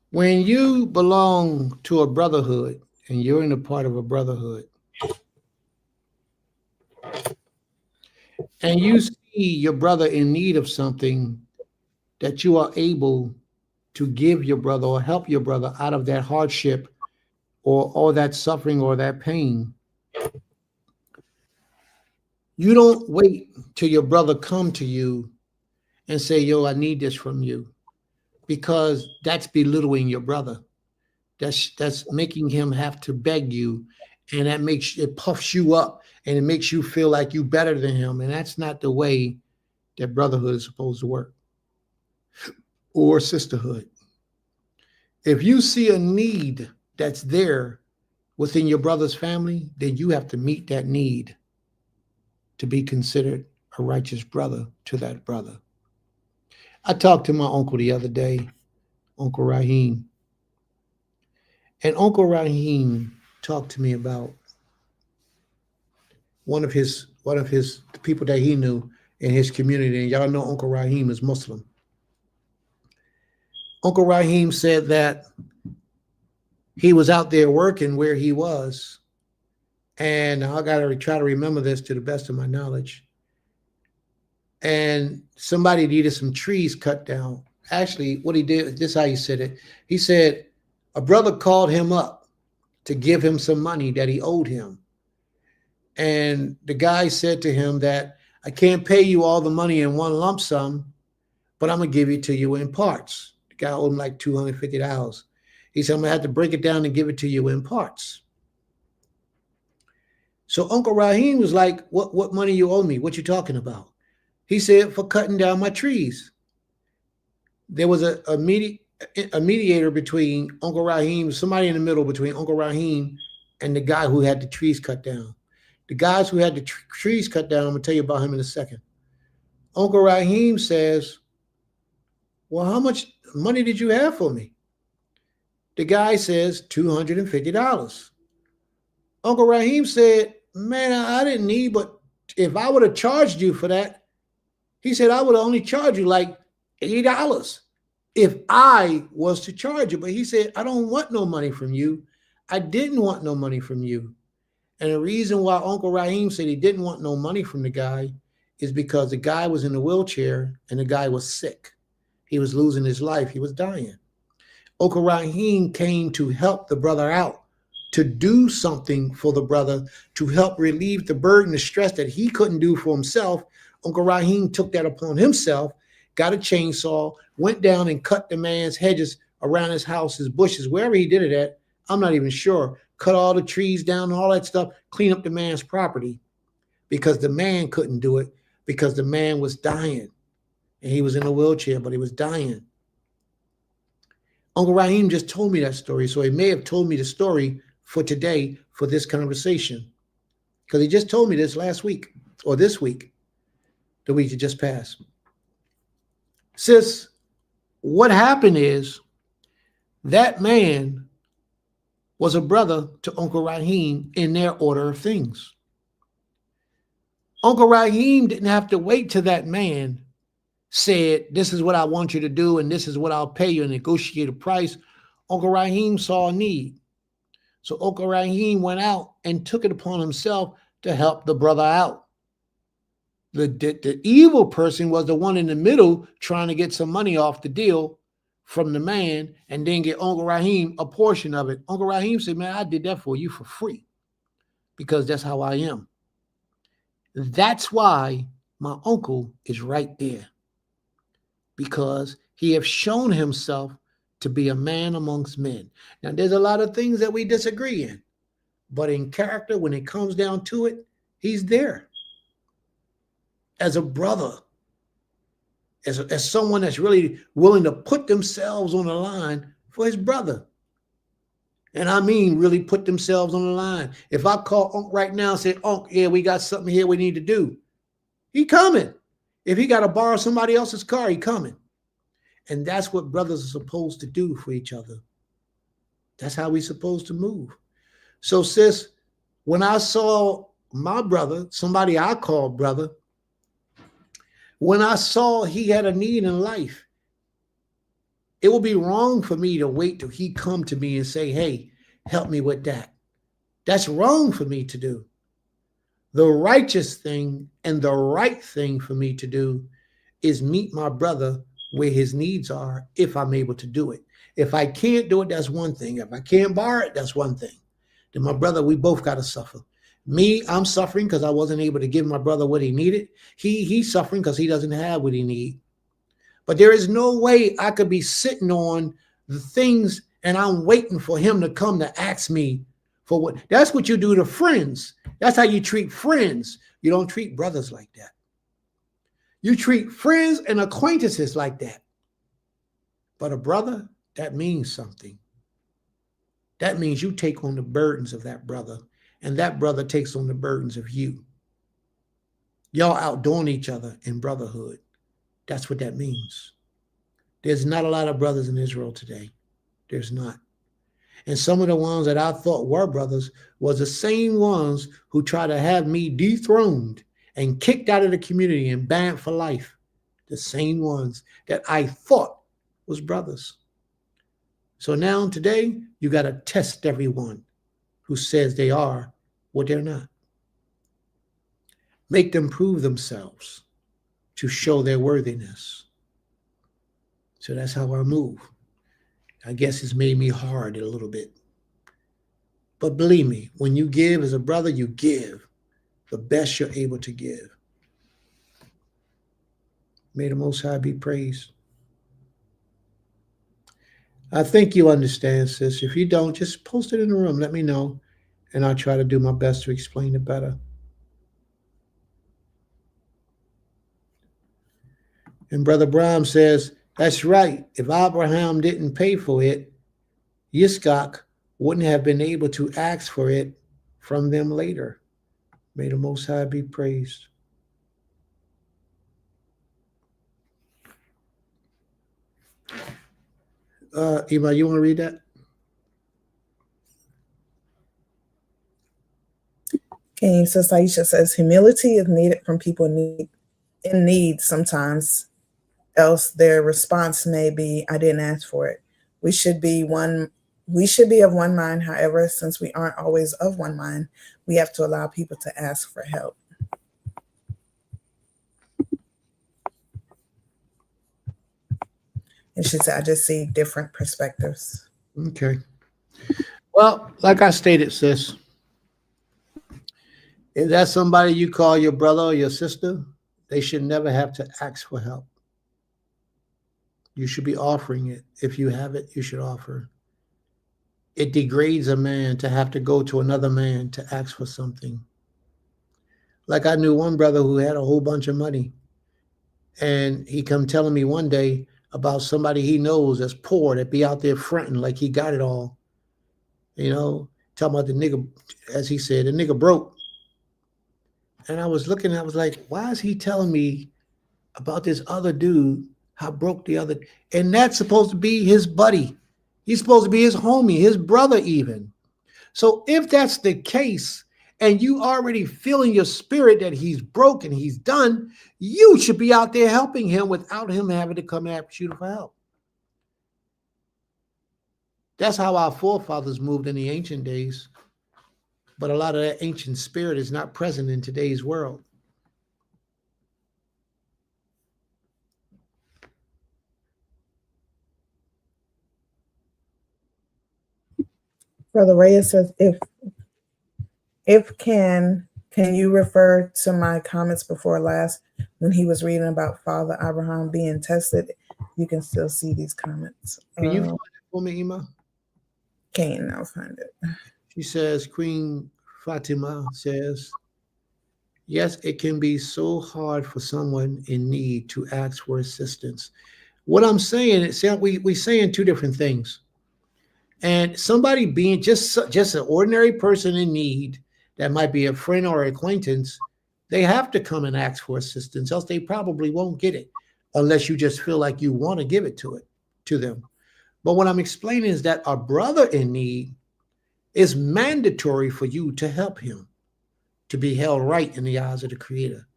When you belong to a brotherhood and you're in a part of a brotherhood, and you see your brother in need of something, that you are able to give your brother or help your brother out of that hardship or that suffering or that pain, you don't wait till your brother come to you and say, yo, I need this from you, because that's belittling your brother. That's making him have to beg you, and it puffs you up and it makes you feel like you better than him. And that's not the way that brotherhood is supposed to work, or sisterhood. If you see a need that's there within your brother's family, then you have to meet that need to be considered a righteous brother to that brother. I talked to my uncle the other day, Uncle Rahim, and Uncle Rahim talked to me about one of his the people that he knew in his community. And y'all know Uncle Rahim is Muslim. Uncle Rahim said that he was out there working where he was, and I got to try to remember this to the best of my knowledge. And somebody needed some trees cut down. Actually, what he did, this is how he said it. He said a brother called him up to give him some money that he owed him. And the guy said to him that, I can't pay you all the money in one lump sum, but I'm going to give it to you in parts. The guy owed him like $250. He said, I'm going to have to break it down and give it to you in parts. So Uncle Rahim was like, what money you owe me? What you talking about? He said, for cutting down my trees. There was a mediator between Uncle Rahim, somebody in the middle between Uncle Rahim and the guy who had the trees cut down. The guys who had the trees cut down, I'm going to tell you about him in a second. Uncle Rahim says, well, how much money did you have for me? The guy says, $250. Uncle Rahim said, man, I didn't need, but if I would have charged you for that, he said, I would only charge you like $80 if I was to charge you. But he said, I don't want no money from you. I didn't want no money from you. And the reason why Uncle Rahim said he didn't want no money from the guy is because the guy was in a wheelchair and the guy was sick. He was losing his life. He was dying. Uncle Rahim came to help the brother out, to do something for the brother, to help relieve the burden, the stress that he couldn't do for himself. Uncle Rahim took that upon himself, got a chainsaw, went down and cut the man's hedges around his house, his bushes, wherever he did it at. I'm not even sure. Cut all the trees down, all that stuff, clean up the man's property, because the man couldn't do it, because the man was dying. And he was in a wheelchair, but he was dying. Uncle Rahim just told me that story, so he may have told me the story for today, for this conversation, because he just told me this last week, or this week, the week that just passed. Sis, what happened is that man was a brother to Uncle Rahim in their order of things. Uncle Rahim didn't have to wait till that man said, this is what I want you to do, and this is what I'll pay you, and negotiate a price. Uncle Rahim saw a need. So Uncle Rahim went out and took it upon himself to help the brother out. The evil person was the one in the middle trying to get some money off the deal from the man and then get Uncle Raheem a portion of it. Uncle Raheem said, man, I did that for you for free because that's how I am. That's why my uncle is right there, because he has shown himself to be a man amongst men. Now, there's a lot of things that we disagree in, but in character, when it comes down to it, he's there as a brother, as someone that's really willing to put themselves on the line for his brother. And I mean, really put themselves on the line. If I call Unc right now and say, Unc, yeah, we got something here we need to do, he coming. If he got to borrow somebody else's car, he coming. And that's what brothers are supposed to do for each other. That's how we're supposed to move. So, sis, when I saw my brother, somebody I called brother, when I saw he had a need in life, it would be wrong for me to wait till he come to me and say, hey, help me with that. That's wrong for me to do. The righteous thing and the right thing for me to do is meet my brother where his needs are, if I'm able to do it. If I can't do it, that's one thing. If I can't borrow it, that's one thing. Then my brother, we both got to suffer. Me, I'm suffering because I wasn't able to give my brother what he needed. He's suffering because he doesn't have what he needs. But there is no way I could be sitting on the things and I'm waiting for him to come to ask me for what. That's what you do to friends. That's how you treat friends. You don't treat brothers like that. You treat friends and acquaintances like that. But a brother, that means something. That means you take on the burdens of that brother, and that brother takes on the burdens of you. Y'all outdoing each other in brotherhood. That's what that means. There's not a lot of brothers in Israel today. There's not. And some of the ones that I thought were brothers was the same ones who try to have me dethroned and kicked out of the community and banned for life. The same ones that I thought was brothers. So now today, you got to test everyone who says they are what they're not. Make them prove themselves to show their worthiness. So that's how I move. I guess it's made me hard a little bit. But believe me, when you give as a brother, you give the best you're able to give. May the Most High be praised. I think you understand, sis. If you don't, just post it in the room. Let me know, and I'll try to do my best to explain it better. And Brother Brahm says, that's right. If Abraham didn't pay for it, Yitzchak wouldn't have been able to ask for it from them later. May the Most High be praised. Eva, you want to read that? King Sis Aisha says, humility is needed from people in need sometimes, else their response may be, I didn't ask for it. We should be of one mind. However, since we aren't always of one mind, we have to allow people to ask for help. And she said, I just see different perspectives. Okay. Well, like I stated, sis, if that's somebody you call your brother or your sister, they should never have to ask for help. You should be offering it. If you have it, you should offer. It degrades a man to have to go to another man to ask for something. Like I knew one brother who had a whole bunch of money, and he come telling me one day about somebody he knows that's poor that be out there fronting like he got it all. You know, talking about the nigga, as he said, the nigga broke. And I was looking, I was like, why is he telling me about this other dude, how broke the other, and that's supposed to be his buddy. He's supposed to be his homie, his brother even. So if that's the case, and you already feel in your spirit that he's broke and he's done, you should be out there helping him without him having to come after you for help. That's how our forefathers moved in the ancient days. But a lot of that ancient spirit is not present in today's world. Brother Reyes says, if can you refer to my comments before last when he was reading about Father Abraham being tested? You can still see these comments. Can you find it for me, Ima? Can I'll find it. She says, Queen Fatima says, yes, it can be so hard for someone in need to ask for assistance. What I'm saying is, we saying two different things. And somebody being just an ordinary person in need, that might be a friend or acquaintance, they have to come and ask for assistance, else they probably won't get it, unless you just feel like you want to give it to them. But what I'm explaining is that a brother in need is mandatory for you to help him to be held right in the eyes of the Creator.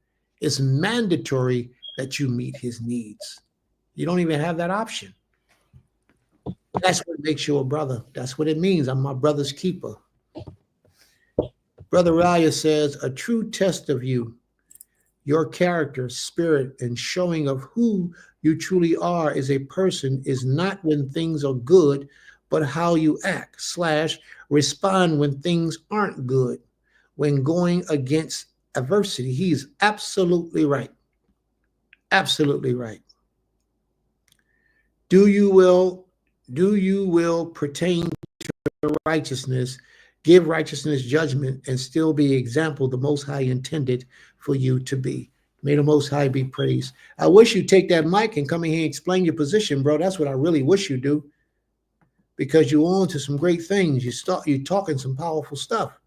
It's mandatory that you meet his needs. You don't even have that option. That's what makes you a brother. That's what it means. I'm my brother's keeper. Brother Raya says, a true test of you, your character, spirit, and showing of who you truly are as a person is not when things are good, but how you act / respond when things aren't good, when going against adversity. He's absolutely right. Absolutely right. Do you will pertain to righteousness, give righteousness judgment, and still be example the Most High intended for you to be. May the Most High be praised. I wish you take that mic and come in here and explain your position, bro. That's what I really wish you do, because you're on to some great things. You're talking some powerful stuff.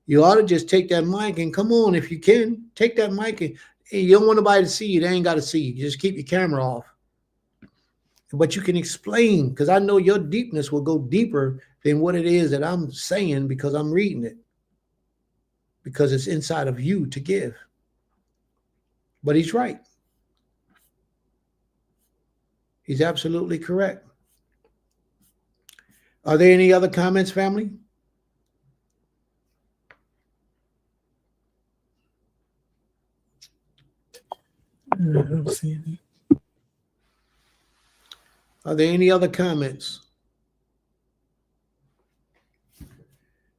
You ought to just take that mic and come on, if you can, take that mic, and you don't want nobody to see you. They ain't got to see you. Just keep your camera off. But you can explain, because I know your deepness will go deeper than what it is that I'm saying, because I'm reading it, because it's inside of you to give. But he's right. He's absolutely correct. Are there any other comments, family? I don't see any. Are there any other comments?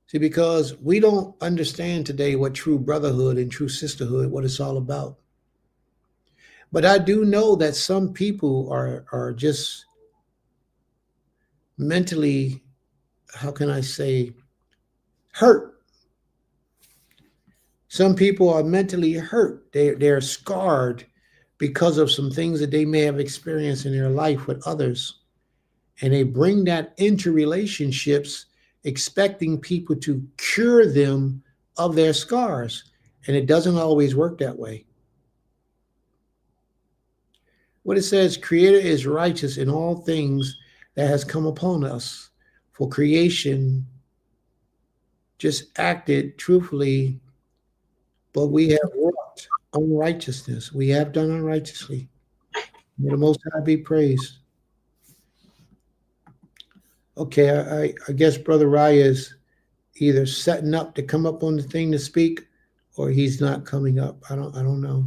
See, because we don't understand today what true brotherhood and true sisterhood, what it's all about. But I do know that some people are just mentally, how can I say, hurt. Some people are mentally hurt. They're scarred because of some things that they may have experienced in their life with others. And they bring that into relationships, expecting people to cure them of their scars. And it doesn't always work that way. What it says, Creator is righteous in all things that has come upon us. For creation just acted truthfully, but we have wrought unrighteousness. We have done unrighteously. May the Most High be praised. Okay, I guess Brother Raya is either setting up to come up on the thing to speak, or he's not coming up. I don't know.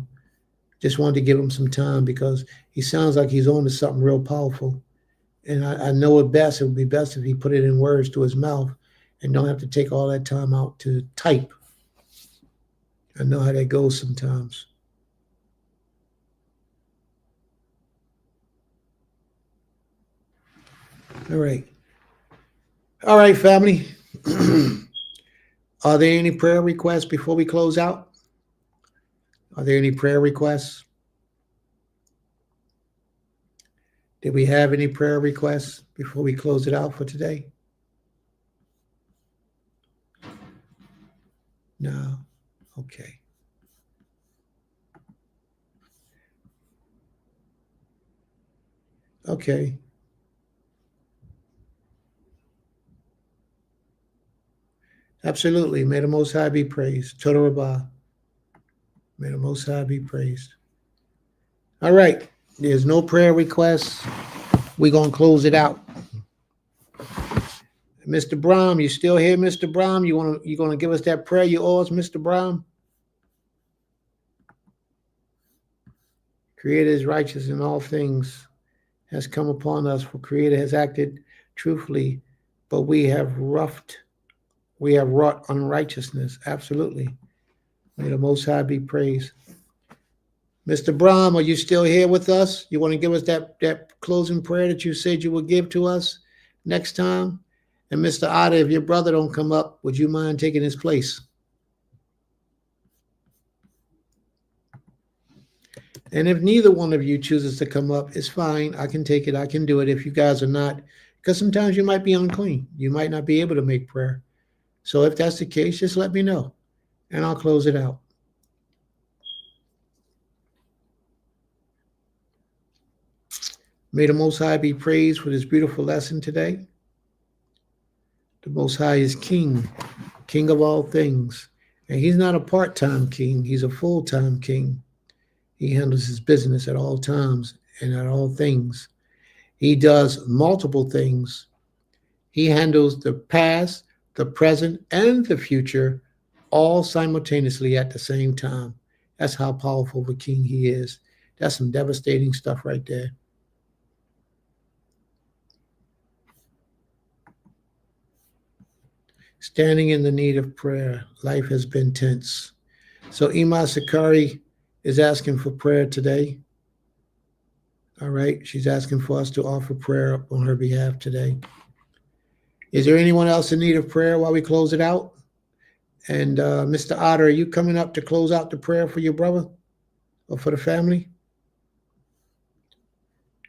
Just wanted to give him some time, because he sounds like he's on to something real powerful. And I know it would be best if he put it in words to his mouth and don't have to take all that time out to type. I know how that goes sometimes. All right. All right, family. Are there any prayer requests before we close out? Are there any prayer requests? Did we have any prayer requests before we close it out for today? No. Okay. Okay. Absolutely. May the Most High be praised. Toda Rabbah. May the Most High be praised. All right. There's no prayer requests. We're going to close it out. Mr. Brahm, you still here, Mr. Brahm? You going to give us that prayer you owe us, Mr. Brahm? Creator is righteous in all things, has come upon us, for Creator has acted truthfully, but we have wrought unrighteousness. Absolutely. May the Most High be praised. Mr. Brahm, are you still here with us? You want to give us that closing prayer that you said you would give to us next time? And Mr. Otter, if your brother don't come up, would you mind taking his place? And if neither one of you chooses to come up, it's fine. I can take it. I can do it if you guys are not, because sometimes you might be unclean. You might not be able to make prayer. So if that's the case, just let me know, and I'll close it out. May the Most High be praised for this beautiful lesson today. The Most High is King, King of all things. And he's not a part-time king. He's a full-time king. He handles his business at all times and at all things. He does multiple things. He handles the past, the present, and the future all simultaneously at the same time. That's how powerful of a king he is. That's some devastating stuff right there. Standing in the need of prayer. Life has been tense. So Ima Sakari is asking for prayer today. All right. She's asking for us to offer prayer on her behalf today. Is there anyone else in need of prayer while we close it out? And Mr. Otter, are you coming up to close out the prayer for your brother or for the family?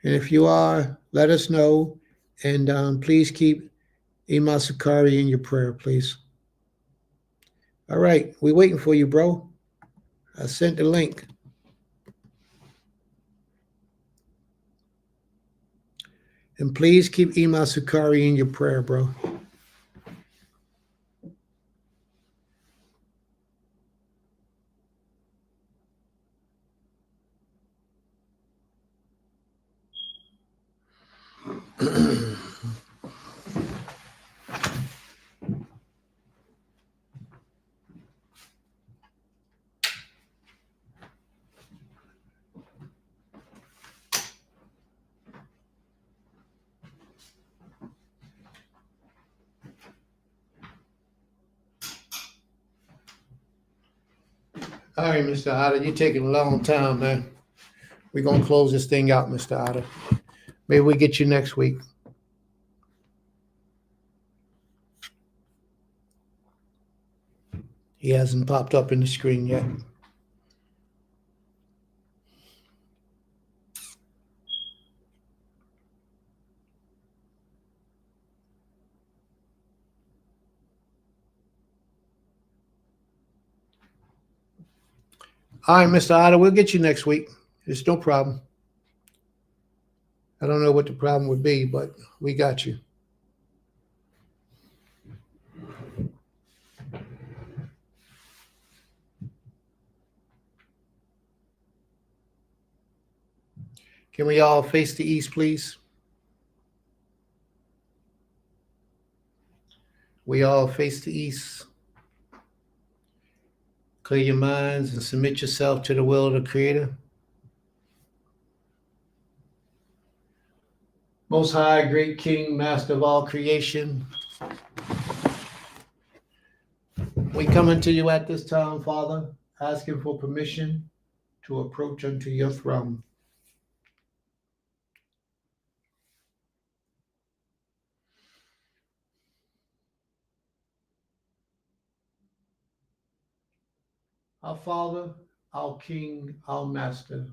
And if you are, let us know. And please keep Ima Sakari in your prayer, please. All right. We're waiting for you, bro. I sent the link. And please keep Ima Sakari in your prayer, bro. All right, Mr. Otter, you're taking a long time, man. We're going to close this thing out, Mr. Otter. Maybe we get you next week. He hasn't popped up in the screen yet. All right, Mr. Otter, we'll get you next week. It's no problem. I don't know what the problem would be, but we got you. Can we all face the east, please? We all face the east. Clear your minds and submit yourself to the will of the Creator. Most High, great King, Master of all creation, we come unto you at this time, Father, asking for permission to approach unto your throne. Our Father, our King, our Master,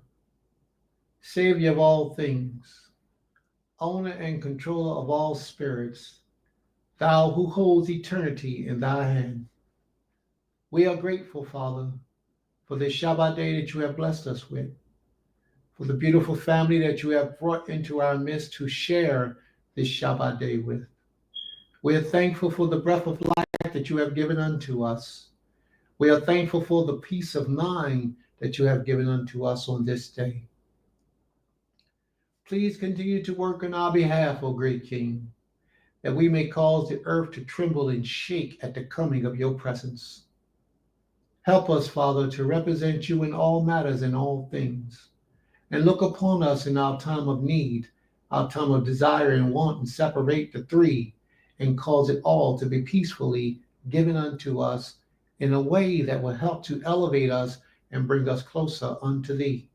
Savior of all things, owner and controller of all spirits, thou who holds eternity in thy hand. We are grateful, Father, for this Shabbat day that you have blessed us with, for the beautiful family that you have brought into our midst to share this Shabbat day with. We are thankful for the breath of life that you have given unto us. We are thankful for the peace of mind that you have given unto us on this day. Please continue to work on our behalf, O great King, that we may cause the earth to tremble and shake at the coming of your presence. Help us, Father, to represent you in all matters and all things, and look upon us in our time of need, our time of desire and want, and separate the three, and cause it all to be peacefully given unto us in a way that will help to elevate us and bring us closer unto thee.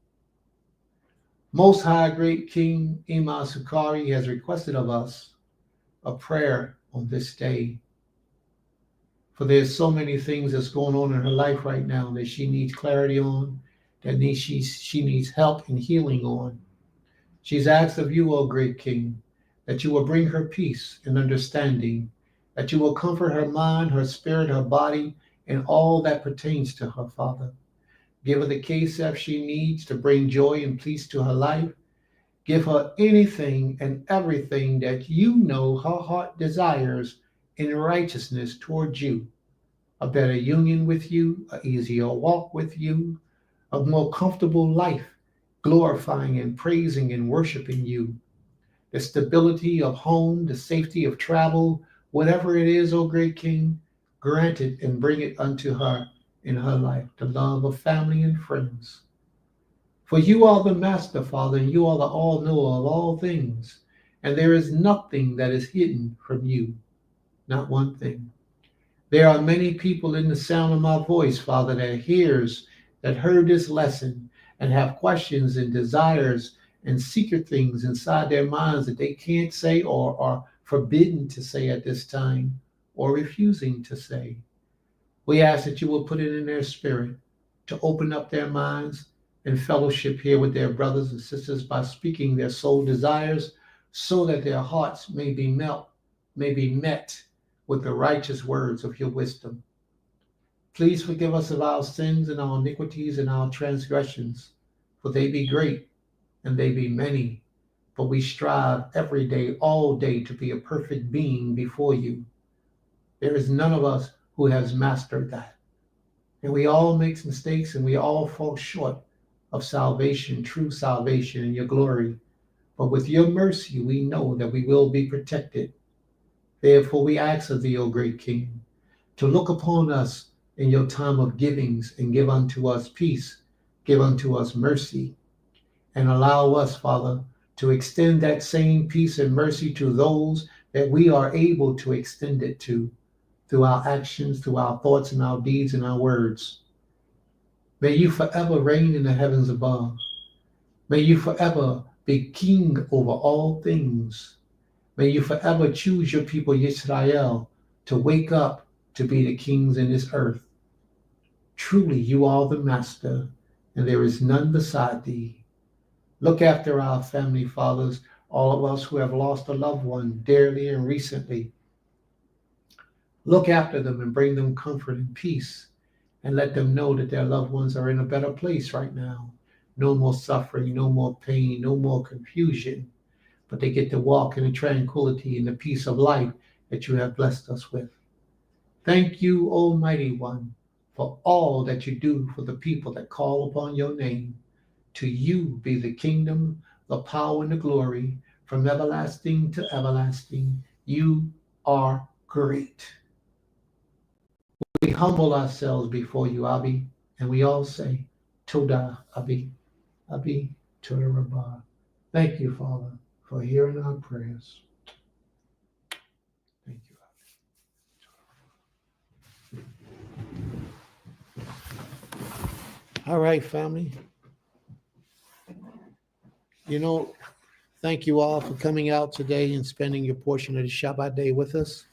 Most High Great King Ima Sukari has requested of us a prayer on this day. For there's so many things that's going on in her life right now that she needs clarity on, she needs help and healing on. She's asked of you, O great King, that you will bring her peace and understanding, that you will comfort her mind, her spirit, her body, and all that pertains to her, Father. Give her the KSF she needs to bring joy and peace to her life. Give her anything and everything that you know her heart desires in righteousness towards you. A better union with you, an easier walk with you, a more comfortable life, glorifying and praising and worshiping you. The stability of home, the safety of travel, whatever it is, O great King, grant it and bring it unto her in her life, the love of family and friends. For you are the Master, Father, and you are the all-knower of all things, and there is nothing that is hidden from you, not one thing. There are many people in the sound of my voice, Father, that heard this lesson and have questions and desires and secret things inside their minds that they can't say or are forbidden to say at this time or refusing to say. We ask that you will put it in their spirit to open up their minds and fellowship here with their brothers and sisters by speaking their soul desires so that their hearts may be met with the righteous words of your wisdom. Please forgive us of our sins and our iniquities and our transgressions, for they be great and they be many, but we strive every day, all day, to be a perfect being before you. There is none of us who has mastered that. And we all make mistakes and we all fall short of salvation, true salvation in your glory. But with your mercy, we know that we will be protected. Therefore, we ask of thee, O great King, to look upon us in your time of givings and give unto us peace, give unto us mercy, and allow us, Father, to extend that same peace and mercy to those that we are able to extend it to through our actions, through our thoughts and our deeds and our words. May you forever reign in the heavens above. May you forever be king over all things. May you forever choose your people, Yisrael, to wake up to be the kings in this earth. Truly, you are the master, and there is none beside thee. Look after our family, fathers, all of us who have lost a loved one dearly and recently. Look after them and bring them comfort and peace, and let them know that their loved ones are in a better place right now. No more suffering, no more pain, no more confusion, but they get to walk in the tranquility and the peace of life that you have blessed us with. Thank you, Almighty One, for all that you do for the people that call upon your name. To you be the kingdom, the power, and the glory from everlasting to everlasting. You are great. We humble ourselves before you, Abi, and we all say, Toda, Abi, Abi, Toda Rabbah. Thank you, Father, for hearing our prayers. Thank you. All right, family. Thank you all for coming out today and spending your portion of the Shabbat day with us.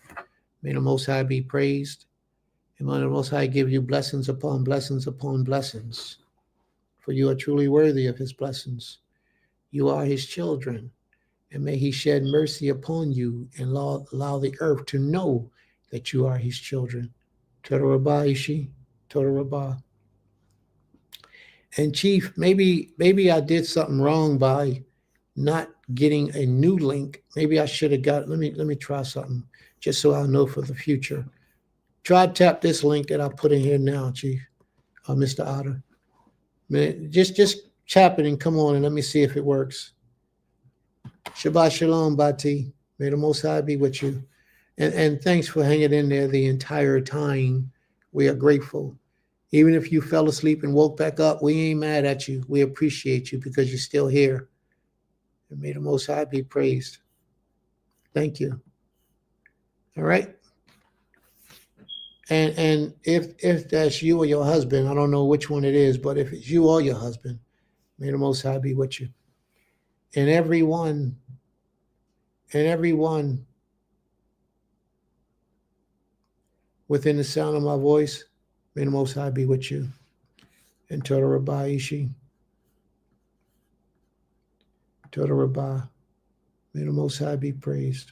May the Most High be praised. And may the Most High give you blessings upon blessings upon blessings. For you are truly worthy of his blessings. You are his children. And may he shed mercy upon you and allow the earth to know that you are his children. Toda Rabbah Ishi, Toda Rabbah. And Chief, maybe I did something wrong by not getting a new link. Maybe I should have got, let me try something just so I'll know for the future. Try to tap this link that I put in here now, Chief, Mr. Otter. Man, just tap it and come on and let me see if it works. Shabbat Shalom, Bati. May the Most High be with you. And thanks for hanging in there the entire time. We are grateful. Even if you fell asleep and woke back up, we ain't mad at you. We appreciate you because you're still here. And may the Most High be praised. Thank you. All right. And if that's you or your husband, I don't know which one it is, but if it's you or your husband, may the Most High be with you. And everyone within the sound of my voice, may the Most High be with you. And Toda Rabah Ishi. Toda Rabah. May the Most High be praised.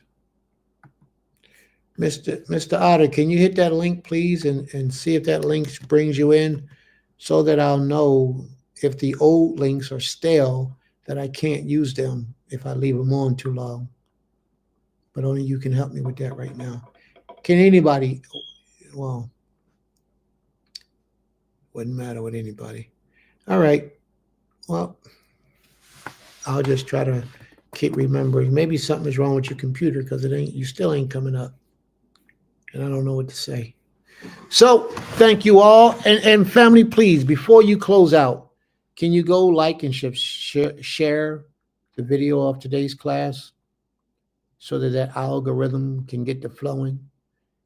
Mr. Otter, can you hit that link, please, and see if that link brings you in so that I'll know if the old links are stale, that I can't use them if I leave them on too long. But only you can help me with that right now. Can anybody? Well, wouldn't matter with anybody. All right. Well, I'll just try to keep remembering. Maybe something is wrong with your computer because you still ain't coming up. And I don't know what to say. So thank you all. And family, please, before you close out, can you go like and share the video of today's class so that algorithm can get the flowing?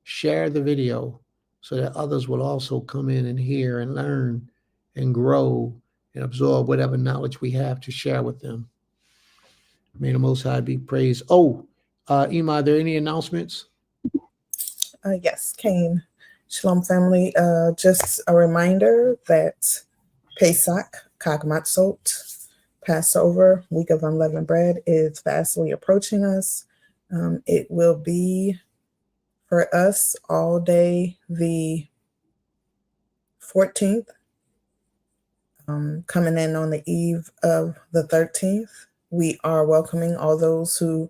Share the video so that others will also come in and hear and learn and grow and absorb whatever knowledge we have to share with them. May the Most High be praised. Oh, Ima, are there any announcements? Yes, Kane. Shalom, family. Just a reminder that Pesach, Chag Matzot, Passover, Week of Unleavened Bread, is fastly approaching us. It will be for us all day the 14th, coming in on the eve of the 13th. We are welcoming all those who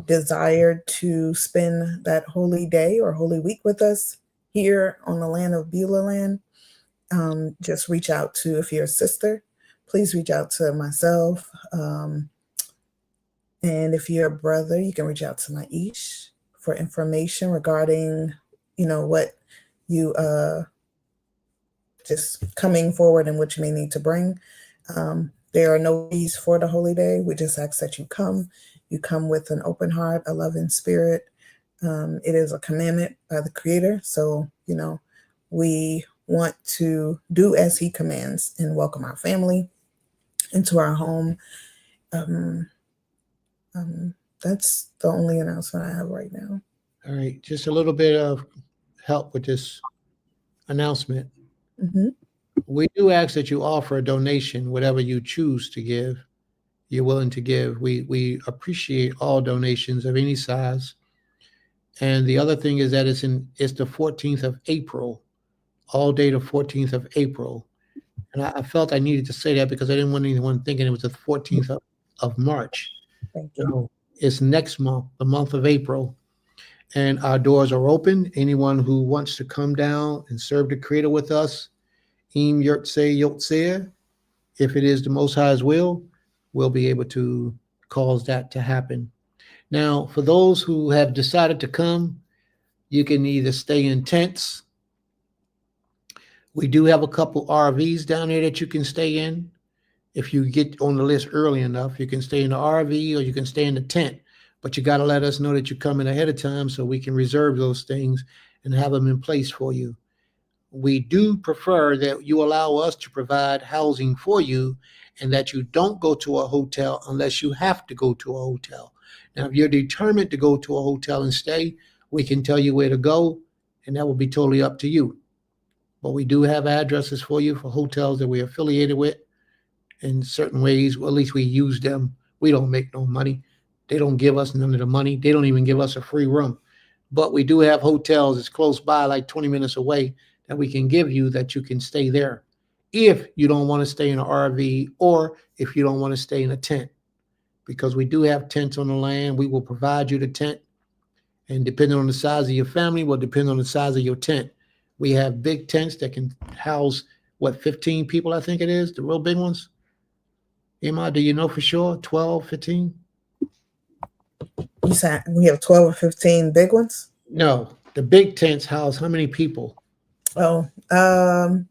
desire to spend that holy day or holy week with us here on the land of Beulah land. Just reach out to, if you're a sister, please reach out to myself. And if you're a brother, you can reach out to Maish for information regarding, what you just coming forward and what you may need to bring. There are no fees for the holy day. We just ask that you come. You come with an open heart, a loving spirit. It is a commandment by the Creator. So, we want to do as He commands and welcome our family into our home. That's the only announcement I have right now. All right. Just a little bit of help with this announcement. Mm-hmm. We do ask that you offer a donation, whatever you choose to give, you're willing to give. We appreciate all donations of any size. And the other thing is that it's the 14th of April, all day the 14th of April. And I felt I needed to say that because I didn't want anyone thinking it was the 14th of March. Thank you. No, it's next month, the month of April. And our doors are open. Anyone who wants to come down and serve the Creator with us, Im Yurtse Yotzeh, if it is the Most High's will, we'll be able to cause that to happen. Now, for those who have decided to come, you can either stay in tents. We do have a couple RVs down there that you can stay in. If you get on the list early enough, you can stay in the RV or you can stay in the tent. But you got to let us know that you're coming ahead of time so we can reserve those things and have them in place for you. We do prefer that you allow us to provide housing for you and that you don't go to a hotel unless you have to go to a hotel. Now, if you're determined to go to a hotel and stay, we can tell you where to go, and that will be totally up to you. But we do have addresses for you for hotels that we're affiliated with in certain ways. Well, at least we use them. We don't make no money. They don't give us none of the money. They don't even give us a free room. But we do have hotels that's close by, like 20 minutes away, that we can give you that you can stay there if you don't want to stay in an RV or if you don't want to stay in a tent. Because we do have tents on the land. We will provide you the tent. And depending on the size of your family will depend on the size of your tent. We have big tents that can house, 15 people, I think it is, the real big ones. Emma, do you know for sure? 12, 15? You said we have 12 or 15 big ones? No, the big tents house how many people? Oh, I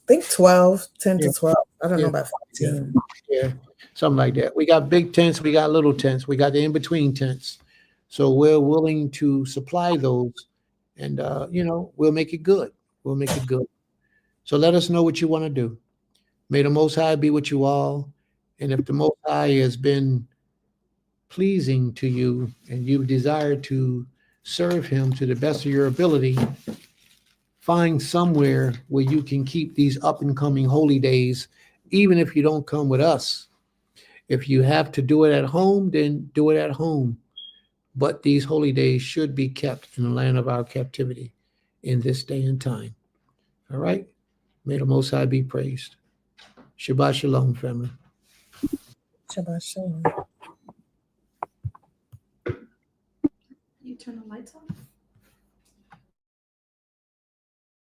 think 12, 10 to 12. I don't know about 15. Yeah, something like that. We got big tents. We got little tents. We got the in-between tents. So we're willing to supply those, and we'll make it good. We'll make it good. So let us know what you want to do. May the Most High be with you all. And if the Most High has been pleasing to you and you desire to serve him to the best of your ability, find somewhere where you can keep these up and coming holy days, even if you don't come with us. If you have to do it at home, then do it at home. But these holy days should be kept in the land of our captivity in this day and time. All right? May the Most High be praised. Shabbat Shalom, family. Shabbat shalom. You turn the lights off?